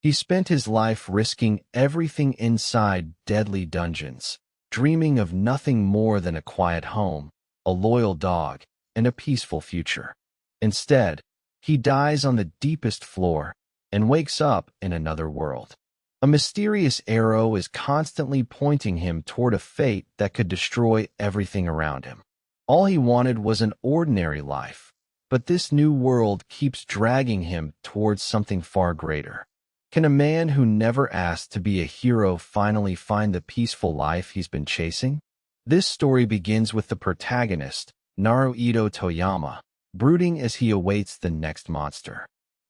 He spent his life risking everything inside deadly dungeons, dreaming of nothing more than a quiet home, a loyal dog, and a peaceful future. Instead, he dies on the deepest floor and wakes up in another world. A mysterious arrow is constantly pointing him toward a fate that could destroy everything around him. All he wanted was an ordinary life, but this new world keeps dragging him towards something far greater. Can a man who never asked to be a hero finally find the peaceful life he's been chasing? This story begins with the protagonist, Naruhito Toyama, brooding as he awaits the next monster.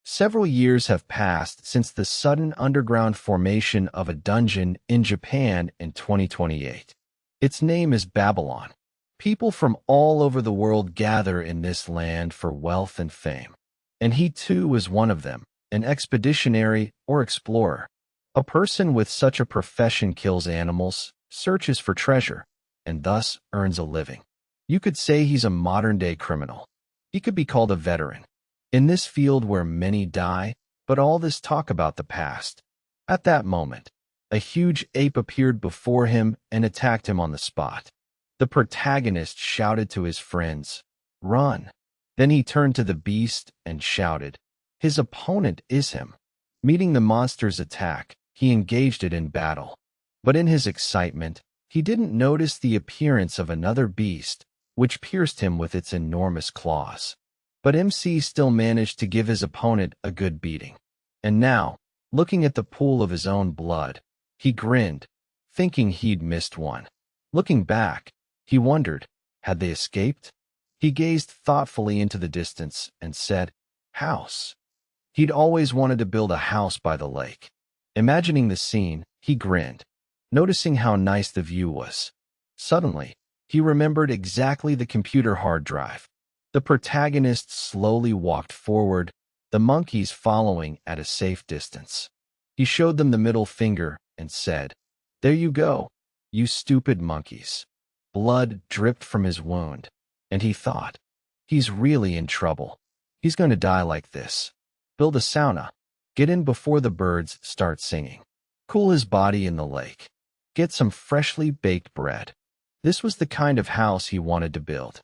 Several years have passed since the sudden underground formation of a dungeon in Japan in 2028. Its name is Babylon. People from all over the world gather in this land for wealth and fame. And he too is one of them, an expeditionary or explorer. A person with such a profession kills animals, searches for treasure, and thus earns a living. You could say he's a modern-day criminal. He could be called a veteran. In this field where many die, but all this talk about the past. At that moment, a huge ape appeared before him and attacked him on the spot. The protagonist shouted to his friends, "Run!" Then he turned to the beast and shouted, "His opponent is him." Meeting the monster's attack, he engaged it in battle. But in his excitement, he didn't notice the appearance of another beast, which pierced him with its enormous claws. But MC still managed to give his opponent a good beating. And now, looking at the pool of his own blood, he grinned, thinking he'd missed one. Looking back, he wondered, had they escaped? He gazed thoughtfully into the distance and said, "House." He'd always wanted to build a house by the lake. Imagining the scene, he grinned, noticing how nice the view was. Suddenly, he remembered exactly the computer hard drive. The protagonist slowly walked forward, the monkeys following at a safe distance. He showed them the middle finger and said, "There you go, you stupid monkeys." Blood dripped from his wound, and he thought, he's really in trouble. He's going to die like this. Build a sauna. Get in before the birds start singing. Cool his body in the lake. Get some freshly baked bread. This was the kind of house he wanted to build.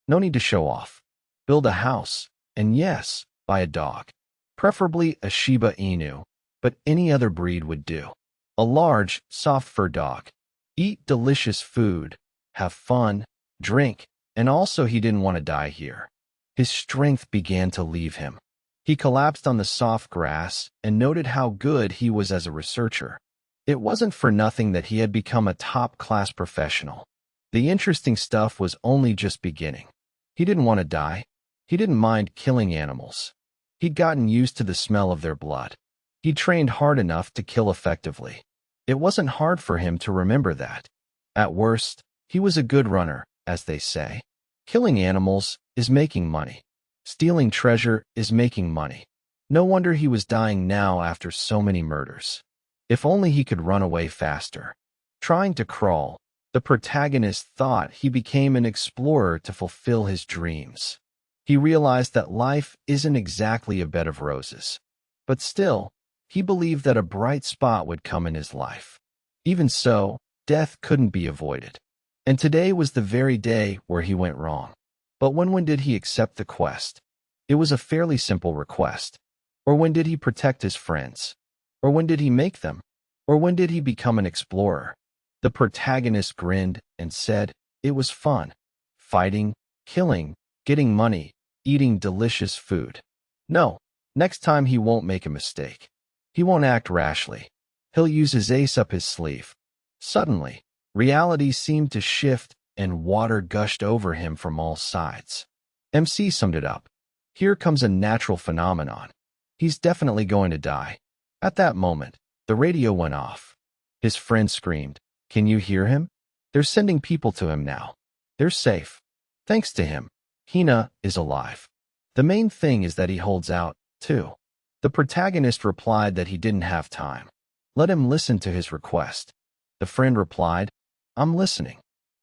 No need to show off. Build a house, and yes, buy a dog. Preferably a Shiba Inu, but any other breed would do. A large, soft fur dog. Eat delicious food, have fun, drink, and also he didn't want to die here. His strength began to leave him. He collapsed on the soft grass and noted how good he was as a researcher. It wasn't for nothing that he had become a top-class professional. The interesting stuff was only just beginning. He didn't want to die. He didn't mind killing animals. He'd gotten used to the smell of their blood. He trained hard enough to kill effectively. It wasn't hard for him to remember that. At worst, he was a good runner, as they say. Killing animals is making money. Stealing treasure is making money. No wonder he was dying now after so many murders. If only he could run away faster. Trying to crawl, the protagonist thought he became an explorer to fulfill his dreams. He realized that life isn't exactly a bed of roses. But still, he believed that a bright spot would come in his life. Even so, death couldn't be avoided. And today was the very day where he went wrong. But when did he accept the quest? It was a fairly simple request. Or when did he protect his friends? Or when did he make them? Or when did he become an explorer? The protagonist grinned and said, it was fun. Fighting, killing, getting money, eating delicious food. No, next time he won't make a mistake. He won't act rashly. He'll use his ace up his sleeve. Suddenly, reality seemed to shift and water gushed over him from all sides. MC summed it up. Here comes a natural phenomenon. He's definitely going to die. At that moment, the radio went off. His friend screamed, "Can you hear him? They're sending people to him now. They're safe. Thanks to him, Hina is alive. The main thing is that he holds out, too." The protagonist replied that he didn't have time. Let him listen to his request. The friend replied, "I'm listening."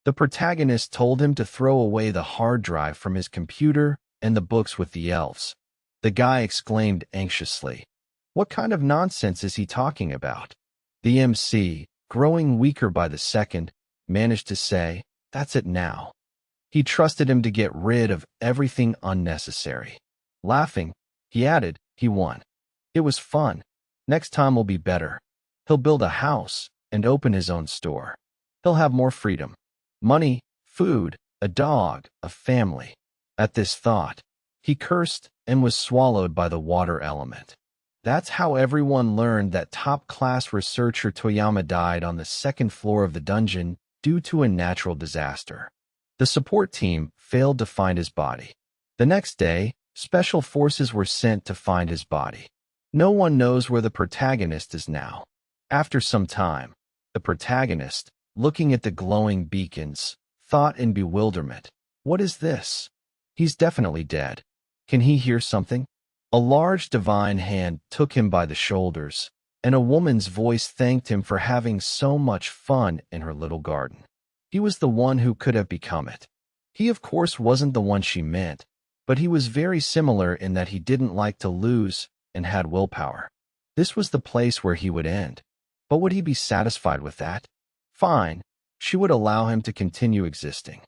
The protagonist told him to throw away the hard drive from his computer and the books with the elves. The guy exclaimed anxiously, What kind of nonsense is he talking about? The MC, growing weaker by the second, managed to say, "That's it now." He trusted him to get rid of everything unnecessary. Laughing, he added, "He won. It was fun. Next time will be better. He'll build a house and open his own store. He'll have more freedom. Money, food, a dog, a family." At this thought, he cursed and was swallowed by the water element. That's how everyone learned that top-class researcher Toyama died on the second floor of the dungeon due to a natural disaster. The support team failed to find his body. The next day, special forces were sent to find his body. No one knows where the protagonist is now. After some time, the protagonist, looking at the glowing beacons, thought in bewilderment, "What is this? He's definitely dead. Can he hear something?" A large divine hand took him by the shoulders, and a woman's voice thanked him for having so much fun in her little garden. He was the one who could have become it. He, of course, wasn't the one she meant, but he was very similar in that he didn't like to lose and had willpower. This was the place where he would end. But would he be satisfied with that? Fine, she would allow him to continue existing.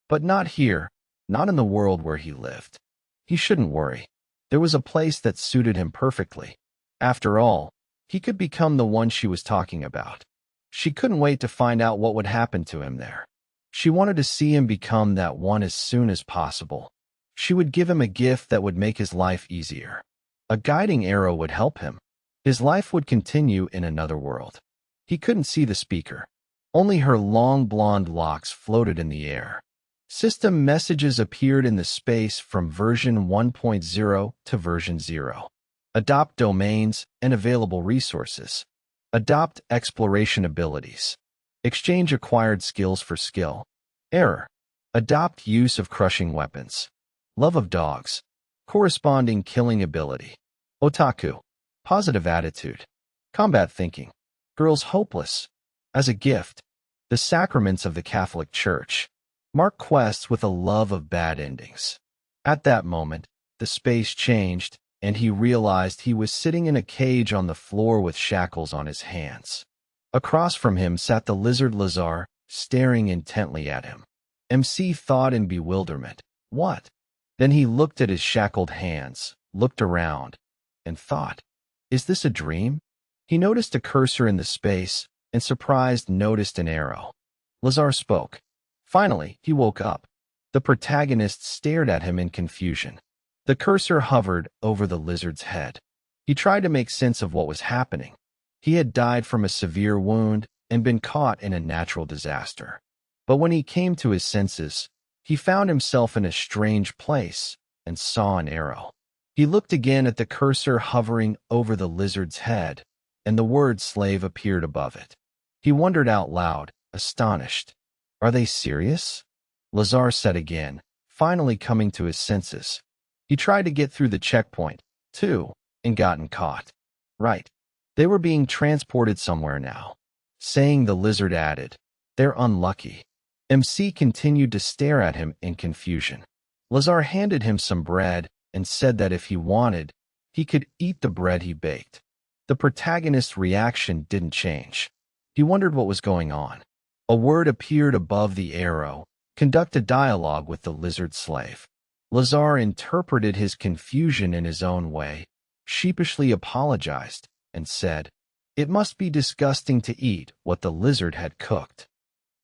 But not here, not in the world where he lived. He shouldn't worry. There was a place that suited him perfectly. After all, he could become the one she was talking about. She couldn't wait to find out what would happen to him there. She wanted to see him become that one as soon as possible. She would give him a gift that would make his life easier. A guiding arrow would help him. His life would continue in another world. He couldn't see the speaker. Only her long blonde locks floated in the air. System messages appeared in the space from version 1.0 to version 0. Adopt domains and available resources. Adopt exploration abilities. Exchange acquired skills for skill. Error. Adopt use of crushing weapons. Love of dogs. Corresponding killing ability. Otaku. Positive attitude. Combat thinking. Girls hopeless. As a gift. The sacraments of the Catholic Church. Mark quests with a love of bad endings. At that moment, the space changed, and he realized he was sitting in a cage on the floor with shackles on his hands. Across from him sat the lizard Lazar, staring intently at him. MC thought in bewilderment, "What?" Then he looked at his shackled hands, looked around, and thought, "Is this a dream?" He noticed a cursor in the space, and surprised noticed an arrow. Lazar spoke. Finally, he woke up. The protagonist stared at him in confusion. The cursor hovered over the lizard's head. He tried to make sense of what was happening. He had died from a severe wound and been caught in a natural disaster. But when he came to his senses, he found himself in a strange place and saw an arrow. He looked again at the cursor hovering over the lizard's head, and the word slave appeared above it. He wondered out loud, astonished. "Are they serious?" Lazar said again, finally coming to his senses. He tried to get through the checkpoint, too, and gotten caught. Right. They were being transported somewhere now. Saying, the lizard added, "They're unlucky." MC continued to stare at him in confusion. Lazar handed him some bread and said that if he wanted, he could eat the bread he baked. The protagonist's reaction didn't change. He wondered what was going on. A word appeared above the arrow, "Conduct a dialogue with the lizard slave." Lazar interpreted his confusion in his own way, sheepishly apologized, and said, "It must be disgusting to eat what the lizard had cooked."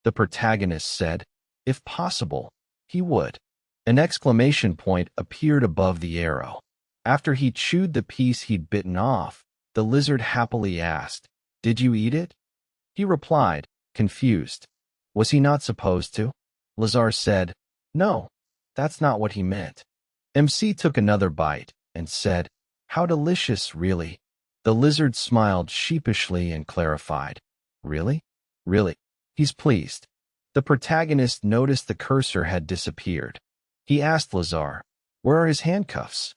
The protagonist said, if possible, he would. An exclamation point appeared above the arrow. After he chewed the piece he'd bitten off, the lizard happily asked, "Did you eat it?" He replied, confused. Was he not supposed to? Lazar said, "No, that's not what he meant." MC took another bite and said, "How delicious, really." The lizard smiled sheepishly and clarified, "Really? Really?" He's pleased. The protagonist noticed the cursor had disappeared. He asked Lazar, "Where are his handcuffs?"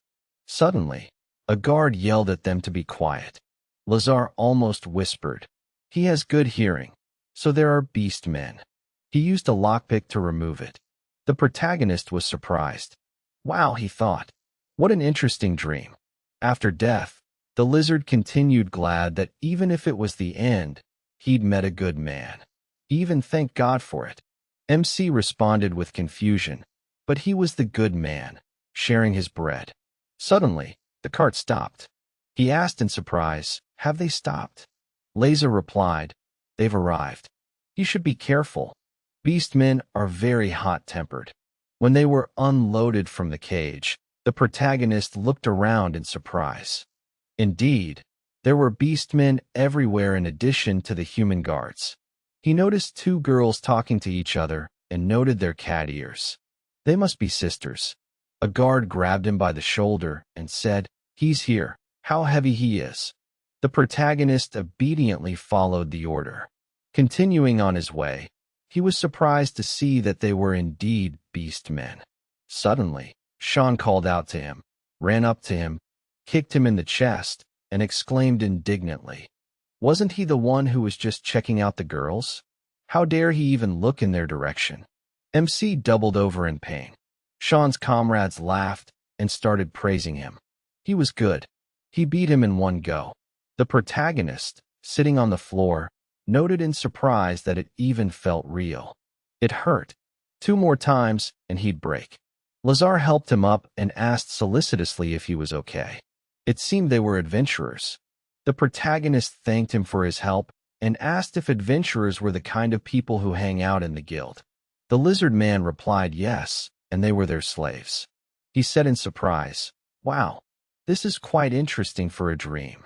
Suddenly, a guard yelled at them to be quiet. Lazar almost whispered, "He has good hearing, so there are beast men." He used a lockpick to remove it. The protagonist was surprised. Wow, he thought. What an interesting dream. After death, The lizard continued, glad that even if it was the end, he'd met a good man. He even thanked God for it. MC responded with confusion, but he was the good man, sharing his bread. Suddenly, the cart stopped. He asked in surprise, "Have they stopped?" Laser replied, "They've arrived. You should be careful. Beastmen are very hot-tempered." When they were unloaded from the cage, the protagonist looked around in surprise. Indeed, there were beastmen everywhere in addition to the human guards. He noticed two girls talking to each other and noted their cat ears. They must be sisters. A guard grabbed him by the shoulder and said, "He's here. How heavy he is." The protagonist obediently followed the order. Continuing on his way, he was surprised to see that they were indeed beastmen. Suddenly, Sean called out to him, ran up to him, kicked him in the chest, and exclaimed indignantly, "Wasn't he the one who was just checking out the girls? How dare he even look in their direction?" MC doubled over in pain. Sean's comrades laughed and started praising him. He was good. He beat him in one go. The protagonist, sitting on the floor, noted in surprise that it even felt real. It hurt. 2 more times, and he'd break. Lazar helped him up and asked solicitously if he was okay. It seemed they were adventurers. The protagonist thanked him for his help and asked if adventurers were the kind of people who hang out in the guild. The lizard man replied yes, and they were their slaves. He said in surprise, "Wow, this is quite interesting for a dream."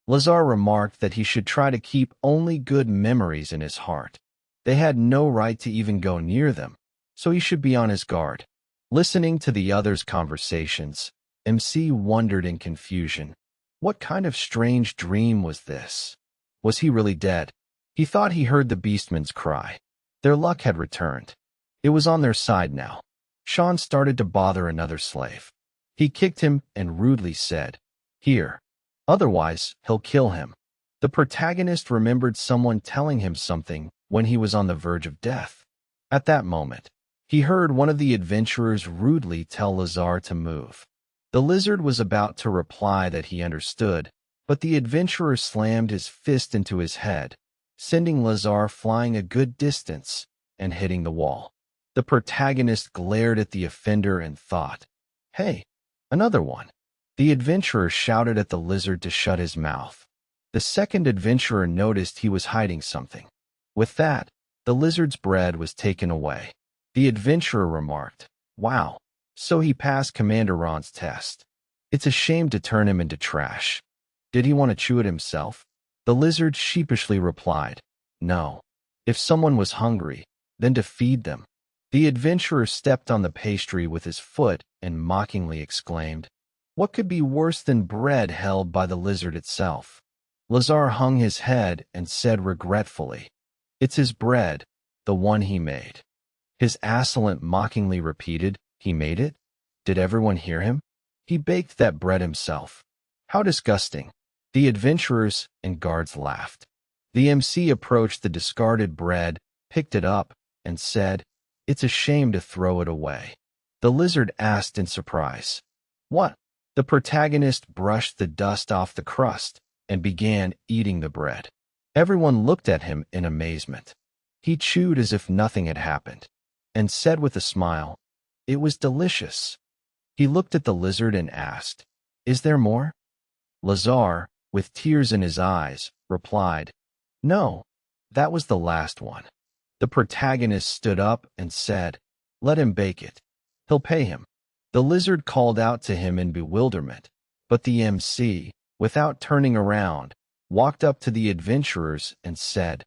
Lazar remarked that he should try to keep only good memories in his heart. They had no right to even go near them, so he should be on his guard. Listening to the others' conversations, MC wondered in confusion. What kind of strange dream was this? Was he really dead? He thought he heard the beastmen's cry. Their luck had returned. It was on their side now. Sean started to bother another slave. He kicked him and rudely said, "Here. Otherwise, he'll kill him." The protagonist remembered someone telling him something when he was on the verge of death. At that moment, he heard one of the adventurers rudely tell Lazar to move. The lizard was about to reply that he understood, but the adventurer slammed his fist into his head, sending Lazar flying a good distance and hitting the wall. The protagonist glared at the offender and thought, "Hey, another one." The adventurer shouted at the lizard to shut his mouth. The second adventurer noticed he was hiding something. With that, the lizard's bread was taken away. The adventurer remarked, "Wow, so he passed Commander Ron's test. It's a shame to turn him into trash. Did he want to chew it himself?" The lizard sheepishly replied, "No. If someone was hungry, then to feed them." The adventurer stepped on the pastry with his foot and mockingly exclaimed, "What could be worse than bread held by the lizard itself?" Lazar hung his head and said regretfully, "It's his bread, the one he made." His assailant mockingly repeated, "He made it? Did everyone hear him? He baked that bread himself. How disgusting." The adventurers and guards laughed. The MC approached the discarded bread, picked it up, and said, "It's a shame to throw it away." The lizard asked in surprise, "What?" The protagonist brushed the dust off the crust and began eating the bread. Everyone looked at him in amazement. He chewed as if nothing had happened, and said with a smile, "It was delicious." He looked at the lizard and asked, "Is there more?" Lazar, with tears in his eyes, replied, "No, that was the last one." The protagonist stood up and said, "Let him bake it. He'll pay him." The lizard called out to him in bewilderment, but the MC, without turning around, walked up to the adventurers and said,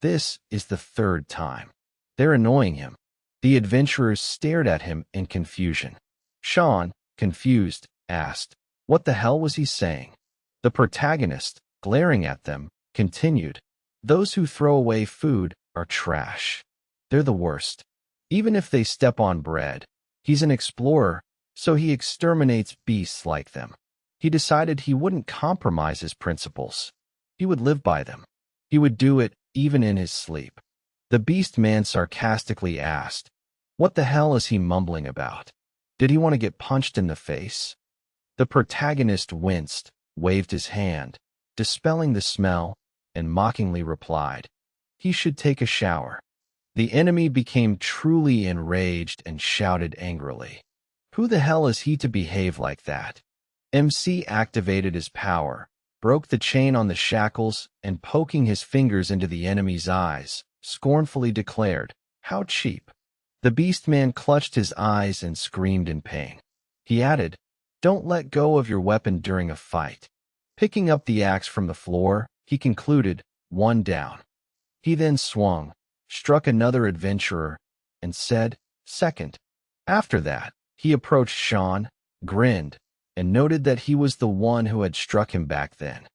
"This is the 3rd time. They're annoying him." The adventurers stared at him in confusion. Sean, confused, asked, "What the hell was he saying?" The protagonist, glaring at them, continued, "Those who throw away food are trash. They're the worst. Even if they step on bread, he's an explorer, so he exterminates beasts like them. He decided he wouldn't compromise his principles. He would live by them. He would do it even in his sleep." The beast man sarcastically asked, "What the hell is he mumbling about? Did he want to get punched in the face?" The protagonist winced, waved his hand, dispelling the smell, and mockingly replied, "He should take a shower." The enemy became truly enraged and shouted angrily, "Who the hell is he to behave like that?" MC activated his power, broke the chain on the shackles, and poking his fingers into the enemy's eyes, scornfully declared, "How cheap." The beast-man clutched his eyes and screamed in pain. He added, "Don't let go of your weapon during a fight." Picking up the axe from the floor, he concluded, "One down." He then swung, struck another adventurer, and said, "Second." After that, he approached Sean, grinned, and noted that he was the one who had struck him back then.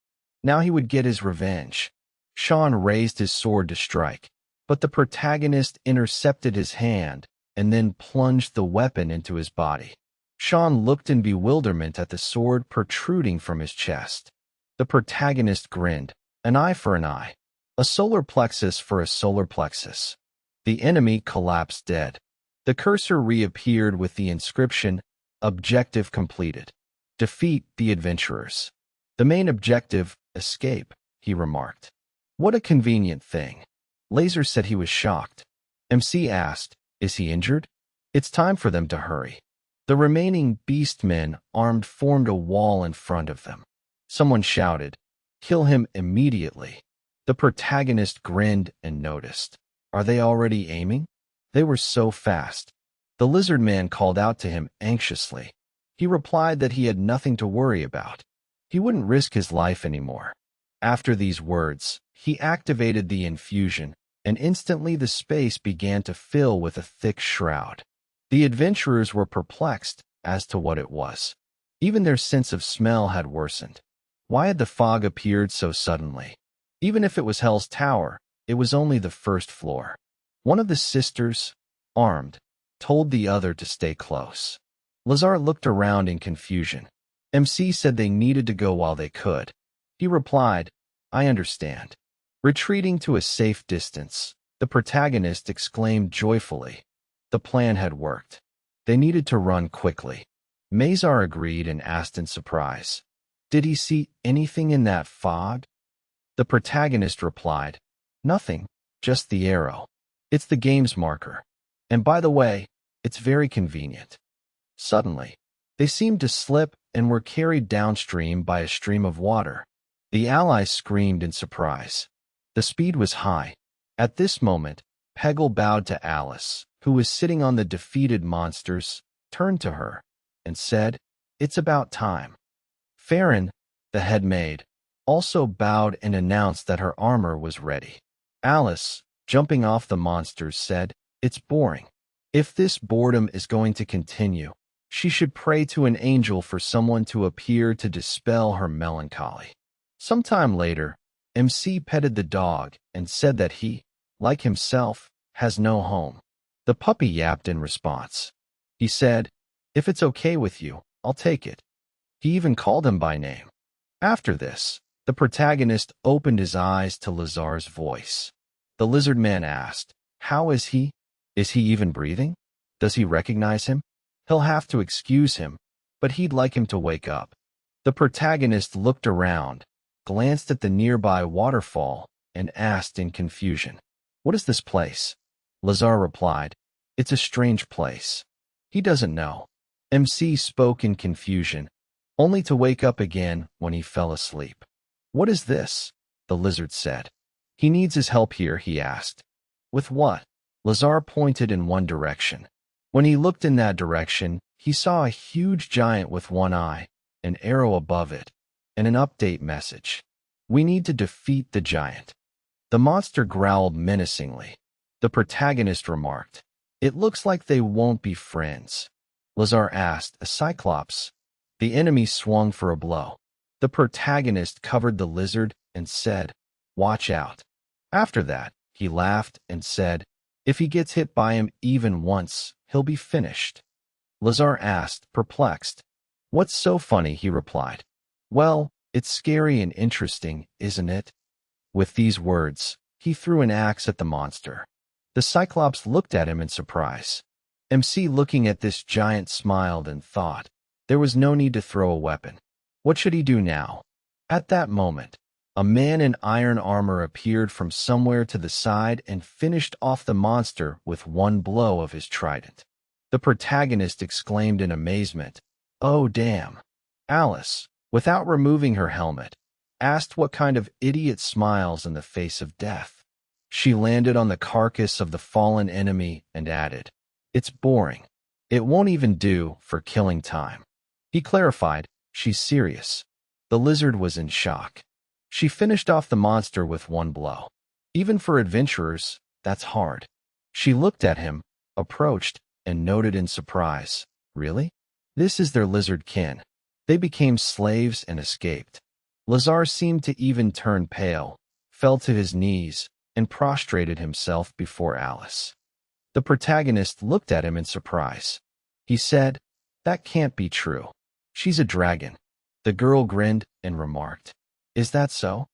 Now he would get his revenge. Sean raised his sword to strike, but the protagonist intercepted his hand and then plunged the weapon into his body. Sean looked in bewilderment at the sword protruding from his chest. The protagonist grinned, "An eye for an eye. A solar plexus for a solar plexus." The enemy collapsed dead. The cursor reappeared with the inscription, "Objective completed. Defeat the adventurers." "The main objective, escape," he remarked. "What a convenient thing." Laser said he was shocked. MC asked, "Is he injured?" "It's time for them to hurry." The remaining beastmen, armed, formed a wall in front of them. Someone shouted, "Kill him immediately." The protagonist grinned and noticed. "Are they already aiming?" They were so fast. The lizard man called out to him anxiously. He replied that he had nothing to worry about. He wouldn't risk his life anymore. After these words, he activated the infusion, and instantly the space began to fill with a thick shroud. The adventurers were perplexed as to what it was. Even their sense of smell had worsened. Why had the fog appeared so suddenly? Even if it was Hell's Tower, it was only the first floor. One of the sisters, armed, told the other to stay close. Lazar looked around in confusion. MC said they needed to go while they could. He replied, "I understand." Retreating to a safe distance, the protagonist exclaimed joyfully. The plan had worked. They needed to run quickly. Mazar agreed and asked in surprise, "Did he see anything in that fog?" The protagonist replied, "Nothing, just the arrow. It's the game's marker. And by the way, it's very convenient." Suddenly, they seemed to slip and were carried downstream by a stream of water. The allies screamed in surprise. The speed was high. At this moment, Peggle bowed to Alice, who was sitting on the defeated monsters, turned to her, and said, "It's about time." Farron, the head maid, also bowed and announced that her armor was ready. Alice, jumping off the monsters, said, "It's boring. If this boredom is going to continue, she should pray to an angel for someone to appear to dispel her melancholy." Sometime later, MC petted the dog and said that he, like himself, has no home. The puppy yapped in response. He said, "If it's okay with you, I'll take it." He even called him by name. After this, the protagonist opened his eyes to Lazar's voice. The lizard man asked, "How is he? Is he even breathing? Does he recognize him? He'll have to excuse him, but he'd like him to wake up." The protagonist looked around, glanced at the nearby waterfall, and asked in confusion, "What is this place?" Lazar replied, "It's a strange place." He doesn't know. MC spoke in confusion, only to wake up again when he fell asleep. "What is this?" the lizard said. "He needs his help here," he asked. "With what?" Lazar pointed in one direction. When he looked in that direction, he saw a huge giant with one eye, an arrow above it, and an update message. "We need to defeat the giant." The monster growled menacingly. The protagonist remarked, "It looks like they won't be friends." Lazar asked, "A cyclops?" The enemy swung for a blow. The protagonist covered the lizard and said, "Watch out." After that, he laughed and said, "If he gets hit by him even once, he'll be finished." Lazar asked, perplexed. "What's so funny?" he replied. "Well, it's scary and interesting, isn't it?" With these words, he threw an axe at the monster. The Cyclops looked at him in surprise. MC, looking at this giant, smiled and thought, there was no need to throw a weapon. What should he do now? At that moment, a man in iron armor appeared from somewhere to the side and finished off the monster with one blow of his trident. The protagonist exclaimed in amazement, "Oh damn!" Alice, without removing her helmet, asked what kind of idiot smiles in the face of death. She landed on the carcass of the fallen enemy and added, "It's boring. It won't even do for killing time." He clarified, "She's serious." The lizard was in shock. She finished off the monster with one blow. Even for adventurers, that's hard. She looked at him, approached, and noted in surprise, "Really? This is their lizard kin." They became slaves and escaped. Lazar seemed to even turn pale, fell to his knees, and prostrated himself before Alice. The protagonist looked at him in surprise. He said, "That can't be true. She's a dragon." The girl grinned and remarked, "Is that so?"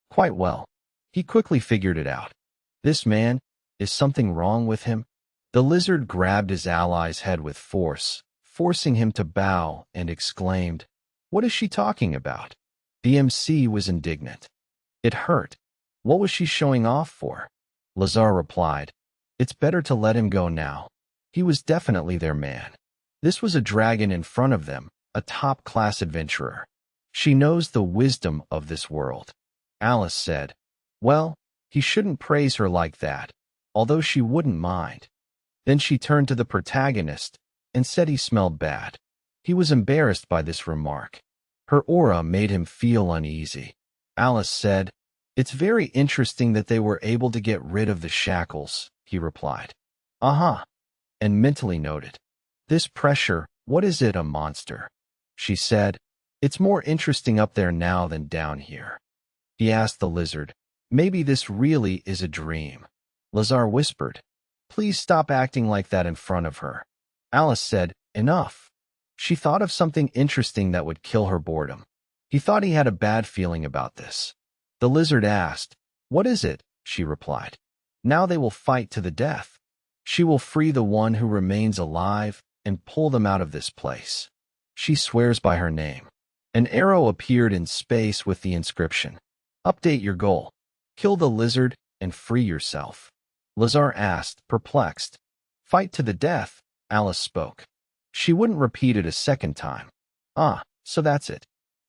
"Quite well." He quickly figured it out. "This man, is something wrong with him?" The lizard grabbed his ally's head with force, forcing him to bow, and exclaimed, "What is she talking about?" The MC was indignant. "It hurt. What was she showing off for?" Lazar replied, "It's better to let him go now. He was definitely their man." This was a dragon in front of them, a top-class adventurer. "She knows the wisdom of this world." Alice said, "Well, he shouldn't praise her like that, although she wouldn't mind." Then she turned to the protagonist and said he smelled bad. He was embarrassed by this remark. Her aura made him feel uneasy. Alice said, "It's very interesting that they were able to get rid of the shackles," he replied. "Uh-huh," and mentally noted, "This pressure, what is it, a monster?" She said, "It's more interesting up there now than down here." He asked the lizard, "Maybe this really is a dream." Lazar whispered, "Please stop acting like that in front of her." Alice said, "Enough." She thought of something interesting that would kill her boredom. He thought he had a bad feeling about this. The lizard asked, "What is it?" She replied, "Now they will fight to the death. She will free the one who remains alive and pull them out of this place. She swears by her name." An arrow appeared in space with the inscription, "Update your goal. Kill the lizard and free yourself." Lazar asked, perplexed. "Fight to the death," Alice spoke. She wouldn't repeat it a second time. "Ah, so that's it.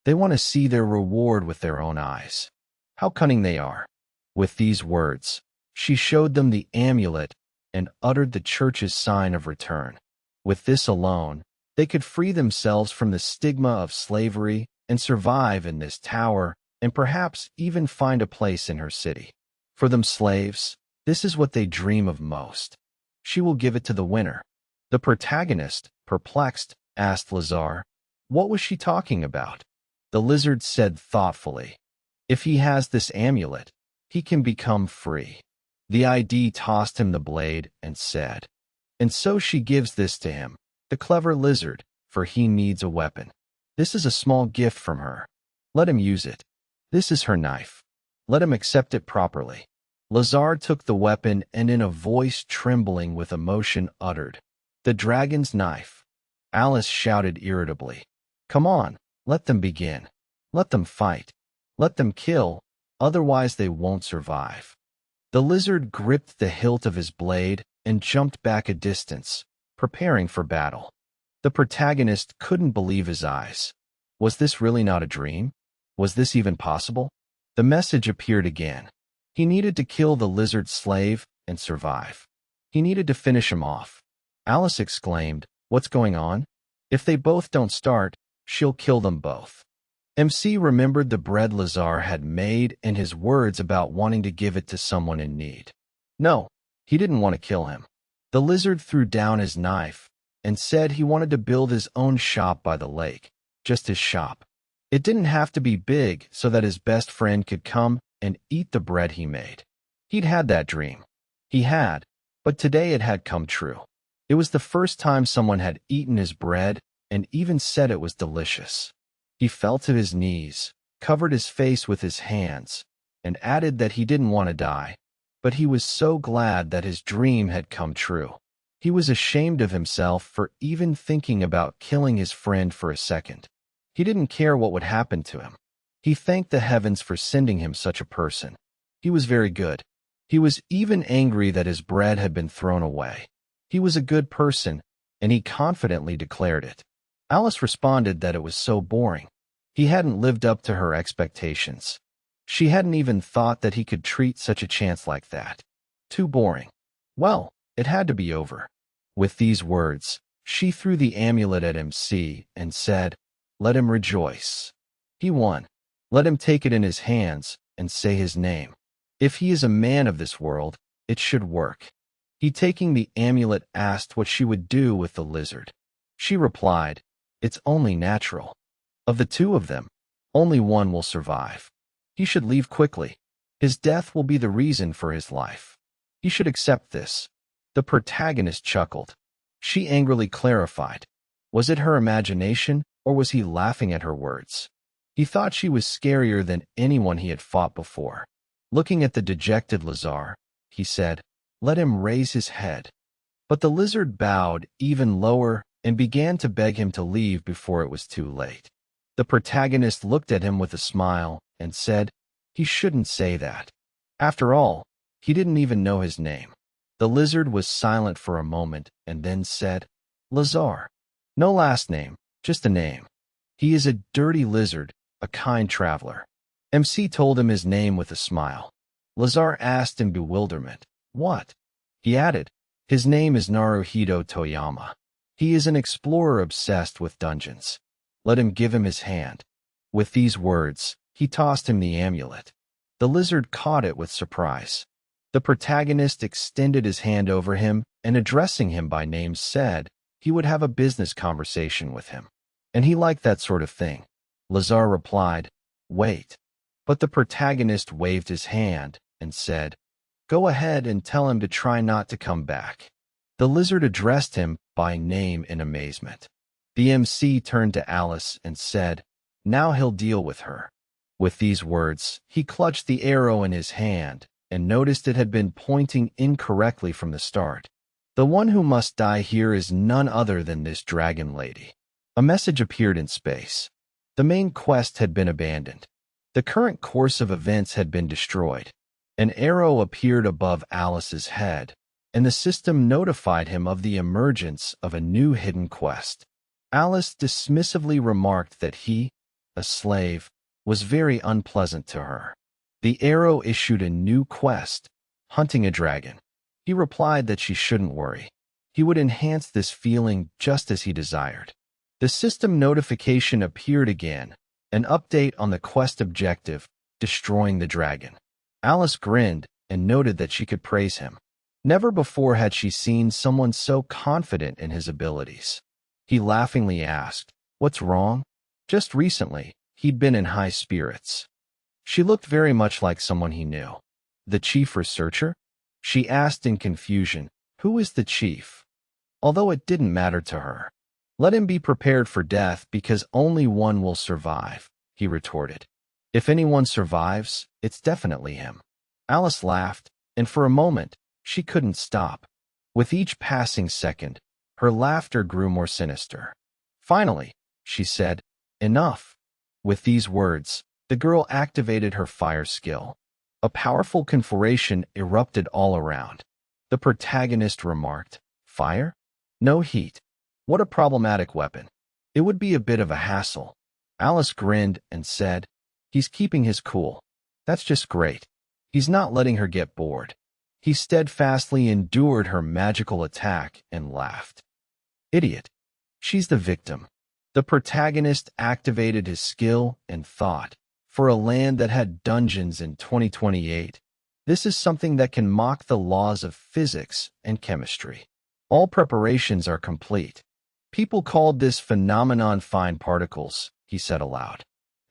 They want to see their reward with their own eyes. How cunning they are." With these words, she showed them the amulet and uttered the church's sign of return. With this alone, they could free themselves from the stigma of slavery and survive in this tower and perhaps even find a place in her city. For them slaves, this is what they dream of most. She will give it to the winner. The protagonist, perplexed, asked Lazar, "What was she talking about?" The lizard said thoughtfully, "If he has this amulet, he can become free." The ID tossed him the blade and said, "And so she gives this to him, the clever lizard, for he needs a weapon. This is a small gift from her. Let him use it. This is her knife. Let him accept it properly." Lazar took the weapon and in a voice trembling with emotion uttered, "The dragon's knife." Alice shouted irritably, "Come on, let them begin. Let them fight. Let them kill, otherwise they won't survive." The lizard gripped the hilt of his blade and jumped back a distance, preparing for battle. The protagonist couldn't believe his eyes. Was this really not a dream? Was this even possible? The message appeared again. He needed to kill the lizard slave and survive. He needed to finish him off. Alice exclaimed, "What's going on? If they both don't start, she'll kill them both." MC remembered the bread Lazar had made and his words about wanting to give it to someone in need. No, he didn't want to kill him. The lizard threw down his knife and said he wanted to build his own shop by the lake, just his shop. It didn't have to be big so that his best friend could come and eat the bread he made. He'd had that dream. He had, but today it had come true. It was the first time someone had eaten his bread and even said it was delicious. He fell to his knees, covered his face with his hands, and added that he didn't want to die, but he was so glad that his dream had come true. He was ashamed of himself for even thinking about killing his friend for a second. He didn't care what would happen to him. He thanked the heavens for sending him such a person. He was very good. He was even angry that his bread had been thrown away. He was a good person, and he confidently declared it. Alice responded that it was so boring. He hadn't lived up to her expectations. She hadn't even thought that he could treat such a chance like that. Too boring. Well, it had to be over. With these words, she threw the amulet at MC and said, "Let him rejoice. He won. Let him take it in his hands and say his name. If he is a man of this world, it should work." He, taking the amulet, asked what she would do with the lizard. She replied, "It's only natural. Of the two of them, only one will survive. He should leave quickly. His death will be the reason for his life. He should accept this." The protagonist chuckled. She angrily clarified. Was it her imagination, or was he laughing at her words? He thought she was scarier than anyone he had fought before. Looking at the dejected Lazar, he said, "Let him raise his head." But the lizard bowed even lower and began to beg him to leave before it was too late. The protagonist looked at him with a smile and said, "He shouldn't say that. After all, he didn't even know his name." The lizard was silent for a moment and then said, "Lazar. No last name, just a name. He is a dirty lizard, a kind traveler." MC told him his name with a smile. Lazar asked in bewilderment, "What?" He added, "His name is Naruhito Toyama. He is an explorer obsessed with dungeons. Let him give him his hand." With these words, he tossed him the amulet. The lizard caught it with surprise. The protagonist extended his hand over him and, addressing him by name, said he would have a business conversation with him. And he liked that sort of thing. Lazar replied, "Wait." But the protagonist waved his hand and said, "Go ahead and tell him to try not to come back." The lizard addressed him by name in amazement. The MC turned to Alice and said, "Now he'll deal with her." With these words, he clutched the arrow in his hand and noticed it had been pointing incorrectly from the start. "The one who must die here is none other than this dragon lady." A message appeared in space. The main quest had been abandoned. The current course of events had been destroyed. An arrow appeared above Alice's head, and the system notified him of the emergence of a new hidden quest. Alice dismissively remarked that he, a slave, was very unpleasant to her. The arrow issued a new quest, hunting a dragon. He replied that she shouldn't worry. He would enhance this feeling just as he desired. The system notification appeared again, an update on the quest objective, destroying the dragon. Alice grinned and noted that she could praise him. Never before had she seen someone so confident in his abilities. He laughingly asked, "What's wrong?" Just recently, he'd been in high spirits. She looked very much like someone he knew. "The chief researcher?" She asked in confusion. Who is the chief? Although it didn't matter to her. "Let him be prepared for death because only one will survive," he retorted. "If anyone survives, it's definitely him." Alice laughed, and for a moment, she couldn't stop. With each passing second, her laughter grew more sinister. Finally, she said, "Enough." With these words, the girl activated her fire skill. A powerful conflagration erupted all around. The protagonist remarked, "Fire? No heat. What a problematic weapon. It would be a bit of a hassle." Alice grinned and said, "He's keeping his cool. That's just great. He's not letting her get bored." He steadfastly endured her magical attack and laughed. "Idiot. She's the victim." The protagonist activated his skill and thought, for a land that had dungeons in 2028, this is something that can mock the laws of physics and chemistry. All preparations are complete. "People called this phenomenon fine particles," he said aloud.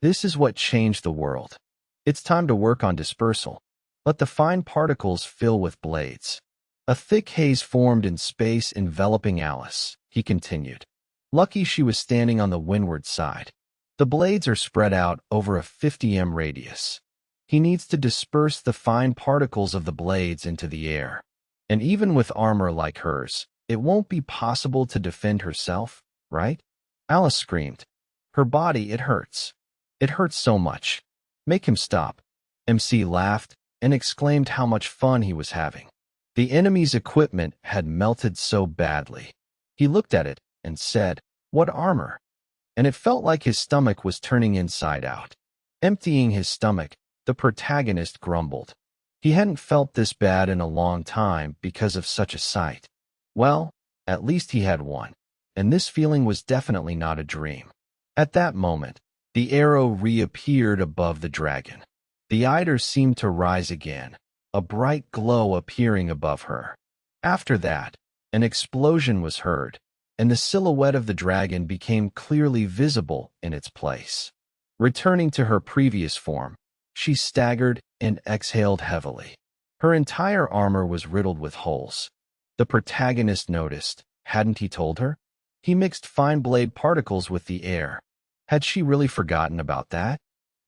"This is what changed the world. It's time to work on dispersal. Let the fine particles fill with blades." A thick haze formed in space enveloping Alice, he continued. Lucky she was standing on the windward side. The blades are spread out over a 50 m radius. He needs to disperse the fine particles of the blades into the air. And even with armor like hers, it won't be possible to defend herself, right? Alice screamed. "Her body, it hurts." It hurts so much. Make him stop. MC laughed and exclaimed how much fun he was having. The enemy's equipment had melted so badly. He looked at it and said, "What armor?" And it felt like his stomach was turning inside out. Emptying his stomach, the protagonist grumbled. He hadn't felt this bad in a long time because of such a sight. Well, at least he had one, and this feeling was definitely not a dream. At that moment, the arrow reappeared above the dragon. The eider seemed to rise again, a bright glow appearing above her. After that, an explosion was heard, and the silhouette of the dragon became clearly visible in its place. Returning to her previous form, she staggered and exhaled heavily. Her entire armor was riddled with holes. The protagonist noticed, hadn't he told her? He mixed fine blade particles with the air. Had she really forgotten about that?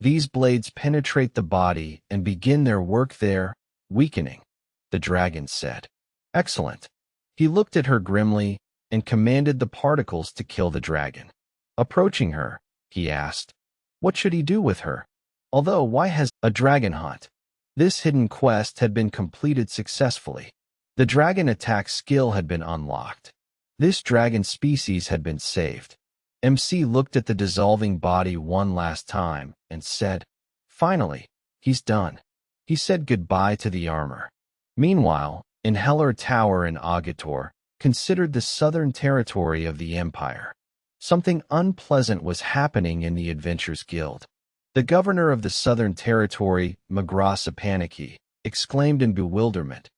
These blades penetrate the body and begin their work there, weakening, the dragon said. Excellent. He looked at her grimly and commanded the particles to kill the dragon. Approaching her, he asked, what should he do with her? Although, why has a dragon hunt? This hidden quest had been completed successfully. The dragon attack skill had been unlocked. This dragon species had been saved. MC looked at the dissolving body one last time and said, finally, he's done. He said goodbye to the armor. Meanwhile, in Heller Tower in Agator, considered the southern territory of the Empire, something unpleasant was happening in the Adventurers Guild. The governor of the southern territory, Magrasa Paniki, exclaimed in bewilderment.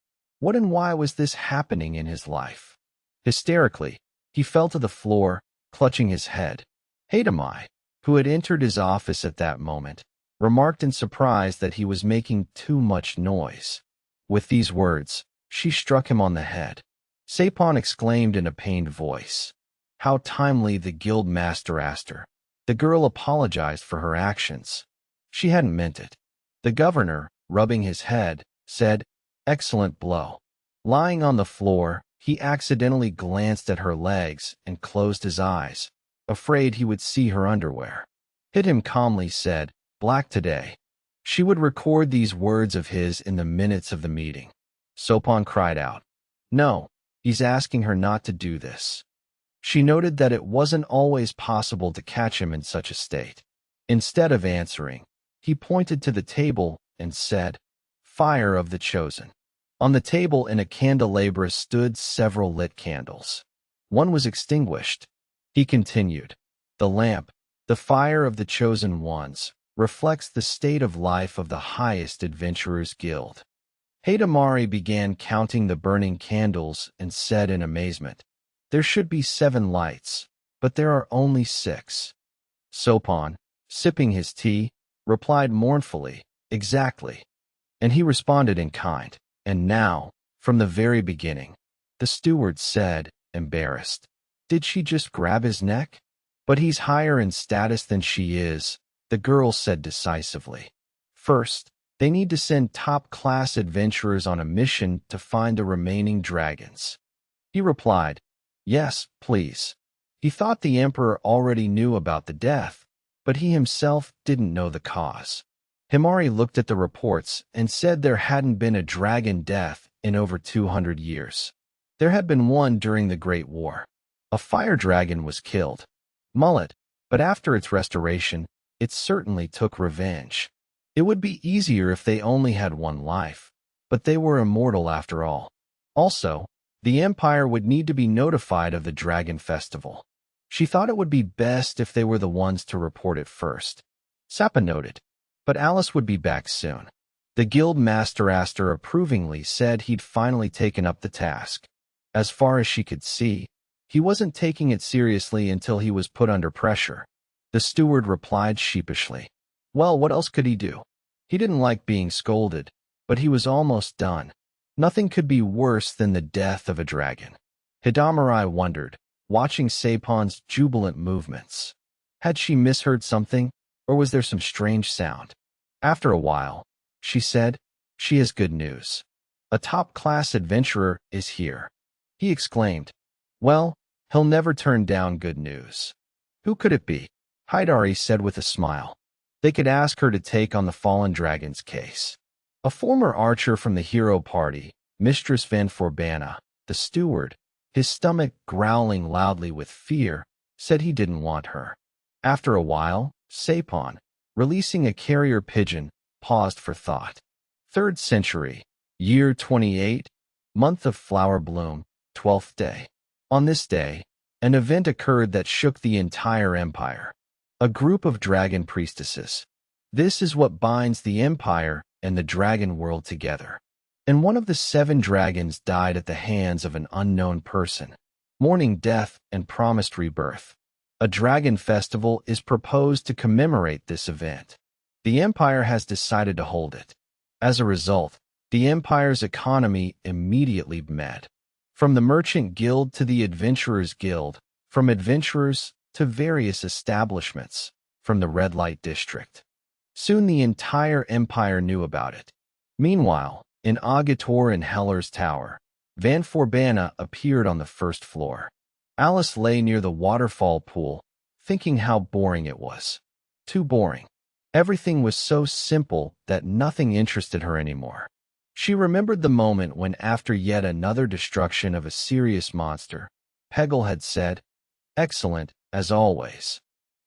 What and why was this happening in his life? Hysterically, he fell to the floor, clutching his head. Hadamai, who had entered his office at that moment, remarked in surprise that he was making too much noise. With these words, she struck him on the head. Sapon exclaimed in a pained voice. How timely, the guild master asked her. The girl apologized for her actions. She hadn't meant it. The governor, rubbing his head, said, excellent blow. Lying on the floor, he accidentally glanced at her legs and closed his eyes, afraid he would see her underwear. Hit calmly said, black today. She would record these words of his in the minutes of the meeting. Sopon cried out, no, he's asking her not to do this. She noted that it wasn't always possible to catch him in such a state. Instead of answering, he pointed to the table and said, fire of the chosen. On the table in a candelabra stood several lit candles. One was extinguished. He continued, the lamp, the fire of the chosen ones, reflects the state of life of the highest adventurers guild. Hadamari began counting the burning candles and said in amazement, there should be 7 lights, but there are only 6. Sopon, sipping his tea, replied mournfully, exactly. And he responded in kind. And now, from the very beginning, the steward said, embarrassed. Did she just grab his neck? But he's higher in status than she is, the girl said decisively. First, they need to send top-class adventurers on a mission to find the remaining dragons. He replied, yes, please. He thought the emperor already knew about the death, but he himself didn't know the cause. Himari looked at the reports and said there hadn't been a dragon death in over 200 years. There had been one during the Great War. A fire dragon was killed. Mullet, but after its restoration, it certainly took revenge. It would be easier if they only had one life, but they were immortal after all. Also, the Empire would need to be notified of the Dragon Festival. She thought it would be best if they were the ones to report it first. Sappa noted, but Alice would be back soon. The guild master Aster approvingly said he'd finally taken up the task. As far as she could see, he wasn't taking it seriously until he was put under pressure. The steward replied sheepishly. Well, what else could he do? He didn't like being scolded, but he was almost done. Nothing could be worse than the death of a dragon. Hidamarai wondered, watching Sapon's jubilant movements. Had she misheard something, or was there some strange sound? After a while, she said, she has good news. A top-class adventurer is here. He exclaimed, well, he'll never turn down good news. Who could it be? Hidari said with a smile. They could ask her to take on the fallen dragon's case. A former archer from the hero party, Mistress Van Forbana, the steward, his stomach growling loudly with fear, said he didn't want her. After a while, Sapon, releasing a carrier pigeon, paused for thought. 3rd century, year 28, month of flower bloom, 12th day. On this day, an event occurred that shook the entire empire. A group of dragon priestesses. This is what binds the empire and the dragon world together. And one of the 7 dragons died at the hands of an unknown person, mourning death and promised rebirth. A dragon festival is proposed to commemorate this event. The empire has decided to hold it. As a result, the empire's economy immediately met. From the merchant guild to the adventurers guild, from adventurers to various establishments, from the red light district. Soon the entire empire knew about it. Meanwhile, in Agator and Heller's tower, Van Forbana appeared on the 1st floor. Alice lay near the waterfall pool, thinking how boring it was. Too boring. Everything was so simple that nothing interested her anymore. She remembered the moment when, after yet another destruction of a serious monster, Peggle had said, "Excellent, as always."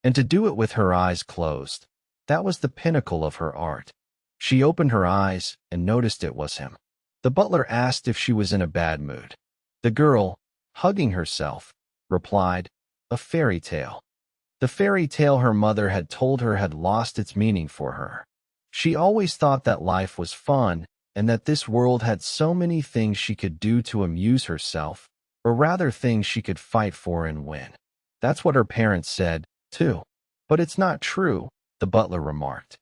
And to do it with her eyes closed. That was the pinnacle of her art. She opened her eyes and noticed it was him. The butler asked if she was in a bad mood. The girl, hugging herself, replied, "A fairy tale." The fairy tale her mother had told her had lost its meaning for her. She always thought that life was fun and that this world had so many things she could do to amuse herself, or rather things she could fight for and win. That's what her parents said, too. But it's not true, the butler remarked.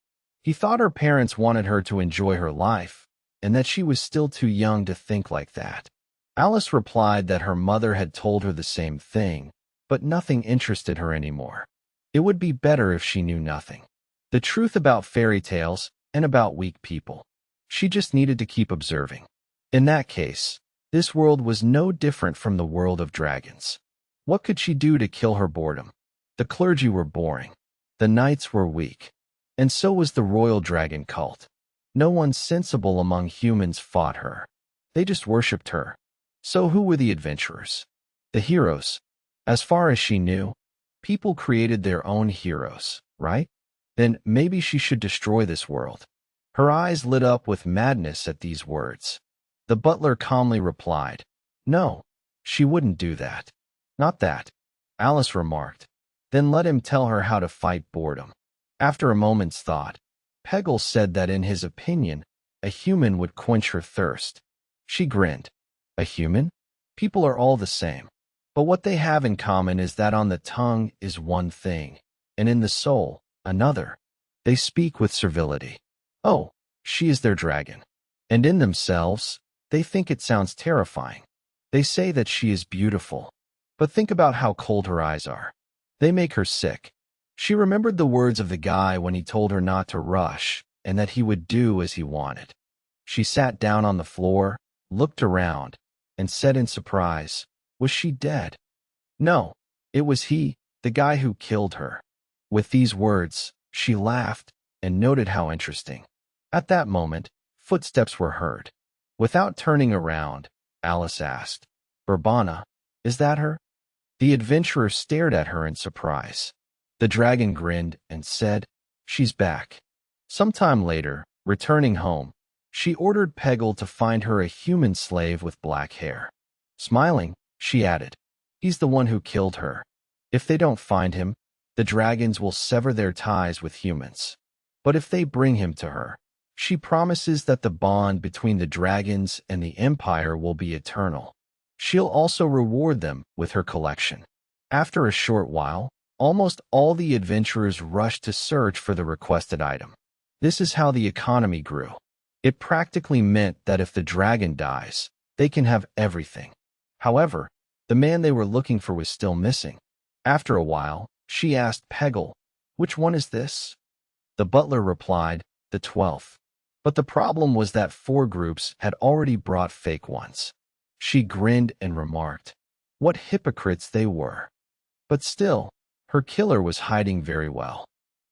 He thought her parents wanted her to enjoy her life, and that she was still too young to think like that. Alice replied that her mother had told her the same thing, but nothing interested her anymore. It would be better if she knew nothing. The truth about fairy tales and about weak people. She just needed to keep observing. In that case, this world was no different from the world of dragons. What could she do to kill her boredom? The clergy were boring. The knights were weak. And so was the royal dragon cult. No one sensible among humans fought her. They just worshipped her. So who were the adventurers? The heroes. As far as she knew, people created their own heroes, right? Then maybe she should destroy this world. Her eyes lit up with madness at these words. The butler calmly replied, "No, she wouldn't do that." "Not that," Alice remarked. Then let him tell her how to fight boredom. After a moment's thought, Peggle said that in his opinion, a human would quench her thirst. She grinned. A human? People are all the same. But what they have in common is that on the tongue is one thing, and in the soul, another. They speak with servility. Oh, she is their dragon. And in themselves, they think it sounds terrifying. They say that she is beautiful. But think about how cold her eyes are. They make her sick. She remembered the words of the guy when he told her not to rush and that he would do as he wanted. She sat down on the floor, looked around, and said in surprise, was she dead? No, it was he, the guy who killed her. With these words, she laughed and noted how interesting. At that moment, footsteps were heard. Without turning around, Alice asked, "Urbana, is that her?" The adventurer stared at her in surprise. The dragon grinned and said, "She's back." Sometime later, returning home, she ordered Peggle to find her a human slave with black hair. Smiling, she added, "He's the one who killed her. If they don't find him, the dragons will sever their ties with humans. But if they bring him to her, she promises that the bond between the dragons and the Empire will be eternal. She'll also reward them with her collection." After a short while, almost all the adventurers rushed to search for the requested item. This is how the economy grew. It practically meant that if the dragon dies, they can have everything. However, the man they were looking for was still missing. After a while, she asked Peggle, "Which one is this?" The butler replied, "The 12th. But the problem was that 4 groups had already brought fake ones. She grinned and remarked, what hypocrites they were. But still, her killer was hiding very well.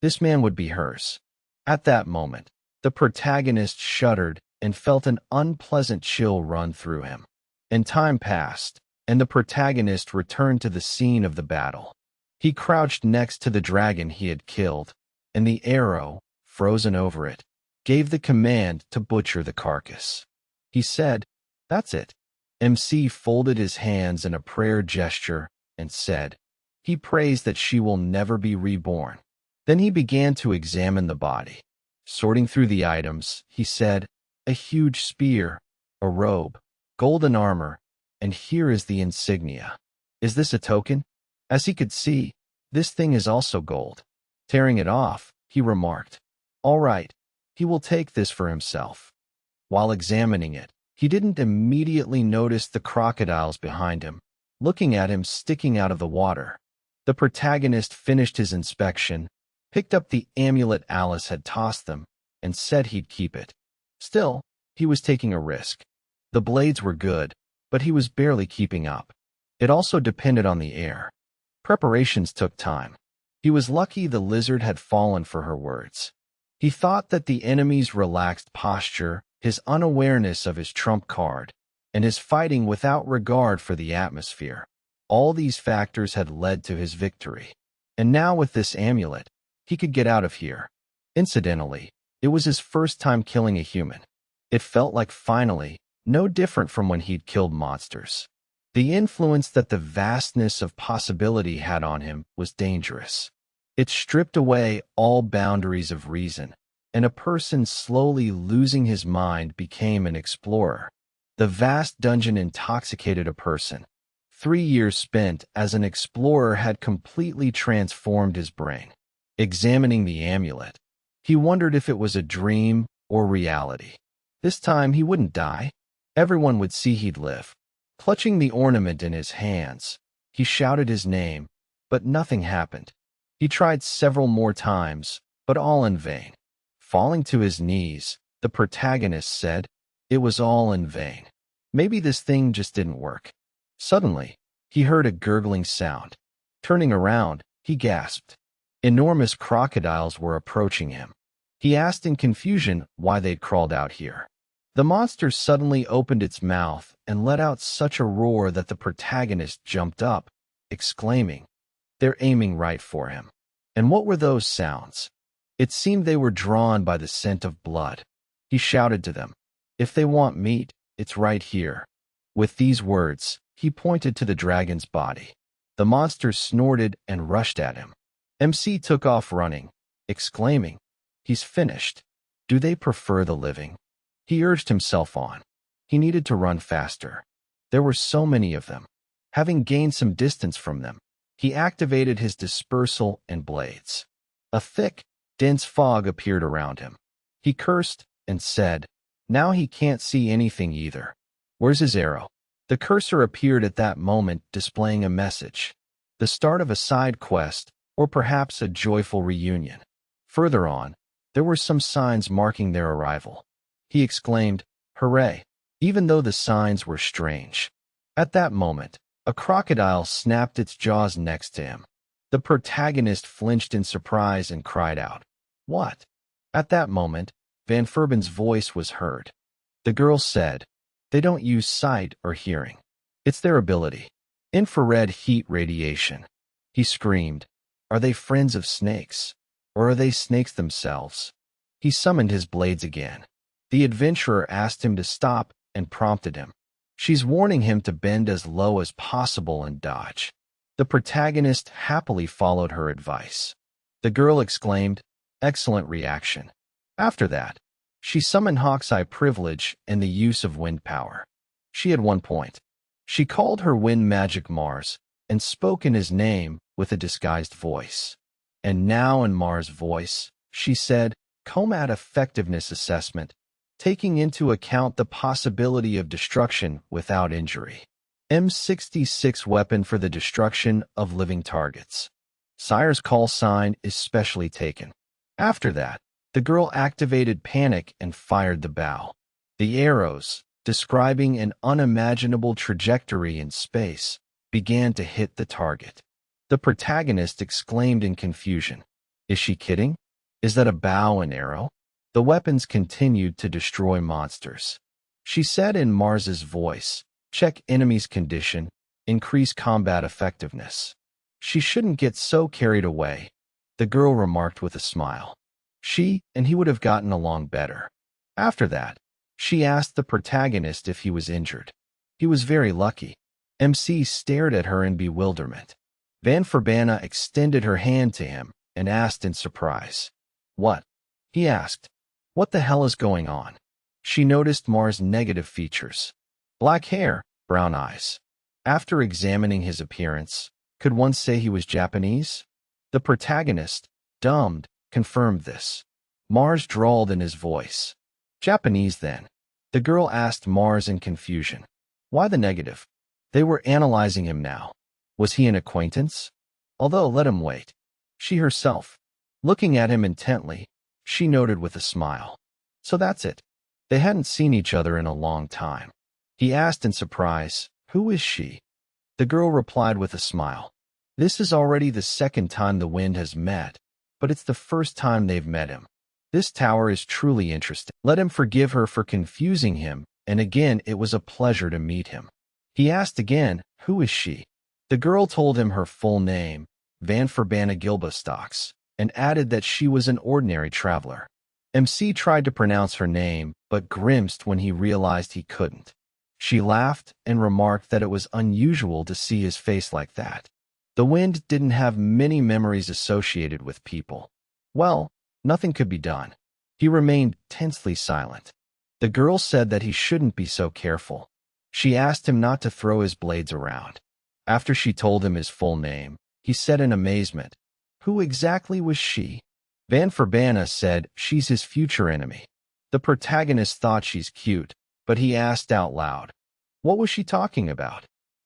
This man would be hers. At that moment, the protagonist shuddered and felt an unpleasant chill run through him. And time passed, and the protagonist returned to the scene of the battle. He crouched next to the dragon he had killed, and the arrow, frozen over it, gave the command to butcher the carcass. He said, "That's it." MC folded his hands in a prayer gesture and said, "He prays that she will never be reborn." Then he began to examine the body. Sorting through the items, he said, "A huge spear, a robe, golden armor, and here is the insignia. Is this a token?" As he could see, this thing is also gold. Tearing it off, he remarked, "All right, he will take this for himself." While examining it, he didn't immediately notice the crocodiles behind him, looking at him sticking out of the water. The protagonist finished his inspection, picked up the amulet Alice had tossed them, and said he'd keep it. Still, he was taking a risk. The blades were good, but he was barely keeping up. It also depended on the air. Preparations took time. He was lucky the lizard had fallen for her words. He thought that the enemy's relaxed posture, his unawareness of his trump card, and his fighting without regard for the atmosphere, all these factors had led to his victory. And now with this amulet, he could get out of here. Incidentally, it was his first time killing a human. It felt like finally, no different from when he'd killed monsters. The influence that the vastness of possibility had on him was dangerous. It stripped away all boundaries of reason, and a person slowly losing his mind became an explorer. The vast dungeon intoxicated a person. 3 years spent as an explorer had completely transformed his brain. Examining the amulet, he wondered if it was a dream or reality. This time he wouldn't die. Everyone would see he'd live. Clutching the ornament in his hands, he shouted his name, but nothing happened. He tried several more times, but all in vain. Falling to his knees, the protagonist said, "It was all in vain. Maybe this thing just didn't work." Suddenly, he heard a gurgling sound. Turning around, he gasped. Enormous crocodiles were approaching him. He asked in confusion why they'd crawled out here. The monster suddenly opened its mouth and let out such a roar that the protagonist jumped up, exclaiming, "They're aiming right for him." And what were those sounds? It seemed they were drawn by the scent of blood. He shouted to them, "If they want meat, it's right here." With these words, he pointed to the dragon's body. The monster snorted and rushed at him. MC took off running, exclaiming, "He's finished. Do they prefer the living?" He urged himself on. He needed to run faster. There were so many of them. Having gained some distance from them, he activated his dispersal and blades. A thick, dense fog appeared around him. He cursed and said, "Now he can't see anything either. Where's his arrow?" The cursor appeared at that moment, displaying a message. The start of a side quest, or perhaps a joyful reunion. Further on, there were some signs marking their arrival. He exclaimed, "Hooray!" even though the signs were strange. At that moment, a crocodile snapped its jaws next to him. The protagonist flinched in surprise and cried out, "What?" At that moment, Van Ferben's voice was heard. The girl said, "They don't use sight or hearing. It's their ability. Infrared heat radiation." He screamed, "Are they friends of snakes? Or are they snakes themselves?" He summoned his blades again. The adventurer asked him to stop and prompted him. She's warning him to bend as low as possible and dodge. The protagonist happily followed her advice. The girl exclaimed, "Excellent reaction." After that, she summoned Hawk's-Eye privilege and the use of wind power. She had one point. She called her wind magic Mars and spoke in his name with a disguised voice. And now in Mars' voice, she said, "Combat effectiveness assessment, taking into account the possibility of destruction without injury. M66 weapon for the destruction of living targets. Sire's call sign is specially taken." After that, the girl activated panic and fired the bow. The arrows, describing an unimaginable trajectory in space, began to hit the target. The protagonist exclaimed in confusion, Is she kidding? Is that a bow and arrow? The weapons continued to destroy monsters. She said in Mars's voice, check enemy's condition, increase combat effectiveness. She shouldn't get so carried away, the girl remarked with a smile. She and he would have gotten along better. After that, she asked the protagonist if he was injured. He was very lucky. MC stared at her in bewilderment. Van Verbana extended her hand to him and asked in surprise. What? He asked. What the hell is going on? She noticed Mars' negative features. Black hair, brown eyes. After examining his appearance, could one say he was Japanese? The protagonist, dumbed, confirmed this. Mars drawled in his voice. Japanese then. The girl asked Mars in confusion. Why the negative? They were analyzing him now. Was he an acquaintance? Although let him wait. She herself, looking at him intently, she noted with a smile. So that's it. They hadn't seen each other in a long time. He asked in surprise, who is she? The girl replied with a smile. This is already the second time the Wind has met, but it's the first time they've met him. This tower is truly interesting. Let him forgive her for confusing him, and again it was a pleasure to meet him. He asked again, who is she? The girl told him her full name, Van Verbana Gilbestocks, and added that she was an ordinary traveler. MC tried to pronounce her name, but grimaced when he realized he couldn't. She laughed and remarked that it was unusual to see his face like that. The Wind didn't have many memories associated with people. Well, nothing could be done. He remained tensely silent. The girl said that he shouldn't be so careful. She asked him not to throw his blades around. After she told him his full name, he said in amazement, who exactly was she? Van Verbana said she's his future enemy. The protagonist thought she's cute, but he asked out loud, what was she talking about?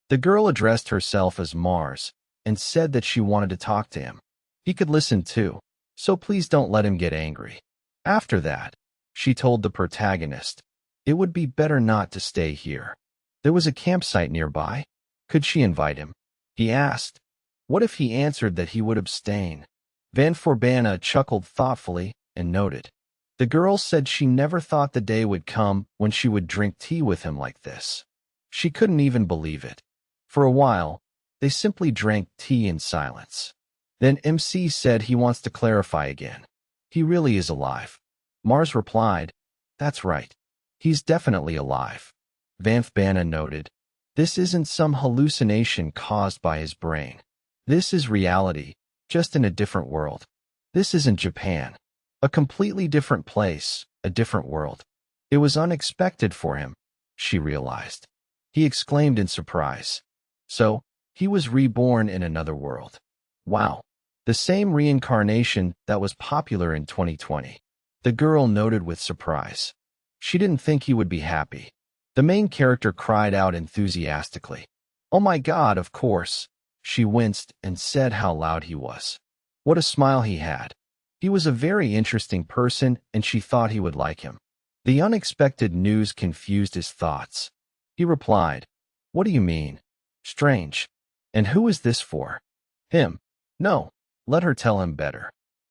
The girl addressed herself as Mars and said that she wanted to talk to him. He could listen too, so please don't let him get angry. After that, she told the protagonist, it would be better not to stay here. There was a campsite nearby. Could she invite him? He asked. What if he answered that he would abstain? Van Verbana chuckled thoughtfully and noted. The girl said she never thought the day would come when she would drink tea with him like this. She couldn't even believe it. For a while, they simply drank tea in silence. Then MC said he wants to clarify again. He really is alive. Mars replied, that's right. He's definitely alive. Van Verbana noted, this isn't some hallucination caused by his brain. This is reality, just in a different world. This isn't Japan. A completely different place, a different world. It was unexpected for him, she realized. He exclaimed in surprise. So, he was reborn in another world. Wow. The same reincarnation that was popular in 2020. The girl noted with surprise. She didn't think he would be happy. The main character cried out enthusiastically. Oh my God, of course. She winced and said how loud he was. What a smile he had. He was a very interesting person and she thought he would like him. The unexpected news confused his thoughts. He replied, what do you mean? Strange. And who is this for? Him. No, let her tell him better.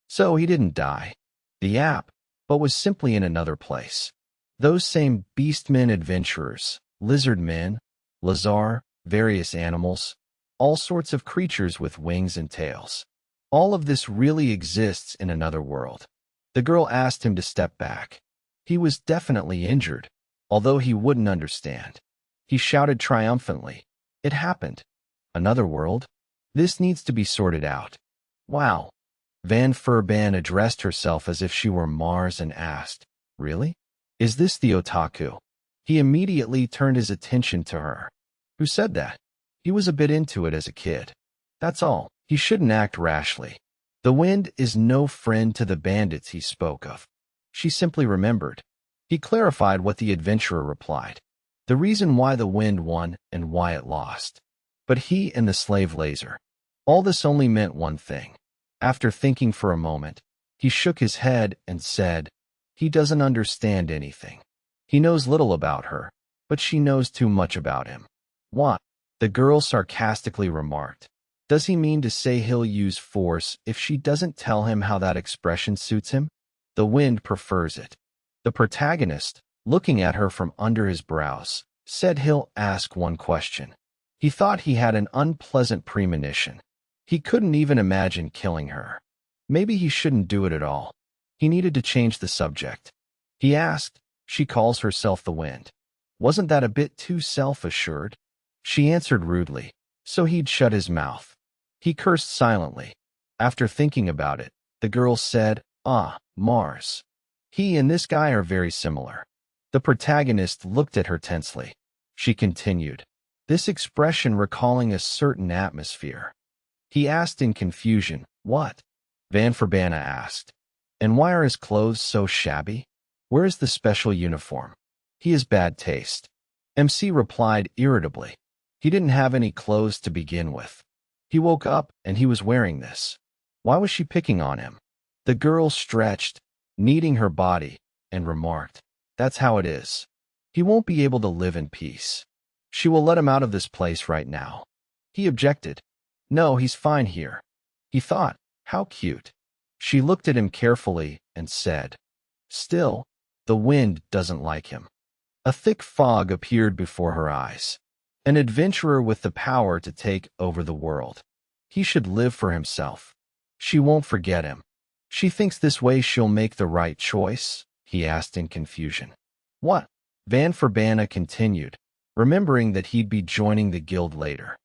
So he didn't die. The app, but was simply in another place. Those same beastmen adventurers, lizard men, Lazar, various animals, all sorts of creatures with wings and tails. All of this really exists in another world. The girl asked him to step back. He was definitely injured, although he wouldn't understand. He shouted triumphantly, it happened. Another world? This needs to be sorted out. Wow. Van Verbana addressed herself as if she were Mars and asked, really? Is this the otaku? He immediately turned his attention to her. Who said that? He was a bit into it as a kid. That's all. He shouldn't act rashly. The Wind is no friend to the bandits he spoke of. She simply remembered. He clarified what the adventurer replied. The reason why the Wind won and why it lost. But he and the slave laser. All this only meant one thing. After thinking for a moment, he shook his head and said, he doesn't understand anything. He knows little about her, but she knows too much about him. What? The girl sarcastically remarked. Does he mean to say he'll use force if she doesn't tell him how that expression suits him? The wind prefers it. The protagonist, looking at her from under his brows, said he'll ask one question. He thought he had an unpleasant premonition. He couldn't even imagine killing her. Maybe he shouldn't do it at all. He needed to change the subject. He asked, "She calls herself the wind. Wasn't that a bit too self-assured?" She answered rudely, so he'd shut his mouth. He cursed silently. After thinking about it, the girl said, "Ah, Mars. He and this guy are very similar." The protagonist looked at her tensely. She continued, this expression recalling a certain atmosphere. He asked in confusion, "What?" Van Verbana asked. "And why are his clothes so shabby? Where is the special uniform? He has bad taste." MC replied irritably. He didn't have any clothes to begin with. He woke up and he was wearing this. Why was she picking on him? The girl stretched, kneading her body, and remarked, "That's how it is. He won't be able to live in peace. She will let him out of this place right now." He objected. "No, he's fine here." He thought, how cute. She looked at him carefully and said, "Still, the wind doesn't like him." A thick fog appeared before her eyes. An adventurer with the power to take over the world. He should live for himself. She won't forget him. She thinks this way she'll make the right choice? He asked in confusion. What? Van Verbana continued, remembering that he'd be joining the guild later.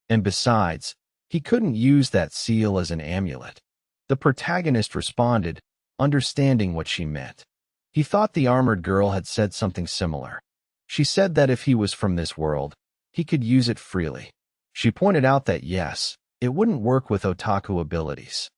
And besides, he couldn't use that seal as an amulet. The protagonist responded, understanding what she meant. He thought the armored girl had said something similar. She said that if he was from this world, he could use it freely. She pointed out that yes, it wouldn't work with otaku abilities.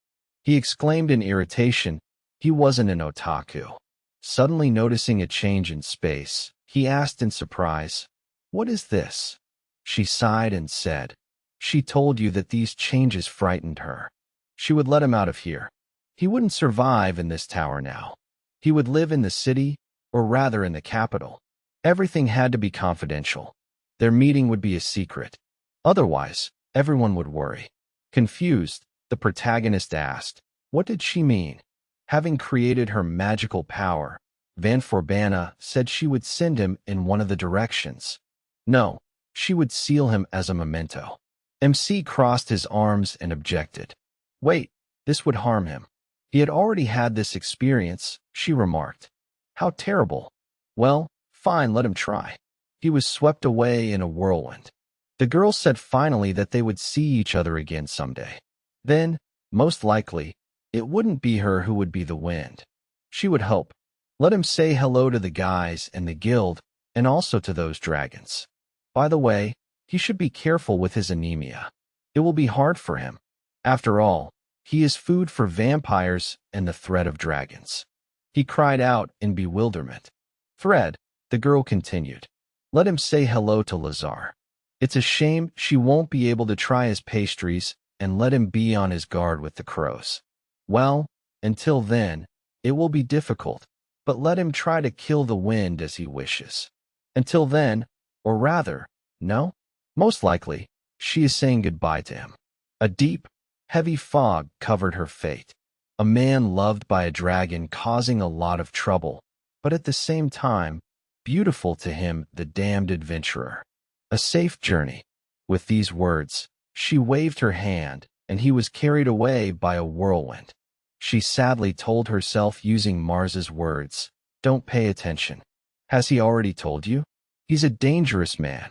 He exclaimed in irritation, he wasn't an otaku. Suddenly noticing a change in space, he asked in surprise, "What is this?" She sighed and said, "She told you that these changes frightened her. She would let him out of here. He wouldn't survive in this tower now. He would live in the city, or rather in the capital. Everything had to be confidential. Their meeting would be a secret. Otherwise, everyone would worry." Confused, the protagonist asked, what did she mean? Having created her magical power, Van Verbana said she would send him in one of the directions. No, she would seal him as a memento. MC crossed his arms and objected. Wait, this would harm him. He had already had this experience, she remarked. How terrible. Well, fine, let him try. He was swept away in a whirlwind. The girl said finally that they would see each other again someday. Then, most likely, it wouldn't be her who would be the wind. She would hope. Let him say hello to the guys and the guild, and also to those dragons. By the way, he should be careful with his anemia. It will be hard for him. After all, he is food for vampires and the threat of dragons. He cried out in bewilderment. Thread, the girl continued. Let him say hello to Lazar. It's a shame she won't be able to try his pastries and let him be on his guard with the crows. Well, until then, it will be difficult, but let him try to kill the wind as he wishes. Until then, or rather, no? Most likely, she is saying goodbye to him. A deep, heavy fog covered her fate. A man loved by a dragon causing a lot of trouble, but at the same time, beautiful to him, the damned adventurer. A safe journey. With these words, she waved her hand, and he was carried away by a whirlwind. She sadly told herself using Mars's words, don't pay attention. Has he already told you? He's a dangerous man.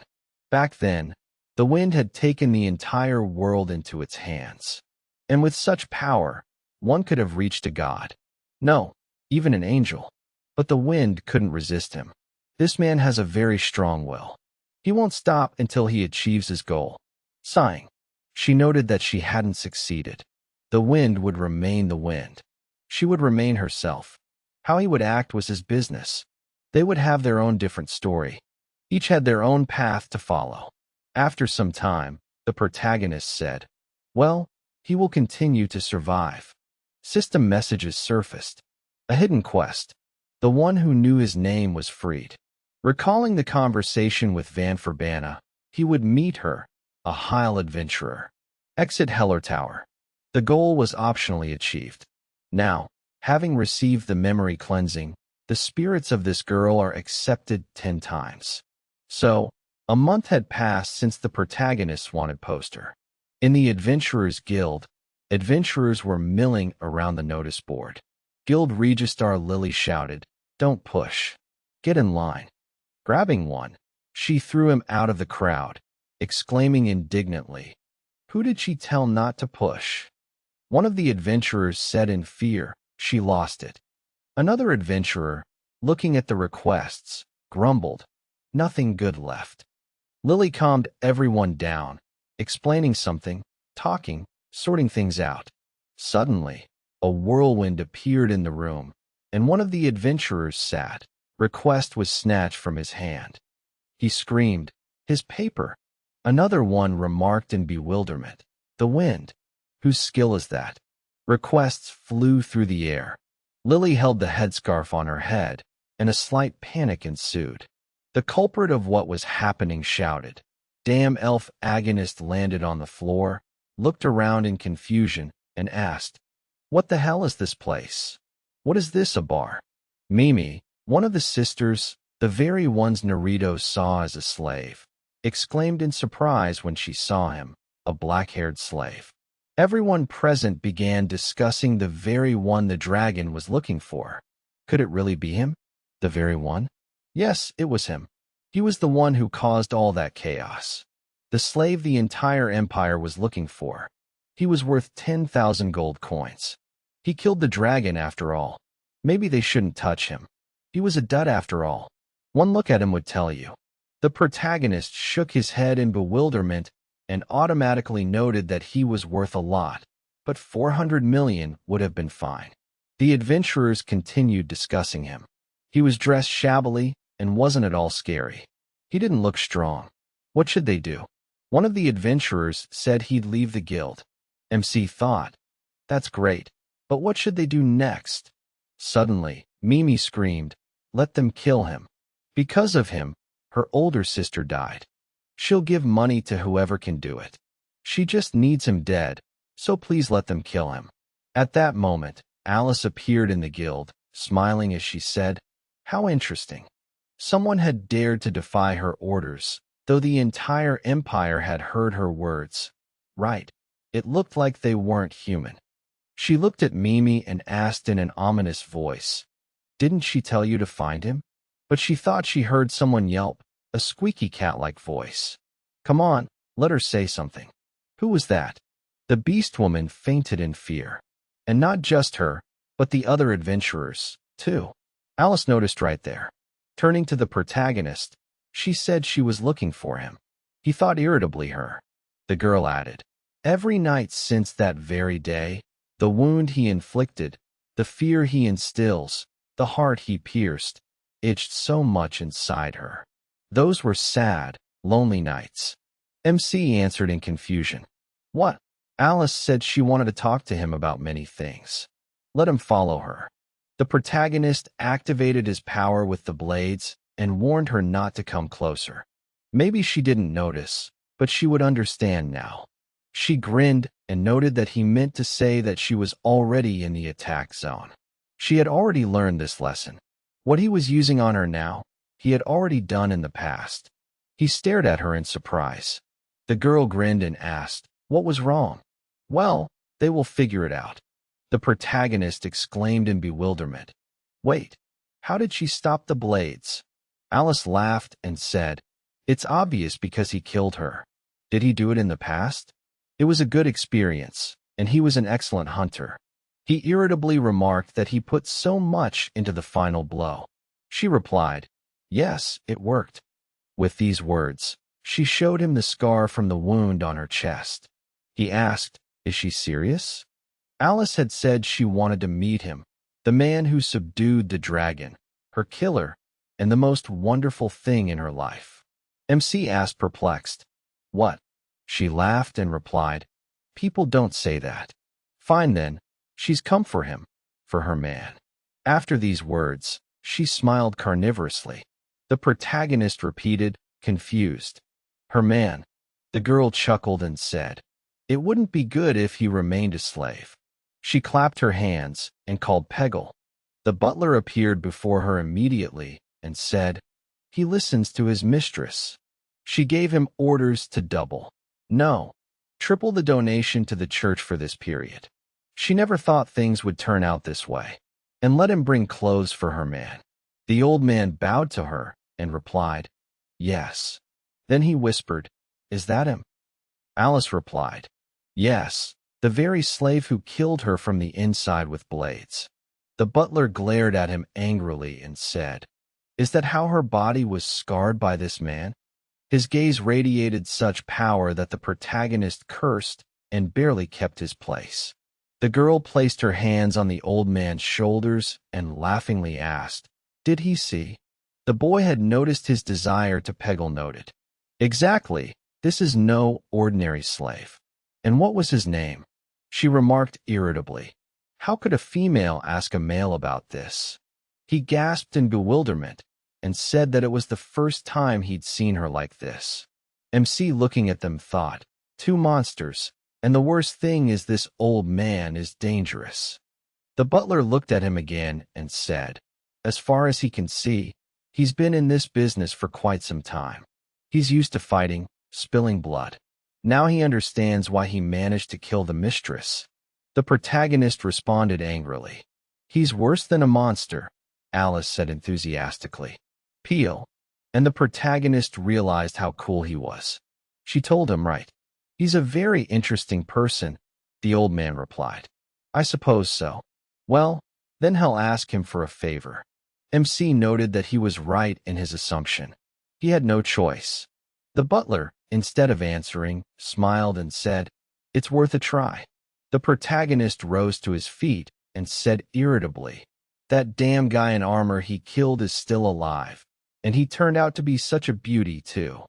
Back then, the wind had taken the entire world into its hands. And with such power, one could have reached a god. No, even an angel. But the wind couldn't resist him. This man has a very strong will. He won't stop until he achieves his goal. Sighing, she noted that she hadn't succeeded. The wind would remain the wind. She would remain herself. How he would act was his business. They would have their own different story. Each had their own path to follow. After some time, the protagonist said, well, he will continue to survive. System messages surfaced. A hidden quest. The one who knew his name was freed. Recalling the conversation with Van Verbana, he would meet her, a Heil adventurer. Exit Heller Tower. The goal was optionally achieved. Now, having received the memory cleansing, the spirits of this girl are accepted 10 times. So, a month had passed since the protagonist's wanted poster. In the Adventurers Guild, adventurers were milling around the notice board. Guild Registrar Lily shouted, "Don't push. Get in line." Grabbing one, she threw him out of the crowd, exclaiming indignantly, "Who did she tell not to push?" One of the adventurers said in fear, "She lost it." Another adventurer, looking at the requests, grumbled, "Nothing good left." Lily calmed everyone down, explaining something, talking, sorting things out. Suddenly, a whirlwind appeared in the room, and one of the adventurers sat. Request was snatched from his hand. He screamed, "His paper!" Another one remarked in bewilderment, "The wind! Whose skill is that?" Requests flew through the air. Lily held the headscarf on her head, and a slight panic ensued. The culprit of what was happening shouted. Damn elf agonist landed on the floor, looked around in confusion, and asked, "What the hell is this place? What is this, a bar?" Mimi, one of the sisters, the very ones Naruto saw as a slave, exclaimed in surprise when she saw him, a black-haired slave. Everyone present began discussing the very one the dragon was looking for. Could it really be him? The very one? Yes, it was him. He was the one who caused all that chaos. The slave the entire empire was looking for. He was worth 10,000 gold coins. He killed the dragon after all. Maybe they shouldn't touch him. He was a dud after all. One look at him would tell you. The protagonist shook his head in bewilderment and automatically noted that he was worth a lot, but 400 million would have been fine. The adventurers continued discussing him. He was dressed shabbily and wasn't at all scary. He didn't look strong. What should they do? One of the adventurers said he'd leave the guild. MC thought, "That's great, but what should they do next?" Suddenly, Mimi screamed, "Let them kill him. Because of him, her older sister died. She'll give money to whoever can do it. She just needs him dead, so please let them kill him." At that moment, Alice appeared in the guild, smiling as she said, "How interesting." Someone had dared to defy her orders, though the entire empire had heard her words. Right. It looked like they weren't human. She looked at Mimi and asked in an ominous voice, "Didn't she tell you to find him?" But she thought she heard someone yelp, a squeaky cat-like voice. "Come on, let her say something." Who was that? The beast woman fainted in fear. And not just her, but the other adventurers, too. Alice noticed right there. Turning to the protagonist, she said she was looking for him. He thought irritably her. The girl added, "Every night since that very day, the wound he inflicted, the fear he instills, the heart he pierced, itched so much inside her. Those were sad, lonely nights." MC answered in confusion. "What?" Alice said she wanted to talk to him about many things. Let him follow her. The protagonist activated his power with the blades and warned her not to come closer. Maybe she didn't notice, but she would understand now. She grinned and noted that he meant to say that she was already in the attack zone. She had already learned this lesson. What he was using on her now, he had already done in the past. He stared at her in surprise. The girl grinned and asked, "What was wrong?" "Well, they will figure it out." The protagonist exclaimed in bewilderment. "Wait, how did she stop the blades?" Alice laughed and said, "It's obvious because he killed her." "Did he do it in the past?" "It was a good experience, and he was an excellent hunter." He irritably remarked that he put so much into the final blow. She replied, "Yes, it worked." With these words, she showed him the scar from the wound on her chest. He asked, "Is she serious?" Alice had said she wanted to meet him, the man who subdued the dragon, her killer, and the most wonderful thing in her life. MC asked perplexed, "What?" She laughed and replied, "People don't say that." "Fine then, she's come for him, for her man." After these words, she smiled carnivorously. The protagonist repeated, confused, "Her man." The girl chuckled and said, It wouldn't be good if he remained a slave. She clapped her hands and called Peggle. The butler appeared before her immediately and said, "He listens to his mistress." She gave him orders to double, no, triple the donation to the church for this period. She never thought things would turn out this way, and let him bring clothes for her man. The old man bowed to her and replied, "Yes." Then he whispered, "Is that him?" Alice replied, "Yes, the very slave who killed her from the inside with blades." The butler glared at him angrily and said, "Is that how her body was scarred by this man?" His gaze radiated such power that the protagonist cursed and barely kept his place. The girl placed her hands on the old man's shoulders and laughingly asked, "Did he see?" The boy had noticed his desire to Peggle noted. "Exactly, this is no ordinary slave." "And what was his name?" She remarked irritably. How could a female ask a male about this? He gasped in bewilderment and said that it was the first time he'd seen her like this. MC, looking at them, thought, "Two monsters, and the worst thing is this old man is dangerous." The butler looked at him again and said, "As far as he can see, he's been in this business for quite some time. He's used to fighting, spilling blood. Now he understands why he managed to kill the mistress." The protagonist responded angrily. "He's worse than a monster," Alice said enthusiastically. "Peel." And the protagonist realized how cool he was. She told him, "Right. He's a very interesting person," the old man replied. "I suppose so. Well, then he'll ask him for a favor." MC noted that he was right in his assumption. He had no choice. The butler, instead of answering, smiled and said, "It's worth a try." The protagonist rose to his feet and said irritably, "That damn guy in armor he killed is still alive, and he turned out to be such a beauty, too."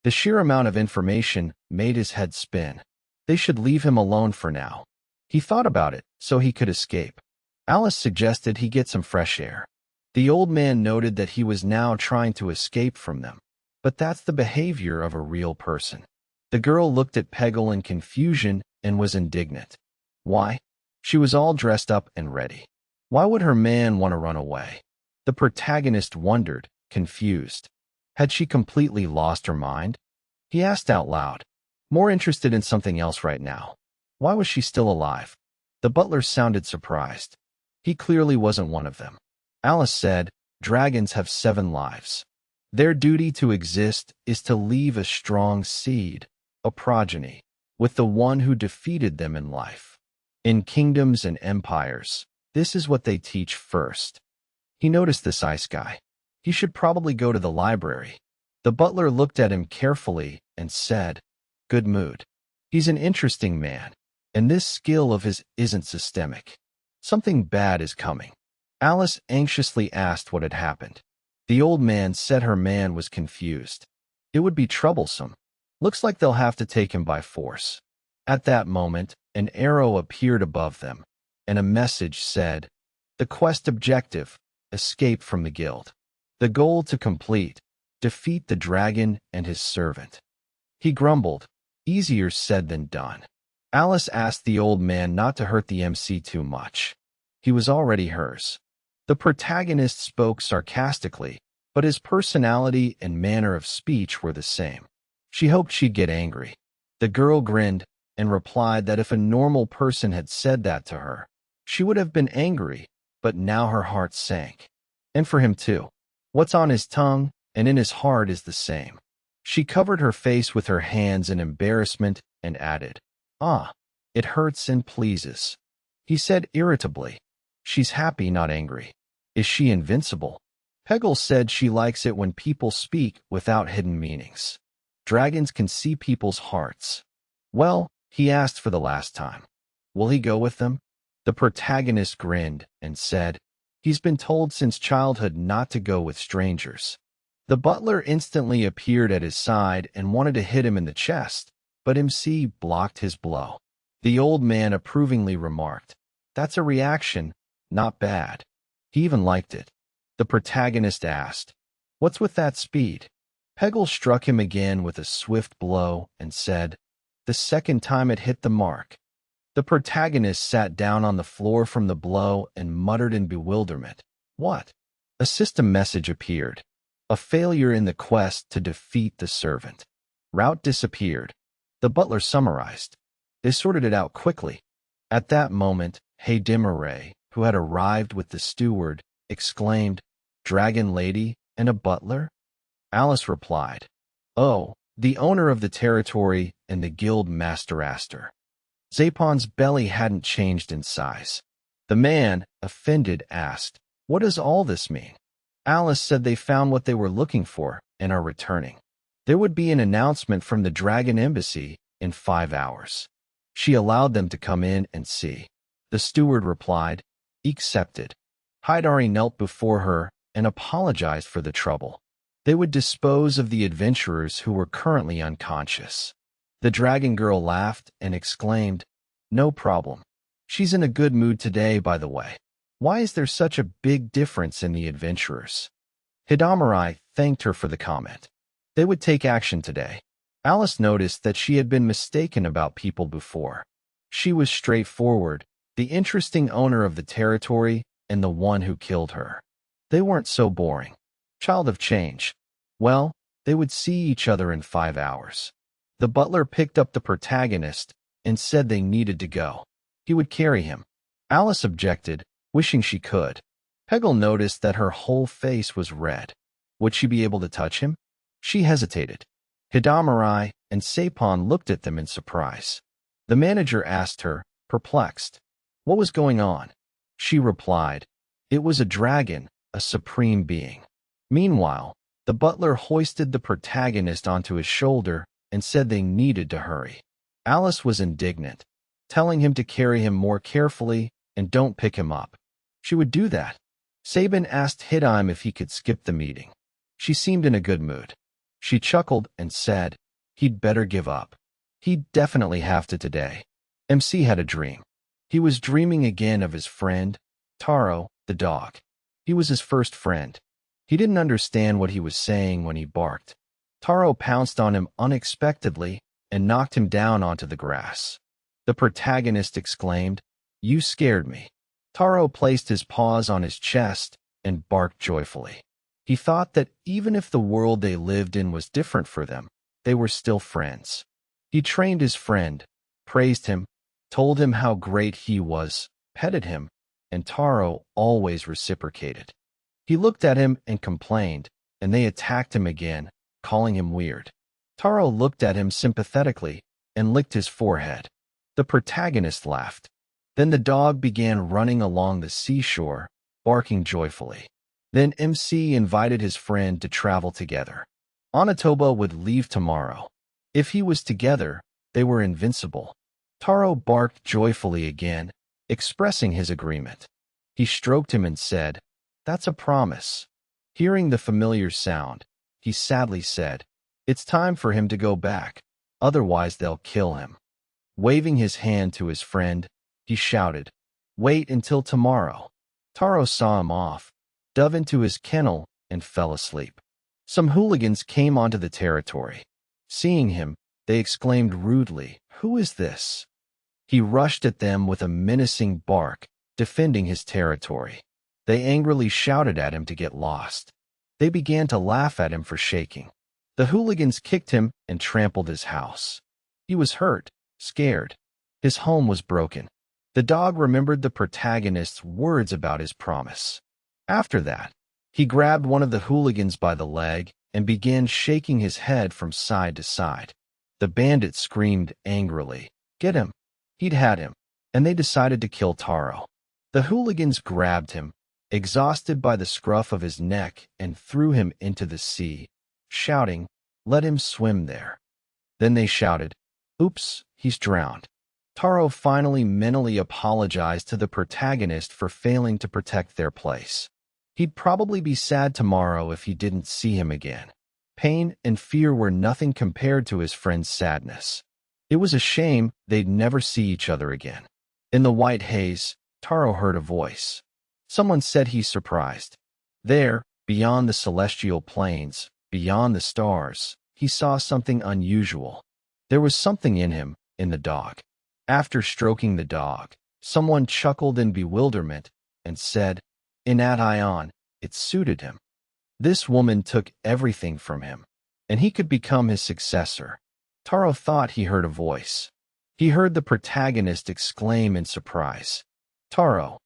The sheer amount of information made his head spin. They should leave him alone for now. He thought about it so he could escape. Alice suggested he get some fresh air. The old man noted that he was now trying to escape from them, but that's the behavior of a real person. The girl looked at Peggle in confusion and was indignant. Why? She was all dressed up and ready. Why would her man want to run away? The protagonist wondered, confused. Had she completely lost her mind? He asked out loud, more interested in something else right now. Why was she still alive? The butler sounded surprised. He clearly wasn't one of them. Alice said, "Dragons have 7 lives. Their duty to exist is to leave a strong seed, a progeny, with the one who defeated them in life. In kingdoms and empires, this is what they teach first." He noticed this Isekai. He should probably go to the library. The butler looked at him carefully and said, "Good mood. He's an interesting man, and this skill of his isn't systemic. Something bad is coming." Alice anxiously asked what had happened. The old man said her man was confused. It would be troublesome. Looks like they'll have to take him by force. At that moment, an arrow appeared above them, and a message said, "The quest objective, escape from the guild. The goal to complete, defeat the dragon and his servant." He grumbled, easier said than done. Alice asked the old man not to hurt the MC too much. He was already hers. The protagonist spoke sarcastically, but his personality and manner of speech were the same. She hoped she'd get angry. The girl grinned and replied that if a normal person had said that to her, she would have been angry, but now her heart sank. And for him too. What's on his tongue and in his heart is the same. She covered her face with her hands in embarrassment and added, "Ah, it hurts and pleases." He said irritably, "She's happy, not angry. Is she invincible?" Peggle said she likes it when people speak without hidden meanings. Dragons can see people's hearts. Well, he asked for the last time. Will he go with them? The protagonist grinned and said, "He's been told since childhood not to go with strangers." The butler instantly appeared at his side and wanted to hit him in the chest, but MC blocked his blow. The old man approvingly remarked, "That's a reaction, not bad." He even liked it. The protagonist asked, "What's with that speed?" Peggle struck him again with a swift blow and said, The second time it hit the mark. The protagonist sat down on the floor from the blow and muttered in bewilderment. What? A system message appeared. A failure in the quest to defeat the servant. Route disappeared. The butler summarized. They sorted it out quickly. At that moment, Heidemare, who had arrived with the steward, exclaimed, "Dragon lady and a butler?" Alice replied, "Oh, the owner of the territory and the guild masteraster." Zapon's belly hadn't changed in size. The man, offended, asked, "What does all this mean?" Alice said they found what they were looking for and are returning. There would be an announcement from the Dragon Embassy in 5 hours. She allowed them to come in and see. The steward replied, "Accepted." Hidari knelt before her and apologized for the trouble. They would dispose of the adventurers who were currently unconscious. The dragon girl laughed and exclaimed, "No problem. She's in a good mood today, by the way. Why is there such a big difference in the adventurers?" Hidamarai thanked her for the comment. They would take action today. Alice noticed that she had been mistaken about people before. She was straightforward, the interesting owner of the territory and the one who killed her. They weren't so boring. Child of change. Well, they would see each other in 5 hours. The butler picked up the protagonist and said they needed to go. He would carry him. Alice objected, wishing she could. Peggle noticed that her whole face was red. Would she be able to touch him? She hesitated. Hidamarai and Sapon looked at them in surprise. The manager asked her, perplexed, what was going on? She replied, "It was a dragon, a supreme being." Meanwhile, the butler hoisted the protagonist onto his shoulder and said they needed to hurry. Alice was indignant, telling him to carry him more carefully and don't pick him up. She would do that. Sabin asked Hidaim if he could skip the meeting. She seemed in a good mood. She chuckled and said, he'd better give up. He'd definitely have to today. MC had a dream. He was dreaming again of his friend, Taro, the dog. He was his first friend. He didn't understand what he was saying when he barked. Taro pounced on him unexpectedly and knocked him down onto the grass. The protagonist exclaimed, "You scared me." Taro placed his paws on his chest and barked joyfully. He thought that even if the world they lived in was different for them, they were still friends. He trained his friend, praised him, told him how great he was, petted him, and Taro always reciprocated. He looked at him and complained, and they attacked him again, calling him weird. Taro looked at him sympathetically and licked his forehead. The protagonist laughed. Then the dog began running along the seashore, barking joyfully. Then MC invited his friend to travel together. Onitoba would leave tomorrow. If he was together, they were invincible. Taro barked joyfully again, expressing his agreement. He stroked him and said, "That's a promise." Hearing the familiar sound, he sadly said, "It's time for him to go back, otherwise they'll kill him." Waving his hand to his friend, he shouted, "Wait until tomorrow." Taro saw him off, dove into his kennel, and fell asleep. Some hooligans came onto the territory. Seeing him, they exclaimed rudely, "Who is this?" He rushed at them with a menacing bark, defending his territory. They angrily shouted at him to get lost. They began to laugh at him for shaking. The hooligans kicked him and trampled his house. He was hurt, scared. His home was broken. The dog remembered the protagonist's words about his promise. After that, he grabbed one of the hooligans by the leg and began shaking his head from side to side. The bandit screamed angrily, "Get him!" He'd had him, and they decided to kill Taro. The hooligans grabbed him, exhausted by the scruff of his neck, and threw him into the sea, shouting, "Let him swim there." Then they shouted, "Oops, he's drowned." Taro finally mentally apologized to the protagonist for failing to protect their place. He'd probably be sad tomorrow if he didn't see him again. Pain and fear were nothing compared to his friend's sadness. It was a shame they'd never see each other again. In the white haze, Taro heard a voice. Someone said he's surprised. There, beyond the celestial plains, beyond the stars, he saw something unusual. There was something in him in the dog. After stroking the dog, someone chuckled in bewilderment and said, "Inat Ion, it suited him." This woman took everything from him, and he could become his successor. Taro thought he heard a voice. He heard the protagonist exclaim in surprise, "Taro!"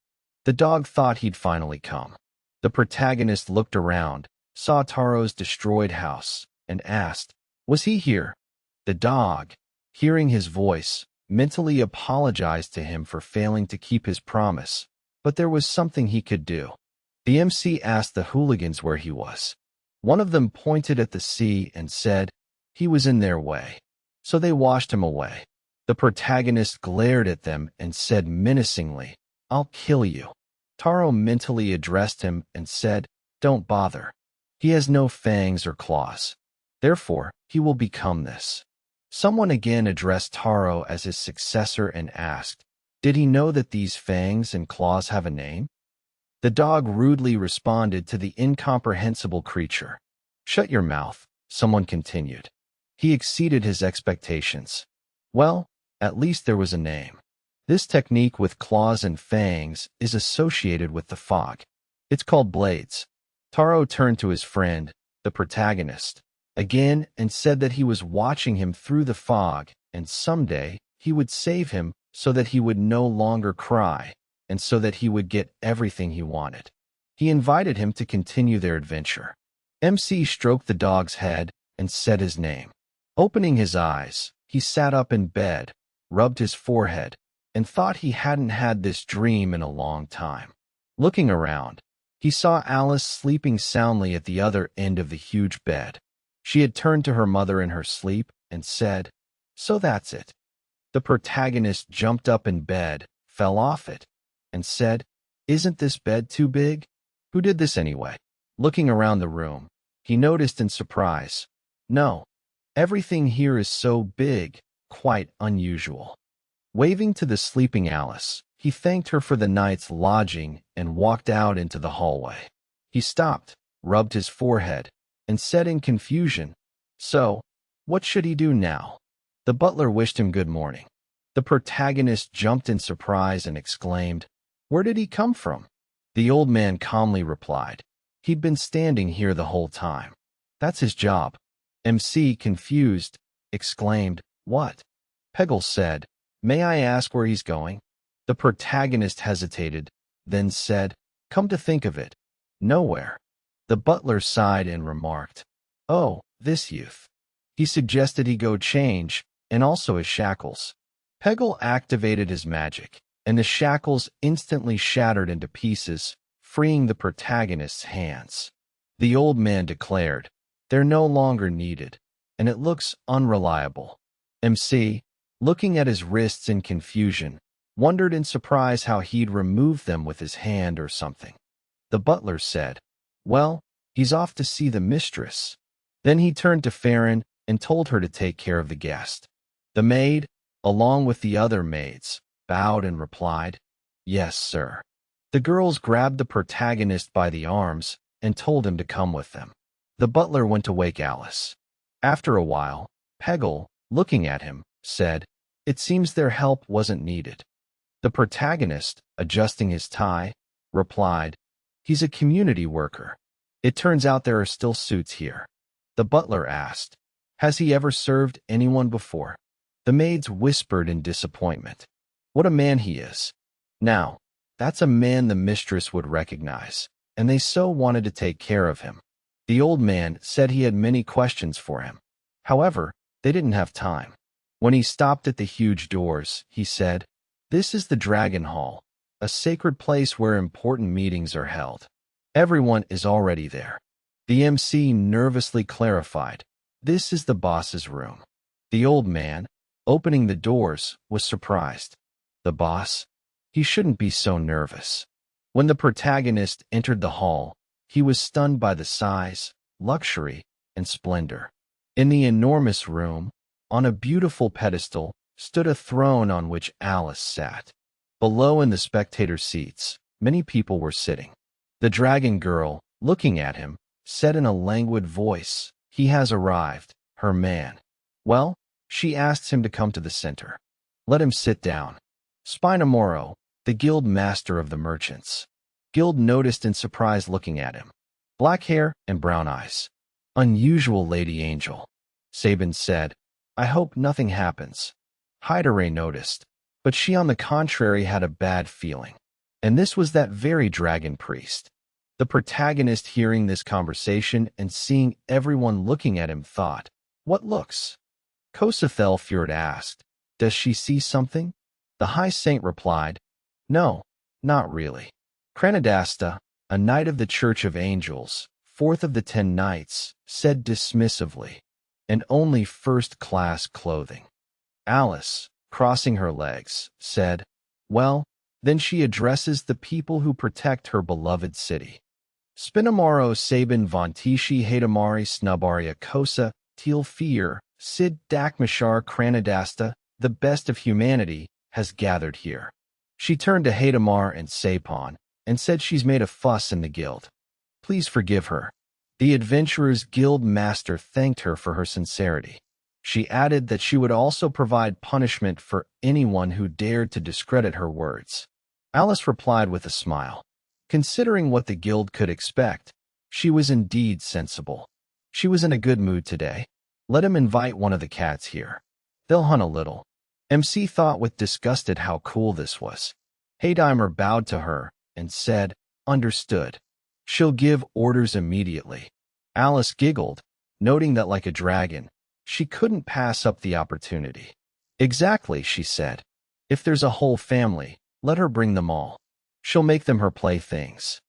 The dog thought he'd finally come. The protagonist looked around, saw Taro's destroyed house, and asked, "Was he here?" The dog, hearing his voice, mentally apologized to him for failing to keep his promise, but there was something he could do. The MC asked the hooligans where he was. One of them pointed at the sea and said he was in their way, so they washed him away. The protagonist glared at them and said menacingly, "I'll kill you." Taro mentally addressed him and said, "Don't bother. He has no fangs or claws. Therefore, he will become this." Someone again addressed Taro as his successor and asked, did he know that these fangs and claws have a name? The dog rudely responded to the incomprehensible creature. "Shut your mouth," someone continued. He exceeded his expectations. Well, at least there was a name. This technique with claws and fangs is associated with the fog. It's called blades. Taro turned to his friend, the protagonist, again and said that he was watching him through the fog and someday he would save him so that he would no longer cry and so that he would get everything he wanted. He invited him to continue their adventure. MC stroked the dog's head and said his name. Opening his eyes, he sat up in bed, rubbed his forehead, and thought he hadn't had this dream in a long time. Looking around, he saw Alice sleeping soundly at the other end of the huge bed. She had turned to her mother in her sleep and said, "So that's it." The protagonist jumped up in bed, fell off it, and said, "Isn't this bed too big? Who did this anyway?" Looking around the room, he noticed in surprise, "No, everything here is so big, quite unusual." Waving to the sleeping Alice, he thanked her for the night's lodging and walked out into the hallway. He stopped, rubbed his forehead, and said in confusion, "So, what should he do now?" The butler wished him good morning. The protagonist jumped in surprise and exclaimed, "Where did he come from?" The old man calmly replied, "He'd been standing here the whole time. That's his job." MC, confused, exclaimed, "What?" Peggle said, "May I ask where he's going?" The protagonist hesitated, then said, "Come to think of it, nowhere." The butler sighed and remarked, "Oh, this youth. He suggested he go change, and also his shackles." Peggle activated his magic, and the shackles instantly shattered into pieces, freeing the protagonist's hands. The old man declared, "They're no longer needed, and it looks unreliable." MC, looking at his wrists in confusion, wondered in surprise how he'd removed them with his hand or something. The butler said, "Well, he's off to see the mistress." Then he turned to Farron and told her to take care of the guest. The maid, along with the other maids, bowed and replied, "Yes, sir." The girls grabbed the protagonist by the arms and told him to come with them. The butler went to wake Alice. After a while, Peggle, looking at him, said, "It seems their help wasn't needed." The protagonist, adjusting his tie, replied, "He's a community worker. It turns out there are still suits here." The butler asked, "Has he ever served anyone before?" The maids whispered in disappointment, "What a man he is. Now, that's a man the mistress would recognize, and they so wanted to take care of him." The old man said he had many questions for him. However, they didn't have time. When he stopped at the huge doors, he said, "This is the Dragon Hall, a sacred place where important meetings are held. Everyone is already there." The MC nervously clarified, "This is the boss's room." The old man, opening the doors, was surprised. The boss? He shouldn't be so nervous. When the protagonist entered the hall, he was stunned by the size, luxury, and splendor. In the enormous room, on a beautiful pedestal, stood a throne on which Alice sat. Below in the spectator seats, many people were sitting. The dragon girl, looking at him, said in a languid voice, "He has arrived, her man." Well, she asked him to come to the center. Let him sit down. Spinomoro, the guild master of the merchants. Guild noticed in surprise looking at him. Black hair and brown eyes. Unusual, Lady Angel. Sabin said, I hope nothing happens. Hidare noticed, but she on the contrary had a bad feeling. And this was that very dragon priest. The protagonist, hearing this conversation and seeing everyone looking at him, thought, what looks? Kosathel Fjord asked, does she see something? The High Saint replied, no, not really. Kranadasta, a knight of the Church of Angels, fourth of the 10 knights, said dismissively, and only first-class clothing. Alice, crossing her legs, said, well, then she addresses the people who protect her beloved city. Spinomoro Sabin Vontishi Hadamari Snubaria Kosa, Teal Fear, Sid Dakmashar Kranadasta, the best of humanity, has gathered here. She turned to Hadamar and Sapon, and said she's made a fuss in the guild. Please forgive her. The Adventurers Guild Master thanked her for her sincerity. She added that she would also provide punishment for anyone who dared to discredit her words. Alice replied with a smile. Considering what the guild could expect, she was indeed sensible. She was in a good mood today. Let him invite one of the cats here. They'll hunt a little. MC thought with disgust at how cool this was. Haydimer bowed to her and said, understood. She'll give orders immediately. Alice giggled, noting that like a dragon, she couldn't pass up the opportunity. Exactly, she said. If there's a whole family, let her bring them all. She'll make them her playthings.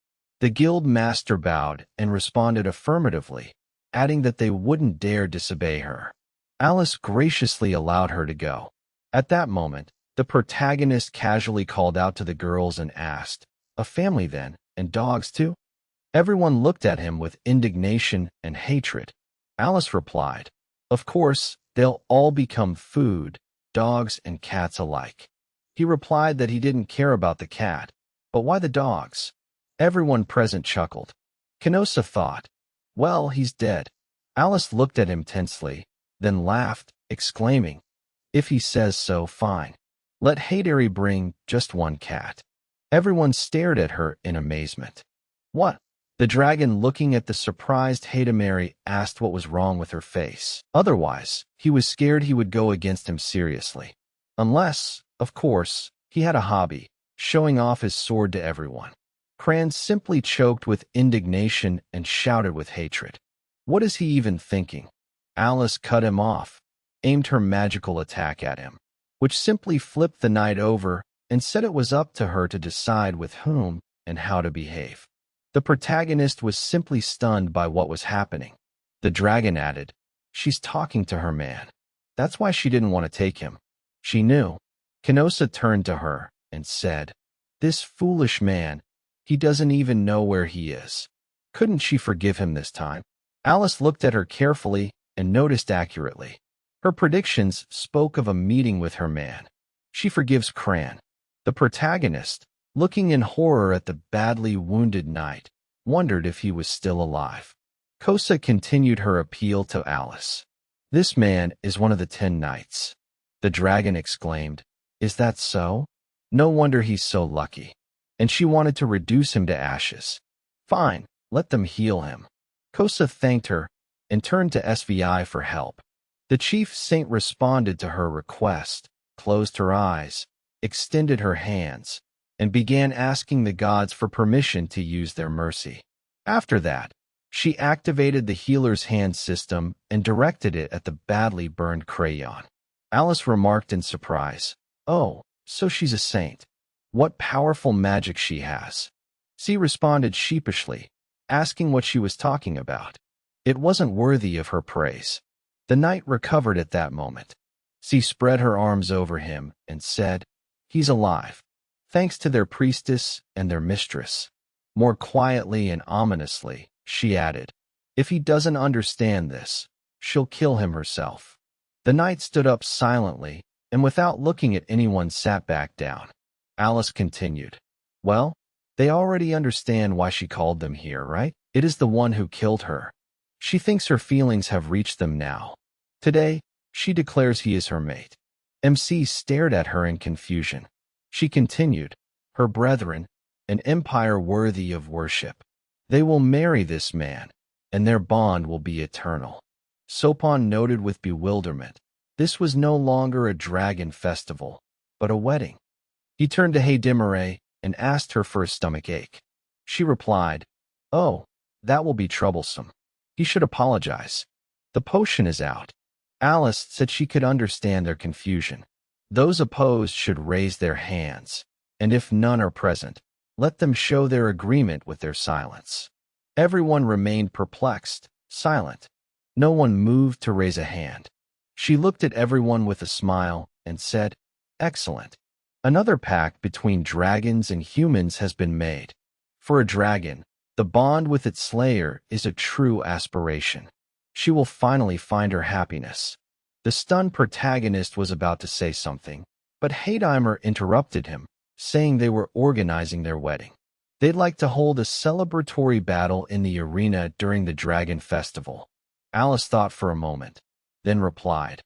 The guild master bowed and responded affirmatively, adding that they wouldn't dare disobey her. Alice graciously allowed her to go. At that moment, the protagonist casually called out to the girls and asked, a family then, and dogs too? Everyone looked at him with indignation and hatred. Alice replied, of course, they'll all become food, dogs and cats alike. He replied that he didn't care about the cat, but why the dogs? Everyone present chuckled. Canosa thought, well, he's dead. Alice looked at him tensely, then laughed, exclaiming, if he says so, fine. Let Hadari bring just one cat. Everyone stared at her in amazement. What? The dragon, looking at the surprised Hadamari, asked what was wrong with her face. Otherwise, he was scared he would go against him seriously. Unless, of course, he had a hobby, showing off his sword to everyone. Cran simply choked with indignation and shouted with hatred. What is he even thinking? Alice cut him off, aimed her magical attack at him, which simply flipped the knight over and said it was up to her to decide with whom and how to behave. The protagonist was simply stunned by what was happening. The dragon added, she's talking to her man. That's why she didn't want to take him. She knew. Canosa turned to her and said, this foolish man, he doesn't even know where he is. Couldn't she forgive him this time? Alice looked at her carefully and noticed accurately. Her predictions spoke of a meeting with her man. She forgives Cran. The protagonist, looking in horror at the badly wounded knight, wondered if he was still alive. Kosa continued her appeal to Alice. This man is one of the 10 knights. The dragon exclaimed, is that so? No wonder he's so lucky. And she wanted to reduce him to ashes. Fine, let them heal him. Kosa thanked her and turned to SVI for help. The chief saint responded to her request, closed her eyes, extended her hands, and began asking the gods for permission to use their mercy. After that, she activated the healer's hand system and directed it at the badly burned crayon. Alice remarked in surprise, oh, so she's a saint. What powerful magic she has. C responded sheepishly, asking what she was talking about. It wasn't worthy of her praise. The knight recovered at that moment. C spread her arms over him and said, he's alive, thanks to their priestess and their mistress. More quietly and ominously, she added, if he doesn't understand this, she'll kill him herself. The knight stood up silently and without looking at anyone sat back down. Alice continued, well, they already understand why she called them here, right? It is the one who killed her. She thinks her feelings have reached them now. Today, she declares he is her mate. MC stared at her in confusion. She continued, "Her brethren, an empire worthy of worship. They will marry this man, and their bond will be eternal." Sopon noted with bewilderment. This was no longer a dragon festival, but a wedding. He turned to Heidemare and asked her for a stomach ache. She replied, "Oh, that will be troublesome. He should apologize. The potion is out." Alice said she could understand their confusion. Those opposed should raise their hands, and if none are present, let them show their agreement with their silence. Everyone remained perplexed, silent. No one moved to raise a hand. She looked at everyone with a smile and said, "Excellent. Another pact between dragons and humans has been made. For a dragon, the bond with its slayer is a true aspiration. She will finally find her happiness." The stunned protagonist was about to say something, but Heideimer interrupted him, saying they were organizing their wedding. They'd like to hold a celebratory battle in the arena during the Dragon Festival. Alice thought for a moment, then replied,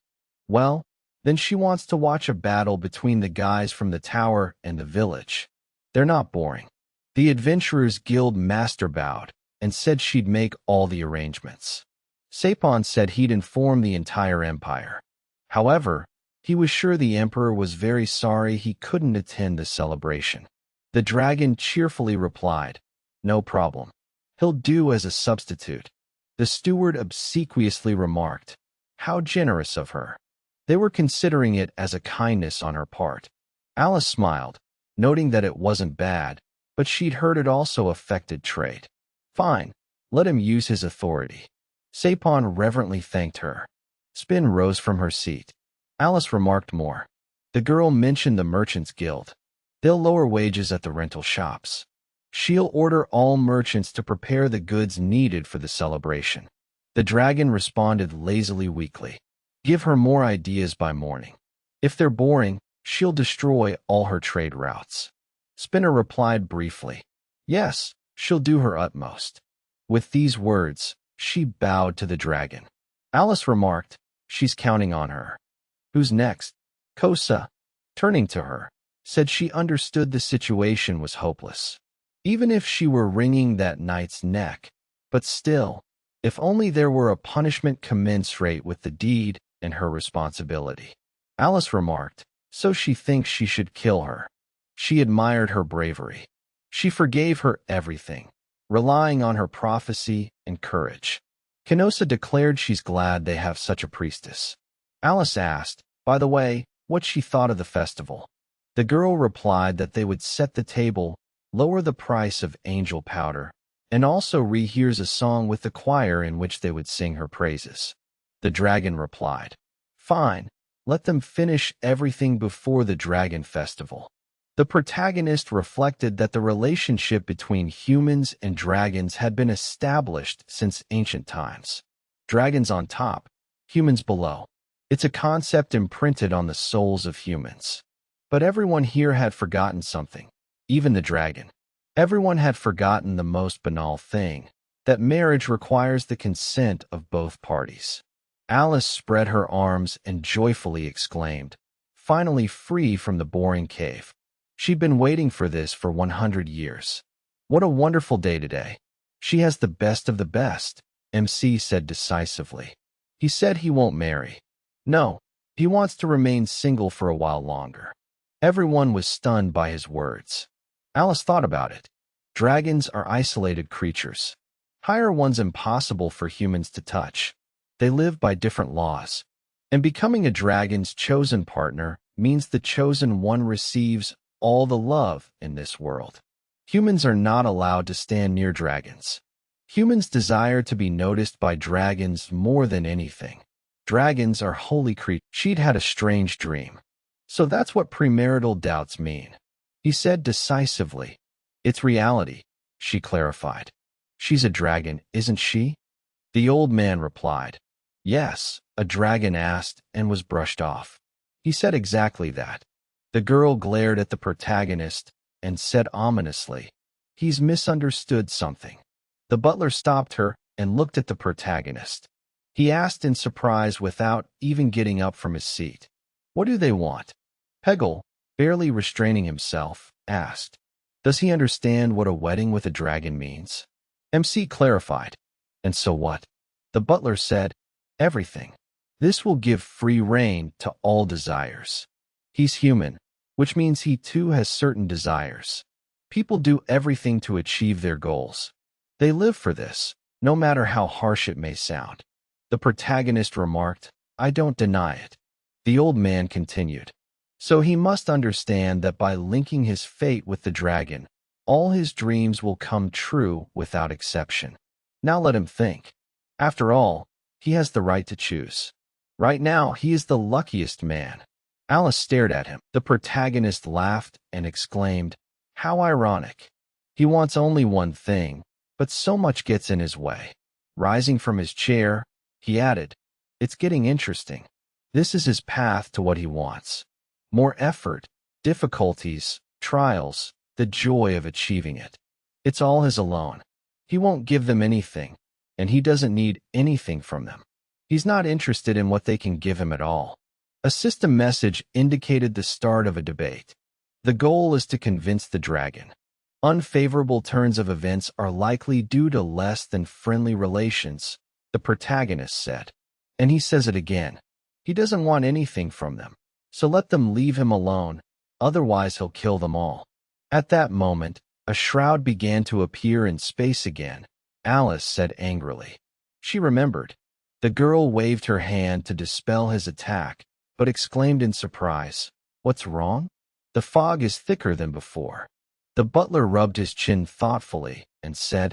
"Well, then she wants to watch a battle between the guys from the tower and the village. They're not boring." The Adventurers Guild master bowed and said she'd make all the arrangements. Sapon said he'd inform the entire empire. However, he was sure the emperor was very sorry he couldn't attend the celebration. The dragon cheerfully replied, "No problem. He'll do as a substitute." The steward obsequiously remarked, "How generous of her." They were considering it as a kindness on her part. Alice smiled, noting that it wasn't bad, but she'd heard it also affected trade. "Fine, let him use his authority." Sapon reverently thanked her. Spin rose from her seat. Alice remarked more. The girl mentioned the Merchants Guild. They'll lower wages at the rental shops. She'll order all merchants to prepare the goods needed for the celebration. The dragon responded lazily weakly. "Give her more ideas by morning. If they're boring, she'll destroy all her trade routes." Spinner replied briefly, "Yes, she'll do her utmost." With these words, she bowed to the dragon. Alice remarked, "She's counting on her." "Who's next?" Kosa, turning to her, said she understood the situation was hopeless. Even if she were wringing that knight's neck, but still, if only there were a punishment commensurate with the deed and her responsibility. Alice remarked, "So she thinks she should kill her." She admired her bravery. She forgave her everything, relying on her prophecy and courage. Kenosa declared she's glad they have such a priestess. Alice asked, by the way, what she thought of the festival. The girl replied that they would set the table, lower the price of angel powder, and also rehearse a song with the choir in which they would sing her praises. The dragon replied, "Fine, let them finish everything before the dragon festival." The protagonist reflected that the relationship between humans and dragons had been established since ancient times. Dragons on top, humans below. It's a concept imprinted on the souls of humans. But everyone here had forgotten something, even the dragon. Everyone had forgotten the most banal thing, that marriage requires the consent of both parties. Alice spread her arms and joyfully exclaimed, finally free from the boring cave. She'd been waiting for this for 100 years. What a wonderful day today. She has the best of the best, MC said decisively. He said he won't marry. No, he wants to remain single for a while longer. Everyone was stunned by his words. Alice thought about it. Dragons are isolated creatures. Higher ones impossible for humans to touch. They live by different laws. And becoming a dragon's chosen partner means the chosen one receives all the love in this world. Humans are not allowed to stand near dragons. Humans desire to be noticed by dragons more than anything. Dragons are holy creatures. She'd had a strange dream. So that's what premarital doubts mean. He said decisively. It's reality, she clarified. She's a dragon, isn't she? The old man replied. Yes, a dragon asked and was brushed off. He said exactly that. The girl glared at the protagonist and said ominously, He's misunderstood something. The butler stopped her and looked at the protagonist. He asked in surprise without even getting up from his seat. What do they want? Peggle, barely restraining himself, asked. Does he understand what a wedding with a dragon means? MC clarified. And so what? The butler said, everything. This will give free rein to all desires. He's human, which means he too has certain desires. People do everything to achieve their goals. They live for this, no matter how harsh it may sound. The protagonist remarked, I don't deny it. The old man continued. So he must understand that by linking his fate with the dragon, all his dreams will come true without exception. Now let him think. After all, he has the right to choose. Right now, he is the luckiest man. Alice stared at him. The protagonist laughed and exclaimed, how ironic. He wants only one thing, but so much gets in his way. Rising from his chair, he added, it's getting interesting. This is his path to what he wants. More effort, difficulties, trials, the joy of achieving it. It's all his alone. He won't give them anything, and he doesn't need anything from them. He's not interested in what they can give him at all. A system message indicated the start of a debate. The goal is to convince the dragon. Unfavorable turns of events are likely due to less than friendly relations, the protagonist said. And he says it again. He doesn't want anything from them. So let them leave him alone, otherwise he'll kill them all. At that moment, a shroud began to appear in space again, Alice said angrily. She remembered. The girl waved her hand to dispel his attack, but exclaimed in surprise, what's wrong? The fog is thicker than before. The butler rubbed his chin thoughtfully and said,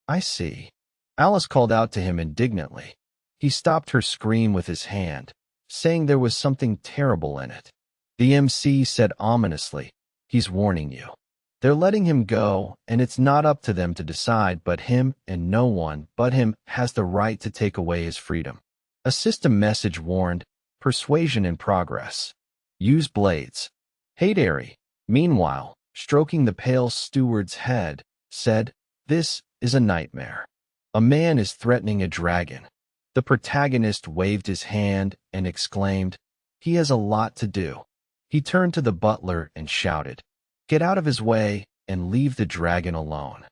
I see. Alice called out to him indignantly. He stopped her scream with his hand, saying there was something terrible in it. The MC said ominously, he's warning you. They're letting him go, and it's not up to them to decide, but him and no one but him has the right to take away his freedom. A system message warned, persuasion in progress. Use blades. Haydary, meanwhile, stroking the pale steward's head, said, this is a nightmare. A man is threatening a dragon. The protagonist waved his hand and exclaimed, he has a lot to do. He turned to the butler and shouted, get out of his way and leave the dragon alone.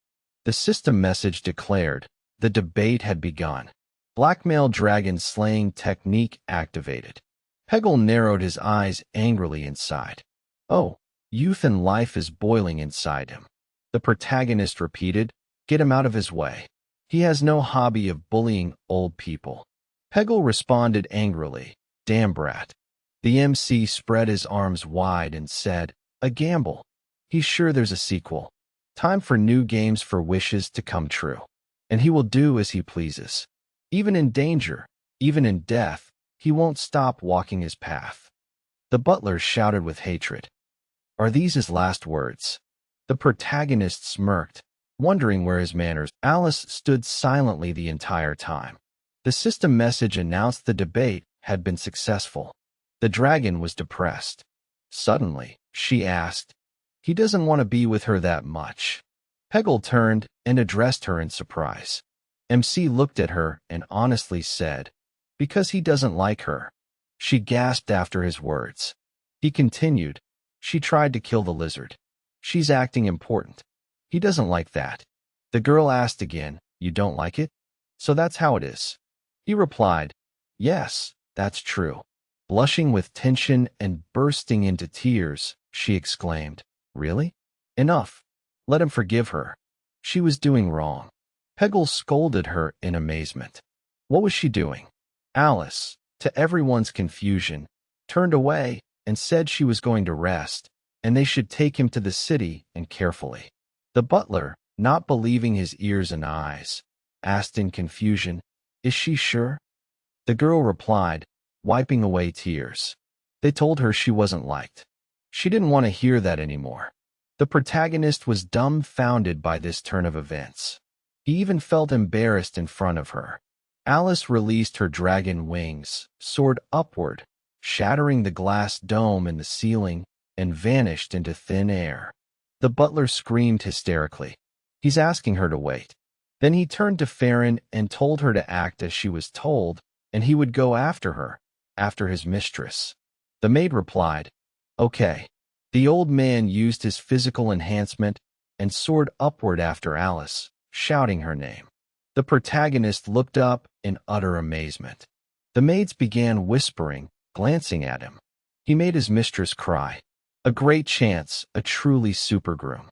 The system message declared, the debate had begun. Blackmail dragon slaying technique activated. Peggle narrowed his eyes angrily inside. Oh, youth and life is boiling inside him. The protagonist repeated, get him out of his way. He has no hobby of bullying old people. Peggle responded angrily, damn brat. The MC spread his arms wide and said, a gamble. He's sure there's a sequel. Time for new games for wishes to come true. And he will do as he pleases. Even in danger, even in death, he won't stop walking his path. The butler shouted with hatred. Are these his last words? The protagonist smirked, wondering where his manners. Alice stood silently the entire time. The system message announced the debate had been successful. The dragon was depressed. Suddenly, she asked, he doesn't want to be with her that much. Peggle turned and addressed her in surprise. MC looked at her and honestly said, because he doesn't like her. She gasped after his words. He continued, she tried to kill the lizard. She's acting important. He doesn't like that. The girl asked again, you don't like it? So that's how it is. He replied, yes, that's true. Blushing with tension and bursting into tears, she exclaimed, really? Enough. Let him forgive her. She was doing wrong. Peggle scolded her in amazement. What was she doing? Alice, to everyone's confusion, turned away and said she was going to rest, and they should take him to the city and carefully. The butler, not believing his ears and eyes, asked in confusion, is she sure? The girl replied, wiping away tears. They told her she wasn't liked. She didn't want to hear that anymore. The protagonist was dumbfounded by this turn of events. He even felt embarrassed in front of her. Alice released her dragon wings, soared upward, shattering the glass dome in the ceiling, and vanished into thin air. The butler screamed hysterically. He's asking her to wait. Then he turned to Farron and told her to act as she was told, and he would go after her, after his mistress. The maid replied, "Okay." The old man used his physical enhancement and soared upward after Alice, shouting her name. The protagonist looked up in utter amazement. The maids began whispering, glancing at him. He made his mistress cry. A great chance, a truly supergroom.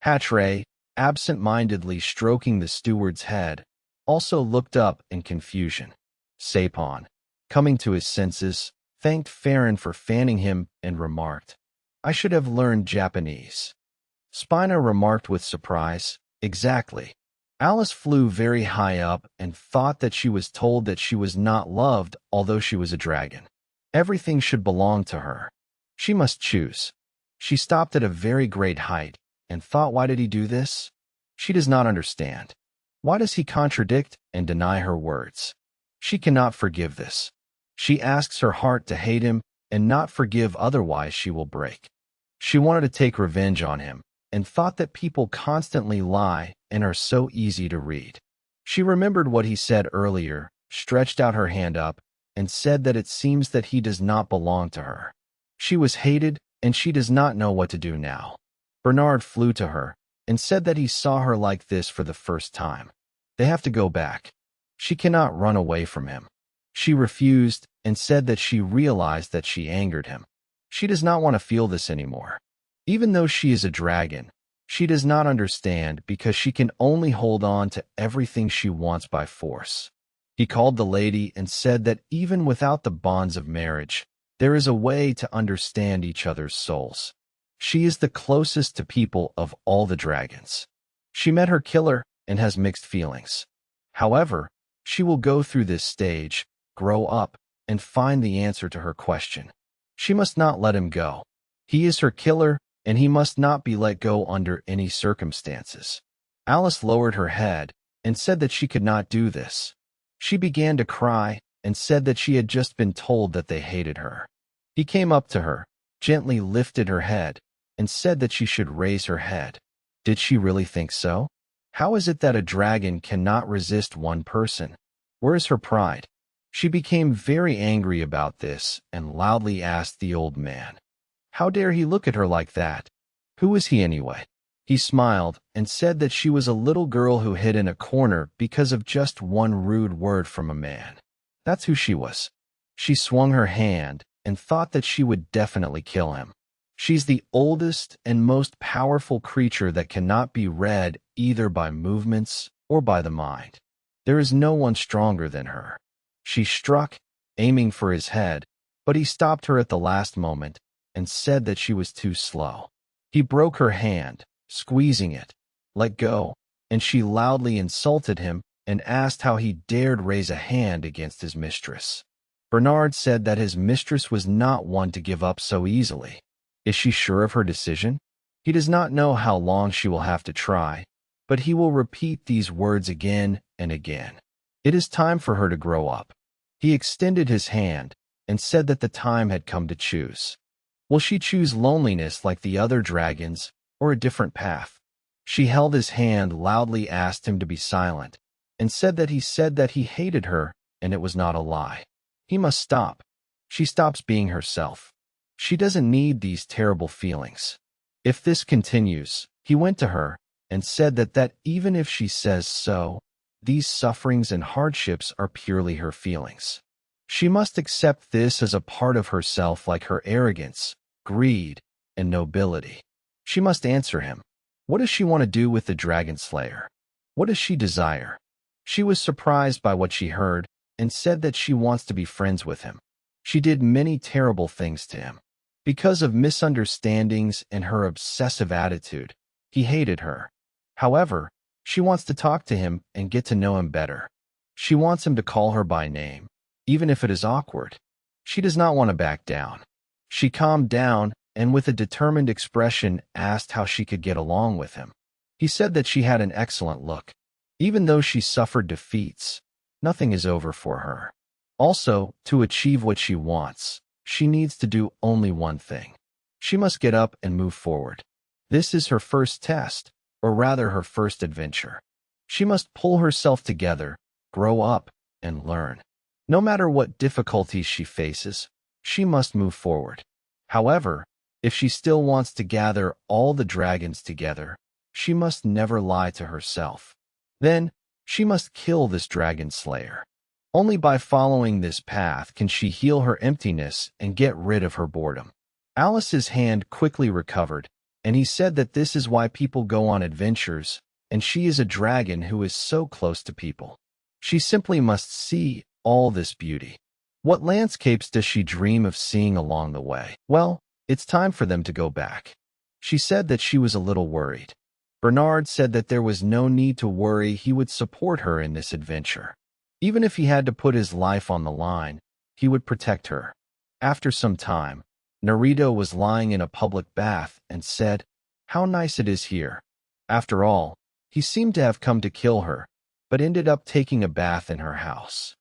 Hatray, absent-mindedly stroking the steward's head, also looked up in confusion. Sapon, coming to his senses, thanked Farron for fanning him and remarked, "I should have learned Japanese." Spina remarked with surprise, "Exactly." Alice flew very high up and thought that she was told that she was not loved although she was a dragon. Everything should belong to her. She must choose. She stopped at a very great height and thought, why did he do this? She does not understand. Why does he contradict and deny her words? She cannot forgive this. She asks her heart to hate him and not forgive, otherwise she will break. She wanted to take revenge on him and thought that people constantly lie and are so easy to read. She remembered what he said earlier, stretched out her hand up, and said that it seems that he does not belong to her. She was hated, and she does not know what to do now. Bernard flew to her and said that he saw her like this for the first time. They have to go back. She cannot run away from him. She refused and said that she realized that she angered him. She does not want to feel this anymore. Even though she is a dragon, she does not understand because she can only hold on to everything she wants by force. He called the lady and said that even without the bonds of marriage, there is a way to understand each other's souls. She is the closest to people of all the dragons. She met her killer and has mixed feelings. However, she will go through this stage, grow up, and find the answer to her question. She must not let him go. He is her killer, and he must not be let go under any circumstances. Alice lowered her head and said that she could not do this. She began to cry and said that she had just been told that they hated her. He came up to her, gently lifted her head, and said that she should raise her head. Did she really think so? How is it that a dragon cannot resist one person? Where is her pride? She became very angry about this and loudly asked the old man, how dare he look at her like that? Who is he anyway? He smiled and said that she was a little girl who hid in a corner because of just one rude word from a man. That's who she was. She swung her hand and thought that she would definitely kill him. She's the oldest and most powerful creature that cannot be read either by movements or by the mind. There is no one stronger than her. She struck, aiming for his head, but he stopped her at the last moment and said that she was too slow. He broke her hand, squeezing it. Let go, and she loudly insulted him and asked how he dared raise a hand against his mistress. Bernard said that his mistress was not one to give up so easily. Is she sure of her decision? He does not know how long she will have to try, but he will repeat these words again and again. It is time for her to grow up. He extended his hand and said that the time had come to choose. Will she choose loneliness like the other dragons, or a different path? She held his hand, loudly asked him to be silent, and said that he hated her, and it was not a lie. He must stop. She stops being herself. She doesn't need these terrible feelings. If this continues, he went to her and said that even if she says so, these sufferings and hardships are purely her feelings. She must accept this as a part of herself, like her arrogance, greed, and nobility. She must answer him. What does she want to do with the Dragon Slayer? What does she desire? She was surprised by what she heard and said that she wants to be friends with him. She did many terrible things to him. Because of misunderstandings and her obsessive attitude, he hated her. However, she wants to talk to him and get to know him better. She wants him to call her by name, even if it is awkward. She does not want to back down. She calmed down and with a determined expression asked how she could get along with him. He said that she had an excellent look. Even though she suffered defeats, nothing is over for her. Also, to achieve what she wants, she needs to do only one thing. She must get up and move forward. This is her first test, or rather her first adventure. She must pull herself together, grow up, and learn. No matter what difficulties she faces, she must move forward. However, if she still wants to gather all the dragons together, she must never lie to herself. Then, she must kill this dragon slayer. Only by following this path can she heal her emptiness and get rid of her boredom. Alice's hand quickly recovered, and he said that this is why people go on adventures, and she is a dragon who is so close to people. She simply must see all this beauty. What landscapes does she dream of seeing along the way? Well, it's time for them to go back. She said that she was a little worried. Bernard said that there was no need to worry, he would support her in this adventure. Even if he had to put his life on the line, he would protect her. After some time, Naruto was lying in a public bath and said, "How nice it is here." After all, he seemed to have come to kill her, but ended up taking a bath in her house.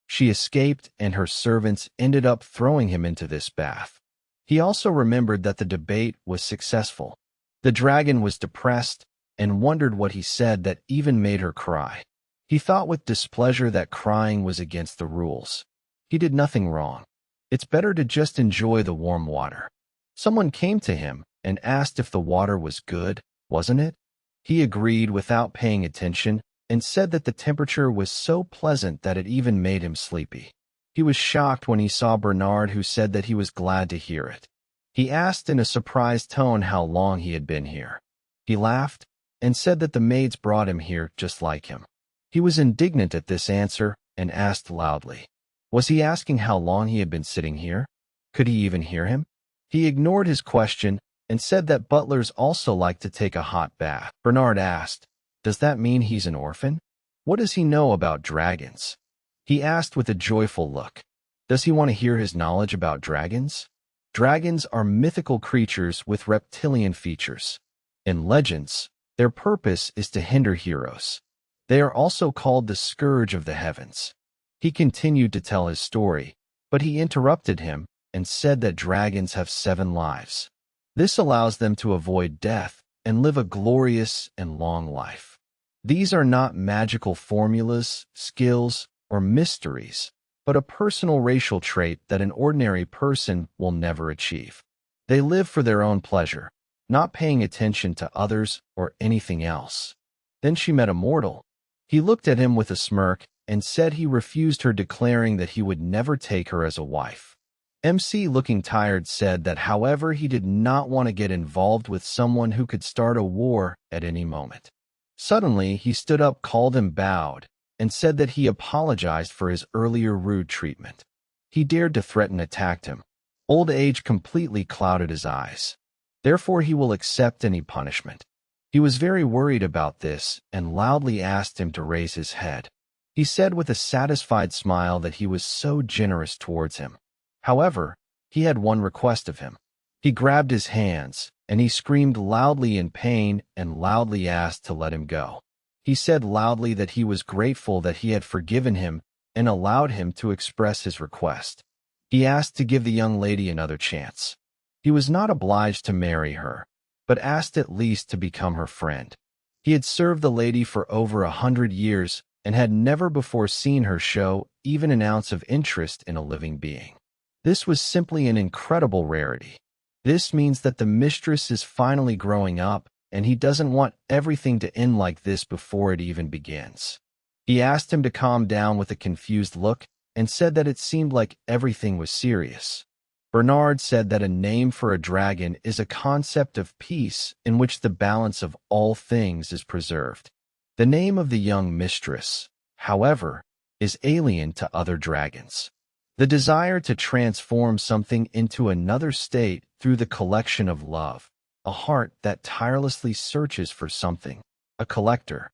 She escaped, and her servants ended up throwing him into this bath. He also remembered that the debate was successful. The dragon was depressed and wondered what he said that even made her cry. He thought with displeasure that crying was against the rules. He did nothing wrong. It's better to just enjoy the warm water. Someone came to him and asked if the water was good, wasn't it? He agreed without paying attention and said that the temperature was so pleasant that it even made him sleepy. He was shocked when he saw Bernard, who said that he was glad to hear it. He asked in a surprised tone how long he had been here. He laughed and said that the maids brought him here just like him. He was indignant at this answer and asked loudly. Was he asking how long he had been sitting here? Could he even hear him? He ignored his question and said that butlers also like to take a hot bath. Bernard asked, "Does that mean he's an orphan? What does he know about dragons?" He asked with a joyful look. Does he want to hear his knowledge about dragons? Dragons are mythical creatures with reptilian features. In legends, their purpose is to hinder heroes. They are also called the scourge of the heavens. He continued to tell his story, but he interrupted him and said that dragons have 7 lives. This allows them to avoid death and live a glorious and long life. These are not magical formulas, skills, or mysteries, but a personal racial trait that an ordinary person will never achieve. They live for their own pleasure, not paying attention to others or anything else. Then she met a mortal. He looked at him with a smirk and said he refused her, declaring that he would never take her as a wife. MC, looking tired, said that however he did not want to get involved with someone who could start a war at any moment. Suddenly, he stood up, called him, bowed, and said that he apologized for his earlier rude treatment. He dared to threaten, attacked him. Old age completely clouded his eyes. Therefore, he will accept any punishment. He was very worried about this and loudly asked him to raise his head. He said with a satisfied smile that he was so generous towards him. However, he had one request of him. He grabbed his hands, and he screamed loudly in pain and loudly asked to let him go. He said loudly that he was grateful that he had forgiven him and allowed him to express his request. He asked to give the young lady another chance. He was not obliged to marry her, but asked at least to become her friend. He had served the lady for over 100 years and had never before seen her show even an ounce of interest in a living being. This was simply an incredible rarity. This means that the mistress is finally growing up, and he doesn't want everything to end like this before it even begins. He asked him to calm down with a confused look and said that it seemed like everything was serious. Bernard said that a name for a dragon is a concept of peace in which the balance of all things is preserved. The name of the young mistress, however, is alien to other dragons. The desire to transform something into another state through the collection of love, a heart that tirelessly searches for something, a collector,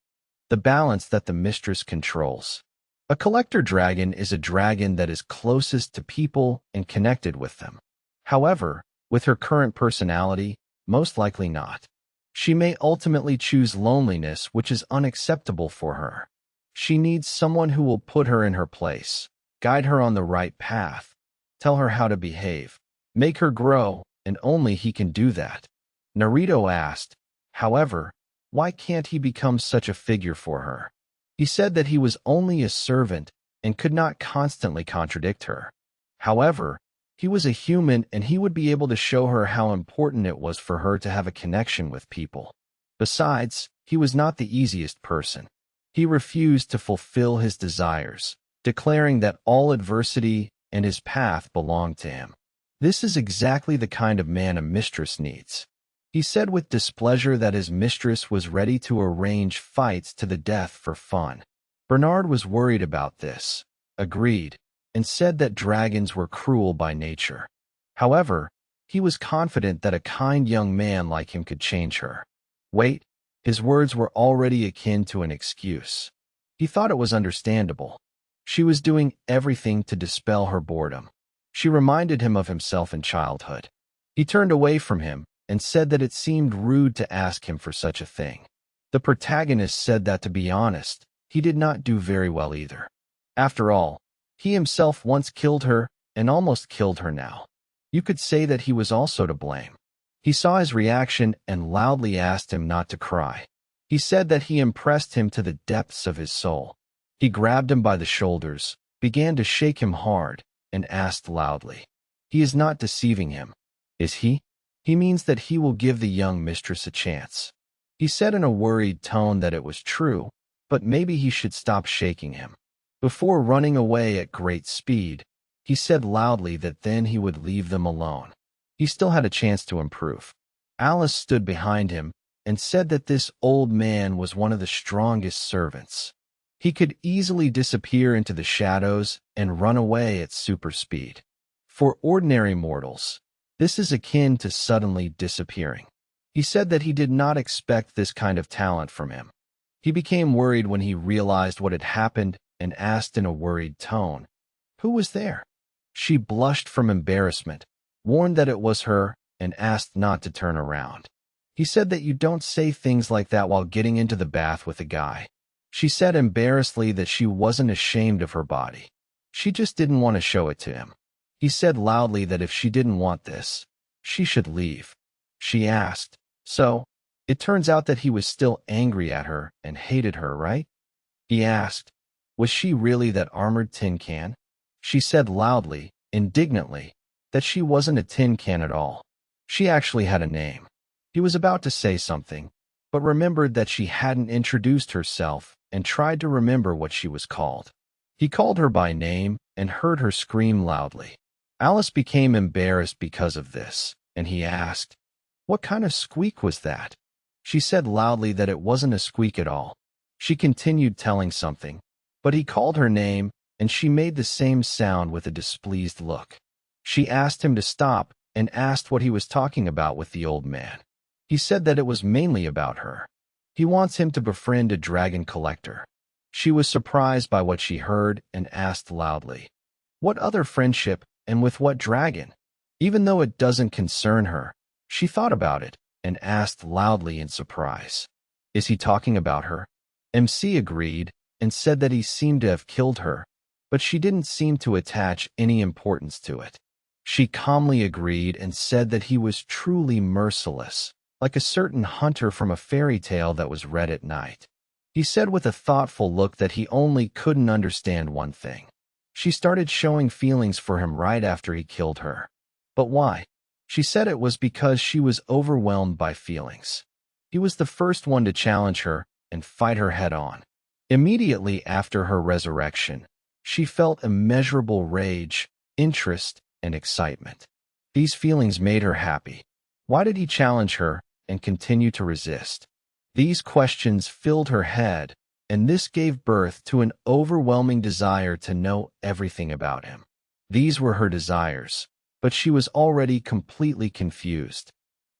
the balance that the mistress controls. A collector dragon is a dragon that is closest to people and connected with them. However, with her current personality, most likely not. She may ultimately choose loneliness, which is unacceptable for her. She needs someone who will put her in her place, guide her on the right path, tell her how to behave, make her grow, and only he can do that. Naruto asked, however, why can't he become such a figure for her? He said that he was only a servant and could not constantly contradict her. However, He was a human, and he would be able to show her how important it was for her to have a connection with people. Besides, he was not the easiest person. He refused to fulfill his desires, declaring that all adversity and his path belonged to him. This is exactly the kind of man a mistress needs. He said with displeasure that his mistress was ready to arrange fights to the death for fun. Bernard was worried about this, agreed, and said that dragons were cruel by nature. However, he was confident that a kind young man like him could change her. Wait, his words were already akin to an excuse. He thought it was understandable. She was doing everything to dispel her boredom. She reminded him of himself in childhood. He turned away from him and said that it seemed rude to ask him for such a thing. The protagonist said that, to be honest, he did not do very well either. After all, he himself once killed her and almost killed her now. You could say that he was also to blame. He saw his reaction and loudly asked him not to cry. He said that he impressed him to the depths of his soul. He grabbed him by the shoulders, began to shake him hard, and asked loudly, "He is not deceiving him, is he? He means that he will give the young mistress a chance." He said in a worried tone that it was true, but maybe he should stop shaking him. Before running away at great speed, he said loudly that then he would leave them alone. He still had a chance to improve. Alice stood behind him and said that this old man was one of the strongest servants. He could easily disappear into the shadows and run away at super speed. For ordinary mortals, this is akin to suddenly disappearing. He said that he did not expect this kind of talent from him. He became worried when he realized what had happened and asked in a worried tone, "Who was there?" She blushed from embarrassment, warned that it was her, and asked not to turn around. He said that you don't say things like that while getting into the bath with a guy. She said embarrassedly that she wasn't ashamed of her body. She just didn't want to show it to him. He said loudly that if she didn't want this, she should leave. She asked, "So, it turns out that he was still angry at her and hated her, right?" He asked, "Was she really that armored tin can?" She said loudly, indignantly, that she wasn't a tin can at all. She actually had a name. He was about to say something, but remembered that she hadn't introduced herself and tried to remember what she was called. He called her by name and heard her scream loudly. Alice became embarrassed because of this, and he asked, "What kind of squeak was that?" She said loudly that it wasn't a squeak at all. She continued telling something, but he called her name, and she made the same sound with a displeased look. She asked him to stop and asked what he was talking about with the old man. He said that it was mainly about her. He wants him to befriend a dragon collector. She was surprised by what she heard and asked loudly, "What other friendship, and with what dragon?" Even though it doesn't concern her, she thought about it and asked loudly in surprise, "Is he talking about her?" MC agreed and said that he seemed to have killed her, but she didn't seem to attach any importance to it. She calmly agreed and said that he was truly merciless, like a certain hunter from a fairy tale that was read at night. He said with a thoughtful look that he only couldn't understand one thing. She started showing feelings for him right after he killed her. But why? She said it was because she was overwhelmed by feelings. He was the first one to challenge her and fight her head on. Immediately after her resurrection, she felt immeasurable rage, interest, and excitement. These feelings made her happy. Why did he challenge her and continue to resist? These questions filled her head, and this gave birth to an overwhelming desire to know everything about him. These were her desires, but she was already completely confused.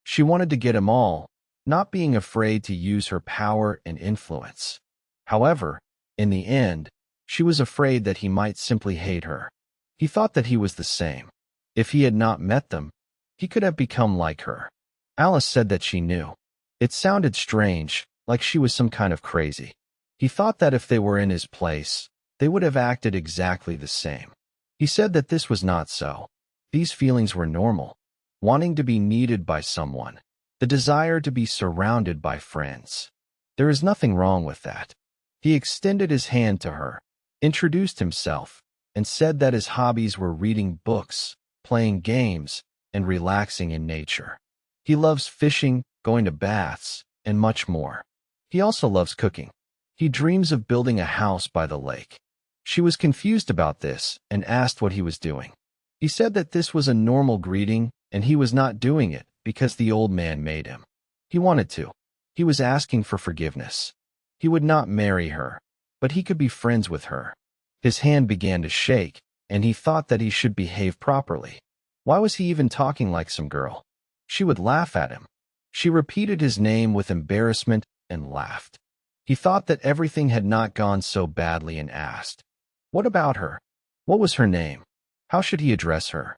She wanted to get him all, not being afraid to use her power and influence. However, in the end, she was afraid that he might simply hate her. He thought that he was the same. If he had not met them, he could have become like her. Alice said that she knew. It sounded strange, like she was some kind of crazy. He thought that if they were in his place, they would have acted exactly the same. He said that this was not so. These feelings were normal. Wanting to be needed by someone. The desire to be surrounded by friends. There is nothing wrong with that. He extended his hand to her, introduced himself, and said that his hobbies were reading books, playing games, and relaxing in nature. He loves fishing, going to baths, and much more. He also loves cooking. He dreams of building a house by the lake. She was confused about this and asked what he was doing. He said that this was a normal greeting and he was not doing it because the old man made him. He wanted to. He was asking for forgiveness. He would not marry her, but he could be friends with her. His hand began to shake, and he thought that he should behave properly. Why was he even talking like some girl? She would laugh at him. She repeated his name with embarrassment and laughed. He thought that everything had not gone so badly and asked, "What about her? What was her name? How should he address her?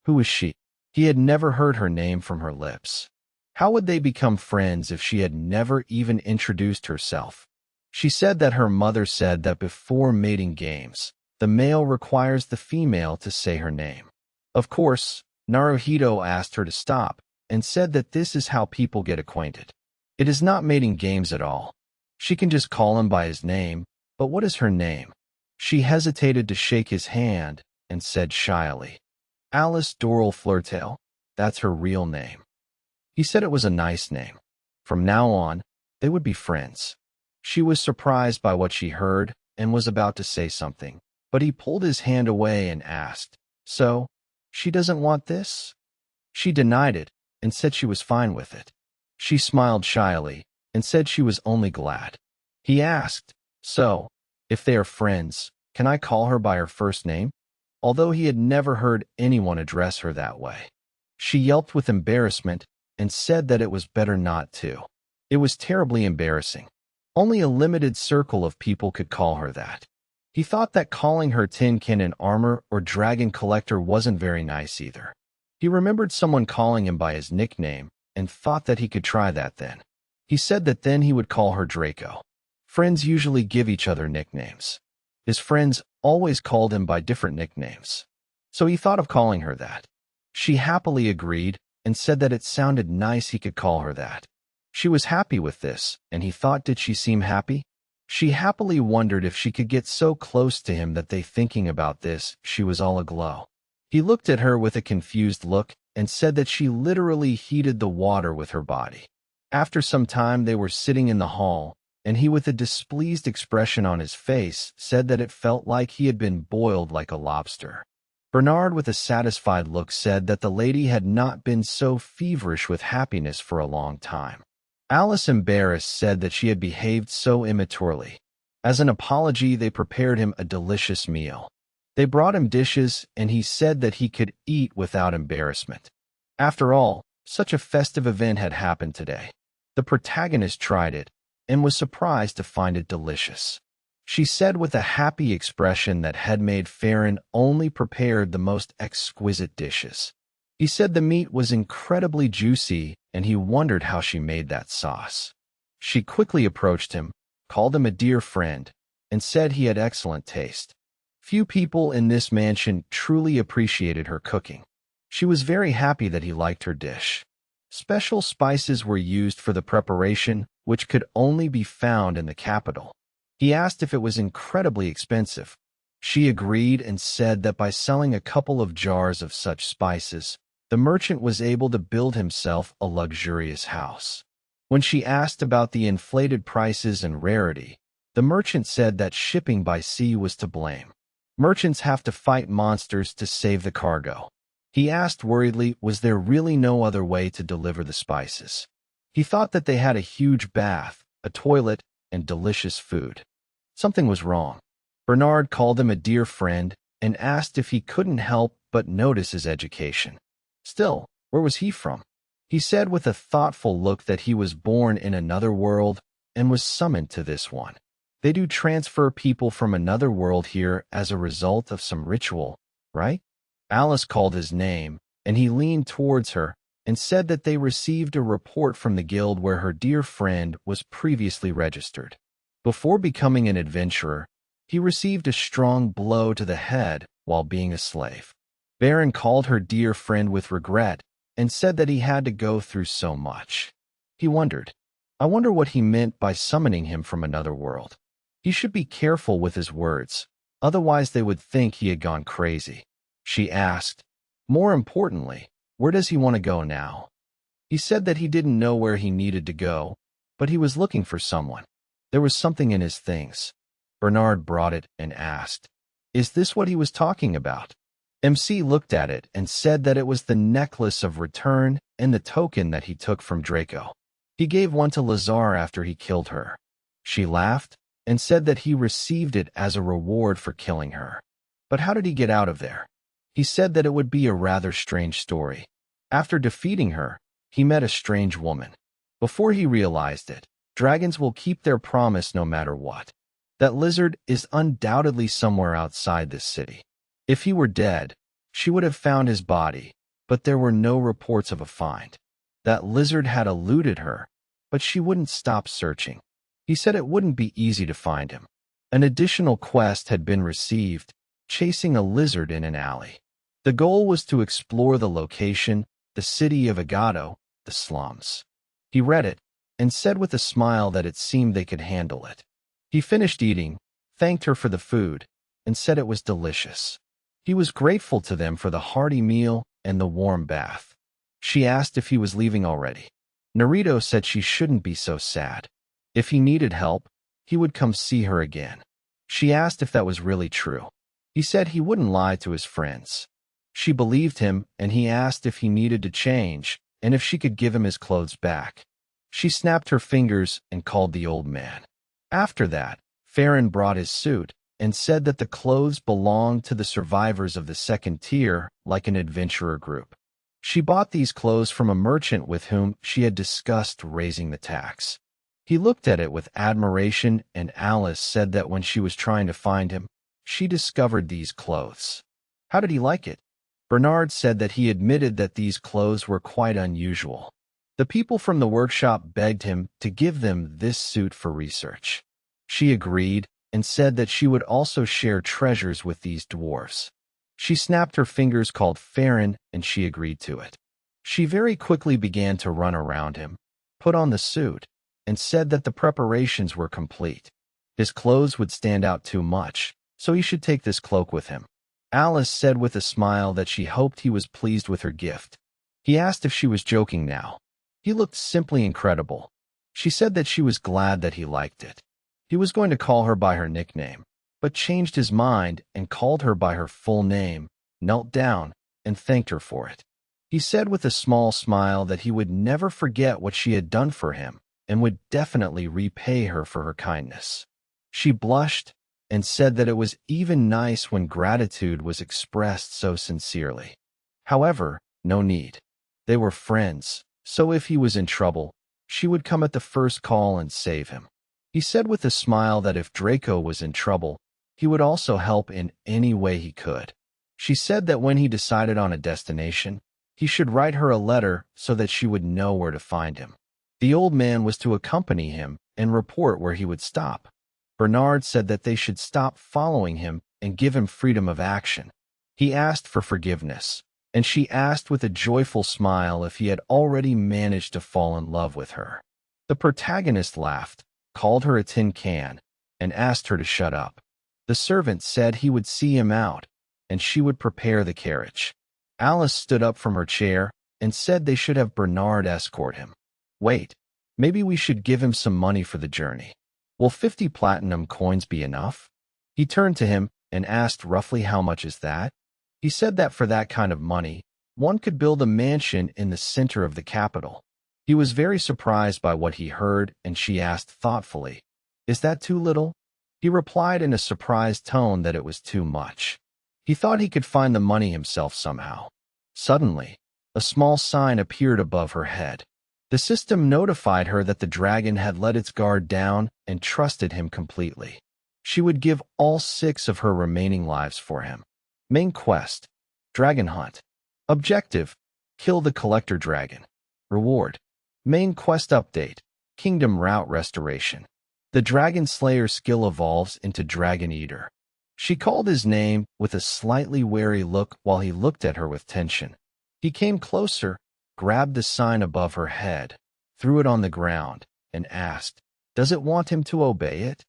Who is she?" He had never heard her name from her lips. How would they become friends if she had never even introduced herself? She said that her mother said that before mating games, the male requires the female to say her name. Of course, Naruhito asked her to stop and said that this is how people get acquainted. It is not mating games at all. She can just call him by his name, but what is her name? She hesitated to shake his hand and said shyly, "Alice Doral Flirtail, that's her real name." He said it was a nice name. From now on, they would be friends. She was surprised by what she heard and was about to say something, but he pulled his hand away and asked, "So, she doesn't want this?" She denied it and said she was fine with it. She smiled shyly and said she was only glad. He asked, "So, if they are friends, can I call her by her first name?" Although he had never heard anyone address her that way. She yelped with embarrassment and said that it was better not to. It was terribly embarrassing. Only a limited circle of people could call her that. He thought that calling her Tin Cannon Armor or Dragon Collector wasn't very nice either. He remembered someone calling him by his nickname and thought that he could try that then. He said that then he would call her Draco. Friends usually give each other nicknames. His friends always called him by different nicknames. So he thought of calling her that. She happily agreed and said that it sounded nice he could call her that. She was happy with this, and he thought, did she seem happy? She happily wondered if she could get so close to him that they thinking about this, she was all aglow. He looked at her with a confused look and said that she literally heated the water with her body. After some time they were sitting in the hall, and he with a displeased expression on his face said that it felt like he had been boiled like a lobster. Bernard with a satisfied look said that the lady had not been so feverish with happiness for a long time. Alice, embarrassed, said that she had behaved so immaturely. As an apology, they prepared him a delicious meal. They brought him dishes, and he said that he could eat without embarrassment. After all, such a festive event had happened today. The protagonist tried it, and was surprised to find it delicious. She said with a happy expression that headmaid Farron only prepared the most exquisite dishes. He said the meat was incredibly juicy, and he wondered how she made that sauce. She quickly approached him, called him a dear friend, and said he had excellent taste. Few people in this mansion truly appreciated her cooking. She was very happy that he liked her dish. Special spices were used for the preparation, which could only be found in the capital. He asked if it was incredibly expensive. She agreed and said that by selling a couple of jars of such spices, the merchant was able to build himself a luxurious house. When she asked about the inflated prices and rarity, the merchant said that shipping by sea was to blame. Merchants have to fight monsters to save the cargo. He asked worriedly, was there really no other way to deliver the spices? He thought that they had a huge bath, a toilet, and delicious food. Something was wrong. Bernard called him a dear friend and asked if he couldn't help but notice his education. Still, where was he from? He said with a thoughtful look that he was born in another world and was summoned to this one. They do transfer people from another world here as a result of some ritual, right? Alice called his name, and he leaned towards her and said that they received a report from the guild where her dear friend was previously registered. Before becoming an adventurer, he received a strong blow to the head while being a slave. Baron called her dear friend with regret and said that he had to go through so much. He wondered. I wonder what he meant by summoning him from another world. He should be careful with his words, otherwise they would think he had gone crazy. She asked, More importantly, where does he want to go now? He said that he didn't know where he needed to go, but he was looking for someone. There was something in his things. Bernard brought it and asked, "Is this what he was talking about?" MC looked at it and said that it was the necklace of return and the token that he took from Draco. He gave one to Lazar after he killed her. She laughed and said that he received it as a reward for killing her. But how did he get out of there? He said that it would be a rather strange story. After defeating her, he met a strange woman. Before he realized it, dragons will keep their promise no matter what. That lizard is undoubtedly somewhere outside this city. If he were dead, she would have found his body, but there were no reports of a find. That lizard had eluded her, but she wouldn't stop searching. He said it wouldn't be easy to find him. An additional quest had been received, chasing a lizard in an alley. The goal was to explore the location, the city of Agato, the slums. He read it, and said with a smile that it seemed they could handle it. He finished eating, thanked her for the food, and said it was delicious. He was grateful to them for the hearty meal and the warm bath. She asked if he was leaving already. Naruto said she shouldn't be so sad. If he needed help, he would come see her again. She asked if that was really true. He said he wouldn't lie to his friends. She believed him, and he asked if he needed to change and if she could give him his clothes back. She snapped her fingers and called the old man. After that, Farron brought his suit and said that the clothes belonged to the survivors of the second tier, like an adventurer group. She bought these clothes from a merchant with whom she had discussed raising the tax. He looked at it with admiration, and Alice said that when she was trying to find him, she discovered these clothes. How did he like it? Bernard said that he admitted that these clothes were quite unusual. The people from the workshop begged him to give them this suit for research. She agreed and said that she would also share treasures with these dwarfs. She snapped her fingers, called Farron, and she agreed to it. She very quickly began to run around him, put on the suit, and said that the preparations were complete. His clothes would stand out too much, so he should take this cloak with him. Alice said with a smile that she hoped he was pleased with her gift. He asked if she was joking now. He looked simply incredible. She said that she was glad that he liked it. He was going to call her by her nickname, but changed his mind and called her by her full name, knelt down, and thanked her for it. He said with a small smile that he would never forget what she had done for him and would definitely repay her for her kindness. She blushed and said that it was even nice when gratitude was expressed so sincerely. However, no need. They were friends, so if he was in trouble, she would come at the first call and save him. He said with a smile that if Draco was in trouble, he would also help in any way he could. She said that when he decided on a destination, he should write her a letter so that she would know where to find him. The old man was to accompany him and report where he would stop. Bernard said that they should stop following him and give him freedom of action. He asked for forgiveness, and she asked with a joyful smile if he had already managed to fall in love with her. The protagonist laughed, called her a tin can, and asked her to shut up. The servant said he would see him out, and she would prepare the carriage. Alice stood up from her chair and said they should have Bernard escort him. Wait, maybe we should give him some money for the journey. Will 50 platinum coins be enough? He turned to him and asked roughly how much is that? He said that for that kind of money, one could build a mansion in the center of the capital. He was very surprised by what he heard, and she asked thoughtfully, "Is that too little?" He replied in a surprised tone that it was too much. He thought he could find the money himself somehow. Suddenly, a small sign appeared above her head. The system notified her that the dragon had let its guard down and trusted him completely. She would give all 6 of her remaining lives for him. Main quest: Dragon Hunt. Objective: Kill the Collector Dragon. Reward: Main quest update: Kingdom Route Restoration. The Dragon Slayer skill evolves into Dragon Eater. She called his name with a slightly wary look while he looked at her with tension. He came closer, grabbed the sign above her head, threw it on the ground, and asked, "Does it want him to obey it?"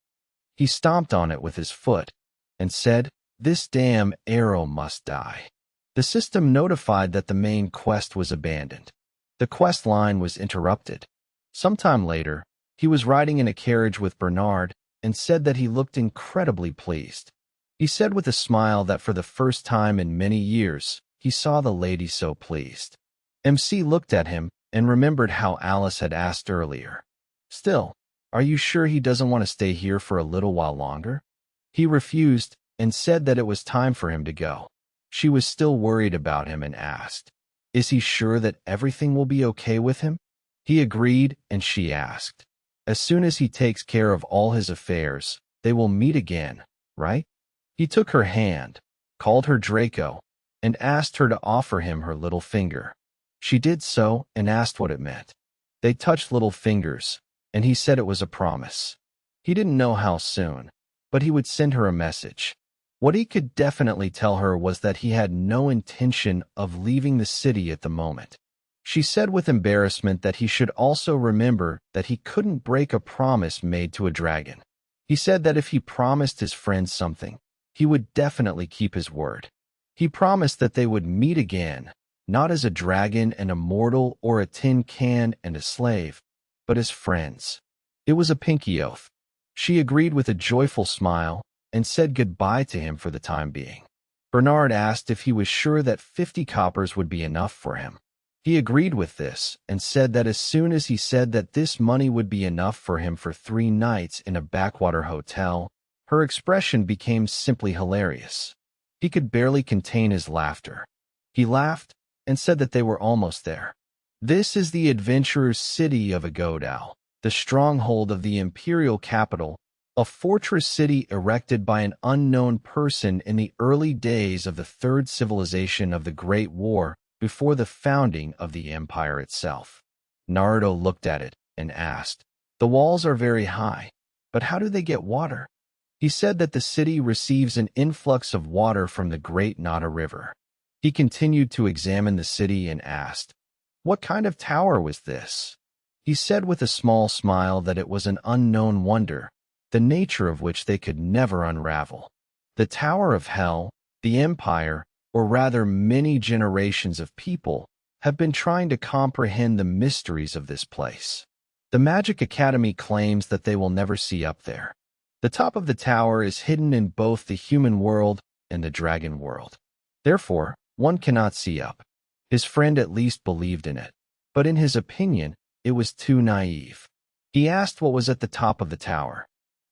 He stomped on it with his foot and said, "This damn arrow must die." The system notified that the main quest was abandoned. The quest line was interrupted. Sometime later, he was riding in a carriage with Bernard and said that he looked incredibly pleased. He said with a smile that for the first time in many years, he saw the lady so pleased. MC looked at him and remembered how Alice had asked earlier. Still, are you sure he doesn't want to stay here for a little while longer? He refused and said that it was time for him to go. She was still worried about him and asked, "Is he sure that everything will be okay with him?" He agreed, and she asked, "As soon as he takes care of all his affairs, they will meet again, right?" He took her hand, called her Draco, and asked her to offer him her little finger. She did so and asked what it meant. They touched little fingers, and he said it was a promise. He didn't know how soon, but he would send her a message. What he could definitely tell her was that he had no intention of leaving the city at the moment. She said with embarrassment that he should also remember that he couldn't break a promise made to a dragon. He said that if he promised his friend something, he would definitely keep his word. He promised that they would meet again, not as a dragon and a mortal or a tin can and a slave, but as friends. It was a pinky oath. She agreed with a joyful smile and said goodbye to him for the time being. Bernard asked if he was sure that 50 coppers would be enough for him. He agreed with this and said that as soon as he said that this money would be enough for him for 3 nights in a backwater hotel, her expression became simply hilarious. He could barely contain his laughter. He laughed and said that they were almost there. This is the adventurer's city of Agodao, the stronghold of the imperial capital, a fortress city erected by an unknown person in the early days of the third civilization of the Great War before the founding of the empire itself. Naruto looked at it and asked, "The walls are very high, but how do they get water?" He said that the city receives an influx of water from the Great Nada River. He continued to examine the city and asked, "What kind of tower was this?" He said with a small smile that it was an unknown wonder, the nature of which they could never unravel. The Tower of Hell, the Empire, or rather many generations of people, have been trying to comprehend the mysteries of this place. The Magic Academy claims that they will never see up there. The top of the tower is hidden in both the human world and the dragon world. Therefore, one cannot see up. His friend at least believed in it, but in his opinion, it was too naive. He asked what was at the top of the tower.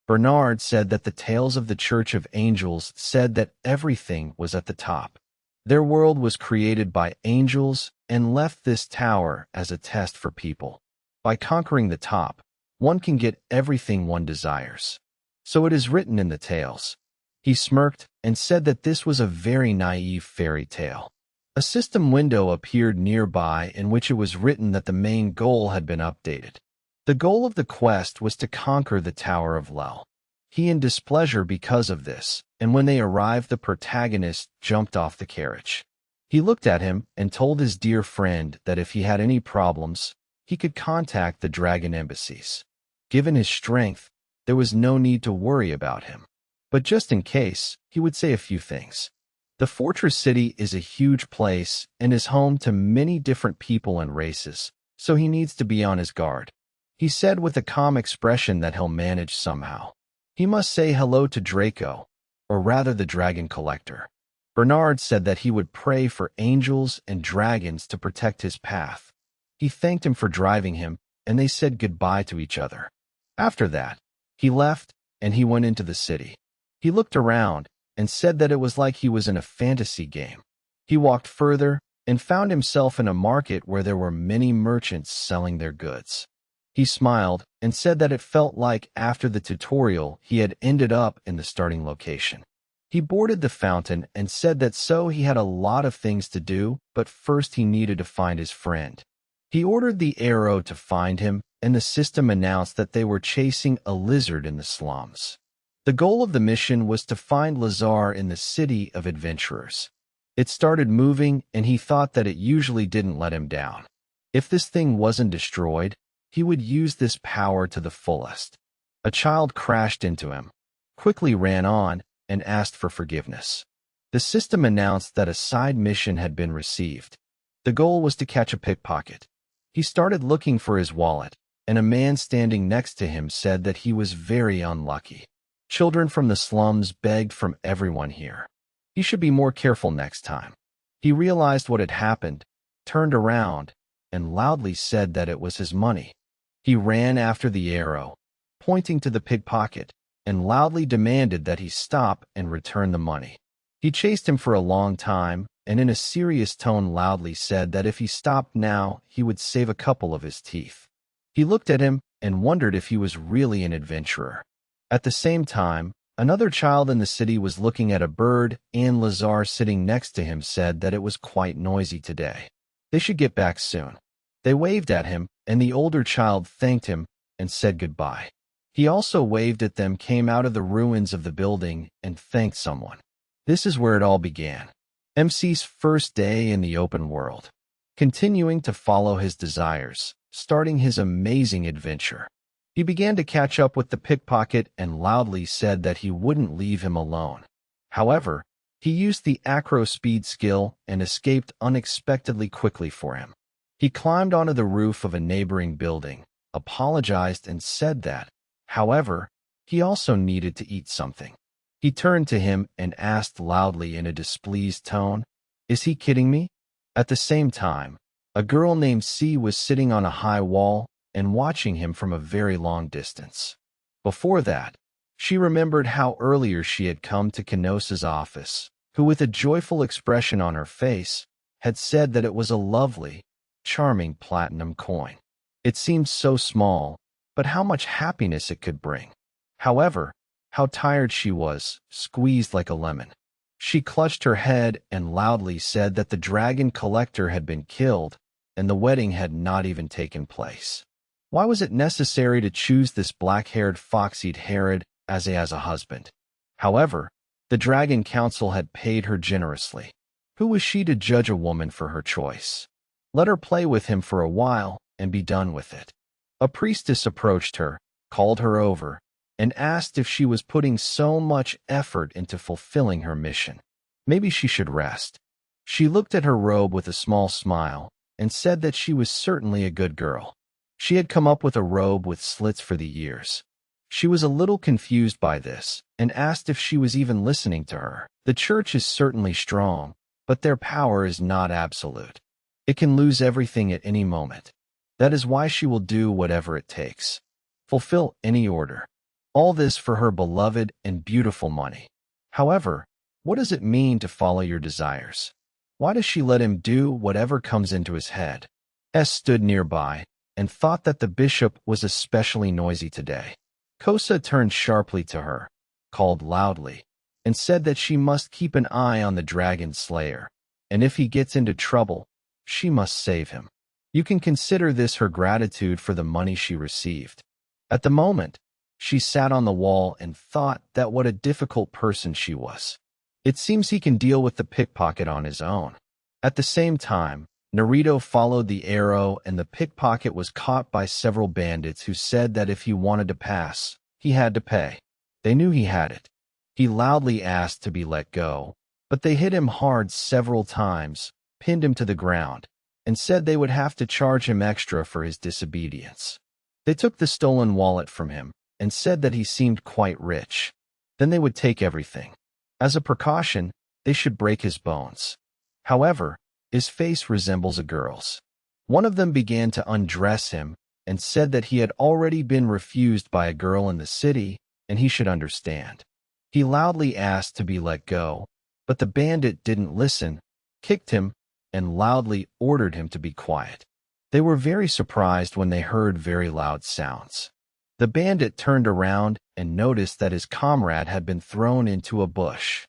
Bernard said that the tales of the Church of Angels said that everything was at the top. Their world was created by angels and left this tower as a test for people. By conquering the top, one can get everything one desires. So it is written in the tales. He smirked and said that this was a very naive fairy tale. A system window appeared nearby in which it was written that the main goal had been updated. The goal of the quest was to conquer the Tower of Lel. He in displeasure because of this, and when they arrived the protagonist jumped off the carriage. He looked at him and told his dear friend that if he had any problems, he could contact the dragon embassies. Given his strength, there was no need to worry about him. But just in case, he would say a few things. The fortress city is a huge place and is home to many different people and races, so he needs to be on his guard. He said with a calm expression that he'll manage somehow. He must say hello to Draco, or rather the dragon collector. Bernard said that he would pray for angels and dragons to protect his path. He thanked him for driving him, and they said goodbye to each other. After that, he left and he went into the city. He looked around and said that it was like he was in a fantasy game. He walked further and found himself in a market where there were many merchants selling their goods. He smiled and said that it felt like after the tutorial he had ended up in the starting location. He boarded the fountain and said that so he had a lot of things to do, but first he needed to find his friend. He ordered the arrow to find him, and the system announced that they were chasing a lizard in the slums. The goal of the mission was to find Lazar in the city of adventurers. It started moving, and he thought that it usually didn't let him down. If this thing wasn't destroyed, he would use this power to the fullest. A child crashed into him, quickly ran on, and asked for forgiveness. The system announced that a side mission had been received. The goal was to catch a pickpocket. He started looking for his wallet, and a man standing next to him said that he was very unlucky. Children from the slums begged from everyone here. He should be more careful next time. He realized what had happened, turned around, and loudly said that it was his money. He ran after the arrow, pointing to the pickpocket, and loudly demanded that he stop and return the money. He chased him for a long time, and in a serious tone loudly said that if he stopped now, he would save a couple of his teeth. He looked at him and wondered if he was really an adventurer. At the same time, another child in the city was looking at a bird, and Lazar sitting next to him said that it was quite noisy today. They should get back soon. They waved at him, and the older child thanked him and said goodbye. He also waved at them, came out of the ruins of the building, and thanked someone. This is where it all began. MC's first day in the open world. Continuing to follow his desires, starting his amazing adventure. He began to catch up with the pickpocket and loudly said that he wouldn't leave him alone. However, he used the acro speed skill and escaped unexpectedly quickly for him. He climbed onto the roof of a neighboring building, apologized and said that, however, he also needed to eat something. He turned to him and asked loudly in a displeased tone, "Is he kidding me?" At the same time, a girl named C was sitting on a high wall and watching him from a very long distance. Before that, she remembered how earlier she had come to Kenosa's office, who with a joyful expression on her face, had said that it was a lovely, charming platinum coin. It seemed so small, but how much happiness it could bring. However, how tired she was, squeezed like a lemon. She clutched her head and loudly said that the dragon collector had been killed and the wedding had not even taken place. Why was it necessary to choose this black-haired fox-eyed Herod as a husband? However, the Dragon Council had paid her generously. Who was she to judge a woman for her choice? Let her play with him for a while and be done with it. A priestess approached her, called her over, and asked if she was putting so much effort into fulfilling her mission. Maybe she should rest. She looked at her robe with a small smile and said that she was certainly a good girl. She had come up with a robe with slits for the ears. She was a little confused by this and asked if she was even listening to her. The church is certainly strong, but their power is not absolute. It can lose everything at any moment. That is why she will do whatever it takes. Fulfill any order. All this for her beloved and beautiful money. However, what does it mean to follow your desires? Why does she let him do whatever comes into his head? S stood nearby and thought that the bishop was especially noisy today. Kosa turned sharply to her, called loudly, and said that she must keep an eye on the dragon slayer, and if he gets into trouble, she must save him. You can consider this her gratitude for the money she received. At the moment, she sat on the wall and thought that what a difficult person she was. It seems he can deal with the pickpocket on his own. At the same time, Naruto followed the arrow and the pickpocket was caught by several bandits who said that if he wanted to pass, he had to pay. They knew he had it. He loudly asked to be let go, but they hit him hard several times, pinned him to the ground, and said they would have to charge him extra for his disobedience. They took the stolen wallet from him and said that he seemed quite rich. Then they would take everything. As a precaution, they should break his bones. However, his face resembles a girl's. One of them began to undress him and said that he had already been refused by a girl in the city and he should understand. He loudly asked to be let go, but the bandit didn't listen, kicked him, and loudly ordered him to be quiet. They were very surprised when they heard very loud sounds. The bandit turned around and noticed that his comrade had been thrown into a bush.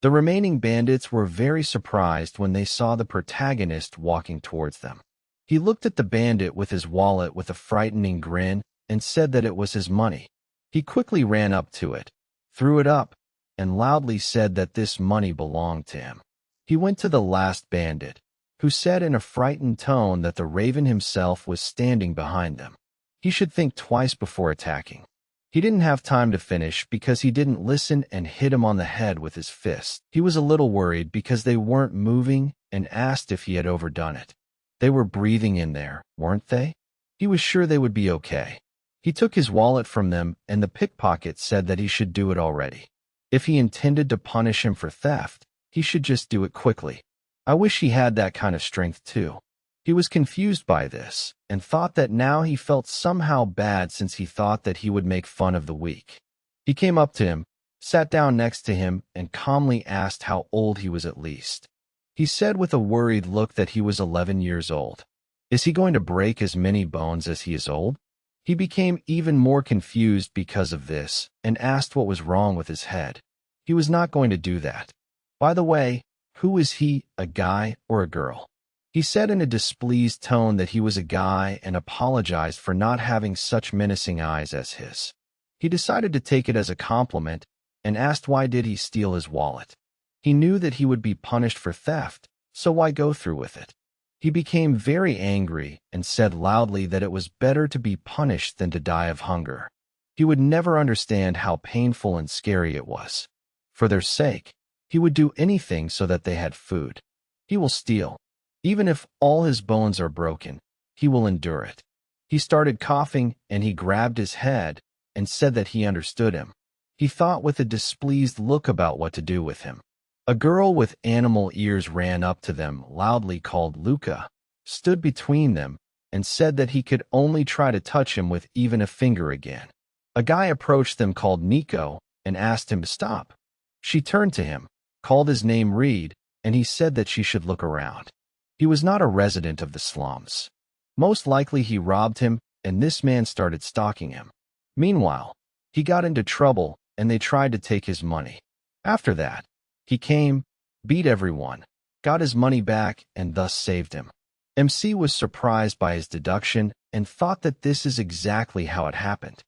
The remaining bandits were very surprised when they saw the protagonist walking towards them. He looked at the bandit with his wallet with a frightening grin and said that it was his money. He quickly ran up to it, threw it up, and loudly said that this money belonged to him. He went to the last bandit, who said in a frightened tone that the raven himself was standing behind them. He should think twice before attacking. He didn't have time to finish because he didn't listen and hit him on the head with his fist. He was a little worried because they weren't moving and asked if he had overdone it. They were breathing in there, weren't they? He was sure they would be okay. He took his wallet from them, and the pickpocket said that he should do it already. If he intended to punish him for theft, he should just do it quickly. I wish he had that kind of strength too. He was confused by this, and thought that now he felt somehow bad since he thought that he would make fun of the weak. He came up to him, sat down next to him, and calmly asked how old he was at least. He said with a worried look that he was 11 years old. Is he going to break as many bones as he is old? He became even more confused because of this, and asked what was wrong with his head. He was not going to do that. By the way, who is he, a guy or a girl? He said in a displeased tone that he was a guy and apologized for not having such menacing eyes as his. He decided to take it as a compliment and asked why did he steal his wallet. He knew that he would be punished for theft, so why go through with it? He became very angry and said loudly that it was better to be punished than to die of hunger. He would never understand how painful and scary it was. For their sake, he would do anything so that they had food. He will steal. Even if all his bones are broken, he will endure it. He started coughing, and he grabbed his head and said that he understood him. He thought with a displeased look about what to do with him. A girl with animal ears ran up to them, loudly called Luca, stood between them, and said that he could only try to touch him with even a finger again. A guy approached them called Nico and asked him to stop. She turned to him, called his name Reed, and he said that she should look around. He was not a resident of the slums. Most likely he robbed him, and this man started stalking him. Meanwhile, he got into trouble, and they tried to take his money. After that, he came, beat everyone, got his money back, and thus saved him. MC was surprised by his deduction and thought that this is exactly how it happened.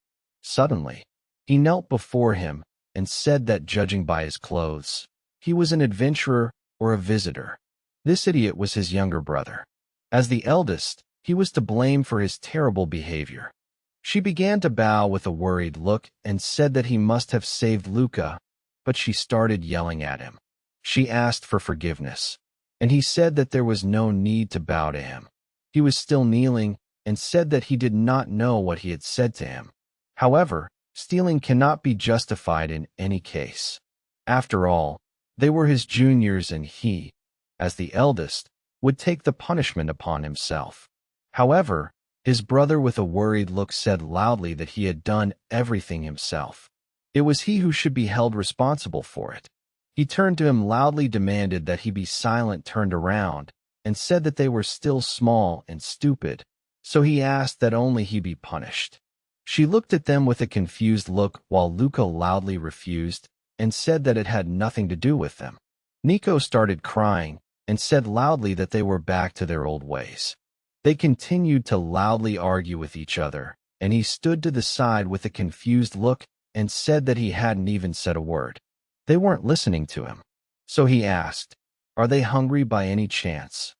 Suddenly, he knelt before him and said that judging by his clothes, he was an adventurer or a visitor. This idiot was his younger brother. As the eldest, he was to blame for his terrible behavior. She began to bow with a worried look and said that he must have saved Luca, but she started yelling at him. She asked for forgiveness, and he said that there was no need to bow to him. He was still kneeling and said that he did not know what he had said to him. However, stealing cannot be justified in any case. After all, they were his juniors and he, as the eldest, would take the punishment upon himself. However, his brother with a worried look said loudly that he had done everything himself. It was he who should be held responsible for it. He turned to him loudly, demanded that he be silent, turned around, and said that they were still small and stupid, so he asked that only he be punished. She looked at them with a confused look while Luca loudly refused and said that it had nothing to do with them. Nico started crying and said loudly that they were back to their old ways. They continued to loudly argue with each other, and he stood to the side with a confused look and said that he hadn't even said a word. They weren't listening to him. So he asked, "Are they hungry by any chance?"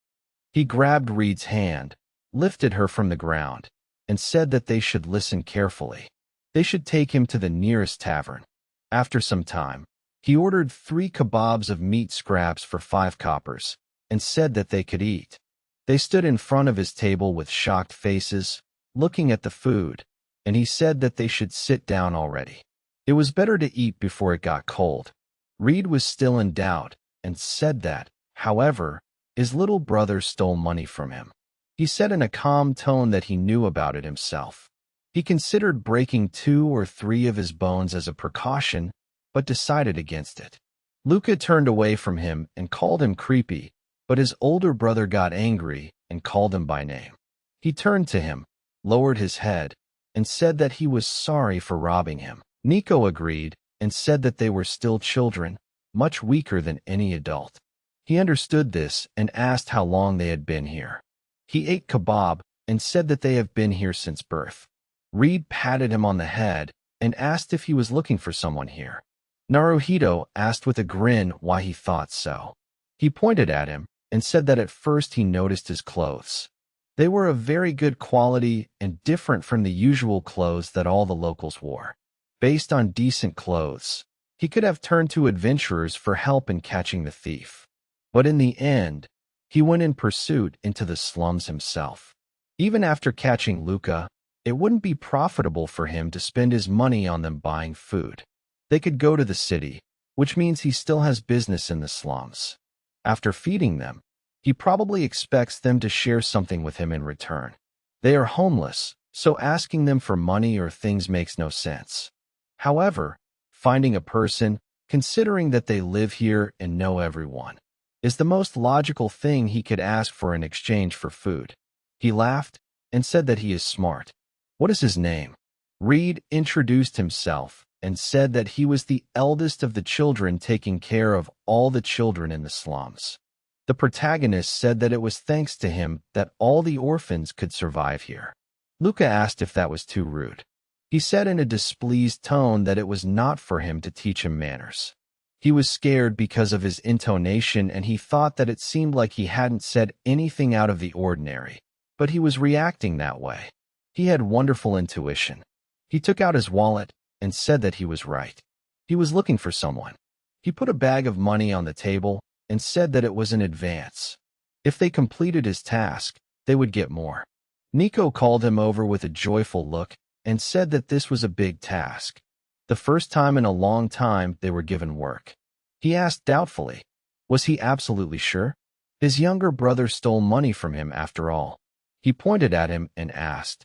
He grabbed Reed's hand, lifted her from the ground, and said that they should listen carefully. They should take him to the nearest tavern. After some time, he ordered 3 kebabs of meat scraps for 5 coppers, and said that they could eat. They stood in front of his table with shocked faces, looking at the food, and he said that they should sit down already. It was better to eat before it got cold. Reed was still in doubt, and said that, however, his little brother stole money from him. He said in a calm tone that he knew about it himself. He considered breaking 2 or 3 of his bones as a precaution, but decided against it. Luca turned away from him and called him creepy, but his older brother got angry and called him by name. He turned to him, lowered his head, and said that he was sorry for robbing him. Nico agreed and said that they were still children, much weaker than any adult. He understood this and asked how long they had been here. He ate kebab and said that they have been here since birth. Reed patted him on the head and asked if he was looking for someone here. Naruhito asked with a grin why he thought so. He pointed at him and said that at first he noticed his clothes. They were of very good quality and different from the usual clothes that all the locals wore. Based on decent clothes, he could have turned to adventurers for help in catching the thief. But in the end, he went in pursuit into the slums himself. Even after catching Luca, it wouldn't be profitable for him to spend his money on them buying food. They could go to the city, which means he still has business in the slums. After feeding them, he probably expects them to share something with him in return. They are homeless, so asking them for money or things makes no sense. However, finding a person, considering that they live here and know everyone, is the most logical thing he could ask for in exchange for food. He laughed and said that he is smart. What is his name? Reed introduced himself and said that he was the eldest of the children taking care of all the children in the slums. The protagonist said that it was thanks to him that all the orphans could survive here. Luca asked if that was too rude. He said in a displeased tone that it was not for him to teach him manners. He was scared because of his intonation and he thought that it seemed like he hadn't said anything out of the ordinary, but he was reacting that way. He had wonderful intuition. He took out his wallet and said that he was right. He was looking for someone. He put a bag of money on the table and said that it was an advance. If they completed his task, they would get more. Nico called him over with a joyful look and said that this was a big task. The first time in a long time they were given work. He asked doubtfully, was he absolutely sure? His younger brother stole money from him after all. He pointed at him and asked,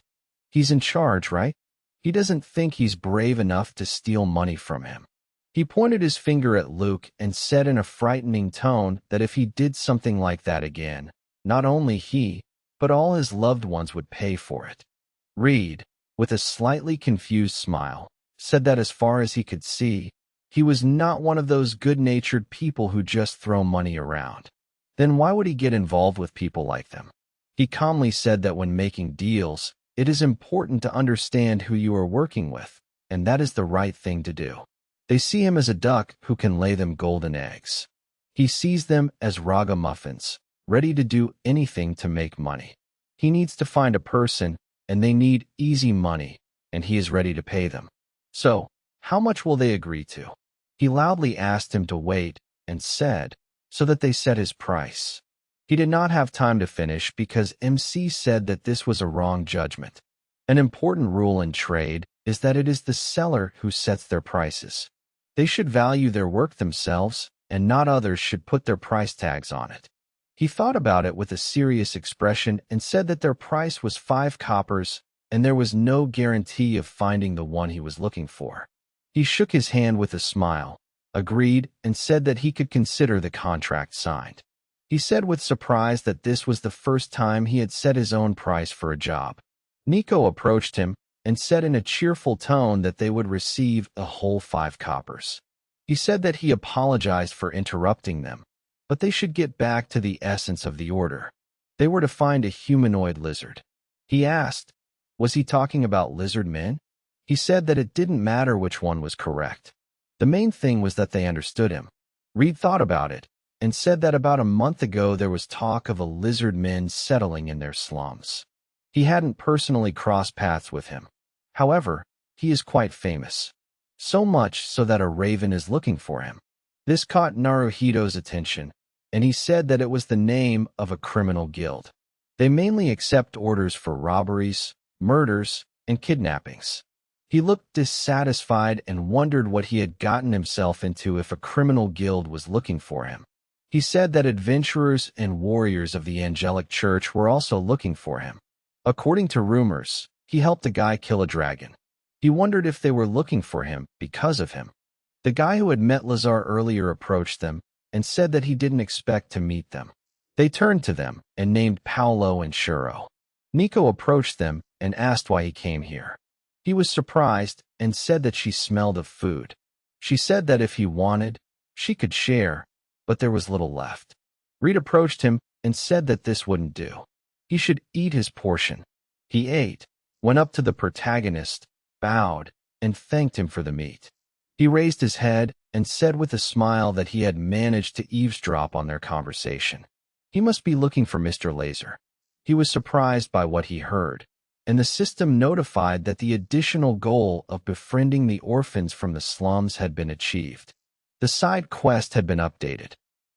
he's in charge, right? He doesn't think he's brave enough to steal money from him. He pointed his finger at Luke and said in a frightening tone that if he did something like that again, not only he, but all his loved ones would pay for it. Reed, with a slightly confused smile, said that as far as he could see, he was not one of those good-natured people who just throw money around. Then why would he get involved with people like them? He calmly said that when making deals, it is important to understand who you are working with, and that is the right thing to do. They see him as a duck who can lay them golden eggs. He sees them as ragamuffins, ready to do anything to make money. He needs to find a person, and they need easy money, and he is ready to pay them. So, how much will they agree to? He loudly asked him to wait, and said, so that they set his price. He did not have time to finish because MC said that this was a wrong judgment. An important rule in trade is that it is the seller who sets their prices. They should value their work themselves, and not others should put their price tags on it. He thought about it with a serious expression and said that their price was 5 coppers, and there was no guarantee of finding the one he was looking for. He shook his hand with a smile, agreed, and said that he could consider the contract signed. He said with surprise that this was the first time he had set his own price for a job. Nico approached him and said in a cheerful tone that they would receive a whole 5 coppers. He said that he apologized for interrupting them, but they should get back to the essence of the order. They were to find a humanoid lizard. He asked, was he talking about lizard men? He said that it didn't matter which one was correct. The main thing was that they understood him. Reed thought about it and said that about a month ago there was talk of a lizard men settling in their slums. He hadn't personally crossed paths with him. However, he is quite famous. So much so that a raven is looking for him. This caught Naruhito's attention, and he said that it was the name of a criminal guild. They mainly accept orders for robberies, murders, and kidnappings. He looked dissatisfied and wondered what he had gotten himself into if a criminal guild was looking for him. He said that adventurers and warriors of the angelic church were also looking for him. According to rumors, he helped a guy kill a dragon. He wondered if they were looking for him because of him. The guy who had met Lazar earlier approached them and said that he didn't expect to meet them. They turned to them and named Paolo and Shuro. Nico approached them and asked why he came here. He was surprised and said that she smelled of food. She said that if he wanted, she could share, but there was little left. Reed approached him and said that this wouldn't do. He should eat his portion. He ate, went up to the protagonist, bowed, and thanked him for the meat. He raised his head and said with a smile that he had managed to eavesdrop on their conversation. He must be looking for Mr. Laser. He was surprised by what he heard. and the system notified that the additional goal of befriending the orphans from the slums had been achieved. The side quest had been updated.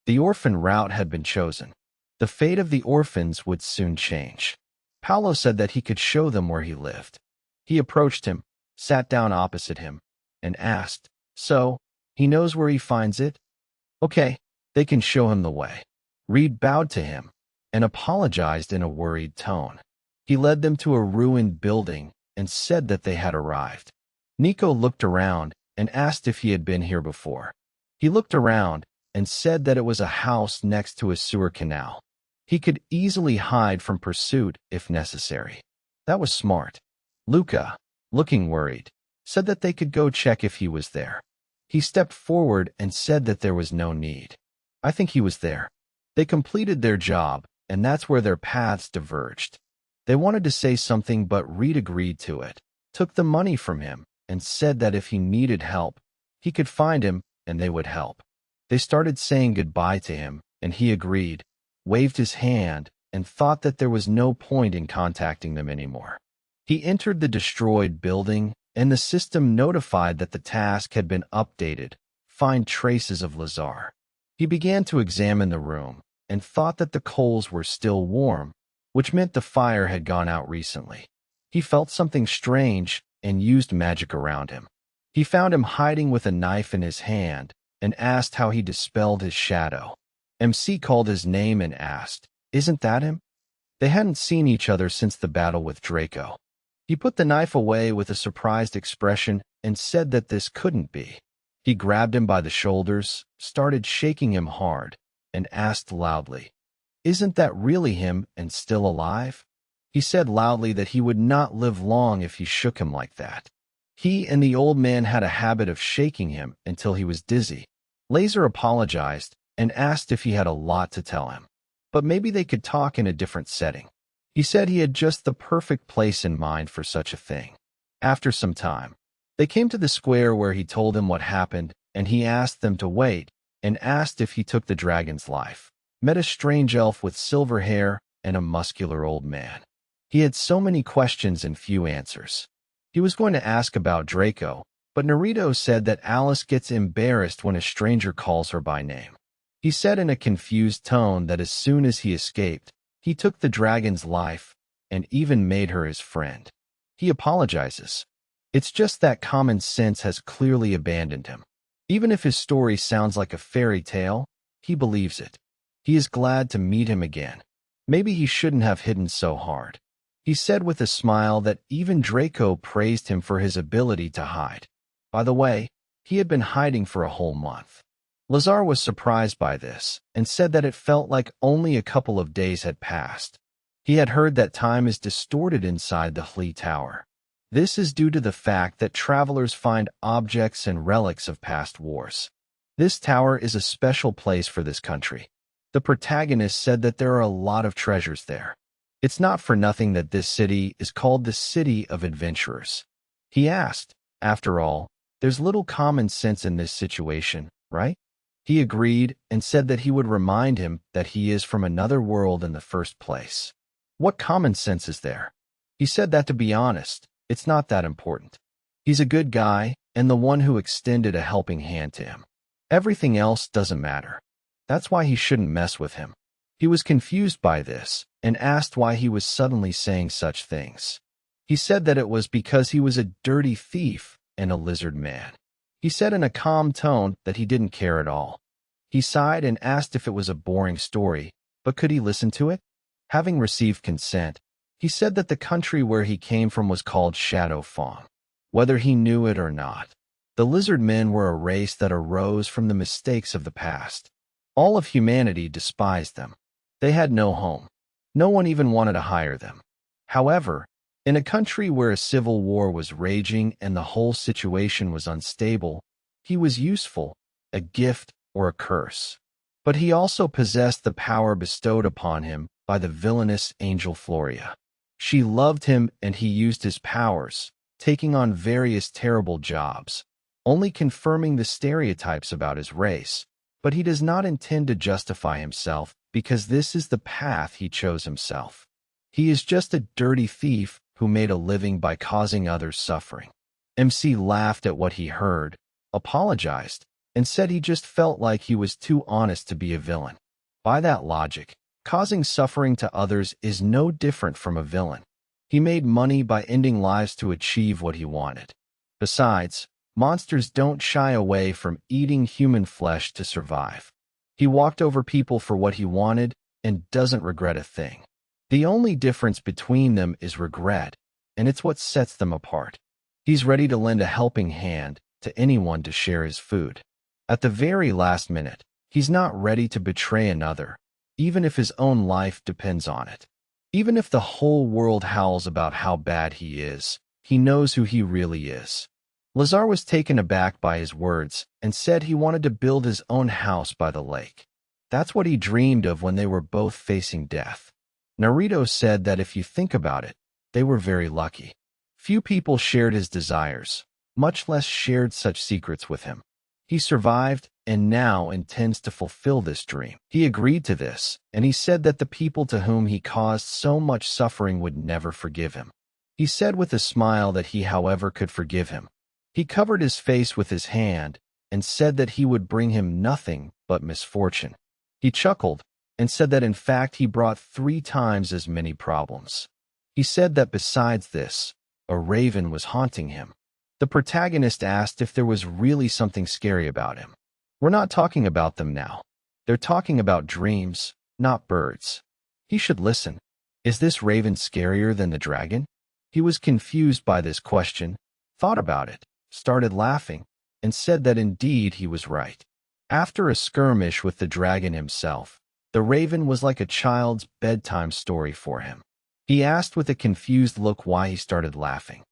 The orphan route had been chosen. The fate of the orphans would soon change. Paolo said that he could show them where he lived. He approached him, sat down opposite him, and asked, "So, he knows where he finds it? Okay, they can show him the way." Reed bowed to him and apologized in a worried tone. He led them to a ruined building and said that they had arrived. Nico looked around and asked if he had been here before. He looked around and said that it was a house next to a sewer canal. He could easily hide from pursuit if necessary. That was smart. Luca, looking worried, said that they could go check if he was there. He stepped forward and said that there was no need. I think he was there. They completed their job, and that's where their paths diverged. They wanted to say something, but Reed agreed to it, took the money from him, and said that if he needed help, he could find him and they would help. They started saying goodbye to him, and he agreed, waved his hand, and thought that there was no point in contacting them anymore. He entered the destroyed building, and the system notified that the task had been updated, find traces of Lazar. He began to examine the room, and thought that the coals were still warm, which meant the fire had gone out recently. He felt something strange and used magic around him. He found him hiding with a knife in his hand, and asked how he dispelled his shadow. MC called his name and asked, "Isn't that him?" They hadn't seen each other since the battle with Draco. He put the knife away with a surprised expression and said that this couldn't be. He grabbed him by the shoulders, started shaking him hard, and asked loudly, "Isn't that really him and still alive?" He said loudly that he would not live long if he shook him like that. He and the old man had a habit of shaking him until he was dizzy. Laser apologized and asked if he had a lot to tell him, but maybe they could talk in a different setting. He said he had just the perfect place in mind for such a thing. After some time, they came to the square where he told them what happened, and he asked them to wait and asked if he took the dragon's life. Met a strange elf with silver hair and a muscular old man. He had so many questions and few answers. He was going to ask about Draco, but Naruto said that Alice gets embarrassed when a stranger calls her by name. He said in a confused tone that as soon as he escaped, he took the dragon's life and even made her his friend. He apologizes. It's just that common sense has clearly abandoned him. Even if his story sounds like a fairy tale, he believes it. He is glad to meet him again. Maybe he shouldn't have hidden so hard. He said with a smile that even Draco praised him for his ability to hide. By the way, he had been hiding for a whole month. Lazar was surprised by this and said that it felt like only a couple of days had passed. He had heard that time is distorted inside the Hle Tower. This is due to the fact that travelers find objects and relics of past wars. This tower is a special place for this country. The protagonist said that there are a lot of treasures there. It's not for nothing that this city is called the City of Adventurers. He asked, after all, there's little common sense in this situation, right? He agreed and said that he would remind him that he is from another world in the first place. What common sense is there? He said that to be honest, it's not that important. He's a good guy and the one who extended a helping hand to him. Everything else doesn't matter. That's why he shouldn't mess with him. He was confused by this and asked why he was suddenly saying such things. He said that it was because he was a dirty thief and a lizard man. He said in a calm tone that he didn't care at all. He sighed and asked if it was a boring story, but could he listen to it? Having received consent, he said that the country where he came from was called Shadow Fawn. Whether he knew it or not, the lizard men were a race that arose from the mistakes of the past. All of humanity despised them. They had no home. No one even wanted to hire them. However, in a country where a civil war was raging and the whole situation was unstable, he was useful, a gift or a curse. But he also possessed the power bestowed upon him by the villainous Angel Floria. She loved him and he used his powers, taking on various terrible jobs, only confirming the stereotypes about his race. But he does not intend to justify himself because this is the path he chose himself. He is just a dirty thief who made a living by causing others suffering. MC laughed at what he heard, apologized, and said he just felt like he was too honest to be a villain. By that logic, causing suffering to others is no different from a villain. He made money by ending lives to achieve what he wanted. Besides, monsters don't shy away from eating human flesh to survive. He walked over people for what he wanted and doesn't regret a thing. The only difference between them is regret, and it's what sets them apart. He's ready to lend a helping hand to anyone to share his food. At the very last minute, he's not ready to betray another, even if his own life depends on it. Even if the whole world howls about how bad he is, he knows who he really is. Lazar was taken aback by his words and said he wanted to build his own house by the lake. That's what he dreamed of when they were both facing death. Naruto said that if you think about it, they were very lucky. Few people shared his desires, much less shared such secrets with him. He survived and now intends to fulfill this dream. He agreed to this, and he said that the people to whom he caused so much suffering would never forgive him. He said with a smile that he, however, could forgive him. He covered his face with his hand and said that he would bring him nothing but misfortune. He chuckled and said that in fact he brought 3 times as many problems. He said that besides this, a raven was haunting him. The protagonist asked if there was really something scary about him. We're not talking about them now. They're talking about dreams, not birds. He should listen. Is this raven scarier than the dragon? He was confused by this question, thought about it, started laughing, and said that indeed he was right. After a skirmish with the dragon himself, the raven was like a child's bedtime story for him. He asked with a confused look why he started laughing.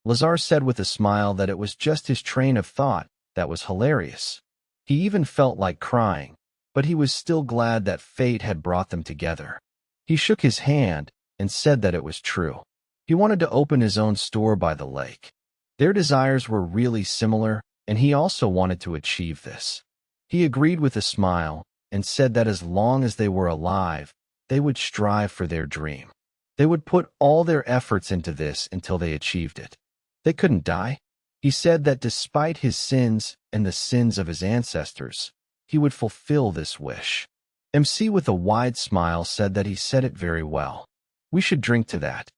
Lazar said with a smile that it was just his train of thought that was hilarious. He even felt like crying, but he was still glad that fate had brought them together. He shook his hand and said that it was true. He wanted to open his own store by the lake. Their desires were really similar, and he also wanted to achieve this. He agreed with a smile and said that as long as they were alive, they would strive for their dream. They would put all their efforts into this until they achieved it. They couldn't die. He said that despite his sins and the sins of his ancestors, he would fulfill this wish. MC with a wide smile said that he said it very well. We should drink to that.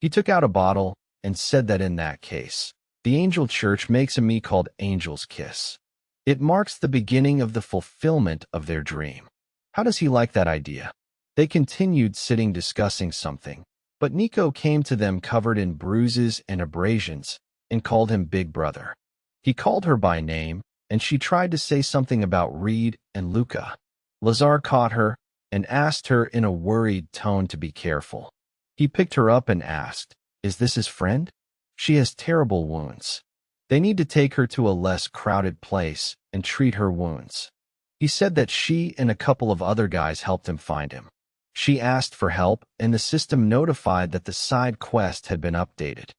He took out a bottle and said that in that case, the Angel Church makes a me called Angel's Kiss. It marks the beginning of the fulfillment of their dream. How does he like that idea? They continued sitting discussing something, but Nico came to them covered in bruises and abrasions and called him Big Brother. He called her by name, and she tried to say something about Reed and Luca. Lazar caught her and asked her in a worried tone to be careful. He picked her up and asked, "Is this his friend? She has terrible wounds. They need to take her to a less crowded place and treat her wounds." He said that she and a couple of other guys helped him find him. She asked for help, and the system notified that the side quest had been updated.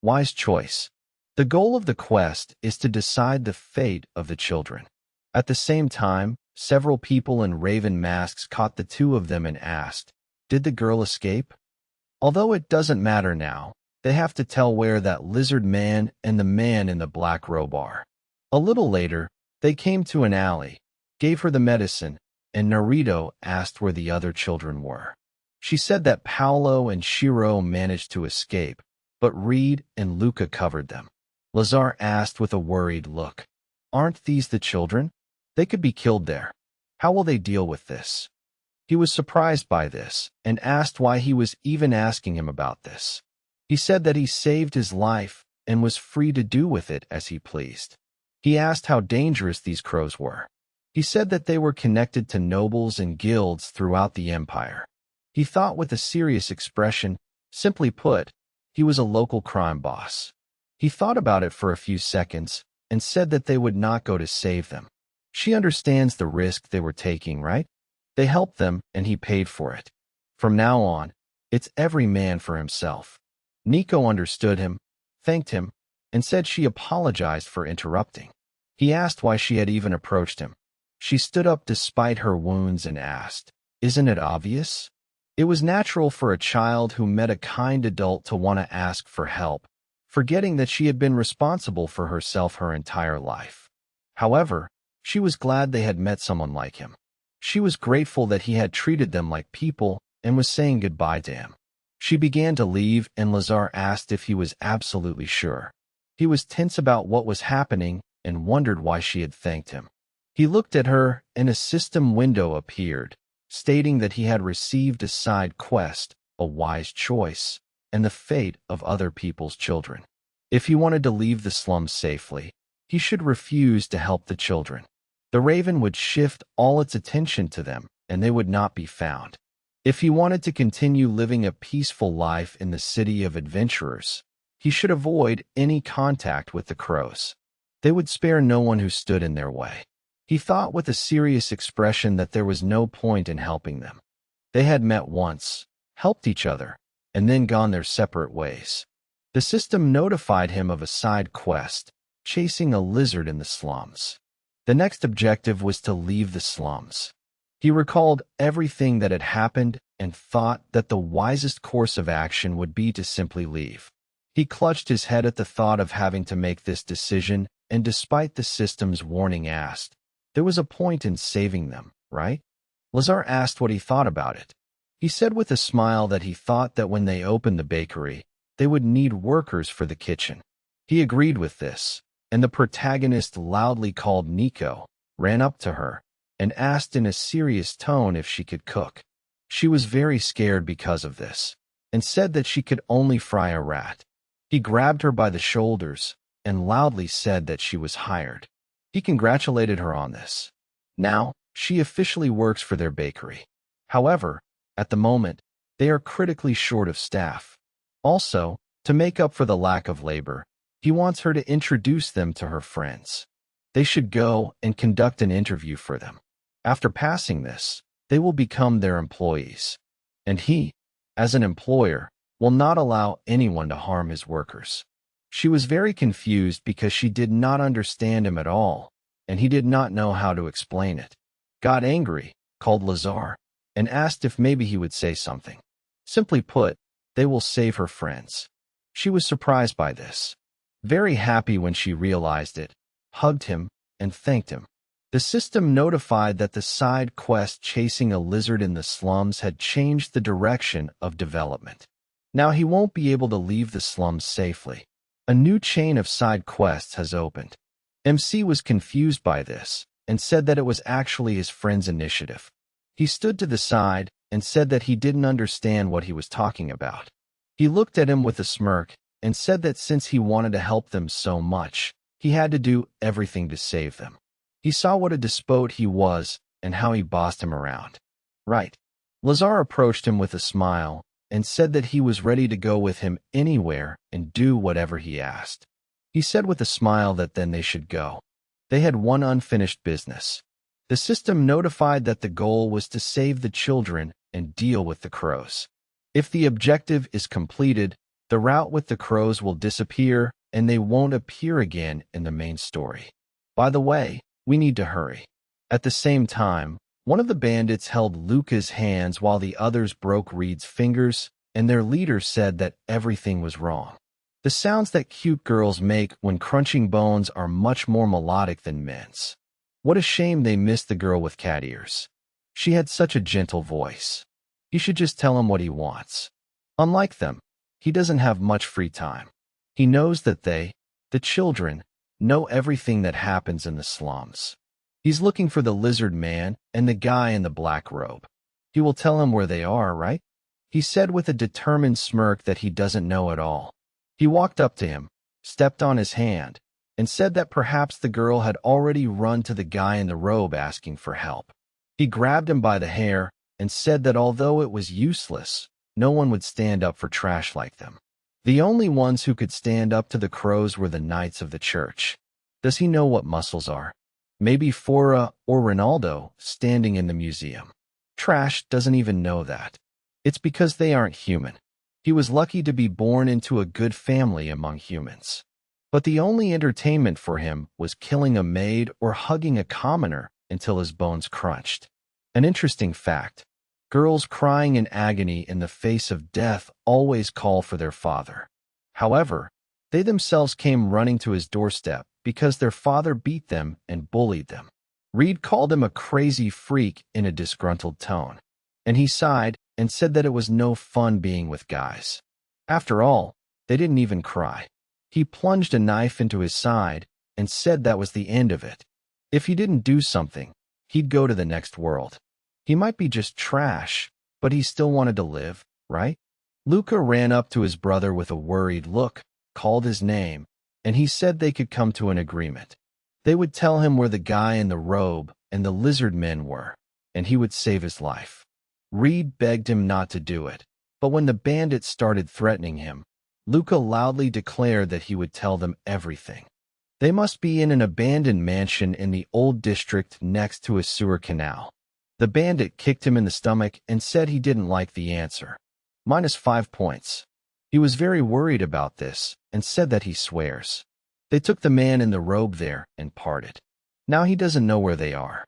Wise choice. The goal of the quest is to decide the fate of the children. At the same time, several people in raven masks caught the 2 of them and asked, "Did the girl escape?" Although it doesn't matter now, they have to tell where that lizard man and the man in the black robe are. A little later, they came to an alley, gave her the medicine, and Naruto asked where the other children were. She said that Paolo and Shiro managed to escape, but Reed and Luca covered them. Lazar asked with a worried look, "Aren't these the children? They could be killed there. How will they deal with this?" He was surprised by this and asked why he was even asking him about this. He said that he saved his life and was free to do with it as he pleased. He asked how dangerous these crows were. He said that they were connected to nobles and guilds throughout the empire. He thought with a serious expression, simply put, he was a local crime boss. He thought about it for a few seconds and said that they would not go to save them. She understands the risk they were taking, right? They helped them and he paid for it. From now on, it's every man for himself. Nico understood him, thanked him, and said she apologized for interrupting. He asked why she had even approached him. She stood up despite her wounds and asked, "Isn't it obvious?" It was natural for a child who met a kind adult to want to ask for help, forgetting that she had been responsible for herself her entire life. However, she was glad they had met someone like him. She was grateful that he had treated them like people and was saying goodbye to him. She began to leave, and Lazar asked if he was absolutely sure. He was tense about what was happening and wondered why she had thanked him. He looked at her, and a system window appeared, stating that he had received a side quest, a wise choice, and the fate of other people's children. If he wanted to leave the slums safely, he should refuse to help the children. The raven would shift all its attention to them, and they would not be found. If he wanted to continue living a peaceful life in the city of adventurers, he should avoid any contact with the crows. They would spare no one who stood in their way. He thought with a serious expression that there was no point in helping them. They had met once, helped each other, and then gone their separate ways. The system notified him of a side quest, chasing a lizard in the slums. The next objective was to leave the slums. He recalled everything that had happened and thought that the wisest course of action would be to simply leave. He clutched his head at the thought of having to make this decision, and despite the system's warning asked, there was a point in saving them, right? Lazar asked what he thought about it. He said with a smile that he thought that when they opened the bakery, they would need workers for the kitchen. He agreed with this, and the protagonist, loudly called Nico, ran up to her and asked in a serious tone if she could cook. She was very scared because of this, and said that she could only fry a rat. He grabbed her by the shoulders and loudly said that she was hired. He congratulated her on this. Now, she officially works for their bakery. However, at the moment, they are critically short of staff. Also, to make up for the lack of labor, he wants her to introduce them to her friends. They should go and conduct an interview for them. After passing this, they will become their employees. And he, as an employer, will not allow anyone to harm his workers. She was very confused because she did not understand him at all, and he did not know how to explain it. Got angry, called Lazar, and asked if maybe he would say something. Simply put, they will save her friends. She was surprised by this. Very happy when she realized it, hugged him, and thanked him. The system notified that the side quest chasing a lizard in the slums had changed the direction of development. Now he won't be able to leave the slums safely. A new chain of side quests has opened. MC was confused by this and said that it was actually his friend's initiative. He stood to the side and said that he didn't understand what he was talking about. He looked at him with a smirk and said that since he wanted to help them so much, he had to do everything to save them. He saw what a despot he was and how he bossed him around. Right. Lazar approached him with a smile and said that he was ready to go with him anywhere and do whatever he asked. He said with a smile that then they should go. They had one unfinished business. The system notified that the goal was to save the children and deal with the crows. If the objective is completed, the route with the crows will disappear and they won't appear again in the main story. By the way, we need to hurry. At the same time, one of the bandits held Luca's hands while the others broke Reed's fingers, and their leader said that everything was wrong. The sounds that cute girls make when crunching bones are much more melodic than men's. What a shame they missed the girl with cat ears. She had such a gentle voice. He should just tell him what he wants. Unlike them, he doesn't have much free time. He knows that they, the children, know everything that happens in the slums. He's looking for the lizard man and the guy in the black robe. He will tell him where they are, right? He said with a determined smirk that he doesn't know at all. He walked up to him, stepped on his hand, and said that perhaps the girl had already run to the guy in the robe asking for help. He grabbed him by the hair and said that although it was useless, no one would stand up for trash like them. The only ones who could stand up to the crows were the knights of the church. Does he know what muscles are? Maybe Fora or Ronaldo standing in the museum. Trash doesn't even know that. It's because they aren't human. He was lucky to be born into a good family among humans. But the only entertainment for him was killing a maid or hugging a commoner until his bones crunched. An interesting fact. Girls crying in agony in the face of death always call for their father. However, they themselves came running to his doorstep because their father beat them and bullied them. Reed called him a crazy freak in a disgruntled tone, and he sighed and said that it was no fun being with guys. After all, they didn't even cry. He plunged a knife into his side and said that was the end of it. If he didn't do something, he'd go to the next world. He might be just trash, but he still wanted to live, right? Luca ran up to his brother with a worried look, called his name, and he said they could come to an agreement. They would tell him where the guy in the robe and the lizard men were, and he would save his life. Reed begged him not to do it, but when the bandits started threatening him, Luca loudly declared that he would tell them everything. They must be in an abandoned mansion in the old district next to a sewer canal. The bandit kicked him in the stomach and said he didn't like the answer. -5 points. He was very worried about this and said that he swears. They took the man in the robe there and parted. Now he doesn't know where they are.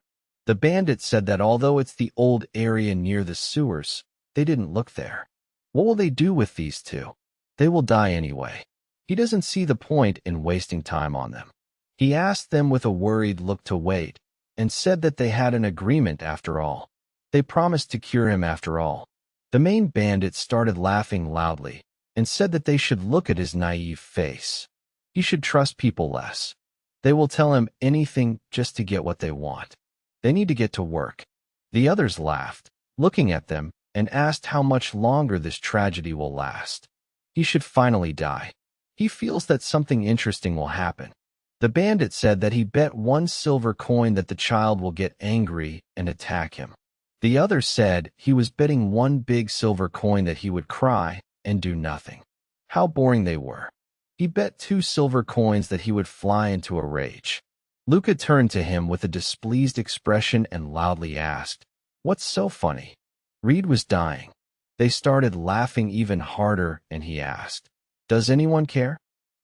The bandit said that although it's the old area near the sewers, they didn't look there. What will they do with these two? They will die anyway. He doesn't see the point in wasting time on them. He asked them with a worried look to wait, and said that they had an agreement after all. They promised to cure him after all. The main bandit started laughing loudly, and said that they should look at his naive face. He should trust people less. They will tell him anything just to get what they want. They need to get to work. The others laughed, looking at them, and asked how much longer this tragedy will last. He should finally die. He feels that something interesting will happen. The bandit said that he bet 1 silver coin that the child will get angry and attack him. The other said he was betting 1 big silver coin that he would cry and do nothing. How boring they were. He bet 2 silver coins that he would fly into a rage. Luca turned to him with a displeased expression and loudly asked, "What's so funny?" Reed was dying. They started laughing even harder, and he asked, "Does anyone care?"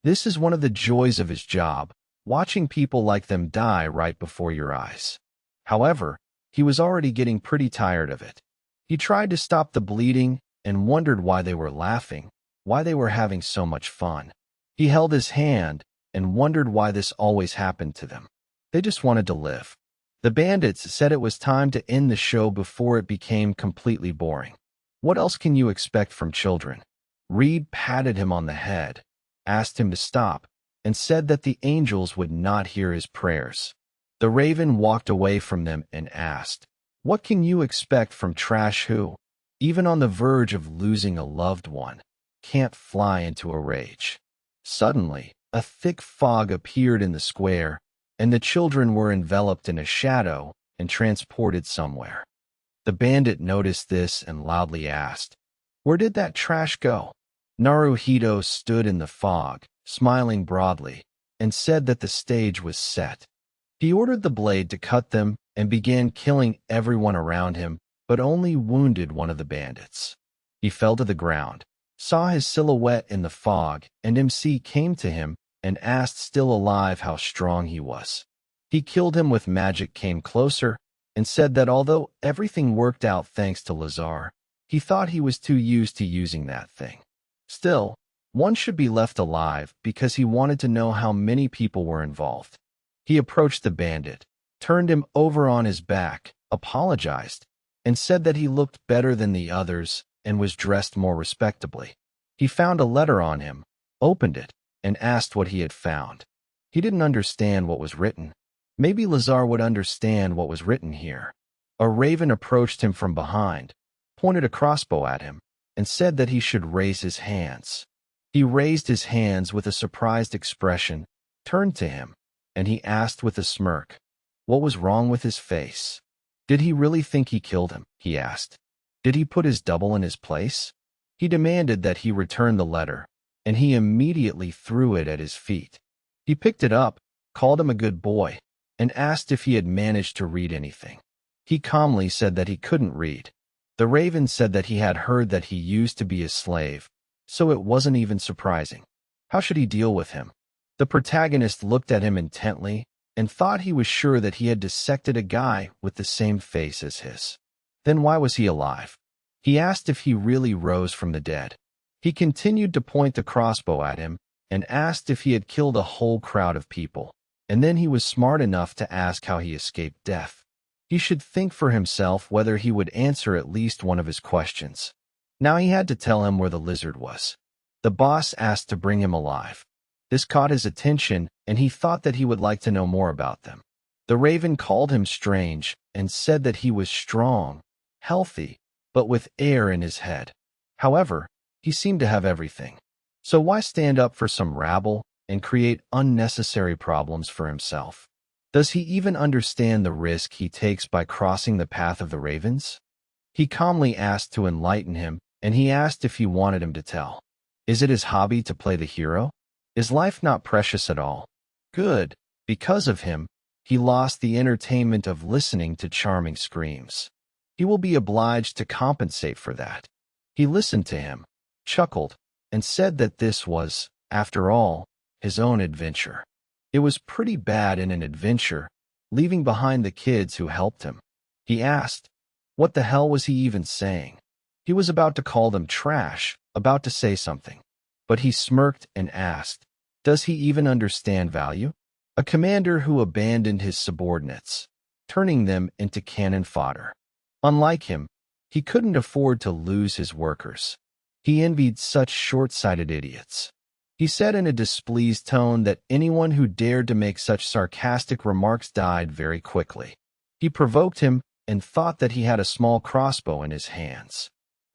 This is one of the joys of his job, watching people like them die right before your eyes. However, he was already getting pretty tired of it. He tried to stop the bleeding and wondered why they were laughing, why they were having so much fun. He held his hand and wondered why this always happened to them. They just wanted to live. The bandits said it was time to end the show before it became completely boring. What else can you expect from children? Reed patted him on the head, asked him to stop, and said that the angels would not hear his prayers. The raven walked away from them and asked, "What can you expect from trash who, even on the verge of losing a loved one, can't fly into a rage?" Suddenly, a thick fog appeared in the square, and the children were enveloped in a shadow and transported somewhere. The bandit noticed this and loudly asked, "Where did that trash go?" Naruhito stood in the fog, smiling broadly, and said that the stage was set. He ordered the blade to cut them and began killing everyone around him, but only wounded one of the bandits. He fell to the ground, saw his silhouette in the fog, and MC came to him and asked, still alive, how strong he was. He killed him with magic, came closer, and said that although everything worked out thanks to Lazar, he thought he was too used to using that thing. Still, one should be left alive because he wanted to know how many people were involved. He approached the bandit, turned him over on his back, apologized, and said that he looked better than the others and was dressed more respectably. He found a letter on him, opened it, and asked what he had found. He didn't understand what was written. Maybe Lazar would understand what was written here. A raven approached him from behind, pointed a crossbow at him, and said that he should raise his hands. He raised his hands with a surprised expression, turned to him, and he asked with a smirk, what was wrong with his face? Did he really think he killed him? He asked. Did he put his double in his place? He demanded that he return the letter, and he immediately threw it at his feet. He picked it up, called him a good boy, and asked if he had managed to read anything. He calmly said that he couldn't read. The raven said that he had heard that he used to be a slave, so it wasn't even surprising. How should he deal with him? The protagonist looked at him intently and thought he was sure that he had dissected a guy with the same face as his. Then why was he alive? He asked if he really rose from the dead. He continued to point the crossbow at him and asked if he had killed a whole crowd of people. And then he was smart enough to ask how he escaped death. He should think for himself whether he would answer at least one of his questions. Now he had to tell him where the lizard was. The boss asked to bring him alive. This caught his attention, and he thought that he would like to know more about them. The raven called him strange and said that he was strong, healthy, but with air in his head. However, he seemed to have everything. So why stand up for some rabble and create unnecessary problems for himself? Does he even understand the risk he takes by crossing the path of the ravens? He calmly asked to enlighten him, and he asked if he wanted him to tell. Is it his hobby to play the hero? Is life not precious at all? Good. Because of him, he lost the entertainment of listening to charming screams. He will be obliged to compensate for that. He listened to him, chuckled, and said that this was, after all, his own adventure. It was pretty bad in an adventure, leaving behind the kids who helped him. He asked, what the hell was he even saying? He was about to call them trash, about to say something. But he smirked and asked, does he even understand value? A commander who abandoned his subordinates, turning them into cannon fodder. Unlike him, he couldn't afford to lose his workers. He envied such short-sighted idiots. He said in a displeased tone that anyone who dared to make such sarcastic remarks died very quickly. He provoked him and thought that he had a small crossbow in his hands.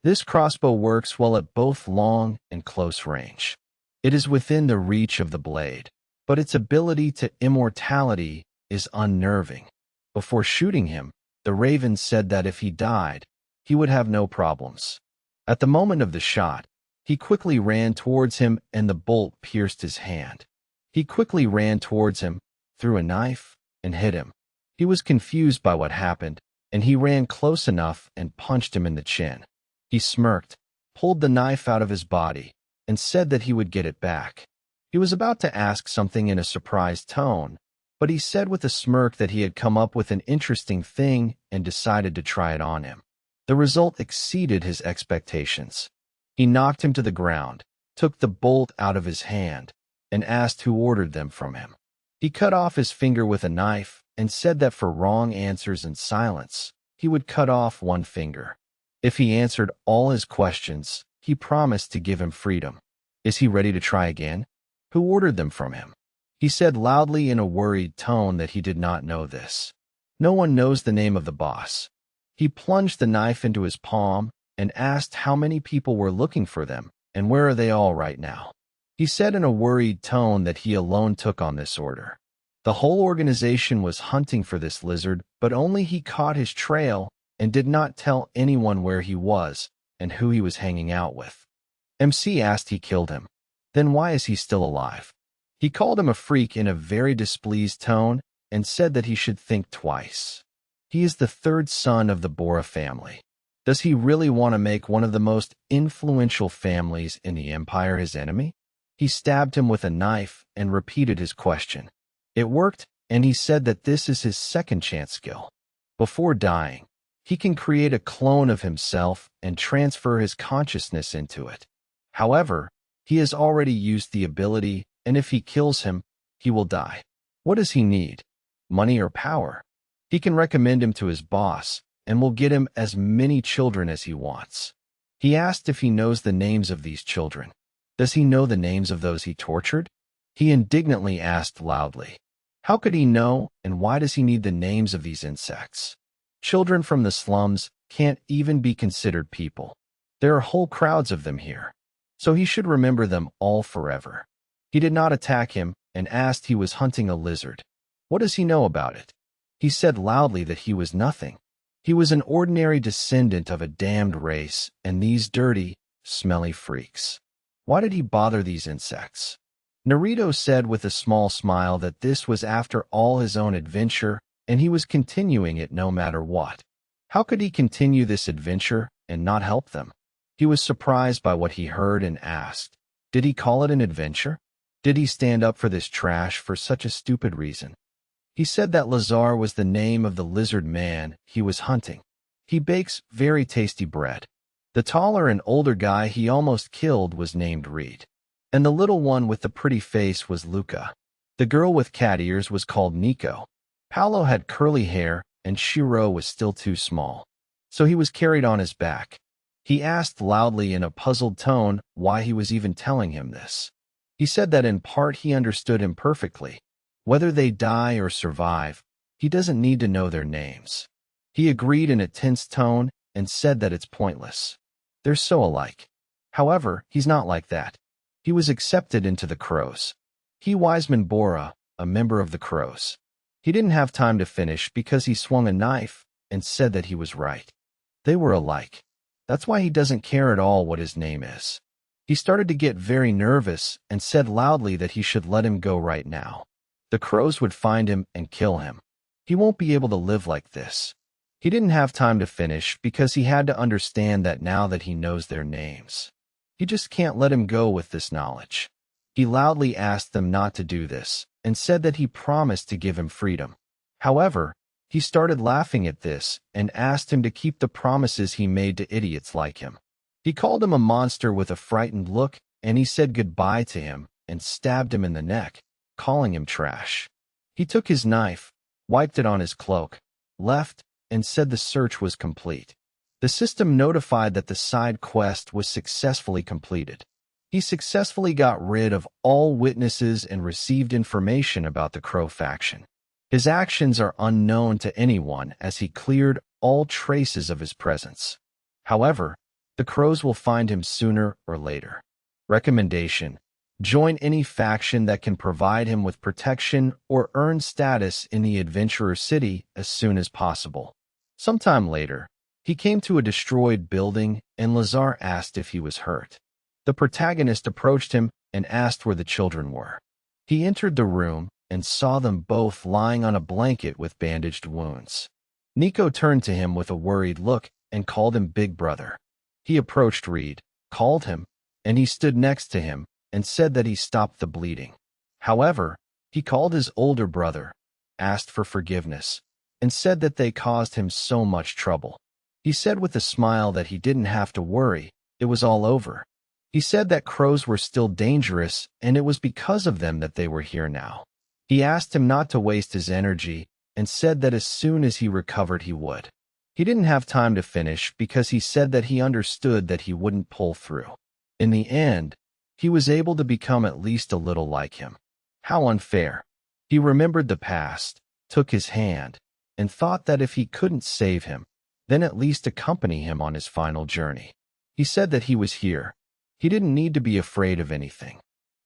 This crossbow works well at both long and close range. It is within the reach of the blade, but its ability to immortality is unnerving. Before shooting him, the raven said that if he died, he would have no problems. At the moment of the shot, he quickly ran towards him and the bolt pierced his hand. He quickly ran towards him, threw a knife, and hit him. He was confused by what happened, and he ran close enough and punched him in the chin. He smirked, pulled the knife out of his body, and said that he would get it back. He was about to ask something in a surprised tone, but he said with a smirk that he had come up with an interesting thing and decided to try it on him. The result exceeded his expectations. He knocked him to the ground, took the bolt out of his hand, and asked who ordered them from him. He cut off his finger with a knife and said that for wrong answers and silence, he would cut off one finger. If he answered all his questions, he promised to give him freedom. Is he ready to try again? Who ordered them from him? He said loudly in a worried tone that he did not know this. No one knows the name of the boss. He plunged the knife into his palm and asked how many people were looking for them and where are they all right now. He said in a worried tone that he alone took on this order. The whole organization was hunting for this lizard, but only he caught his trail and did not tell anyone where he was and who he was hanging out with. MC asked he killed him. Then why is he still alive? He called him a freak in a very displeased tone and said that he should think twice. He is the third son of the Bora family. Does he really want to make one of the most influential families in the empire his enemy? He stabbed him with a knife and repeated his question. It worked, and he said that this is his second chance skill. Before dying, he can create a clone of himself and transfer his consciousness into it. However, he has already used the ability, and if he kills him, he will die. What does he need? Money or power? He can recommend him to his boss, and will get him as many children as he wants. He asked if he knows the names of these children. Does he know the names of those he tortured? He indignantly asked loudly. How could he know, and why does he need the names of these insects? Children from the slums can't even be considered people. There are whole crowds of them here. So he should remember them all forever. He did not attack him and asked he was hunting a lizard. What does he know about it? He said loudly that he was nothing. He was an ordinary descendant of a damned race and these dirty, smelly freaks. Why did he bother these insects? Naruto said with a small smile that this was after all his own adventure and he was continuing it no matter what. How could he continue this adventure and not help them? He was surprised by what he heard and asked, did he call it an adventure? Did he stand up for this trash for such a stupid reason? He said that Lazar was the name of the lizard man he was hunting. He bakes very tasty bread. The taller and older guy he almost killed was named Reed. And the little one with the pretty face was Luca. The girl with cat ears was called Nico. Paolo had curly hair, and Shiro was still too small. So he was carried on his back. He asked loudly in a puzzled tone why he was even telling him this. He said that in part he understood him perfectly. Whether they die or survive, he doesn't need to know their names. He agreed in a tense tone and said that it's pointless. They're so alike. However, he's not like that. He was accepted into the Crows. He Wiseman Bora, a member of the Crows. He didn't have time to finish because he swung a knife and said that he was right. They were alike. That's why he doesn't care at all what his name is. He started to get very nervous and said loudly that he should let him go right now. The Crows would find him and kill him. He won't be able to live like this. He didn't have time to finish because he had to understand that now that he knows their names. He just can't let him go with this knowledge. He loudly asked them not to do this and said that he promised to give him freedom. However, he started laughing at this and asked him to keep the promises he made to idiots like him. He called him a monster with a frightened look, and he said goodbye to him and stabbed him in the neck, calling him trash. He took his knife, wiped it on his cloak, left, and said the search was complete. The system notified that the side quest was successfully completed. He successfully got rid of all witnesses and received information about the Crow faction. His actions are unknown to anyone as he cleared all traces of his presence. However, the Crows will find him sooner or later. Recommendation: join any faction that can provide him with protection or earn status in the Adventurer City as soon as possible. Sometime later, he came to a destroyed building and Lazar asked if he was hurt. The protagonist approached him and asked where the children were. He entered the room and saw them both lying on a blanket with bandaged wounds. Nico turned to him with a worried look and called him Big Brother. He approached Reed, called him, and he stood next to him and said that he stopped the bleeding. However, he called his older brother, asked for forgiveness, and said that they caused him so much trouble. He said with a smile that he didn't have to worry, it was all over. He said that crows were still dangerous and it was because of them that they were here now. He asked him not to waste his energy and said that as soon as he recovered he would. He didn't have time to finish because he said that he understood that he wouldn't pull through. In the end, he was able to become at least a little like him. How unfair. He remembered the past, took his hand, and thought that if he couldn't save him, then at least accompany him on his final journey. He said that he was here. He didn't need to be afraid of anything.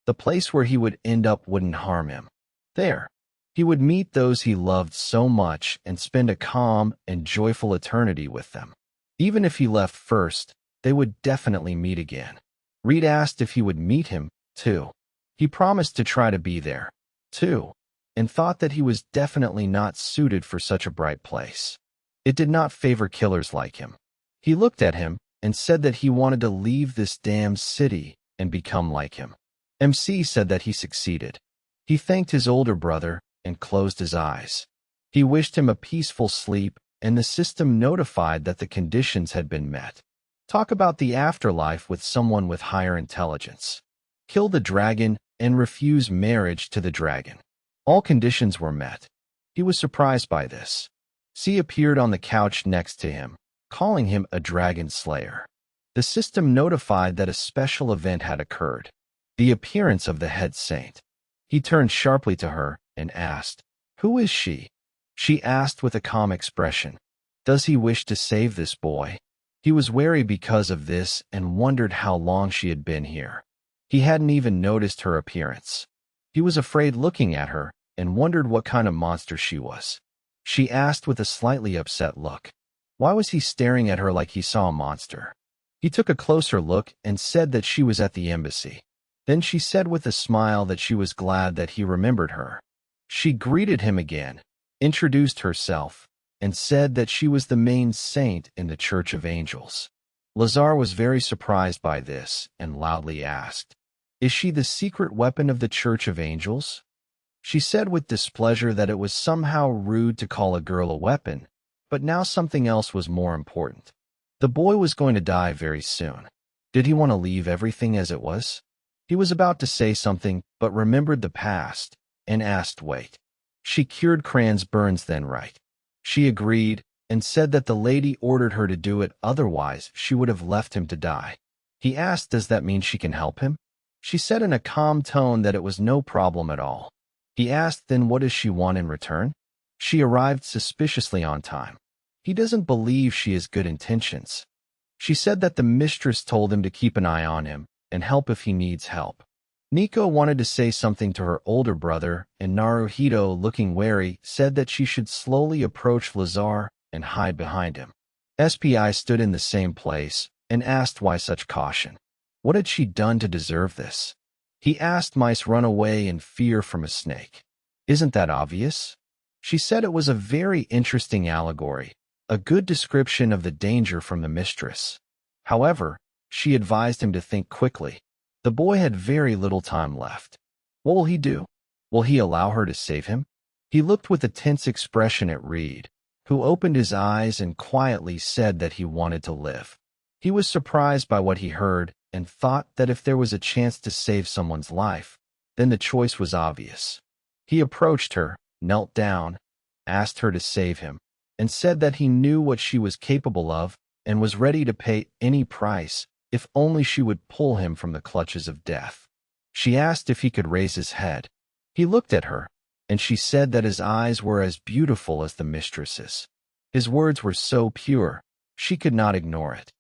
The place where he would end up wouldn't harm him. There, he would meet those he loved so much and spend a calm and joyful eternity with them. Even if he left first, they would definitely meet again. Reed asked if he would meet him, too. He promised to try to be there, too, and thought that he was definitely not suited for such a bright place. It did not favor killers like him. He looked at him and said that he wanted to leave this damn city and become like him. MC said that he succeeded. He thanked his older brother and closed his eyes. He wished him a peaceful sleep, and the system notified that the conditions had been met. Talk about the afterlife with someone with higher intelligence. Kill the dragon and refuse marriage to the dragon. All conditions were met. He was surprised by this. C appeared on the couch next to him, calling him a dragon slayer. The system notified that a special event had occurred. The appearance of the head saint. He turned sharply to her and asked, "Who is she?" She asked with a calm expression, "Does he wish to save this boy?" He was wary because of this and wondered how long she had been here. He hadn't even noticed her appearance. He was afraid looking at her and wondered what kind of monster she was. She asked with a slightly upset look. Why was he staring at her like he saw a monster? He took a closer look and said that she was at the embassy. Then she said with a smile that she was glad that he remembered her. She greeted him again, introduced herself, and said that she was the main saint in the Church of Angels. Lazar was very surprised by this and loudly asked, "Is she the secret weapon of the Church of Angels?" She said with displeasure that it was somehow rude to call a girl a weapon, But now something else was more important. The boy was going to die very soon. Did he want to leave everything as it was? He was about to say something, but remembered the past, and asked, wait. She cured Cran's burns then, right? She agreed, and said that the lady ordered her to do it, otherwise she would have left him to die. He asked, does that mean she can help him? She said in a calm tone that it was no problem at all. He asked, then what does she want in return? She arrived suspiciously on time. He doesn't believe she has good intentions. She said that the mistress told him to keep an eye on him and help if he needs help. Nico wanted to say something to her older brother, and Naruhito, looking wary, said that she should slowly approach Lazar and hide behind him. SPI stood in the same place and asked why such caution. What had she done to deserve this? He asked, mice run away in fear from a snake. Isn't that obvious? She said it was a very interesting allegory, a good description of the danger from the mistress. However, she advised him to think quickly. The boy had very little time left. What will he do? Will he allow her to save him? He looked with a tense expression at Reed, who opened his eyes and quietly said that he wanted to live. He was surprised by what he heard and thought that if there was a chance to save someone's life, then the choice was obvious. He approached her, knelt down, asked her to save him, and said that he knew what she was capable of and was ready to pay any price if only she would pull him from the clutches of death. She asked if he could raise his head. He looked at her, and she said that his eyes were as beautiful as the mistress's. His words were so pure, she could not ignore it.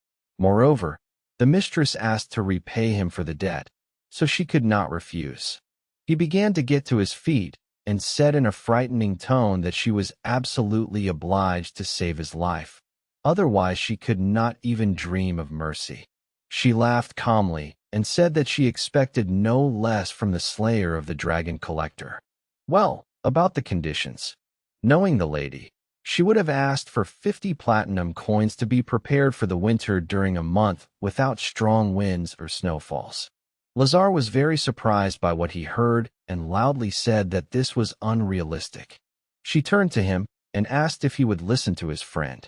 Moreover, the mistress asked to repay him for the debt, so she could not refuse. He began to get to his feet and said in a frightening tone that she was absolutely obliged to save his life. Otherwise, she could not even dream of mercy. She laughed calmly and said that she expected no less from the slayer of the dragon collector. Well, about the conditions. Knowing the lady, she would have asked for 50 platinum coins to be prepared for the winter during a month without strong winds or snowfalls. Lazar was very surprised by what he heard and loudly said that this was unrealistic. She turned to him and asked if he would listen to his friend.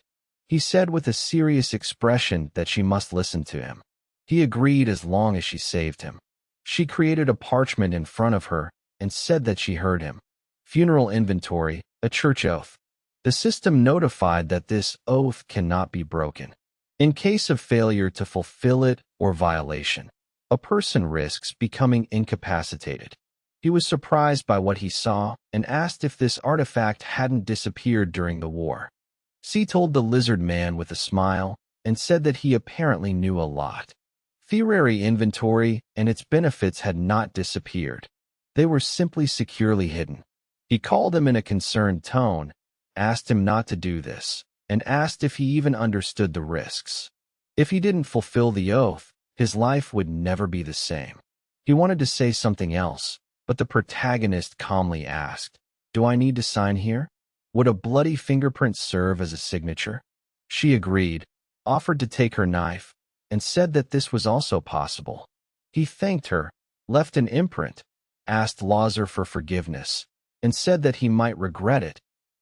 He said with a serious expression that she must listen to him. He agreed as long as she saved him. She created a parchment in front of her and said that she heard him. Funeral inventory, a church oath. The system notified that this oath cannot be broken. In case of failure to fulfill it or violation, a person risks becoming incapacitated. He was surprised by what he saw and asked if this artifact hadn't disappeared during the war. C told the lizard man with a smile and said that he apparently knew a lot. Funerary inventory and its benefits had not disappeared. They were simply securely hidden. He called him in a concerned tone, asked him not to do this, and asked if he even understood the risks. If he didn't fulfill the oath, his life would never be the same. He wanted to say something else, but the protagonist calmly asked, "Do I need to sign here? Would a bloody fingerprint serve as a signature?" She agreed, offered to take her knife, and said that this was also possible. He thanked her, left an imprint, asked Lazar for forgiveness, and said that he might regret it,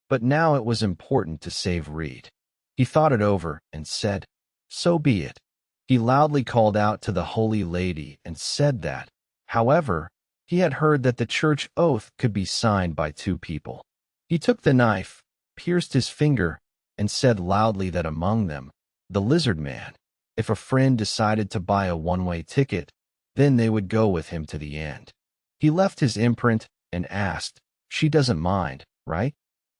but now it was important to save Reed. He thought it over and said, "So be it." He loudly called out to the Holy Lady and said that, however, he had heard that the church oath could be signed by 2 people. He took the knife, pierced his finger, and said loudly that among them, the lizard man, if a friend decided to buy a one-way ticket, then they would go with him to the end. He left his imprint and asked, "She doesn't mind, right?"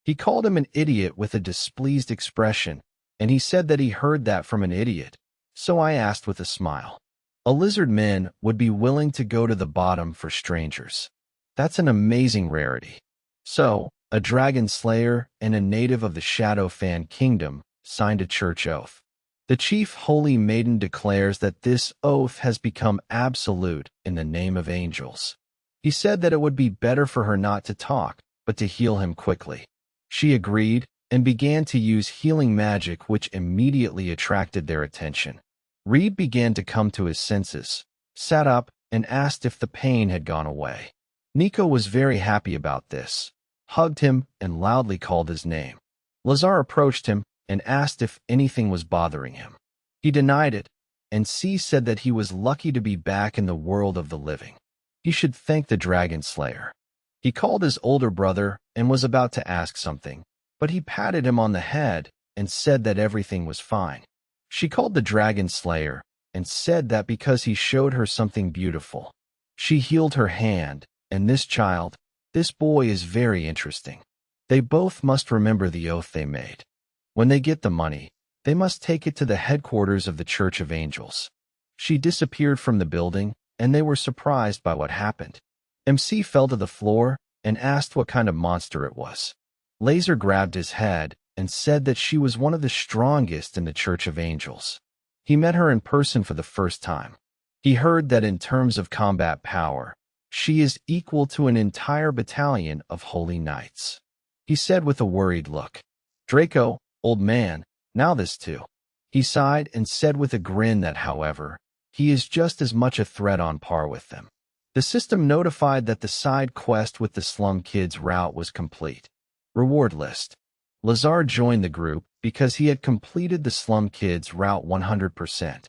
He called him an idiot with a displeased expression, and he said that he heard that from an idiot, so I asked with a smile. A lizard man would be willing to go to the bottom for strangers. That's an amazing rarity. So, a dragon slayer and a native of the Shadow Fan Kingdom signed a church oath. The chief holy maiden declares that this oath has become absolute in the name of angels. He said that it would be better for her not to talk, but to heal him quickly. She agreed and began to use healing magic, which immediately attracted their attention. Reed began to come to his senses, sat up, and asked if the pain had gone away. Nico was very happy about this, hugged him, and loudly called his name. Lazar approached him, and asked if anything was bothering him. He denied it, and C said that he was lucky to be back in the world of the living. He should thank the Dragon Slayer. He called his older brother and was about to ask something, but he patted him on the head and said that everything was fine. She called the Dragon Slayer and said that because he showed her something beautiful. She healed her hand, and this boy is very interesting. They both must remember the oath they made. When they get the money, they must take it to the headquarters of the Church of Angels. She disappeared from the building, and they were surprised by what happened. MC fell to the floor and asked what kind of monster it was. Laser grabbed his head and said that she was one of the strongest in the Church of Angels. He met her in person for the first time. He heard that in terms of combat power, she is equal to an entire battalion of holy knights. He said with a worried look, "Draco, old man, now this too." He sighed and said with a grin that, however, he is just as much a threat on par with them. The system notified that the side quest with the Slum Kids route was complete. Reward list. Lazar joined the group because he had completed the Slum Kids route 100%.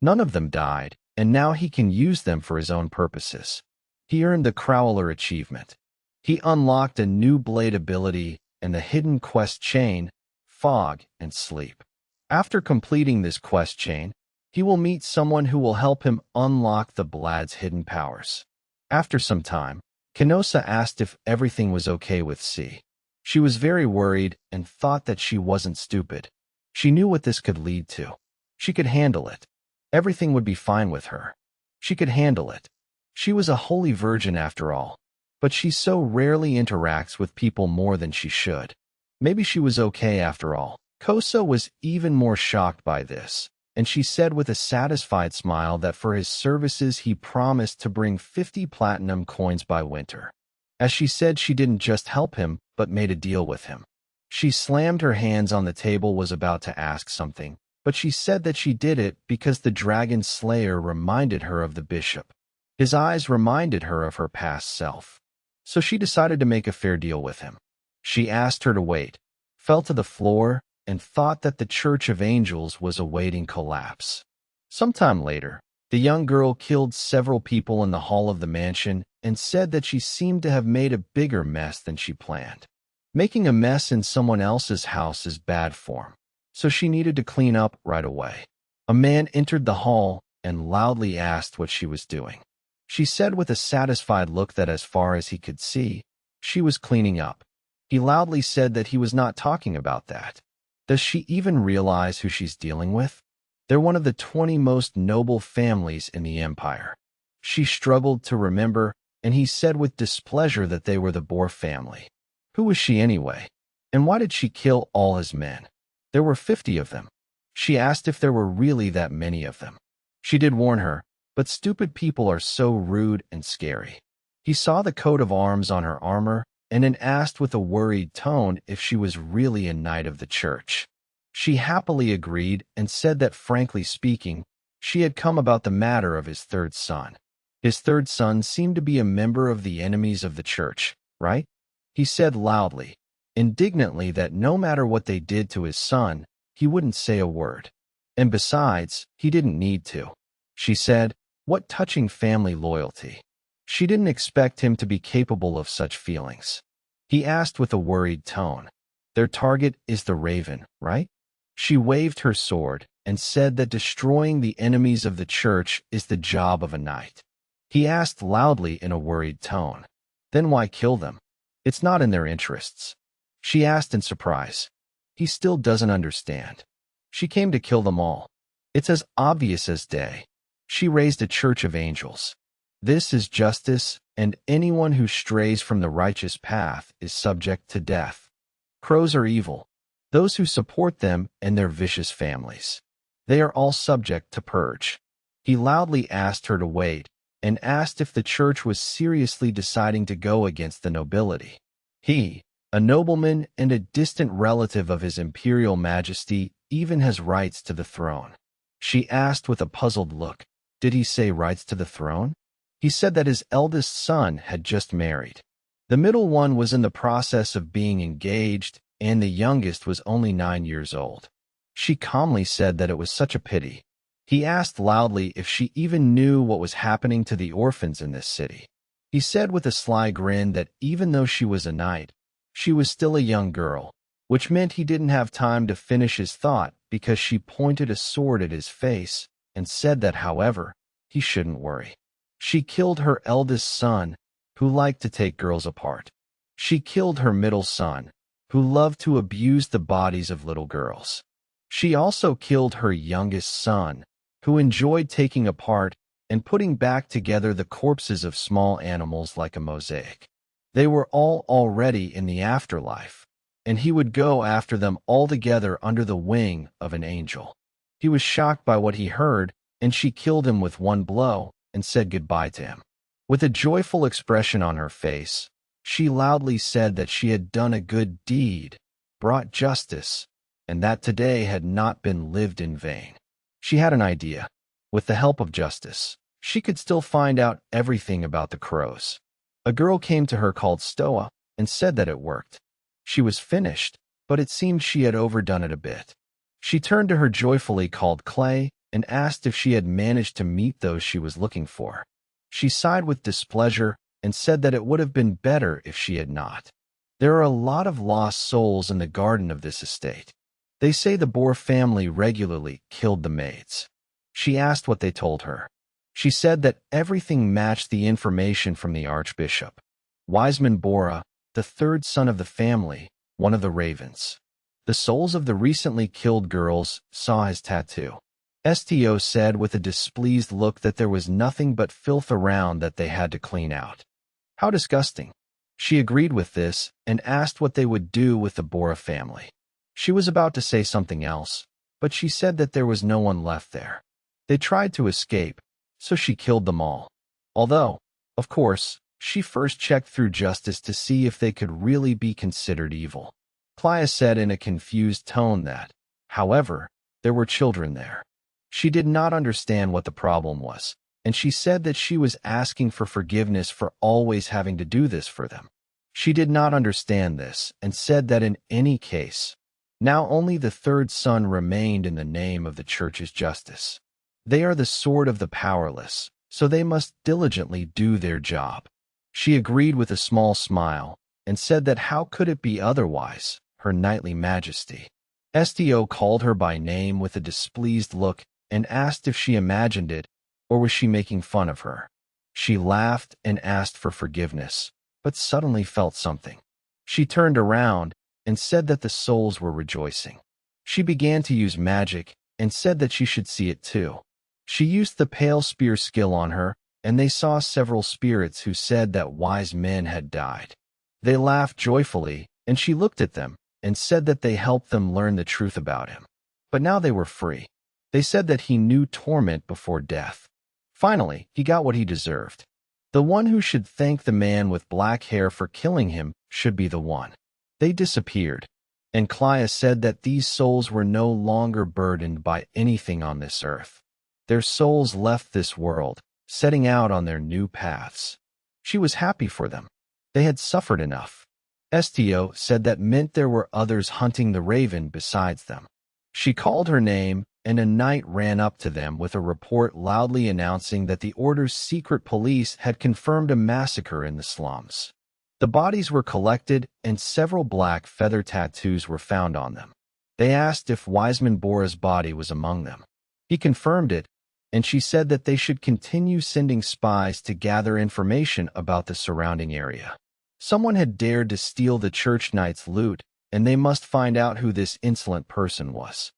None of them died, and now he can use them for his own purposes. He earned the Crowler achievement. He unlocked a new blade ability and the hidden quest chain, Fog and Sleep. After completing this quest chain, he will meet someone who will help him unlock the Blad's hidden powers. After some time, Kenosa asked if everything was okay with C. She was very worried and thought that she wasn't stupid. She knew what this could lead to. She could handle it. Everything would be fine with her. She could handle it. She was a holy virgin after all, but she so rarely interacts with people more than she should. Maybe she was okay after all. Kosa was even more shocked by this, and she said with a satisfied smile that for his services he promised to bring 50 platinum coins by winter. As she said, she didn't just help him, but made a deal with him. She slammed her hands on the table, was about to ask something, but she said that she did it because the Dragon Slayer reminded her of the bishop. His eyes reminded her of her past self. So she decided to make a fair deal with him. She asked her to wait, fell to the floor, and thought that the Church of Angels was awaiting collapse. Sometime later, the young girl killed several people in the hall of the mansion and said that she seemed to have made a bigger mess than she planned. Making a mess in someone else's house is bad form, so she needed to clean up right away. A man entered the hall and loudly asked what she was doing. She said with a satisfied look that as far as he could see, she was cleaning up. He loudly said that he was not talking about that. Does she even realize who she's dealing with? They're one of the 20 most noble families in the Empire. She struggled to remember, and he said with displeasure that they were the Boar family. Who was she anyway? And why did she kill all his men? There were 50 of them. She asked if there were really that many of them. She did warn her, but stupid people are so rude and scary. He saw the coat of arms on her armor and then asked with a worried tone if she was really a knight of the church. She happily agreed and said that, frankly speaking, she had come about the matter of his third son. His third son seemed to be a member of the enemies of the church, right? He said loudly, indignantly, that no matter what they did to his son, he wouldn't say a word. And besides, he didn't need to. She said, what touching family loyalty. She didn't expect him to be capable of such feelings. He asked with a worried tone, their target is the Raven, right? She waved her sword and said that destroying the enemies of the church is the job of a knight. He asked loudly in a worried tone, then why kill them? It's not in their interests. She asked in surprise. He still doesn't understand. She came to kill them all. It's as obvious as day. She raised a Church of Angels. This is justice, and anyone who strays from the righteous path is subject to death. Crows are evil, those who support them and their vicious families. They are all subject to purge. He loudly asked her to wait and asked if the church was seriously deciding to go against the nobility. He, a nobleman and a distant relative of His Imperial Majesty, even has rights to the throne. She asked with a puzzled look, did he say rights to the throne? He said that his eldest son had just married. The middle one was in the process of being engaged, and the youngest was only 9 years old. She calmly said that it was such a pity. He asked loudly if she even knew what was happening to the orphans in this city. He said with a sly grin that even though she was a knight, she was still a young girl, which meant he didn't have time to finish his thought because she pointed a sword at his face and said that, however, he shouldn't worry. She killed her eldest son, who liked to take girls apart. She killed her middle son, who loved to abuse the bodies of little girls. She also killed her youngest son, who enjoyed taking apart and putting back together the corpses of small animals like a mosaic. They were all already in the afterlife, and he would go after them all together under the wing of an angel. He was shocked by what he heard, and she killed him with one blow and said goodbye to him. With a joyful expression on her face, she loudly said that she had done a good deed, brought justice, and that today had not been lived in vain. She had an idea. With the help of justice, she could still find out everything about the crows. A girl came to her called Stoa and said that it worked. She was finished, but it seemed she had overdone it a bit. She turned to her joyfully called Clay and asked if she had managed to meet those she was looking for. She sighed with displeasure and said that it would have been better if she had not. There are a lot of lost souls in the garden of this estate. They say the Boar family regularly killed the maids. She asked what they told her. She said that everything matched the information from the archbishop. Wiseman Bora, the third son of the family, one of the ravens. The souls of the recently killed girls saw his tattoo. Sto said with a displeased look that there was nothing but filth around that they had to clean out. How disgusting. She agreed with this and asked what they would do with the Bora family. She was about to say something else, but she said that there was no one left there. They tried to escape, so she killed them all. Although, of course, she first checked through justice to see if they could really be considered evil. Clea said in a confused tone that, however, there were children there. She did not understand what the problem was, and she said that she was asking for forgiveness for always having to do this for them. She did not understand this and said that in any case, now only the third son remained in the name of the church's justice. They are the sword of the powerless, so they must diligently do their job. She agreed with a small smile and said that how could it be otherwise, her knightly majesty. Sto called her by name with a displeased look and asked if she imagined it or was she making fun of her. She laughed and asked for forgiveness, but suddenly felt something. She turned around and said that the souls were rejoicing. She began to use magic and said that she should see it too. She used the pale spear skill on her, and they saw several spirits who said that wise men had died. They laughed joyfully, and she looked at them and said that they helped them learn the truth about him. But now they were free. They said that he knew torment before death. Finally, he got what he deserved. The one who should thank the man with black hair for killing him should be the one. They disappeared, and Clea said that these souls were no longer burdened by anything on this earth. Their souls left this world, setting out on their new paths. She was happy for them. They had suffered enough. Sto said that meant there were others hunting the raven besides them. She called her name, and a knight ran up to them with a report loudly announcing that the Order's secret police had confirmed a massacre in the slums. The bodies were collected, and several black feather tattoos were found on them. They asked if Wiseman Bora's body was among them. He confirmed it, and she said that they should continue sending spies to gather information about the surrounding area. Someone had dared to steal the church knight's loot, and they must find out who this insolent person was.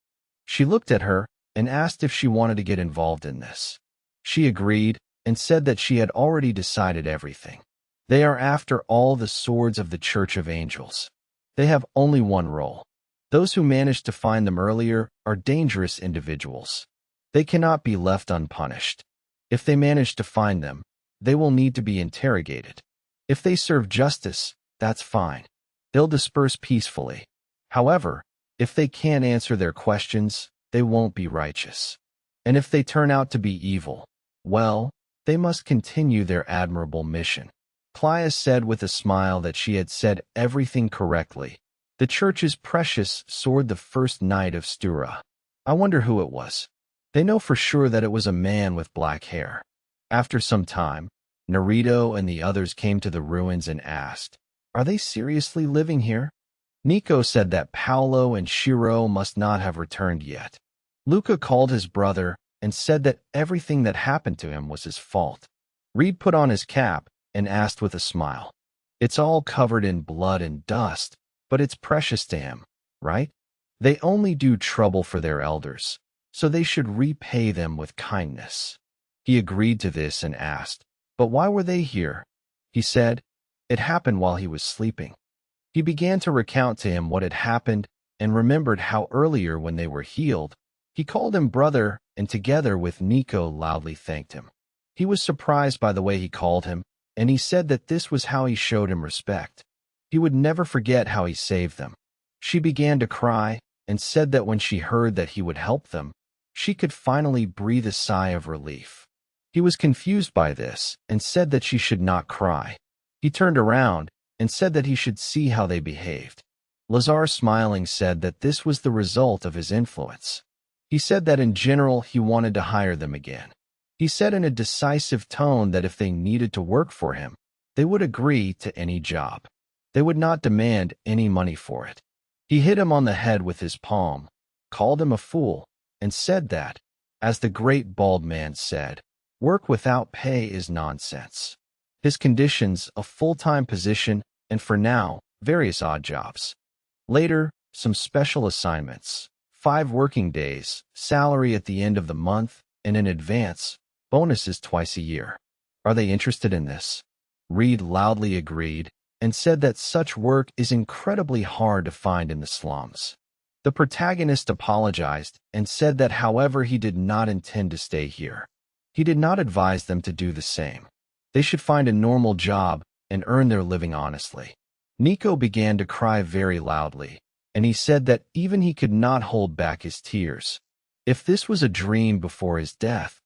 She looked at her and asked if she wanted to get involved in this. She agreed and said that she had already decided everything. They are after all the swords of the Church of Angels. They have only one role. Those who managed to find them earlier are dangerous individuals. They cannot be left unpunished. If they manage to find them, they will need to be interrogated. If they serve justice, that's fine. They'll disperse peacefully. However, if they can't answer their questions, they won't be righteous. And if they turn out to be evil, well, they must continue their admirable mission. Clea said with a smile that she had said everything correctly, The church's precious soared the first night of Stura. I wonder who it was. They know for sure that it was a man with black hair. After some time, Naruto and the others came to the ruins and asked, "Are they seriously living here?" Nico said that Paolo and Shiro must not have returned yet. Luca called his brother and said that everything that happened to him was his fault. Reed put on his cap and asked with a smile, "It's all covered in blood and dust, but it's precious to him, right? They only do trouble for their elders, so they should repay them with kindness." He agreed to this and asked, "But why were they here?" He said, "It happened while he was sleeping." He began to recount to him what had happened and remembered how earlier when they were healed, he called him brother and together with Nico loudly thanked him. He was surprised by the way he called him, and he said that this was how he showed him respect. He would never forget how he saved them. She began to cry and said that when she heard that he would help them, she could finally breathe a sigh of relief. He was confused by this and said that she should not cry. He turned around and said that he should see how they behaved. Lazar, smiling, said that this was the result of his influence. He said that in general he wanted to hire them again. He said in a decisive tone that if they needed to work for him, they would agree to any job. They would not demand any money for it. He hit him on the head with his palm, called him a fool, and said that, as the great bald man said, work without pay is nonsense. His conditions, a full-time position, and for now, various odd jobs. Later, some special assignments, 5 working days, salary at the end of the month, and in advance, bonuses twice a year. Are they interested in this? Reed loudly agreed and said that such work is incredibly hard to find in the slums. The protagonist apologized and said that however he did not intend to stay here. He did not advise them to do the same. They should find a normal job and earn their living honestly. Nico began to cry very loudly, and he said that even he could not hold back his tears. If this was a dream before his death,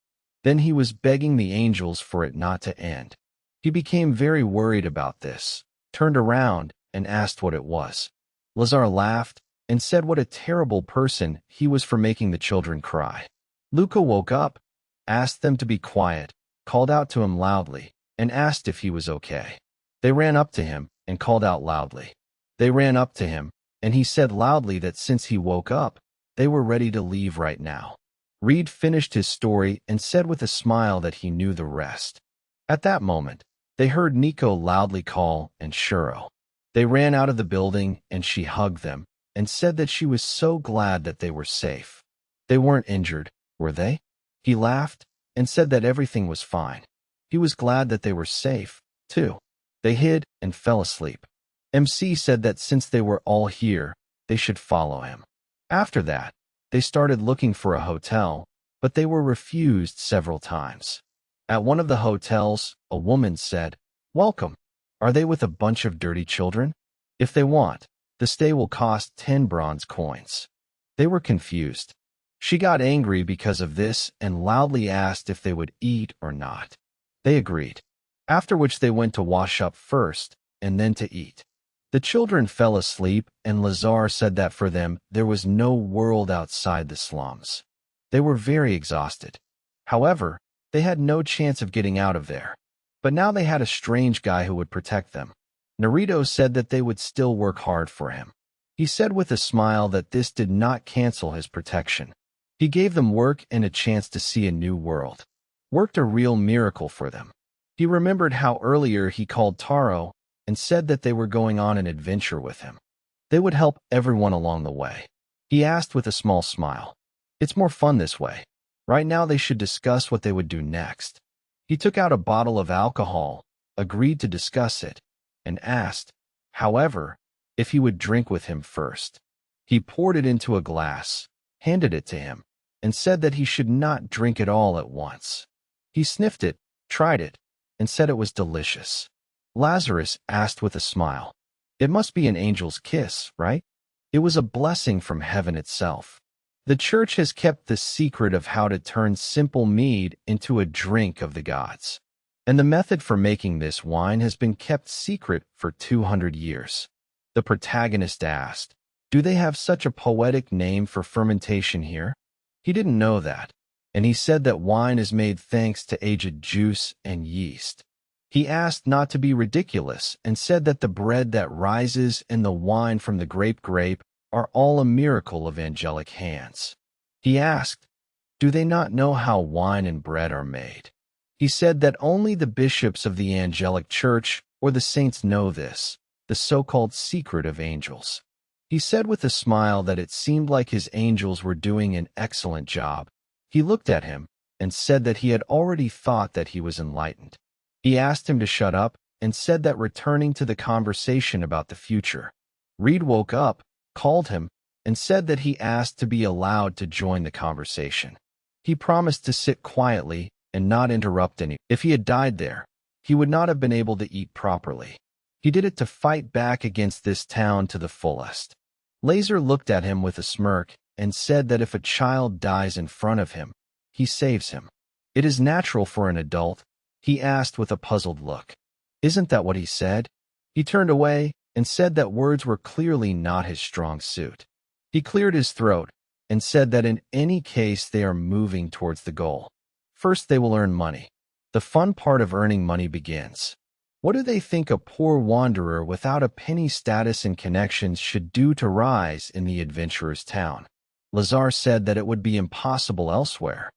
then he was begging the angels for it not to end. He became very worried about this, turned around, and asked what it was. Lazar laughed and said what a terrible person he was for making the children cry. Luca woke up, asked them to be quiet, called out to him loudly, and asked if he was okay. They ran up to him and called out loudly. They ran up to him, and he said loudly that since he woke up, they were ready to leave right now. Reed finished his story and said with a smile that he knew the rest. At that moment, they heard Nico loudly call and Shiro. They ran out of the building and she hugged them and said that she was so glad that they were safe. They weren't injured, were they? He laughed and said that everything was fine. He was glad that they were safe, too. They hid and fell asleep. MC said that since they were all here, they should follow him. After that, they started looking for a hotel, but they were refused several times. At one of the hotels, a woman said, "Welcome. Are they with a bunch of dirty children? If they want, the stay will cost 10 bronze coins." They were confused. She got angry because of this and loudly asked if they would eat or not. They agreed, after which they went to wash up first and then to eat. The children fell asleep, and Lazar said that for them there was no world outside the slums. They were very exhausted. However, they had no chance of getting out of there. But now they had a strange guy who would protect them. Naruto said that they would still work hard for him. He said with a smile that this did not cancel his protection. He gave them work and a chance to see a new world. Worked a real miracle for them. He remembered how earlier he called Taro and said that they were going on an adventure with him. They would help everyone along the way. He asked with a small smile. It's more fun this way. Right now they should discuss what they would do next. He took out a bottle of alcohol, agreed to discuss it, and asked, however, if he would drink with him first. He poured it into a glass, handed it to him, and said that he should not drink it all at once. He sniffed it, tried it, and said it was delicious. Lazarus asked with a smile, "It must be an angel's kiss, right?" It was a blessing from heaven itself. The church has kept the secret of how to turn simple mead into a drink of the gods. And the method for making this wine has been kept secret for 200 years. The protagonist asked, "Do they have such a poetic name for fermentation here?" He didn't know that, and he said that wine is made thanks to aged juice and yeast. He asked not to be ridiculous and said that the bread that rises and the wine from the grape are all a miracle of angelic hands. He asked, "Do they not know how wine and bread are made?" He said that only the bishops of the angelic church or the saints know this, the so-called secret of angels. He said with a smile that it seemed like his angels were doing an excellent job. He looked at him and said that he had already thought that he was enlightened. He asked him to shut up and said that returning to the conversation about the future. Reed woke up, called him, and said that he asked to be allowed to join the conversation. He promised to sit quietly and not interrupt any. If he had died there, he would not have been able to eat properly. He did it to fight back against this town to the fullest. Laser looked at him with a smirk and said that if a child dies in front of him, he saves him. "It is natural for an adult?" he asked with a puzzled look. "Isn't that what he said?" He turned away and said that words were clearly not his strong suit. He cleared his throat and said that in any case they are moving towards the goal. First they will earn money. The fun part of earning money begins. What do they think a poor wanderer without a penny status and connections should do to rise in the adventurer's town? Lazar said that it would be impossible elsewhere.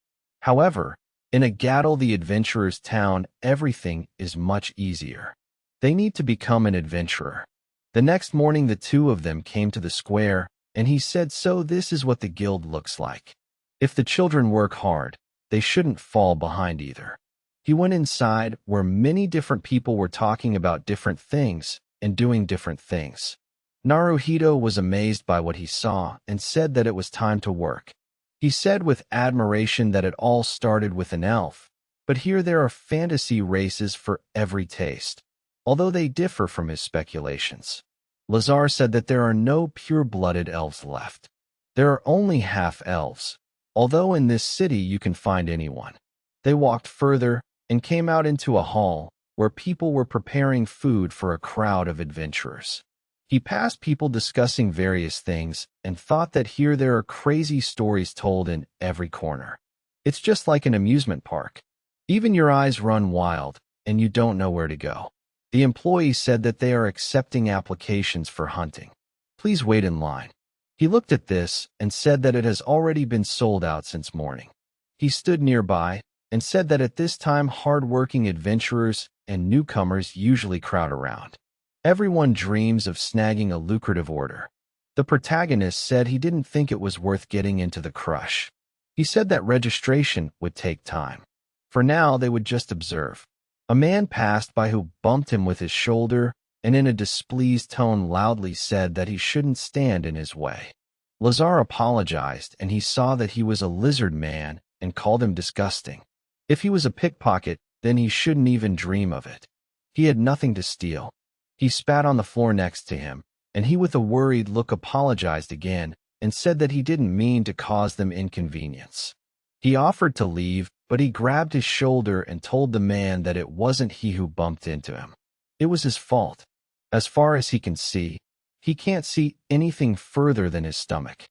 However, in Agatl, the adventurer's town, everything is much easier. They need to become an adventurer. The next morning the two of them came to the square, and he said, "So this is what the guild looks like. If the children work hard, they shouldn't fall behind either." He went inside where many different people were talking about different things and doing different things. Naruhito was amazed by what he saw and said that it was time to work. He said with admiration that it all started with an elf, but here there are fantasy races for every taste, although they differ from his speculations. Lazar said that there are no pure-blooded elves left. There are only half-elves, although in this city you can find anyone. They walked further and came out into a hall where people were preparing food for a crowd of adventurers. He passed people discussing various things and thought that here there are crazy stories told in every corner. It's just like an amusement park. Even your eyes run wild and you don't know where to go. The employee said that they are accepting applications for hunting. Please wait in line. He looked at this and said that it has already been sold out since morning. He stood nearby and said that at this time hard-working adventurers and newcomers usually crowd around. Everyone dreams of snagging a lucrative order. The protagonist said he didn't think it was worth getting into the crush. He said that registration would take time. For now, they would just observe. A man passed by who bumped him with his shoulder and in a displeased tone loudly said that he shouldn't stand in his way. Lazar apologized and he saw that he was a lizard man and called him disgusting. If he was a pickpocket, then he shouldn't even dream of it. He had nothing to steal. He spat on the floor next to him, and he with a worried look apologized again and said that he didn't mean to cause them inconvenience. He offered to leave, but he grabbed his shoulder and told the man that it wasn't he who bumped into him. It was his fault. As far as he can see, he can't see anything further than his stomach.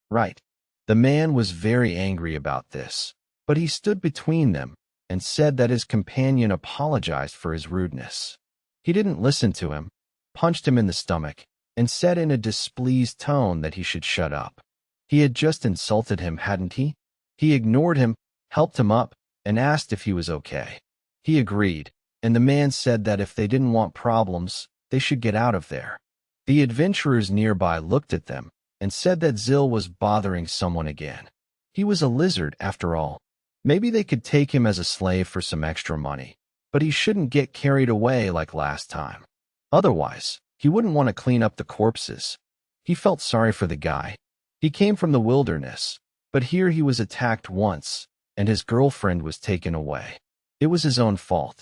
Right. The man was very angry about this, but he stood between them and said that his companion apologized for his rudeness. He didn't listen to him, punched him in the stomach, and said in a displeased tone that he should shut up. He had just insulted him, hadn't he? He ignored him, helped him up, and asked if he was okay. He agreed, and the man said that if they didn't want problems, they should get out of there. The adventurers nearby looked at them and said that Zil was bothering someone again. He was a lizard, after all. Maybe they could take him as a slave for some extra money, but he shouldn't get carried away like last time. Otherwise, he wouldn't want to clean up the corpses. He felt sorry for the guy. He came from the wilderness, but here he was attacked once, and his girlfriend was taken away. It was his own fault.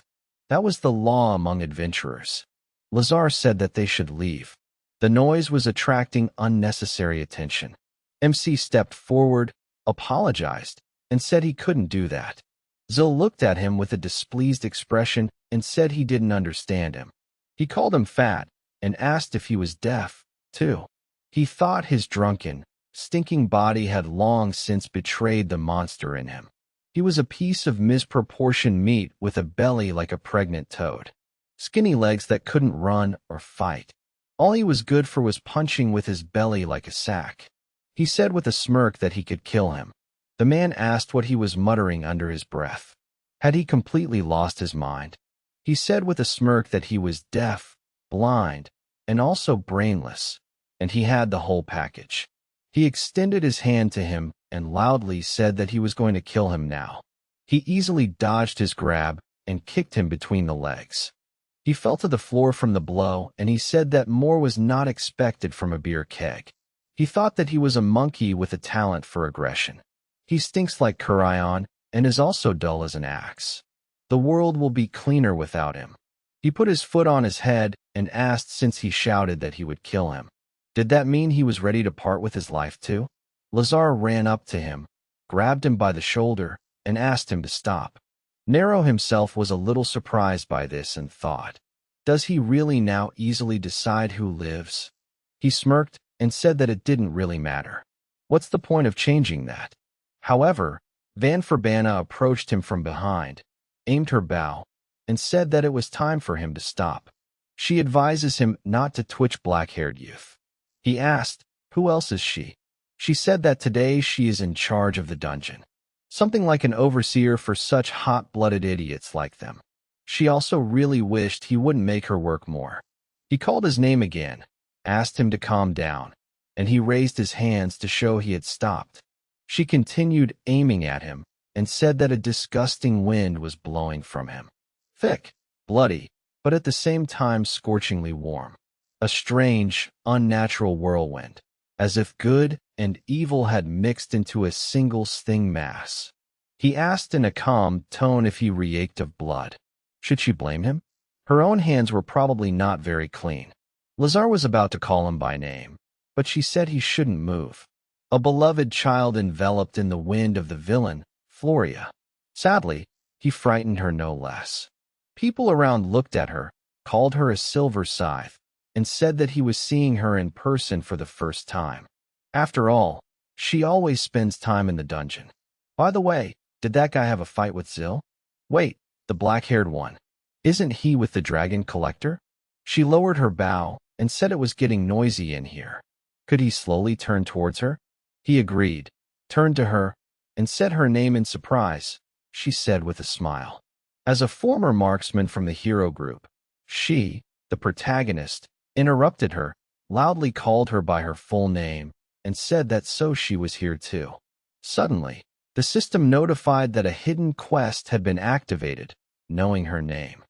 That was the law among adventurers. Lazar said that they should leave. The noise was attracting unnecessary attention. MC stepped forward, apologized, and said he couldn't do that. Zil looked at him with a displeased expression and said he didn't understand him. He called him fat and asked if he was deaf, too. He thought his drunken, stinking body had long since betrayed the monster in him. He was a piece of misproportioned meat with a belly like a pregnant toad, skinny legs that couldn't run or fight. All he was good for was punching with his belly like a sack. He said with a smirk that he could kill him. The man asked what he was muttering under his breath. Had he completely lost his mind? He said with a smirk that he was deaf, blind, and also brainless, and he had the whole package. He extended his hand to him and loudly said that he was going to kill him now. He easily dodged his grab and kicked him between the legs. He fell to the floor from the blow, and he said that more was not expected from a beer keg. He thought that he was a monkey with a talent for aggression. He stinks like Kurion and is also dull as an axe. The world will be cleaner without him. He put his foot on his head and asked since he shouted that he would kill him. Did that mean he was ready to part with his life too? Lazar ran up to him, grabbed him by the shoulder, and asked him to stop. Nero himself was a little surprised by this and thought, does he really now easily decide who lives? He smirked and said that it didn't really matter. What's the point of changing that? However, Van Verbana approached him from behind, aimed her bow, and said that it was time for him to stop. She advises him not to twitch black-haired youth. He asked, who else is she? She said that today she is in charge of the dungeon. Something like an overseer for such hot-blooded idiots like them. She also really wished he wouldn't make her work more. He called his name again, asked him to calm down, and he raised his hands to show he had stopped. She continued aiming at him and said that a disgusting wind was blowing from him. Thick, bloody, but at the same time scorchingly warm. A strange, unnatural whirlwind, as if good and evil had mixed into a single sting mass. He asked in a calm tone if he reeked of blood. Should she blame him? Her own hands were probably not very clean. Lazar was about to call him by name, but she said he shouldn't move. A beloved child enveloped in the wind of the villain, Floria. Sadly, he frightened her no less. People around looked at her, called her a silver scythe, and said that he was seeing her in person for the first time. After all, she always spends time in the dungeon. By the way, did that guy have a fight with Zil? Wait, the black-haired one. Isn't he with the dragon collector? She lowered her bow and said it was getting noisy in here. Could he slowly turn towards her? He agreed, turned to her, and said her name in surprise. She said with a smile. As a former marksman from the hero group, she, the protagonist, interrupted her, loudly called her by her full name, and said that so she was here too. Suddenly, the system notified that a hidden quest had been activated, knowing her name.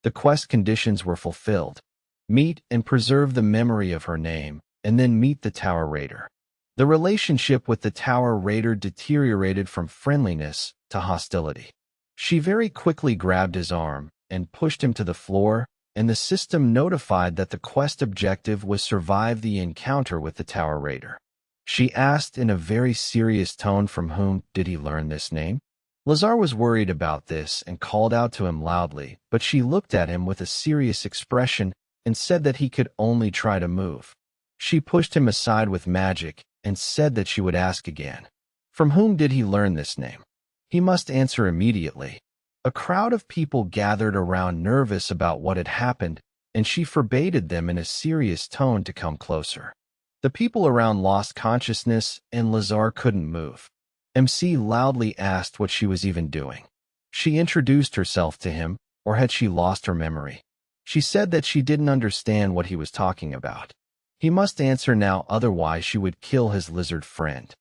The quest conditions were fulfilled. Meet and preserve the memory of her name, and then meet the Tower Raider. The relationship with the Tower Raider deteriorated from friendliness to hostility. She very quickly grabbed his arm and pushed him to the floor, and the system notified that the quest objective was survive the encounter with the Tower Raider. She asked in a very serious tone from whom did he learn this name? Lazar was worried about this and called out to him loudly, but she looked at him with a serious expression and said that he could only try to move. She pushed him aside with magic and said that she would ask again. From whom did he learn this name? He must answer immediately. A crowd of people gathered around nervous about what had happened, and she forbade them in a serious tone to come closer. The people around lost consciousness, and Lazar couldn't move. MC loudly asked what she was even doing. She introduced herself to him, or had she lost her memory? She said that she didn't understand what he was talking about. He must answer now, otherwise she would kill his lizard friend.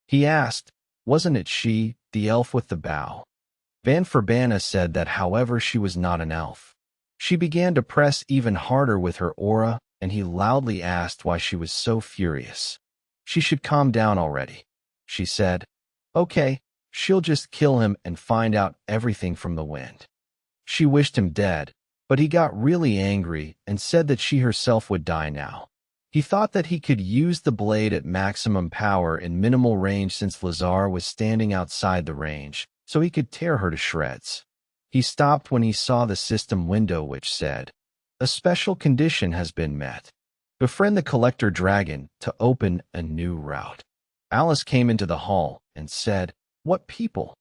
He asked, wasn't it she, the elf with the bow? Van Verbana said that however she was not an elf. She began to press even harder with her aura, and he loudly asked why she was so furious. She should calm down already. She said, okay, she'll just kill him and find out everything from the wind. She wished him dead, but he got really angry and said that she herself would die now. He thought that he could use the blade at maximum power in minimal range since Lazar was standing outside the range, so he could tear her to shreds. He stopped when he saw the system window which said, A special condition has been met. Befriend the collector dragon to open a new route. Alice came into the hall and said, "What people?"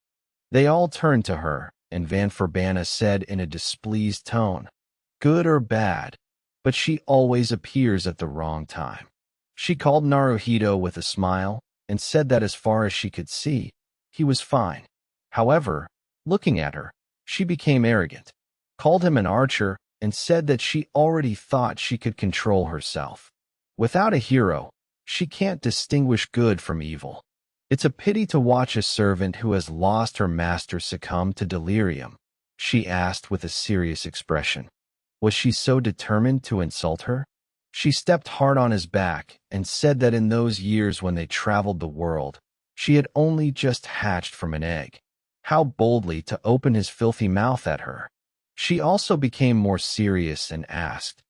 They all turned to her, and Van Verbana said in a displeased tone, "Good or bad, but she always appears at the wrong time." She called Naruhito with a smile and said that as far as she could see, he was fine. However, looking at her, she became arrogant, called him an archer, and said that she already thought she could control herself. Without a hero, she can't distinguish good from evil. It's a pity to watch a servant who has lost her master succumb to delirium, she asked with a serious expression. Was she so determined to insult her? She stepped hard on his back and said that in those years when they traveled the world, she had only just hatched from an egg. How boldly to open his filthy mouth at her. She also became more serious and asked,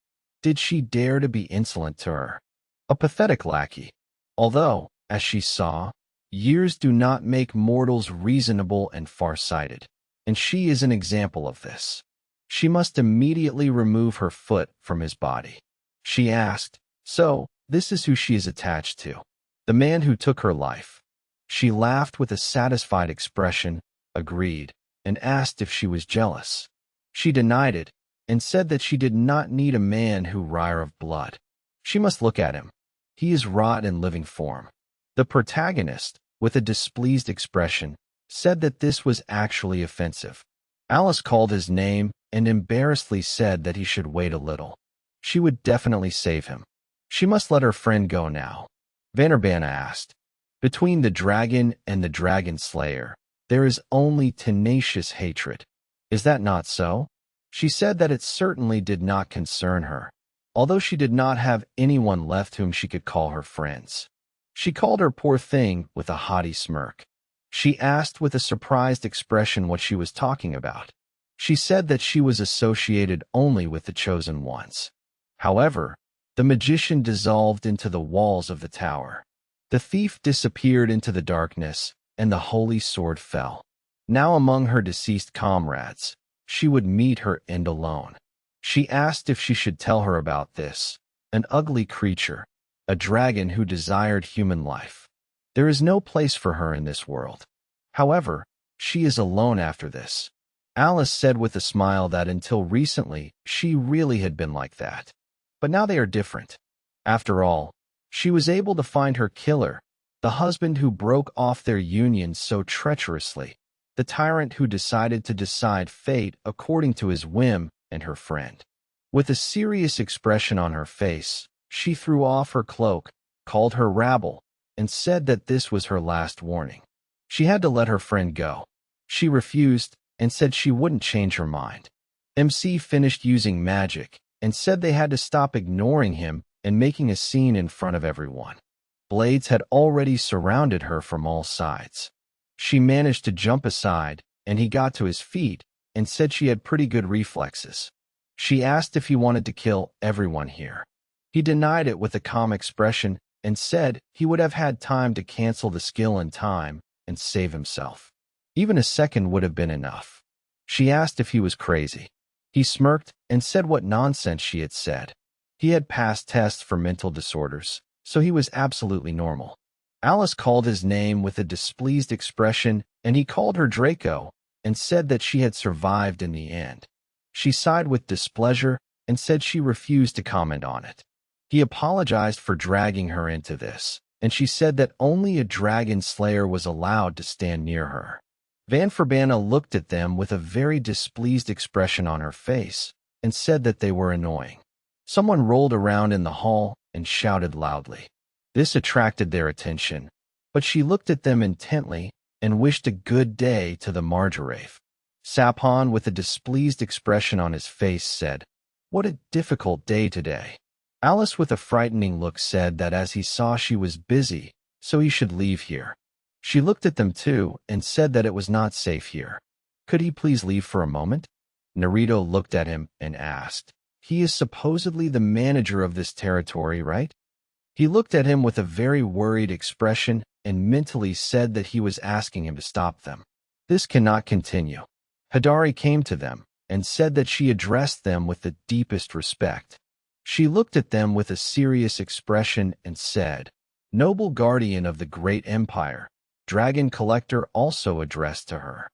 did she dare to be insolent to her? A pathetic lackey. Although, as she saw, years do not make mortals reasonable and far-sighted, and she is an example of this. She must immediately remove her foot from his body. She asked, so, this is who she is attached to. The man who took her life. She laughed with a satisfied expression, agreed, and asked if she was jealous. She denied it, and said that she did not need a man who wrire of blood. She must look at him. He is wrought in living form. The protagonist, with a displeased expression, said that this was actually offensive. Alice called his name and embarrassedly said that he should wait a little. She would definitely save him. She must let her friend go now. Van Verbana asked, between the dragon and the dragon slayer, there is only tenacious hatred. Is that not so? She said that it certainly did not concern her, although she did not have anyone left whom she could call her friends. She called her poor thing with a haughty smirk. She asked with a surprised expression what she was talking about. She said that she was associated only with the chosen ones. However, the magician dissolved into the walls of the tower. The thief disappeared into the darkness, and the holy sword fell. Now among her deceased comrades, she would meet her end alone. She asked if she should tell her about this, an ugly creature, a dragon who desired human life. There is no place for her in this world. However, she is alone after this. Alice said with a smile that until recently she really had been like that. But now they are different. After all, she was able to find her killer, the husband who broke off their union so treacherously, the tyrant who decided to decide fate according to his whim, and her friend. With a serious expression on her face, she threw off her cloak, called her rabble, and said that this was her last warning. She had to let her friend go. She refused and said she wouldn't change her mind. MC finished using magic and said they had to stop ignoring him and making a scene in front of everyone. Blades had already surrounded her from all sides. She managed to jump aside, and he got to his feet and said she had pretty good reflexes. She asked if he wanted to kill everyone here. He denied it with a calm expression and said he would have had time to cancel the skill in time and save himself. Even a second would have been enough. She asked if he was crazy. He smirked and said what nonsense she had said. He had passed tests for mental disorders, so he was absolutely normal. Alice called his name with a displeased expression, and he called her Draco and said that she had survived in the end. She sighed with displeasure and said she refused to comment on it. He apologized for dragging her into this, and she said that only a dragon slayer was allowed to stand near her. Van Verbana looked at them with a very displeased expression on her face and said that they were annoying. Someone rolled around in the hall and shouted loudly. This attracted their attention, but she looked at them intently and wished a good day to the Margrave. Sapon, with a displeased expression on his face, said, "What a difficult day today." Alice, with a frightening look, said that as he saw she was busy, so he should leave here. She looked at them too and said that it was not safe here. Could he please leave for a moment? Naruto looked at him and asked, "He is supposedly the manager of this territory, right?" He looked at him with a very worried expression and mentally said that he was asking him to stop them. This cannot continue. Hidari came to them, and said that she addressed them with the deepest respect. She looked at them with a serious expression and said, "Noble guardian of the great empire," Dragon Collector also addressed to her.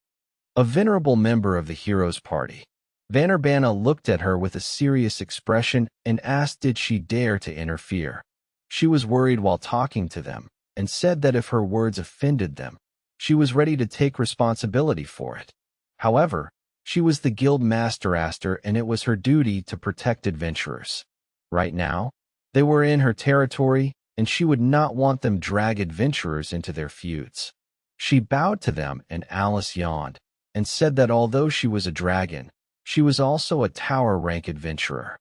A venerable member of the hero's party. Vannerbana looked at her with a serious expression and asked did she dare to interfere. She was worried while talking to them, and said that if her words offended them, she was ready to take responsibility for it. However, she was the guild master and it was her duty to protect adventurers. Right now, they were in her territory, and she would not want them drag adventurers into their feuds. She bowed to them, and Alice yawned, and said that although she was a dragon, she was also a tower-rank adventurer.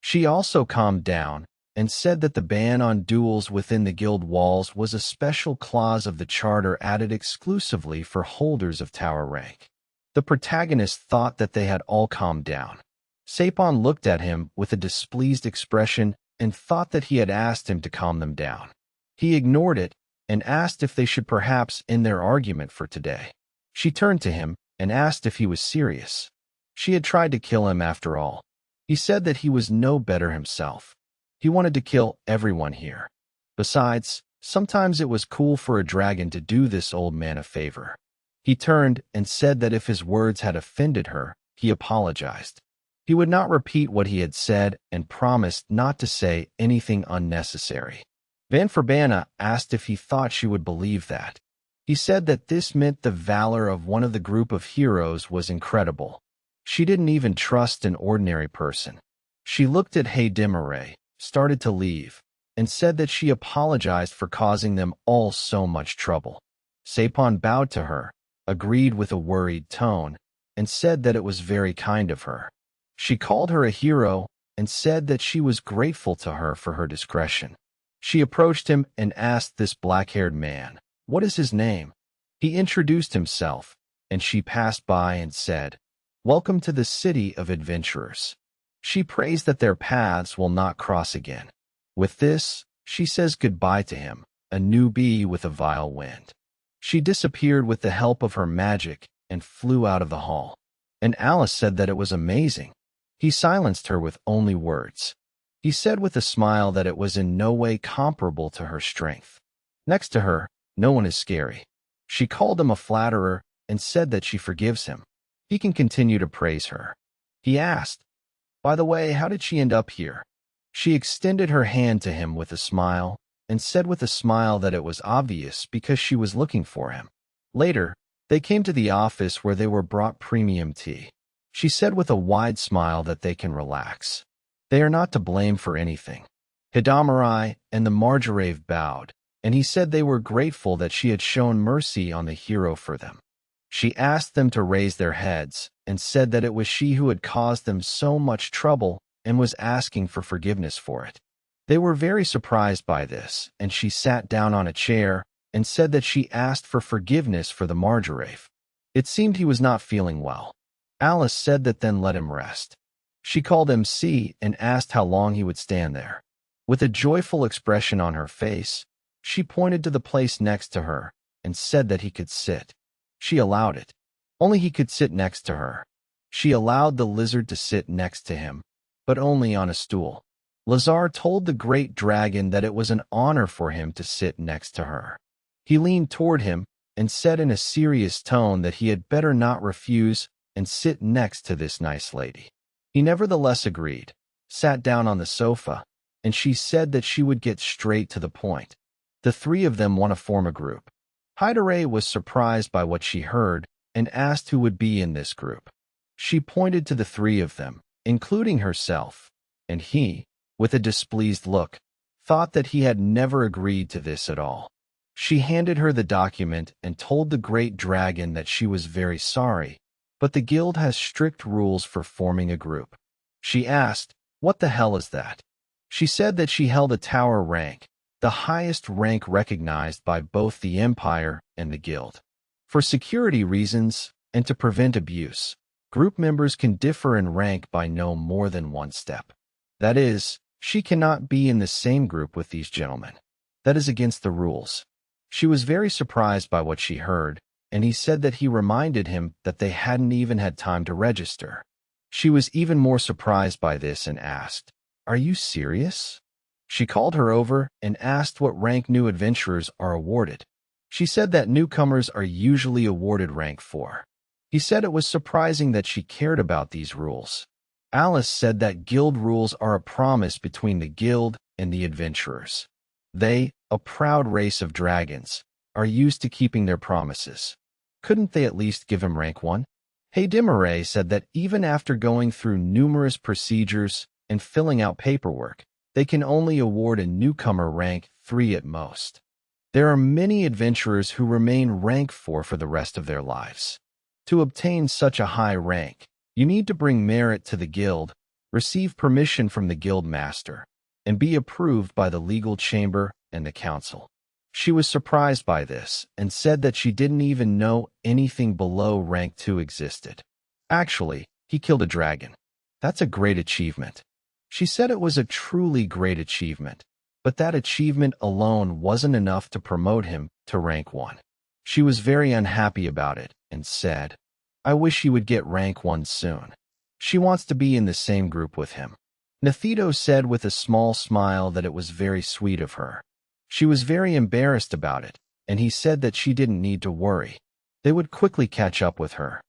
She also calmed down, and said that the ban on duels within the guild walls was a special clause of the charter added exclusively for holders of tower rank. The protagonist thought that they had all calmed down. Sapon looked at him with a displeased expression and thought that he had asked him to calm them down. He ignored it and asked if they should perhaps end their argument for today. She turned to him and asked if he was serious. She had tried to kill him after all. He said that he was no better himself. He wanted to kill everyone here. Besides, sometimes it was cool for a dragon to do this old man a favor. He turned and said that if his words had offended her, he apologized. He would not repeat what he had said and promised not to say anything unnecessary. Vannerbana asked if he thought she would believe that. He said that this meant the valor of one of the group of heroes was incredible. She didn't even trust an ordinary person. She looked at Haydemare, started to leave, and said that she apologized for causing them all so much trouble. Sapon bowed to her, agreed with a worried tone, and said that it was very kind of her. She called her a hero and said that she was grateful to her for her discretion. She approached him and asked this black-haired man, "What is his name?" He introduced himself, and she passed by and said, "Welcome to the city of adventurers." She prays that their paths will not cross again. With this, she says goodbye to him, a newbie with a vile wind. She disappeared with the help of her magic and flew out of the hall. And Alice said that it was amazing. He silenced her with only words. He said with a smile that it was in no way comparable to her strength. Next to her, no one is scary. She called him a flatterer and said that she forgives him. He can continue to praise her. He asked, "By the way, how did she end up here?" She extended her hand to him with a smile and said with a smile that it was obvious because she was looking for him. Later, they came to the office where they were brought premium tea. She said with a wide smile that they can relax. They are not to blame for anything. Hidamarai and the Margrave bowed, and he said they were grateful that she had shown mercy on the hero for them. She asked them to raise their heads and said that it was she who had caused them so much trouble and was asking for forgiveness for it. They were very surprised by this, and she sat down on a chair and said that she asked for forgiveness for the Margrave. It seemed he was not feeling well. Alice said that then let him rest. She called him C and asked how long he would stand there. With a joyful expression on her face, she pointed to the place next to her and said that he could sit. She allowed it. Only he could sit next to her. She allowed the lizard to sit next to him, but only on a stool. Lazar told the great dragon that it was an honor for him to sit next to her. He leaned toward him and said in a serious tone that he had better not refuse and sit next to this nice lady. He nevertheless agreed, sat down on the sofa, and she said that she would get straight to the point. The three of them want to form a group. Hidare was surprised by what she heard and asked who would be in this group. She pointed to the three of them, including herself, and he, with a displeased look, thought that he had never agreed to this at all. She handed her the document and told the great dragon that she was very sorry, but the guild has strict rules for forming a group. She asked, "What the hell is that?" She said that she held a tower rank, the highest rank recognized by both the Empire and the guild. For security reasons and to prevent abuse, group members can differ in rank by no more than one step. That is, she cannot be in the same group with these gentlemen. That is against the rules. She was very surprised by what she heard, and he said that he reminded him that they hadn't even had time to register. She was even more surprised by this and asked, "Are you serious?" She called her over and asked what rank new adventurers are awarded. She said that newcomers are usually awarded rank 4. He said it was surprising that she cared about these rules. Alice said that guild rules are a promise between the guild and the adventurers. They, a proud race of dragons, are used to keeping their promises. Couldn't they at least give him rank 1? Heidemare said that even after going through numerous procedures and filling out paperwork, they can only award a newcomer rank 3 at most. There are many adventurers who remain rank 4 for the rest of their lives. To obtain such a high rank, you need to bring merit to the guild, receive permission from the guild master, and be approved by the legal chamber and the council. She was surprised by this and said that she didn't even know anything below rank 2 existed. Actually, he killed a dragon. That's a great achievement. She said it was a truly great achievement, but that achievement alone wasn't enough to promote him to rank 1. She was very unhappy about it and said, "I wish he would get rank 1 soon." She wants to be in the same group with him. Nethito said with a small smile that it was very sweet of her. She was very embarrassed about it, and he said that she didn't need to worry. They would quickly catch up with her.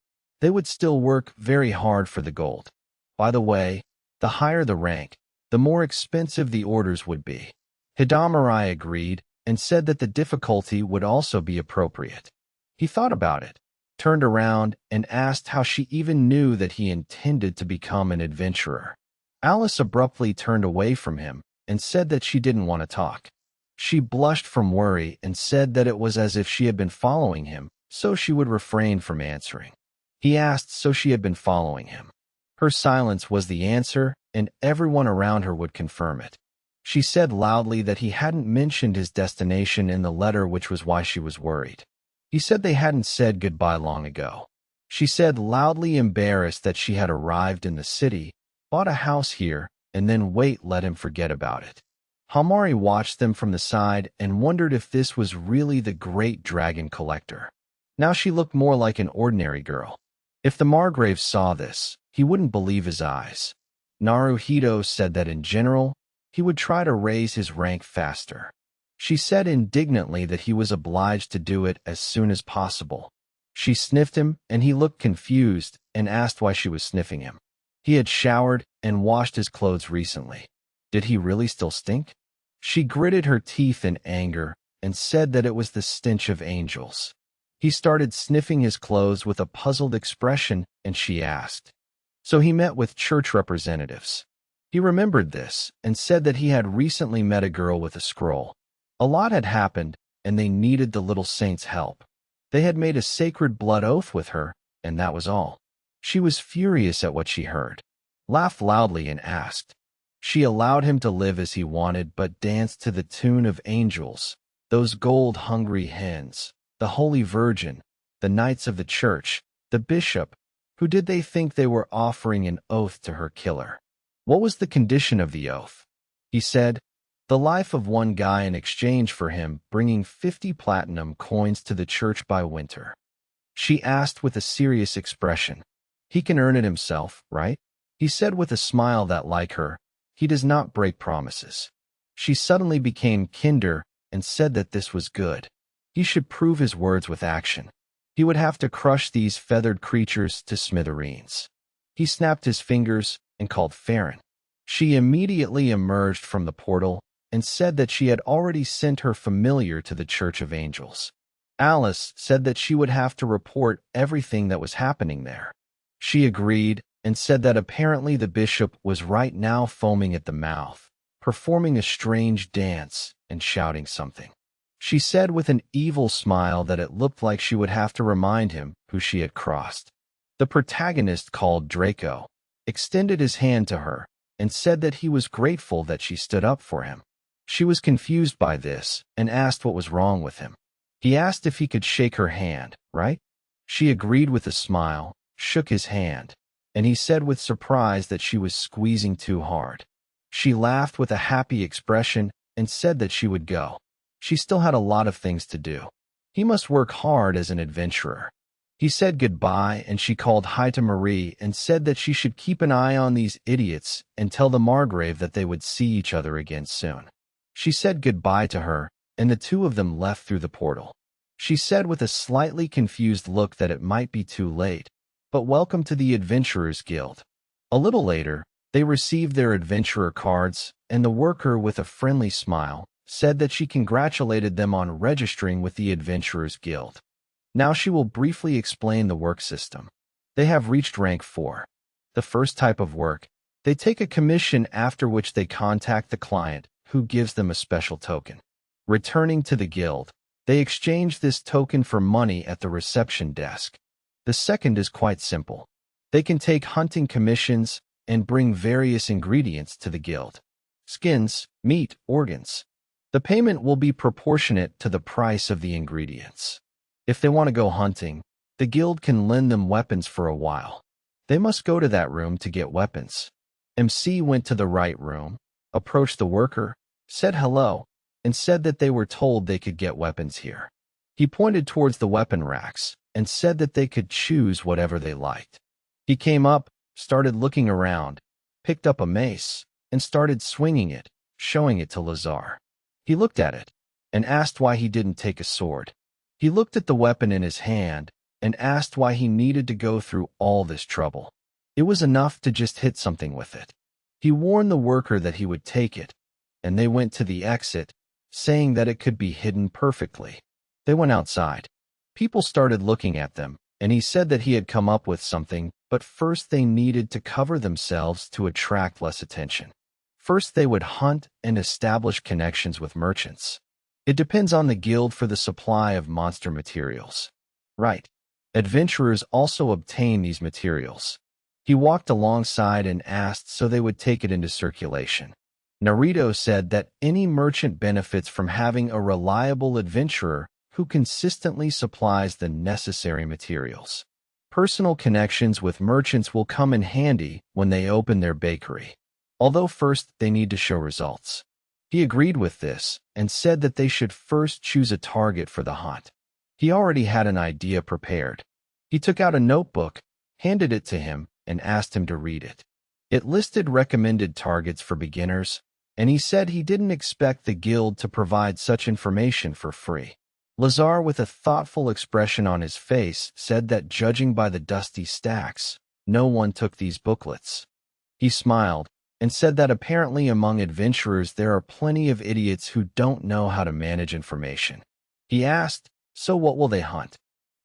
They would still work very hard for the gold. By the way, the higher the rank, the more expensive the orders would be. Hidamarai agreed and said that the difficulty would also be appropriate. He thought about it, turned around, and asked how she even knew that he intended to become an adventurer. Alice abruptly turned away from him and said that she didn't want to talk. She blushed from worry and said that it was as if she had been following him, so she would refrain from answering. He asked so she had been following him. Her silence was the answer, and everyone around her would confirm it. She said loudly that he hadn't mentioned his destination in the letter, which was why she was worried. He said they hadn't said goodbye long ago. She said, loudly embarrassed, that she had arrived in the city, bought a house here, and then let him forget about it. Hamari watched them from the side and wondered if this was really the great dragon collector. Now she looked more like an ordinary girl. If the Margraves saw this, he wouldn't believe his eyes. Naruhito said that in general, he would try to raise his rank faster. She said indignantly that he was obliged to do it as soon as possible. She sniffed him, and he looked confused and asked why she was sniffing him. He had showered and washed his clothes recently. Did he really still stink? She gritted her teeth in anger and said that it was the stench of angels. He started sniffing his clothes with a puzzled expression, and she asked. So he met with church representatives. He remembered this and said that he had recently met a girl with a scroll. A lot had happened, and they needed the little saint's help. They had made a sacred blood oath with her, and that was all. She was furious at what she heard, laughed loudly, and asked. She allowed him to live as he wanted, but danced to the tune of angels, those gold-hungry hens, the Holy Virgin, the knights of the church, the bishop. Who did they think they were offering an oath to her killer? What was the condition of the oath? He said, the life of one guy in exchange for him bringing 50 platinum coins to the church by winter. She asked with a serious expression. He can earn it himself, right? He said with a smile that, like her, he does not break promises. She suddenly became kinder and said that this was good. He should prove his words with action. He would have to crush these feathered creatures to smithereens. He snapped his fingers and called Farron. She immediately emerged from the portal and said that she had already sent her familiar to the Church of Angels. Alice said that she would have to report everything that was happening there. She agreed and said that apparently the bishop was right now foaming at the mouth, performing a strange dance and shouting something. She said with an evil smile that it looked like she would have to remind him who she had crossed. The protagonist, called Draco, extended his hand to her and said that he was grateful that she stood up for him. She was confused by this and asked what was wrong with him. He asked if he could shake her hand, right? She agreed with a smile, shook his hand, and he said with surprise that she was squeezing too hard. She laughed with a happy expression and said that she would go. She still had a lot of things to do. He must work hard as an adventurer. He said goodbye, and she called hi to Marie and said that she should keep an eye on these idiots and tell the Margrave that they would see each other again soon. She said goodbye to her, and the two of them left through the portal. She said with a slightly confused look that it might be too late, but welcome to the Adventurers Guild. A little later, they received their adventurer cards, and the worker, with a friendly smile, said that she congratulated them on registering with the Adventurers Guild. Now she will briefly explain the work system. They have reached rank 4. The first type of work, they take a commission, after which they contact the client, who gives them a special token. Returning to the guild, they exchange this token for money at the reception desk. The second is quite simple. They can take hunting commissions and bring various ingredients to the guild. Skins, meat, organs. The payment will be proportionate to the price of the ingredients. If they want to go hunting, the guild can lend them weapons for a while. They must go to that room to get weapons. MC went to the right room, approached the worker, said hello, and said that they were told they could get weapons here. He pointed towards the weapon racks and said that they could choose whatever they liked. He came up, started looking around, picked up a mace, and started swinging it, showing it to Lazar. He looked at it and asked why he didn't take a sword. He looked at the weapon in his hand and asked why he needed to go through all this trouble. It was enough to just hit something with it. He warned the worker that he would take it, and they went to the exit, saying that it could be hidden perfectly. They went outside. People started looking at them, and he said that he had come up with something, but first they needed to cover themselves to attract less attention. First they would hunt and establish connections with merchants. It depends on the guild for the supply of monster materials. Right. Adventurers also obtain these materials. He walked alongside and asked so they would take it into circulation. Naruto said that any merchant benefits from having a reliable adventurer who consistently supplies the necessary materials. Personal connections with merchants will come in handy when they open their bakery, although first they need to show results. He agreed with this and said that they should first choose a target for the hunt. He already had an idea prepared. He took out a notebook, handed it to him, and asked him to read it. It listed recommended targets for beginners, and he said he didn't expect the guild to provide such information for free. Lazar, with a thoughtful expression on his face, said that judging by the dusty stacks, no one took these booklets. He smiled and said that apparently among adventurers there are plenty of idiots who don't know how to manage information. He asked, so what will they hunt?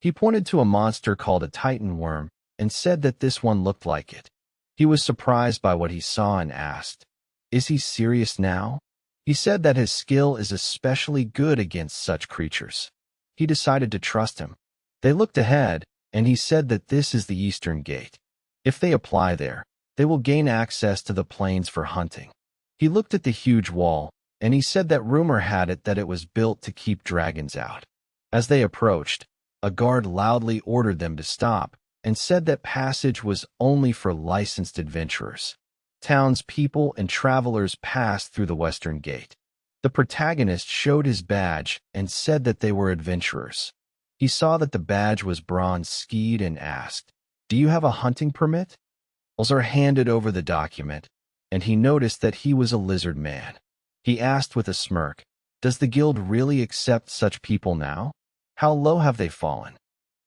He pointed to a monster called a Titan worm and said that this one looked like it. He was surprised by what he saw and asked, is he serious now? He said that his skill is especially good against such creatures. He decided to trust him. They looked ahead, and he said that this is the Eastern Gate. If they apply there, they will gain access to the plains for hunting. He looked at the huge wall, and he said that rumor had it that it was built to keep dragons out. As they approached, a guard loudly ordered them to stop and said that passage was only for licensed adventurers. Townspeople and travelers passed through the Western Gate. The protagonist showed his badge and said that they were adventurers. He saw that the badge was bronze-skied and asked, do you have a hunting permit? Lazar handed over the document, and he noticed that he was a lizard man. He asked with a smirk, does the guild really accept such people now? How low have they fallen?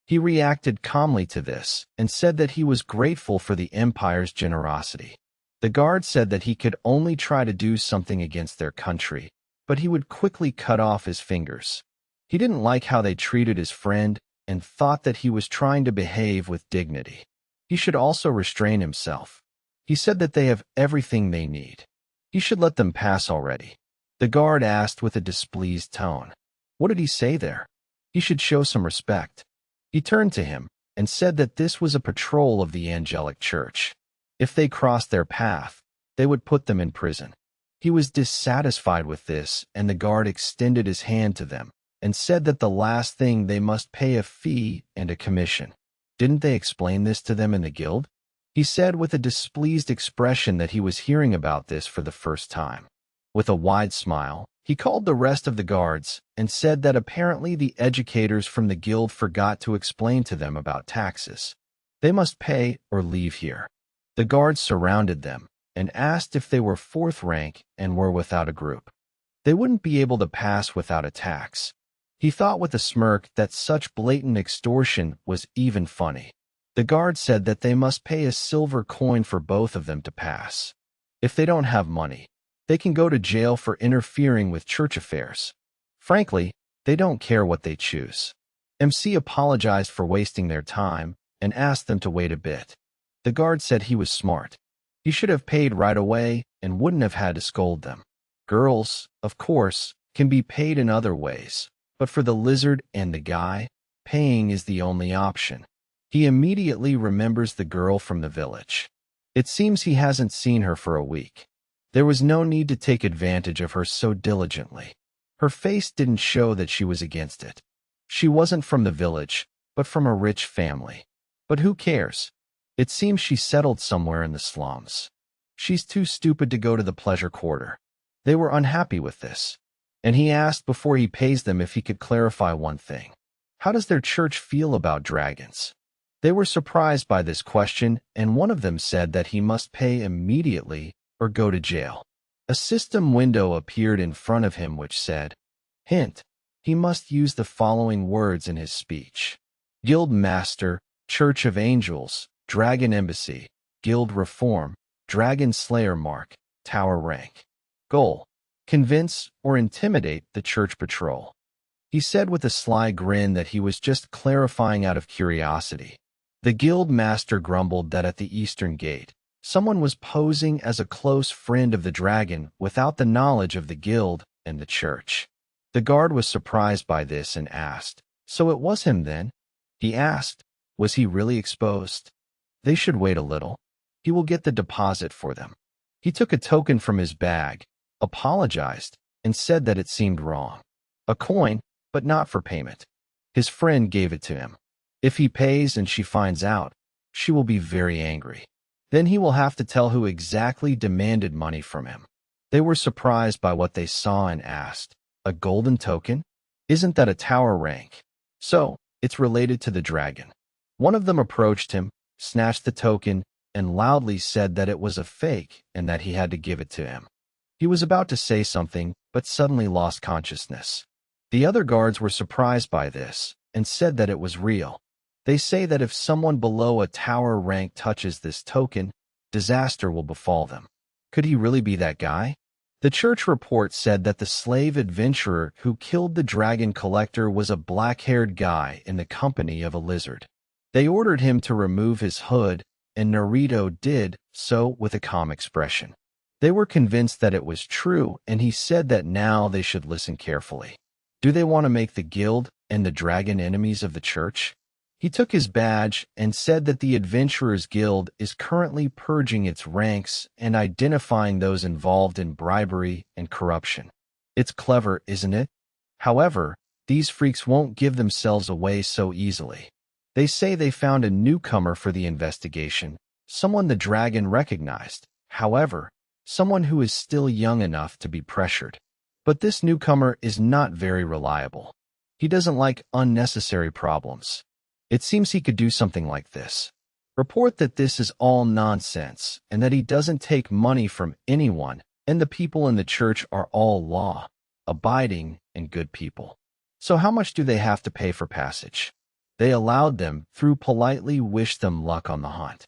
He reacted calmly to this and said that he was grateful for the Empire's generosity. The guard said that he could only try to do something against their country, but he would quickly cut off his fingers. He didn't like how they treated his friend and thought that he was trying to behave with dignity. He should also restrain himself. He said that they have everything they need. He should let them pass already. The guard asked with a displeased tone, what did he say there? He should show some respect. He turned to him and said that this was a patrol of the Angelic Church. If they crossed their path, they would put them in prison. He was dissatisfied with this, and the guard extended his hand to them and said that the last thing they must pay a fee and a commission. Didn't they explain this to them in the guild? He said with a displeased expression that he was hearing about this for the first time. With a wide smile, he called the rest of the guards and said that apparently the educators from the guild forgot to explain to them about taxes. They must pay or leave here. The guards surrounded them and asked if they were fourth rank and were without a group. They wouldn't be able to pass without a tax. He thought with a smirk that such blatant extortion was even funny. The guard said that they must pay a silver coin for both of them to pass. If they don't have money, they can go to jail for interfering with church affairs. Frankly, they don't care what they choose. MC apologized for wasting their time and asked them to wait a bit. The guard said he was smart. He should have paid right away and wouldn't have had to scold them. Girls, of course, can be paid in other ways, but for the lizard and the guy, paying is the only option. He immediately remembers the girl from the village. It seems he hasn't seen her for a week. There was no need to take advantage of her so diligently. Her face didn't show that she was against it. She wasn't from the village, but from a rich family. But who cares? It seems she settled somewhere in the slums. She's too stupid to go to the pleasure quarter. They were unhappy with this, and he asked before he pays them if he could clarify one thing. How does their church feel about dragons? They were surprised by this question, and one of them said that he must pay immediately or go to jail. A system window appeared in front of him which said, hint, he must use the following words in his speech. Guild Master, Church of Angels, Dragon Embassy, Guild Reform, Dragon Slayer Mark, Tower Rank. Goal: convince or intimidate the church patrol. He said with a sly grin that he was just clarifying out of curiosity. The guild master grumbled that at the eastern gate, someone was posing as a close friend of the dragon without the knowledge of the guild and the church. The guard was surprised by this and asked, "So it was him then?" He asked, "Was he really exposed?" "They should wait a little. He will get the deposit for them." He took a token from his bag, apologized, and said that it seemed wrong. A coin, but not for payment. His friend gave it to him. If he pays and she finds out, she will be very angry. Then he will have to tell who exactly demanded money from him. They were surprised by what they saw and asked, "A golden token? Isn't that a tower rank?" "So, it's related to the dragon." One of them approached him, snatched the token, and loudly said that it was a fake and that he had to give it to him. He was about to say something, but suddenly lost consciousness. The other guards were surprised by this and said that it was real. They say that if someone below a tower rank touches this token, disaster will befall them. Could he really be that guy? The church report said that the slave adventurer who killed the dragon collector was a black-haired guy in the company of a lizard. They ordered him to remove his hood, and Naruto did so with a calm expression. They were convinced that it was true, and he said that now they should listen carefully. Do they want to make the guild and the dragon enemies of the church? He took his badge and said that the Adventurers Guild is currently purging its ranks and identifying those involved in bribery and corruption. It's clever, isn't it? However, these freaks won't give themselves away so easily. They say they found a newcomer for the investigation, someone the dragon recognized. However, someone who is still young enough to be pressured. But this newcomer is not very reliable. He doesn't like unnecessary problems. It seems he could do something like this. Report that this is all nonsense and that he doesn't take money from anyone, and the people in the church are all law-abiding and good people. So how much do they have to pay for passage? They allowed them, through politely wished them luck on the hunt.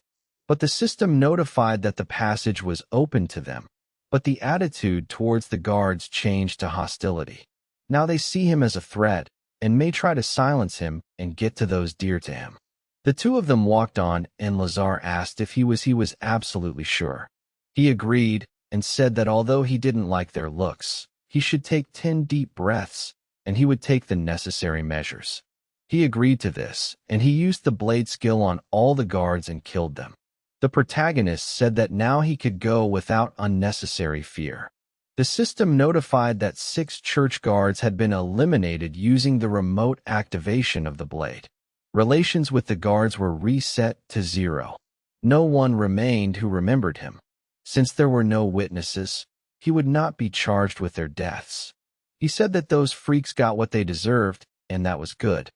But the system notified that the passage was open to them. But the attitude towards the guards changed to hostility. Now they see him as a threat and may try to silence him and get to those dear to him. The two of them walked on, and Lazar asked if he was absolutely sure. He agreed and said that although he didn't like their looks, he should take 10 deep breaths, and he would take the necessary measures. He agreed to this, and he used the blade skill on all the guards and killed them. The protagonist said that now he could go without unnecessary fear. The system notified that 6 church guards had been eliminated using the remote activation of the blade. Relations with the guards were reset to 0. No one remained who remembered him. Since there were no witnesses, he would not be charged with their deaths. He said that those freaks got what they deserved, and that was good.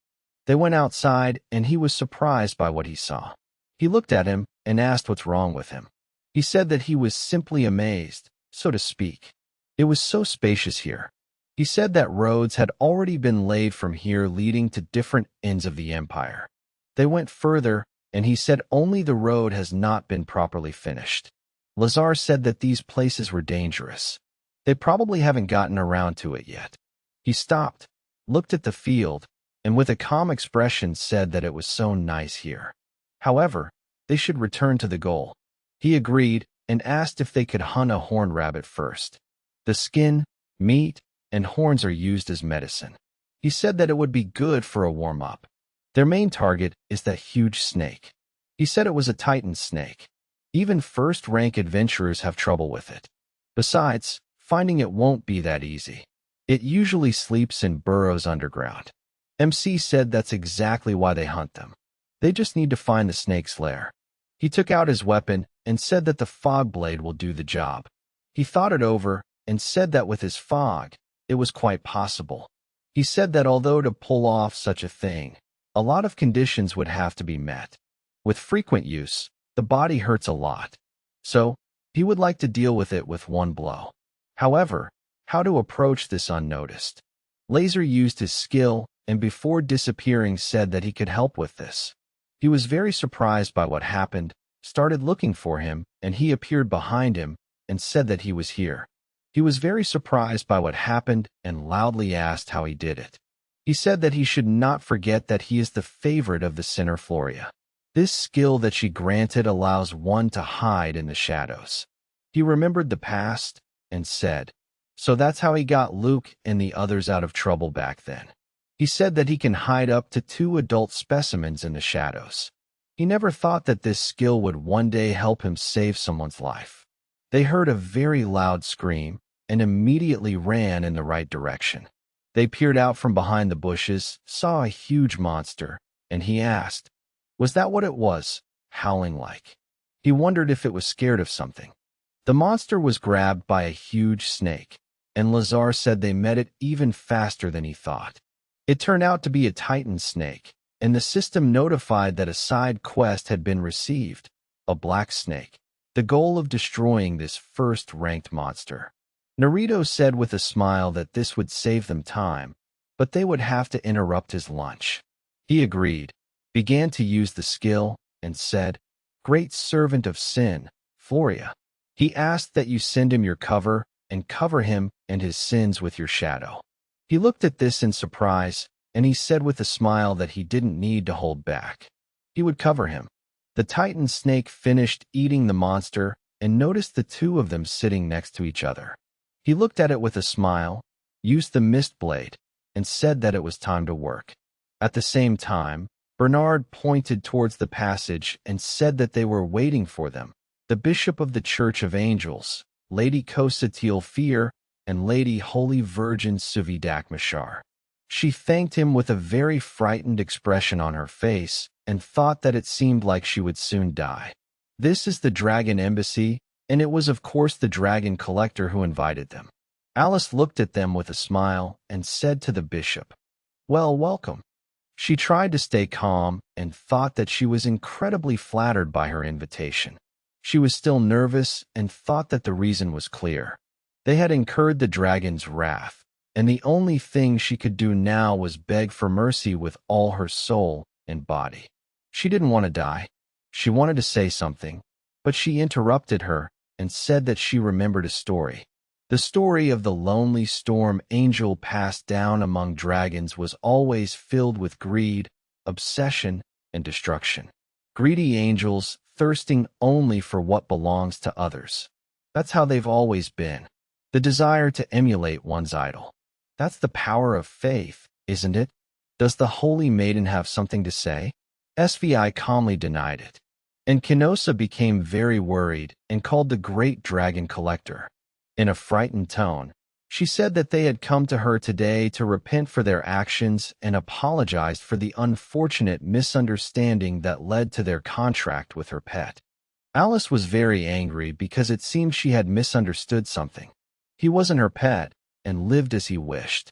They went outside, and he was surprised by what he saw. He looked at him and asked what's wrong with him. He said that he was simply amazed, so to speak. It was so spacious here. He said that roads had already been laid from here leading to different ends of the empire. They went further, and he said only the road has not been properly finished. Lazar said that these places were dangerous. They probably haven't gotten around to it yet. He stopped, looked at the field, and with a calm expression said that it was so nice here. However, they should return to the goal. He agreed and asked if they could hunt a horned rabbit first. The skin, meat, and horns are used as medicine. He said that it would be good for a warm-up. Their main target is that huge snake. He said it was a titan snake. Even first-rank adventurers have trouble with it. Besides, finding it won't be that easy. It usually sleeps in burrows underground. MC said that's exactly why they hunt them. They just need to find the snake's lair. He took out his weapon and said that the fog blade will do the job. He thought it over and said that with his fog, it was quite possible. He said that although to pull off such a thing, a lot of conditions would have to be met. With frequent use, the body hurts a lot. So, he would like to deal with it with one blow. However, how to approach this unnoticed? Laser used his skill and before disappearing said that he could help with this. He was very surprised by what happened, started looking for him, and he appeared behind him and said that he was here. He was very surprised by what happened and loudly asked how he did it. He said that he should not forget that he is the favorite of the Sinner Floria. This skill that she granted allows one to hide in the shadows. He remembered the past and said, so that's how he got Luke and the others out of trouble back then. He said that he can hide up to 2 adult specimens in the shadows. He never thought that this skill would one day help him save someone's life. They heard a very loud scream and immediately ran in the right direction. They peered out from behind the bushes, saw a huge monster, and he asked, was that what it was, howling like? He wondered if it was scared of something. The monster was grabbed by a huge snake, and Lazar said they met it even faster than he thought. It turned out to be a titan snake, and the system notified that a side quest had been received, a black snake, the goal of destroying this first-ranked monster. Naruto said with a smile that this would save them time, but they would have to interrupt his lunch. He agreed, began to use the skill, and said, great servant of sin, Floria. He asked that you send him your cover and cover him and his sins with your shadow. He looked at this in surprise, and he said with a smile that he didn't need to hold back. He would cover him. The titan snake finished eating the monster and noticed the 2 of them sitting next to each other. He looked at it with a smile, used the mist blade, and said that it was time to work. At the same time, Bernard pointed towards the passage and said that they were waiting for them. The Bishop of the Church of Angels, Lady Kosatil Fear, and Lady Holy Virgin Suvidak Mashar. She thanked him with a very frightened expression on her face and thought that it seemed like she would soon die. This is the Dragon Embassy, and it was of course the Dragon Collector who invited them. Alice looked at them with a smile and said to the bishop, well, welcome. She tried to stay calm and thought that she was incredibly flattered by her invitation. She was still nervous and thought that the reason was clear. They had incurred the dragon's wrath, and the only thing she could do now was beg for mercy with all her soul and body. She didn't want to die. She wanted to say something, but she interrupted her and said that she remembered a story. The story of the lonely storm angel passed down among dragons was always filled with greed, obsession, and destruction. Greedy angels thirsting only for what belongs to others. That's how they've always been. The desire to emulate one's idol. That's the power of faith, isn't it? Does the Holy Maiden have something to say? Svi calmly denied it. And Kinosa became very worried and called the great dragon collector. In a frightened tone, she said that they had come to her today to repent for their actions and apologized for the unfortunate misunderstanding that led to their contract with her pet. Alice was very angry because it seemed she had misunderstood something. He wasn't her pet and lived as he wished.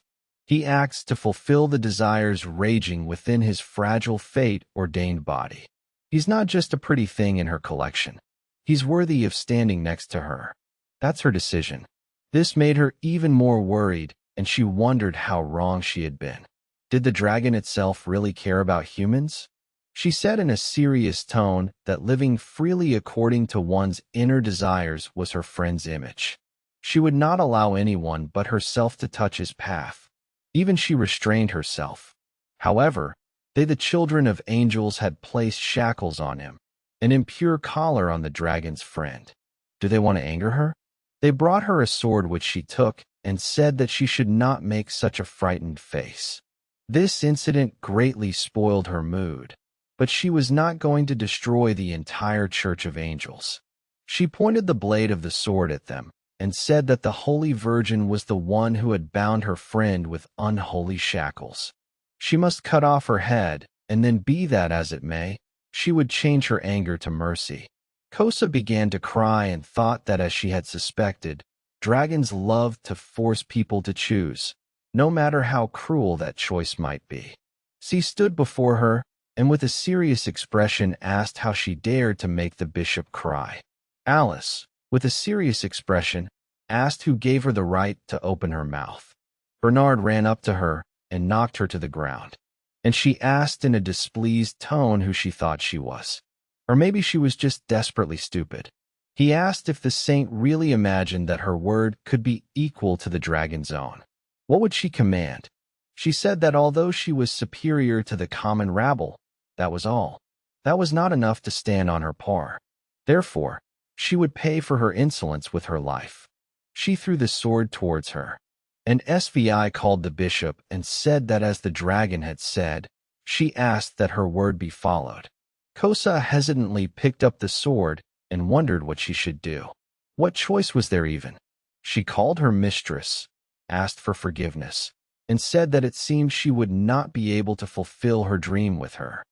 He acts to fulfill the desires raging within his fragile fate-ordained body. He's not just a pretty thing in her collection. He's worthy of standing next to her. That's her decision. This made her even more worried, and she wondered how wrong she had been. Did the dragon itself really care about humans? She said in a serious tone that living freely according to one's inner desires was her friend's image. She would not allow anyone but herself to touch his path. Even she restrained herself. However, they, the children of angels, had placed shackles on him, an impure collar on the dragon's friend. Do they want to anger her? They brought her a sword which she took and said that she should not make such a frightened face. This incident greatly spoiled her mood, but she was not going to destroy the entire church of angels. She pointed the blade of the sword at them and said that the Holy Virgin was the one who had bound her friend with unholy shackles. She must cut off her head, and then, be that as it may, she would change her anger to mercy. Kosa began to cry and thought that, as she had suspected, dragons loved to force people to choose, no matter how cruel that choice might be. She stood before her, and with a serious expression asked how she dared to make the bishop cry. Alice, with a serious expression, asked who gave her the right to open her mouth. Bernard ran up to her and knocked her to the ground, and she asked in a displeased tone who she thought she was. Or maybe she was just desperately stupid. He asked if the saint really imagined that her word could be equal to the dragon's own. What would she command? She said that although she was superior to the common rabble, that was all. That was not enough to stand on her par. Therefore, she would pay for her insolence with her life. She threw the sword towards her. An SVI called the bishop and said that, as the dragon had said, she asked that her word be followed. Kosa hesitantly picked up the sword and wondered what she should do. What choice was there even? She called her mistress, asked for forgiveness, and said that it seemed she would not be able to fulfill her dream with her.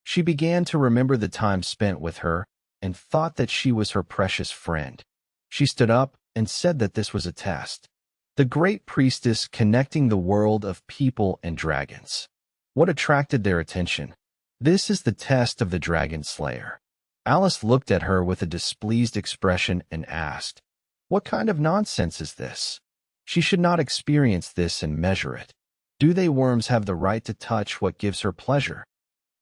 She began to remember the time spent with her and thought that she was her precious friend. She stood up and said that this was a test. The great priestess connecting the world of people and dragons. What attracted their attention? This is the test of the dragon slayer. Alice looked at her with a displeased expression and asked, "What kind of nonsense is this? She should not experience this and measure it. Do they worms have the right to touch what gives her pleasure?"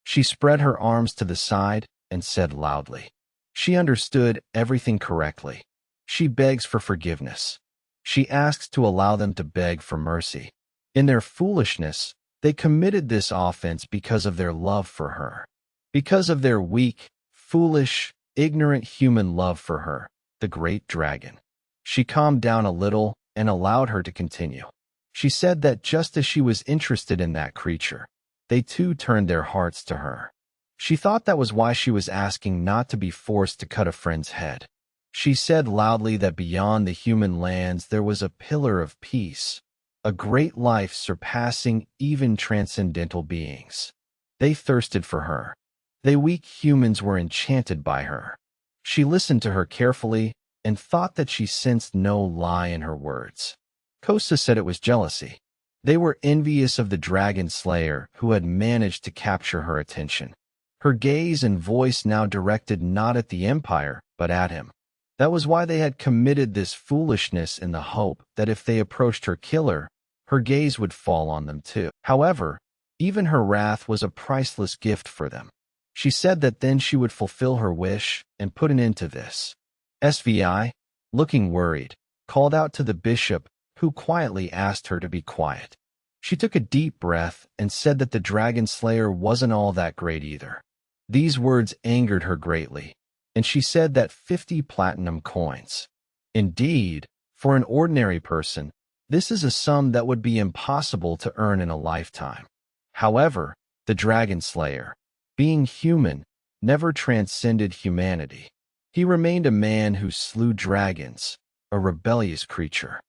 She spread her arms to the side and said loudly. She understood everything correctly. She begs for forgiveness. She asks to allow them to beg for mercy. In their foolishness, they committed this offense because of their love for her. Because of their weak, foolish, ignorant human love for her, the great dragon. She calmed down a little and allowed her to continue. She said that just as she was interested in that creature, they too turned their hearts to her. She thought that was why she was asking not to be forced to cut a friend's head. She said loudly that beyond the human lands there was a pillar of peace, a great life surpassing even transcendental beings. They thirsted for her. They weak humans were enchanted by her. She listened to her carefully and thought that she sensed no lie in her words. Kosa said it was jealousy. They were envious of the dragon slayer who had managed to capture her attention. Her gaze and voice now directed not at the empire, but at him. That was why they had committed this foolishness, in the hope that if they approached her killer, her gaze would fall on them too. However, even her wrath was a priceless gift for them. She said that then she would fulfill her wish and put an end to this. SVI, looking worried, called out to the bishop, who quietly asked her to be quiet. She took a deep breath and said that the dragon slayer wasn't all that great either. These words angered her greatly, and she said that 50 platinum coins. Indeed, for an ordinary person, this is a sum that would be impossible to earn in a lifetime. However, the dragon slayer, being human, never transcended humanity. He remained a man who slew dragons, a rebellious creature.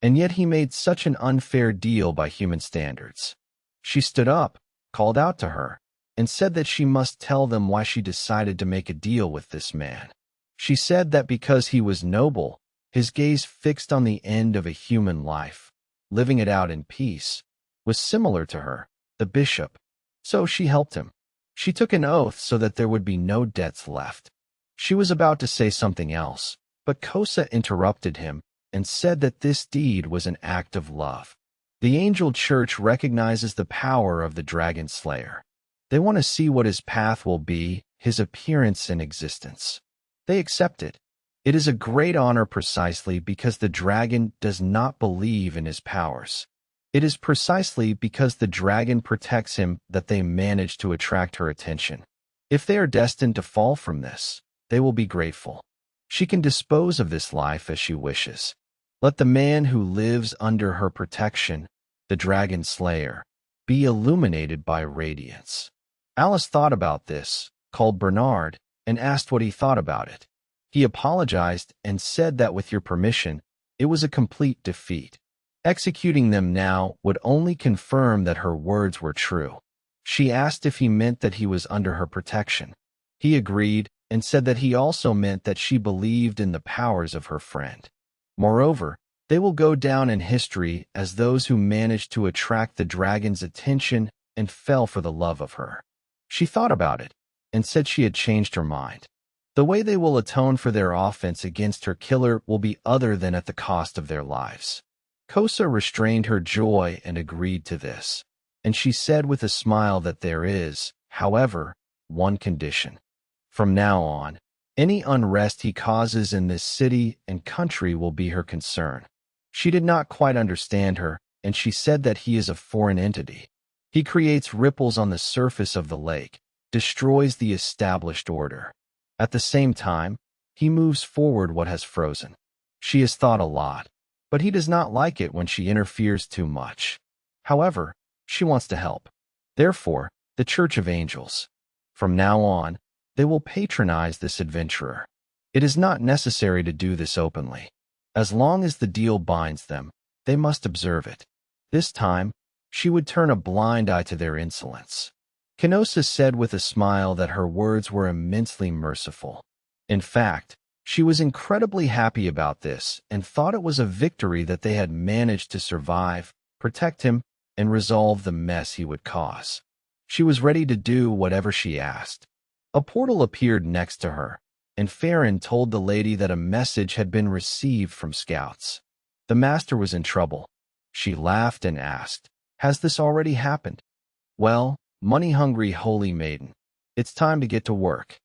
And yet he made such an unfair deal by human standards. She stood up, called out to her, and said that she must tell them why she decided to make a deal with this man. She said that because he was noble, his gaze fixed on the end of a human life, living it out in peace, was similar to her, the bishop. So she helped him. She took an oath so that there would be no debts left. She was about to say something else, but Kosa interrupted him and said that this deed was an act of love. The angel church recognizes the power of the dragon slayer. They want to see what his path will be, his appearance and existence. They accept it. It is a great honor precisely because the dragon does not believe in his powers. It is precisely because the dragon protects him that they manage to attract her attention. If they are destined to fall from this, they will be grateful. She can dispose of this life as she wishes. Let the man who lives under her protection, the dragon slayer, be illuminated by radiance. Alice thought about this, called Bernard, and asked what he thought about it. He apologized and said that with your permission, it was a complete defeat. Executing them now would only confirm that her words were true. She asked if he meant that he was under her protection. He agreed and said that he also meant that she believed in the powers of her friend. Moreover, they will go down in history as those who managed to attract the dragon's attention and fell for the love of her. She thought about it and said she had changed her mind. The way they will atone for their offense against her killer will be other than at the cost of their lives. Kosa restrained her joy and agreed to this, and she said with a smile that there is, however, one condition. From now on, any unrest he causes in this city and country will be her concern. She did not quite understand her, and she said that he is a foreign entity. He creates ripples on the surface of the lake, destroys the established order. At the same time, he moves forward what has frozen. She has thought a lot, but he does not like it when she interferes too much. However, she wants to help. Therefore, the Church of Angels. From now on, they will patronize this adventurer. It is not necessary to do this openly. As long as the deal binds them, they must observe it. This time, she would turn a blind eye to their insolence. Kenosa said with a smile that her words were immensely merciful. In fact, she was incredibly happy about this and thought it was a victory that they had managed to survive, protect him, and resolve the mess he would cause. She was ready to do whatever she asked. A portal appeared next to her, and Farron told the lady that a message had been received from scouts. The master was in trouble. She laughed and asked, "Has this already happened?" "Well, money-hungry holy maiden, it's time to get to work."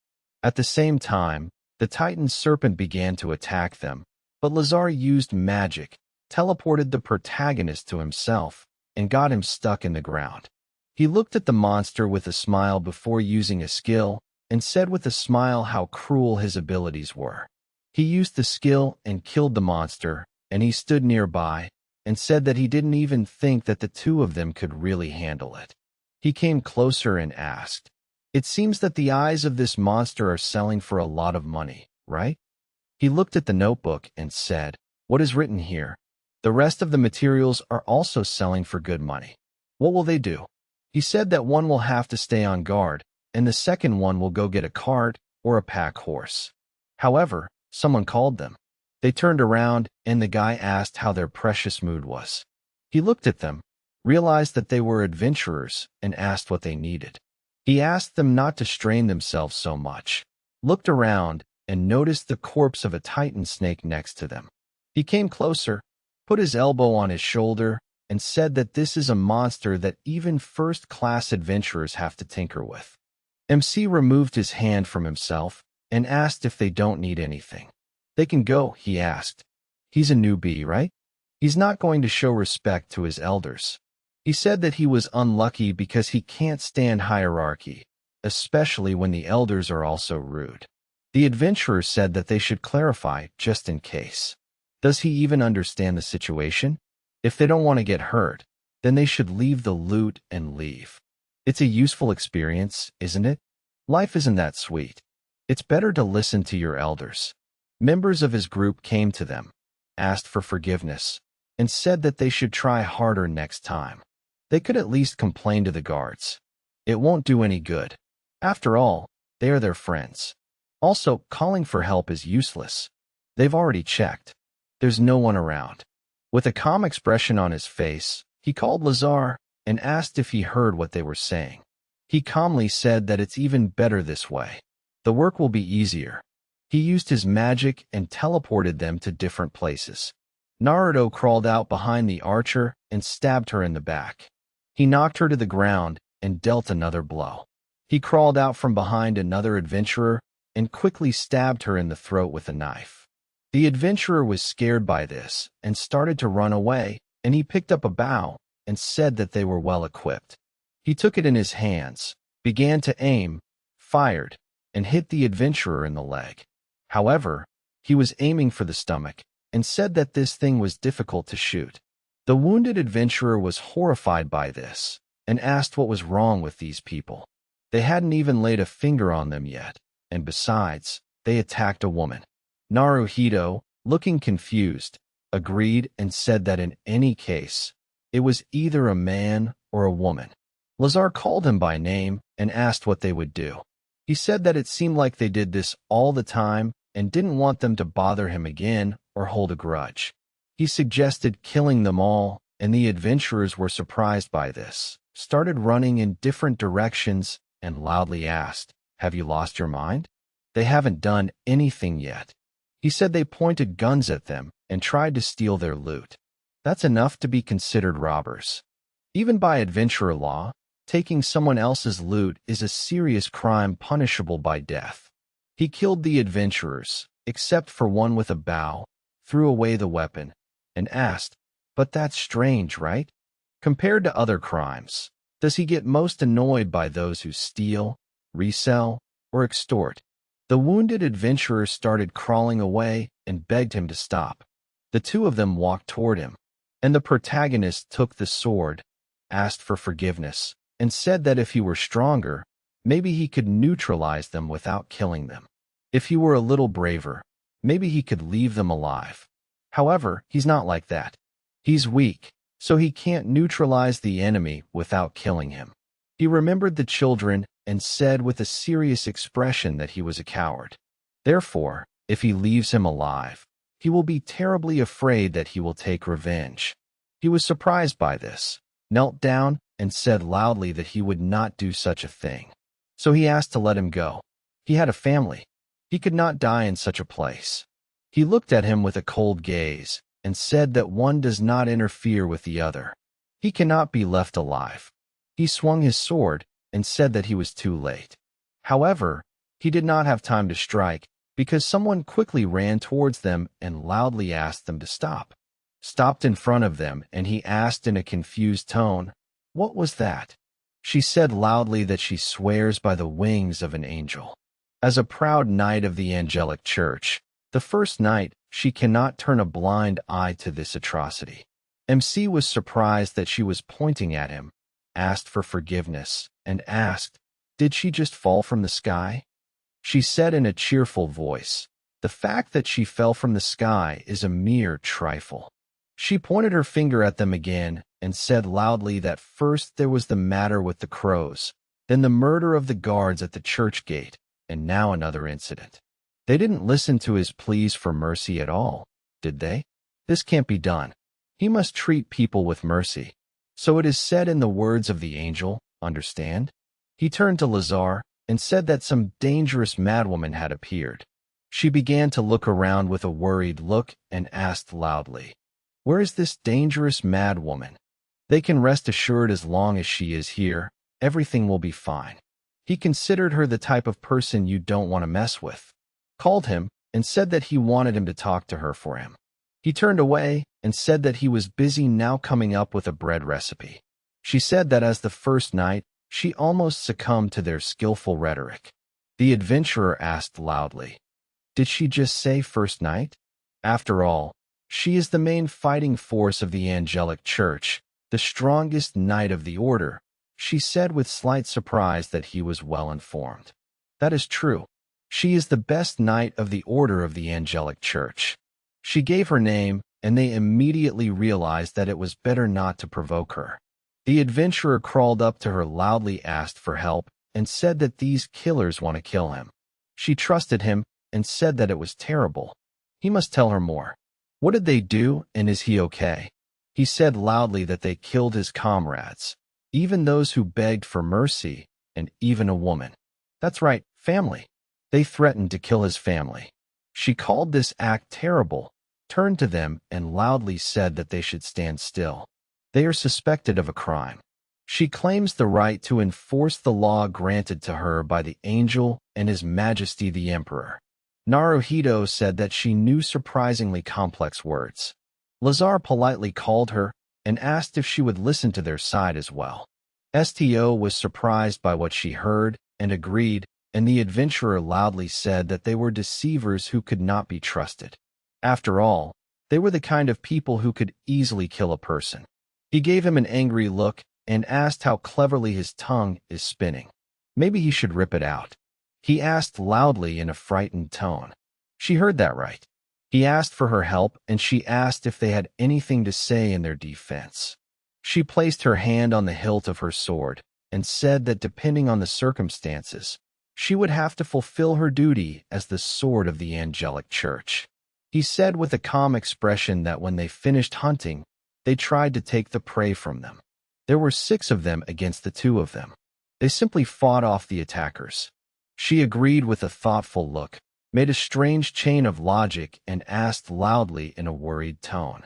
At the same time, the Titan serpent began to attack them, but Lazar used magic, teleported the protagonist to himself, and got him stuck in the ground. He looked at the monster with a smile before using a skill, and said with a smile how cruel his abilities were. He used the skill and killed the monster, and he stood nearby, and said that he didn't even think that the two of them could really handle it. He came closer and asked, "It seems that the eyes of this monster are selling for a lot of money, right?" He looked at the notebook and said, "What is written here? The rest of the materials are also selling for good money. What will they do?" He said that one will have to stay on guard, and the second one will go get a cart or a pack horse. However, someone called them. They turned around, and the guy asked how their precious mood was. He looked at them, realized that they were adventurers, and asked what they needed. He asked them not to strain themselves so much, looked around, and noticed the corpse of a Titan snake next to them. He came closer, put his elbow on his shoulder, and said that this is a monster that even first-class adventurers have to tinker with. MC removed his hand from himself and asked if they don't need anything. "They can go," he asked. "He's a newbie, right? He's not going to show respect to his elders." He said that he was unlucky because he can't stand hierarchy, especially when the elders are also rude. The adventurer said that they should clarify just in case. Does he even understand the situation? If they don't want to get hurt, then they should leave the loot and leave. It's a useful experience, isn't it? Life isn't that sweet. It's better to listen to your elders. Members of his group came to them, asked for forgiveness, and said that they should try harder next time. They could at least complain to the guards. It won't do any good. After all, they are their friends. Also, calling for help is useless. They've already checked. There's no one around. With a calm expression on his face, he called Lazar and asked if he heard what they were saying. He calmly said that it's even better this way. The work will be easier. He used his magic and teleported them to different places. Naruto crawled out behind the archer and stabbed her in the back. He knocked her to the ground and dealt another blow. He crawled out from behind another adventurer and quickly stabbed her in the throat with a knife. The adventurer was scared by this and started to run away, and he picked up a bow and said that they were well equipped. He took it in his hands, began to aim, fired, and hit the adventurer in the leg. However, he was aiming for the stomach and said that this thing was difficult to shoot. The wounded adventurer was horrified by this and asked what was wrong with these people. They hadn't even laid a finger on them yet, and besides, they attacked a woman. Naruhito, looking confused, agreed and said that in any case, it was either a man or a woman. Lazar called him by name and asked what they would do. He said that it seemed like they did this all the time and didn't want them to bother him again or hold a grudge. He suggested killing them all, and the adventurers were surprised by this, started running in different directions, and loudly asked, "Have you lost your mind?" They haven't done anything yet. He said they pointed guns at them and tried to steal their loot. That's enough to be considered robbers. Even by adventurer law, taking someone else's loot is a serious crime punishable by death. He killed the adventurers, except for one with a bow, threw away the weapon, and asked, "But that's strange, right? Compared to other crimes, does he get most annoyed by those who steal, resell, or extort?" The wounded adventurer started crawling away and begged him to stop. The two of them walked toward him, and the protagonist took the sword, asked for forgiveness, and said that if he were stronger, maybe he could neutralize them without killing them. If he were a little braver, maybe he could leave them alive. However, he's not like that. He's weak, so he can't neutralize the enemy without killing him. He remembered the children and said with a serious expression that he was a coward. Therefore, if he leaves him alive, he will be terribly afraid that he will take revenge. He was surprised by this, knelt down, and said loudly that he would not do such a thing. So he asked to let him go. He had a family. He could not die in such a place. He looked at him with a cold gaze and said that one does not interfere with the other. He cannot be left alive. He swung his sword and said that he was too late. However, he did not have time to strike because someone quickly ran towards them and loudly asked them to stop. Stopped in front of them, and he asked in a confused tone, "What was that?" She said loudly that she swears by the wings of an angel. As a proud knight of the angelic church, the first knight, she cannot turn a blind eye to this atrocity. MC was surprised that she was pointing at him, asked for forgiveness, and asked, "Did she just fall from the sky?" She said in a cheerful voice, "The fact that she fell from the sky is a mere trifle." She pointed her finger at them again and said loudly that first there was the matter with the crows, then the murder of the guards at the church gate, and now another incident. They didn't listen to his pleas for mercy at all, did they? This can't be done. He must treat people with mercy. So it is said in the words of the angel, understand? He turned to Lazar and said that some dangerous madwoman had appeared. She began to look around with a worried look and asked loudly, "Where is this dangerous madwoman?" "They can rest assured as long as she is here, everything will be fine." He considered her the type of person you don't want to mess with. Called him and said that he wanted him to talk to her for him. He turned away and said that he was busy now coming up with a bread recipe. She said that as the first night, she almost succumbed to their skillful rhetoric. The adventurer asked loudly, "Did she just say first night?" After all, she is the main fighting force of the angelic church, the strongest knight of the order, she said with slight surprise that he was well informed. That is true. She is the best knight of the order of the angelic church. She gave her name, and they immediately realized that it was better not to provoke her. The adventurer crawled up to her, loudly asked for help, and said that these killers want to kill him. She trusted him and said that it was terrible. He must tell her more. What did they do, and is he okay? He said loudly that they killed his comrades, even those who begged for mercy, and even a woman. That's right, family. They threatened to kill his family. She called this act terrible, turned to them, and loudly said that they should stand still. They are suspected of a crime. She claims the right to enforce the law granted to her by the angel and His Majesty the Emperor. Naruhito said that she knew surprisingly complex words. Lazar politely called her and asked if she would listen to their side as well. Sto was surprised by what she heard and agreed, and the adventurer loudly said that they were deceivers who could not be trusted. After all, they were the kind of people who could easily kill a person. He gave him an angry look and asked how cleverly his tongue is spinning. Maybe he should rip it out. He asked loudly in a frightened tone. She heard that right. He asked for her help, and she asked if they had anything to say in their defense. She placed her hand on the hilt of her sword and said that depending on the circumstances, she would have to fulfill her duty as the sword of the angelic church. He said with a calm expression that when they finished hunting, they tried to take the prey from them. There were 6 of them against the 2 of them. They simply fought off the attackers. She agreed with a thoughtful look, made a strange chain of logic, and asked loudly in a worried tone,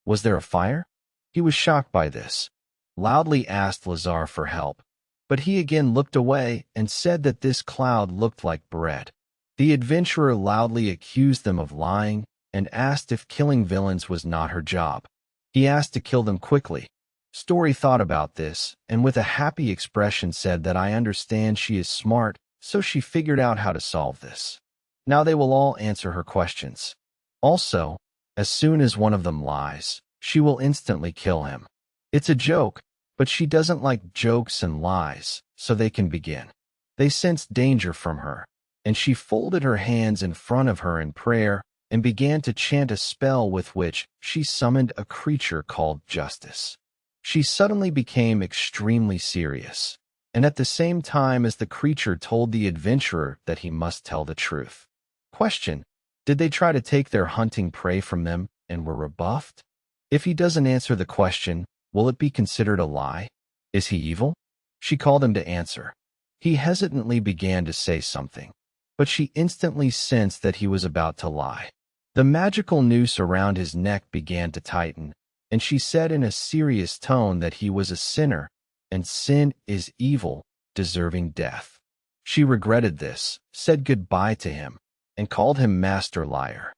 "Was there a fire?" He was shocked by this, loudly asked Lazar for help, but he again looked away and said that this cloud looked like bread. The adventurer loudly accused them of lying and asked if killing villains was not her job. He asked to kill them quickly. Story thought about this, and with a happy expression said that I understand she is smart, so she figured out how to solve this. Now they will all answer her questions. Also, as soon as one of them lies, she will instantly kill him. It's a joke, but she doesn't like jokes and lies, so they can begin. They sensed danger from her, and she folded her hands in front of her in prayer and began to chant a spell with which she summoned a creature called Justice. She suddenly became extremely serious, and at the same time as the creature told the adventurer that he must tell the truth. Question: did they try to take their hunting prey from them and were rebuffed? If he doesn't answer the question, will it be considered a lie? Is he evil? She called him to answer. He hesitantly began to say something, but she instantly sensed that he was about to lie. The magical noose around his neck began to tighten, and she said in a serious tone that he was a sinner, and sin is evil, deserving death. She regretted this, said goodbye to him, and called him Master Liar.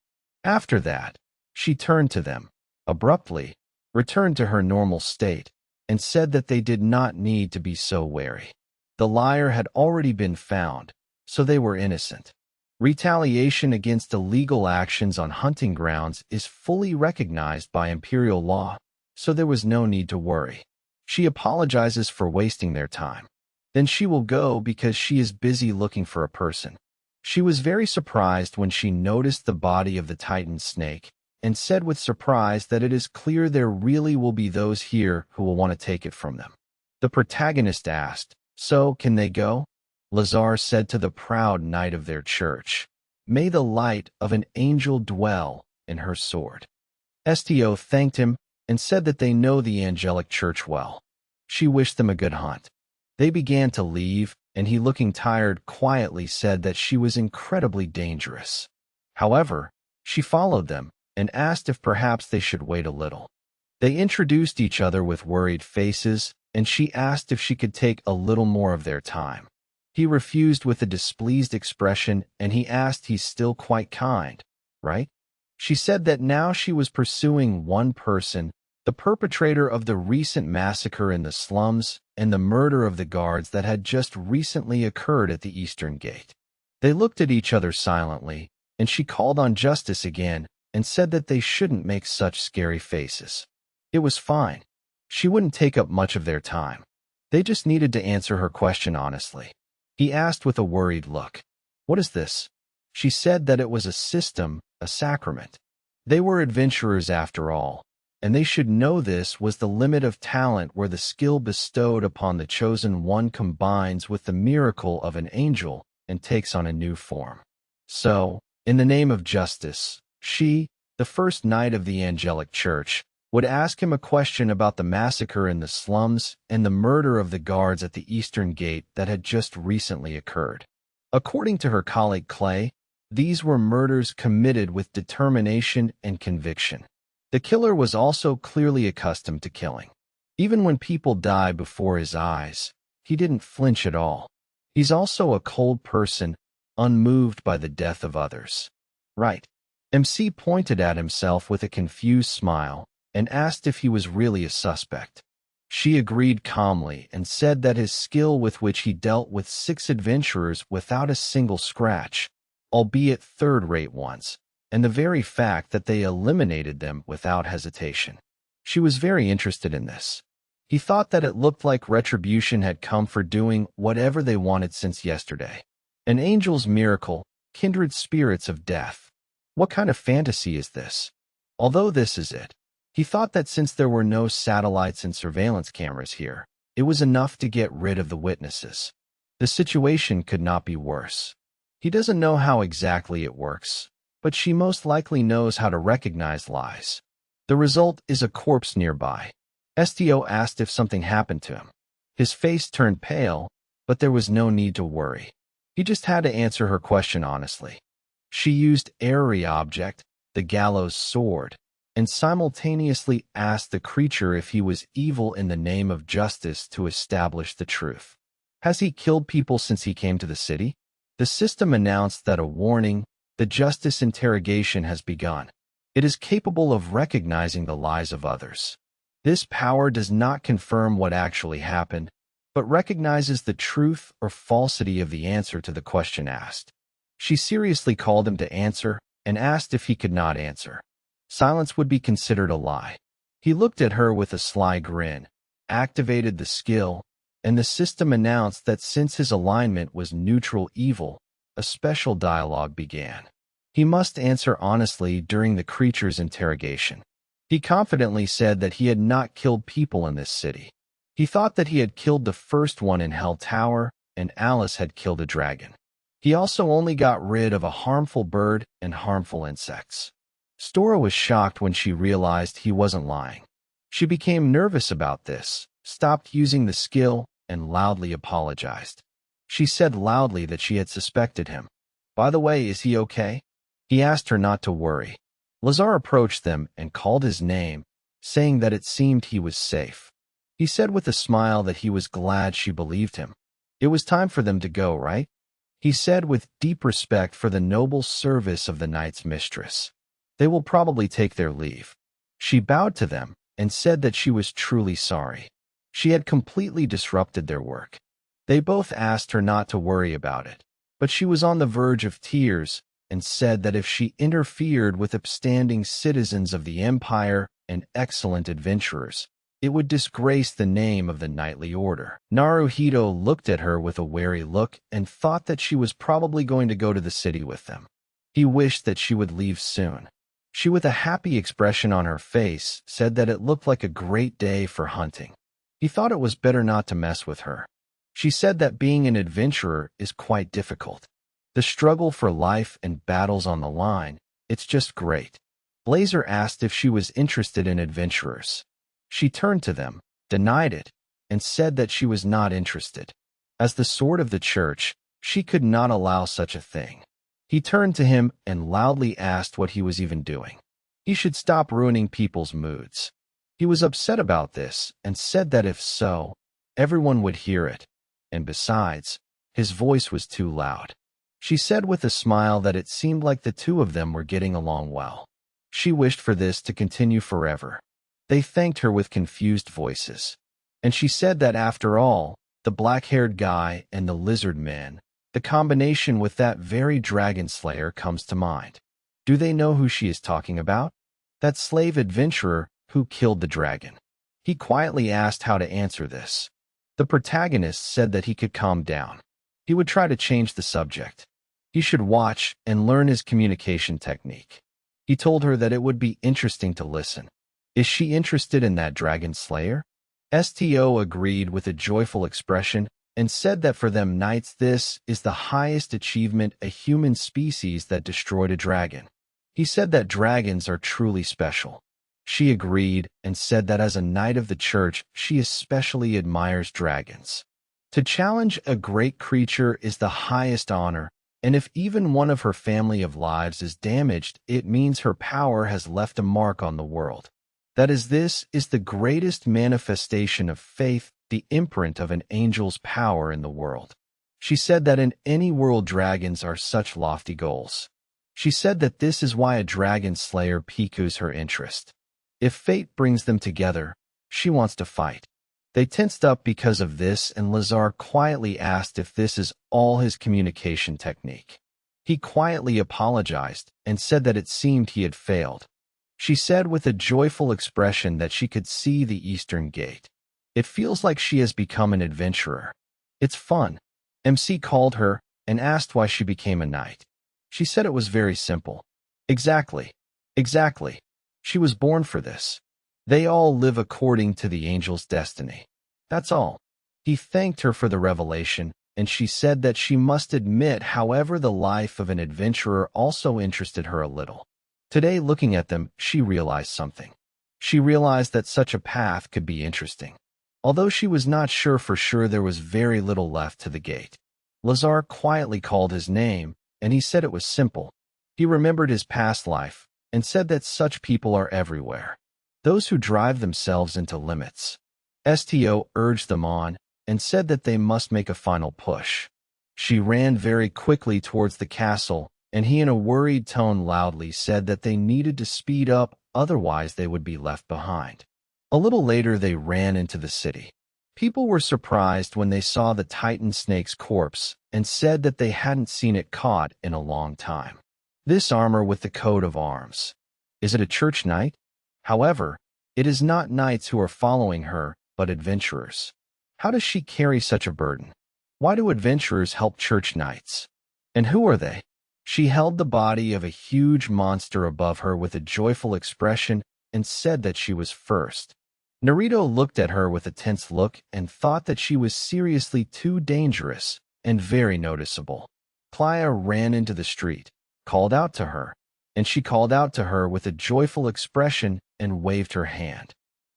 After that, she turned to them, abruptly, returned to her normal state, and said that they did not need to be so wary. The liar had already been found, so they were innocent. Retaliation against illegal actions on hunting grounds is fully recognized by imperial law, so there was no need to worry. She apologizes for wasting their time. Then she will go because she is busy looking for a person. She was very surprised when she noticed the body of the Titan snake and said with surprise that it is clear there really will be those here who will want to take it from them. The protagonist asked, "So, can they go?" Lazar said to the proud knight of their church, "May the light of an angel dwell in her sword." Sto thanked him and said that they know the angelic church well. She wished them a good hunt. They began to leave, and he, looking tired, quietly said that she was incredibly dangerous. However, she followed them and asked if perhaps they should wait a little. They introduced each other with worried faces, and she asked if she could take a little more of their time. He refused with a displeased expression, and he asked he's still quite kind, right? She said that now she was pursuing one person, the perpetrator of the recent massacre in the slums and the murder of the guards that had just recently occurred at the Eastern Gate. They looked at each other silently, and she called on Justice again and said that they shouldn't make such scary faces. It was fine. She wouldn't take up much of their time. They just needed to answer her question honestly. He asked with a worried look, "What is this?" She said that it was a system, a sacrament. They were adventurers after all, and they should know this was the limit of talent where the skill bestowed upon the chosen one combines with the miracle of an angel and takes on a new form. So, in the name of justice, she, the first knight of the angelic church, would ask him a question about the massacre in the slums and the murder of the guards at the eastern gate that had just recently occurred. According to her colleague Clay, these were murders committed with determination and conviction. The killer was also clearly accustomed to killing. Even when people die before his eyes, he didn't flinch at all. He's also a cold person, unmoved by the death of others. Right. MC pointed at himself with a confused smile and asked if he was really a suspect. She agreed calmly and said that his skill with which he dealt with 6 adventurers without a single scratch, albeit third-rate ones, and the very fact that they eliminated them without hesitation. She was very interested in this. He thought that it looked like retribution had come for doing whatever they wanted since yesterday. An angel's miracle, kindred spirits of death. What kind of fantasy is this? Although this is it, he thought that since there were no satellites and surveillance cameras here, it was enough to get rid of the witnesses. The situation could not be worse. He doesn't know how exactly it works, but she most likely knows how to recognize lies. The result is a corpse nearby. Sto asked if something happened to him. His face turned pale, but there was no need to worry. He just had to answer her question honestly. She used airy object, the gallows sword, and simultaneously asked the creature if he was evil in the name of justice to establish the truth. Has he killed people since he came to the city? The system announced that a warning, the justice interrogation has begun. It is capable of recognizing the lies of others. This power does not confirm what actually happened, but recognizes the truth or falsity of the answer to the question asked. She seriously called him to answer and asked if he could not answer. Silence would be considered a lie. He looked at her with a sly grin, activated the skill, and the system announced that since his alignment was neutral evil, a special dialogue began. He must answer honestly during the creature's interrogation. He confidently said that he had not killed people in this city. He thought that he had killed the first one in Hell Tower, and Alice had killed a dragon. He also only got rid of a harmful bird and harmful insects. Stora was shocked when she realized he wasn't lying. She became nervous about this, stopped using the skill, and loudly apologized. She said loudly that she had suspected him. By the way, is he okay? He asked her not to worry. Lazar approached them and called his name, saying that it seemed he was safe. He said with a smile that he was glad she believed him. It was time for them to go, right? He said with deep respect for the noble service of the knight's mistress. They will probably take their leave. She bowed to them and said that she was truly sorry. She had completely disrupted their work. They both asked her not to worry about it, but she was on the verge of tears and said that if she interfered with upstanding citizens of the Empire and excellent adventurers, it would disgrace the name of the knightly order. Naruhito looked at her with a wary look and thought that she was probably going to go to the city with them. He wished that she would leave soon. She, with a happy expression on her face, said that it looked like a great day for hunting. He thought it was better not to mess with her. She said that being an adventurer is quite difficult. The struggle for life and battles on the line, it's just great. Blazer asked if she was interested in adventurers. She turned to them, denied it, and said that she was not interested. As the sword of the church, she could not allow such a thing. He turned to him and loudly asked what he was even doing. He should stop ruining people's moods. He was upset about this and said that if so, everyone would hear it. And besides, his voice was too loud. She said with a smile that it seemed like the two of them were getting along well. She wished for this to continue forever. They thanked her with confused voices. And she said that after all, the black-haired guy and the lizard man, the combination with that very dragon slayer comes to mind. Do they know who she is talking about? That slave adventurer who killed the dragon. He quietly asked how to answer this. The protagonist said that he could calm down. He would try to change the subject. He should watch and learn his communication technique. He told her that it would be interesting to listen. Is she interested in that dragon slayer? Sto agreed with a joyful expression and said that for them knights this is the highest achievement a human species that destroyed a dragon. He said that dragons are truly special. She agreed and said that as a knight of the church, she especially admires dragons. To challenge a great creature is the highest honor, and if even one of her family of lives is damaged, it means her power has left a mark on the world. This is the greatest manifestation of faith, the imprint of an angel's power in the world. She said that in any world dragons are such lofty goals. She said that this is why a dragon slayer piques her interest. If fate brings them together, she wants to fight. They tensed up because of this, and Lazar quietly asked if this is all his communication technique. He quietly apologized and said that it seemed he had failed. She said with a joyful expression that she could see the eastern gate. It feels like she has become an adventurer. It's fun. MC called her and asked why she became a knight. She said it was very simple. Exactly. Exactly. She was born for this. They all live according to the angel's destiny. That's all. He thanked her for the revelation, and she said that she must admit, however, the life of an adventurer also interested her a little. Today, looking at them, she realized something. She realized that such a path could be interesting. Although she was not sure for sure, there was very little left to the gate. Lazar quietly called his name, and he said it was simple. He remembered his past life, and said that such people are everywhere. Those who drive themselves into limits. Sto urged them on, and said that they must make a final push. She ran very quickly towards the castle, and he in a worried tone loudly said that they needed to speed up, otherwise they would be left behind. A little later they ran into the city. People were surprised when they saw the Titan snake's corpse, and said that they hadn't seen it caught in a long time. This armor with the coat of arms. Is it a church knight? However, it is not knights who are following her, but adventurers. How does she carry such a burden? Why do adventurers help church knights? And who are they? She held the body of a huge monster above her with a joyful expression and said that she was first. Naruto looked at her with a tense look and thought that she was seriously too dangerous and very noticeable. Clea ran into the street, called out to her, and she called out to her with a joyful expression and waved her hand.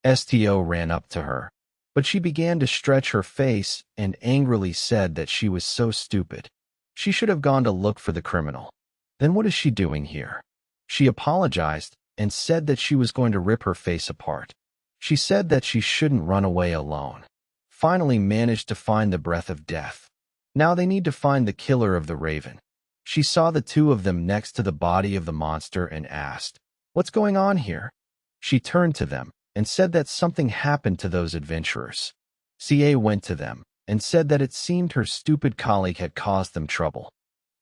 Sto ran up to her, but she began to stretch her face and angrily said that she was so stupid. She should have gone to look for the criminal. Then what is she doing here? She apologized and said that she was going to rip her face apart. She said that she shouldn't run away alone. Finally managed to find the breath of death. Now they need to find the killer of the raven. She saw the two of them next to the body of the monster and asked, "What's going on here?" She turned to them and said that something happened to those adventurers. Ca went to them and said that it seemed her stupid colleague had caused them trouble.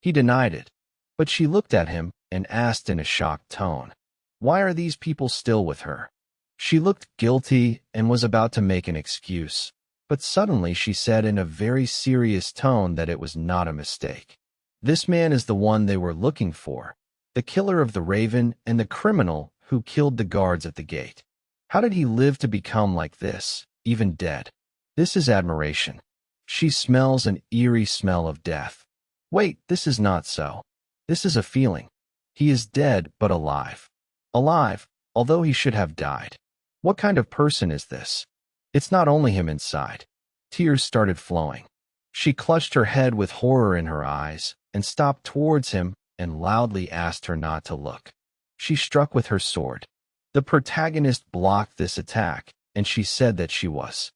He denied it, but she looked at him and asked in a shocked tone, "Why are these people still with her?" She looked guilty and was about to make an excuse, but suddenly she said in a very serious tone that it was not a mistake. This man is the one they were looking for, the killer of the raven and the criminal who killed the guards at the gate. How did he live to become like this, even dead? This is admiration. She smells an eerie smell of death. Wait, this is not so. This is a feeling. He is dead but alive. Alive, although he should have died. What kind of person is this? It's not only him inside. Tears started flowing. She clutched her head with horror in her eyes and stopped towards him and loudly asked her not to look. She struck with her sword. The protagonist blocked this attack, and she said that she was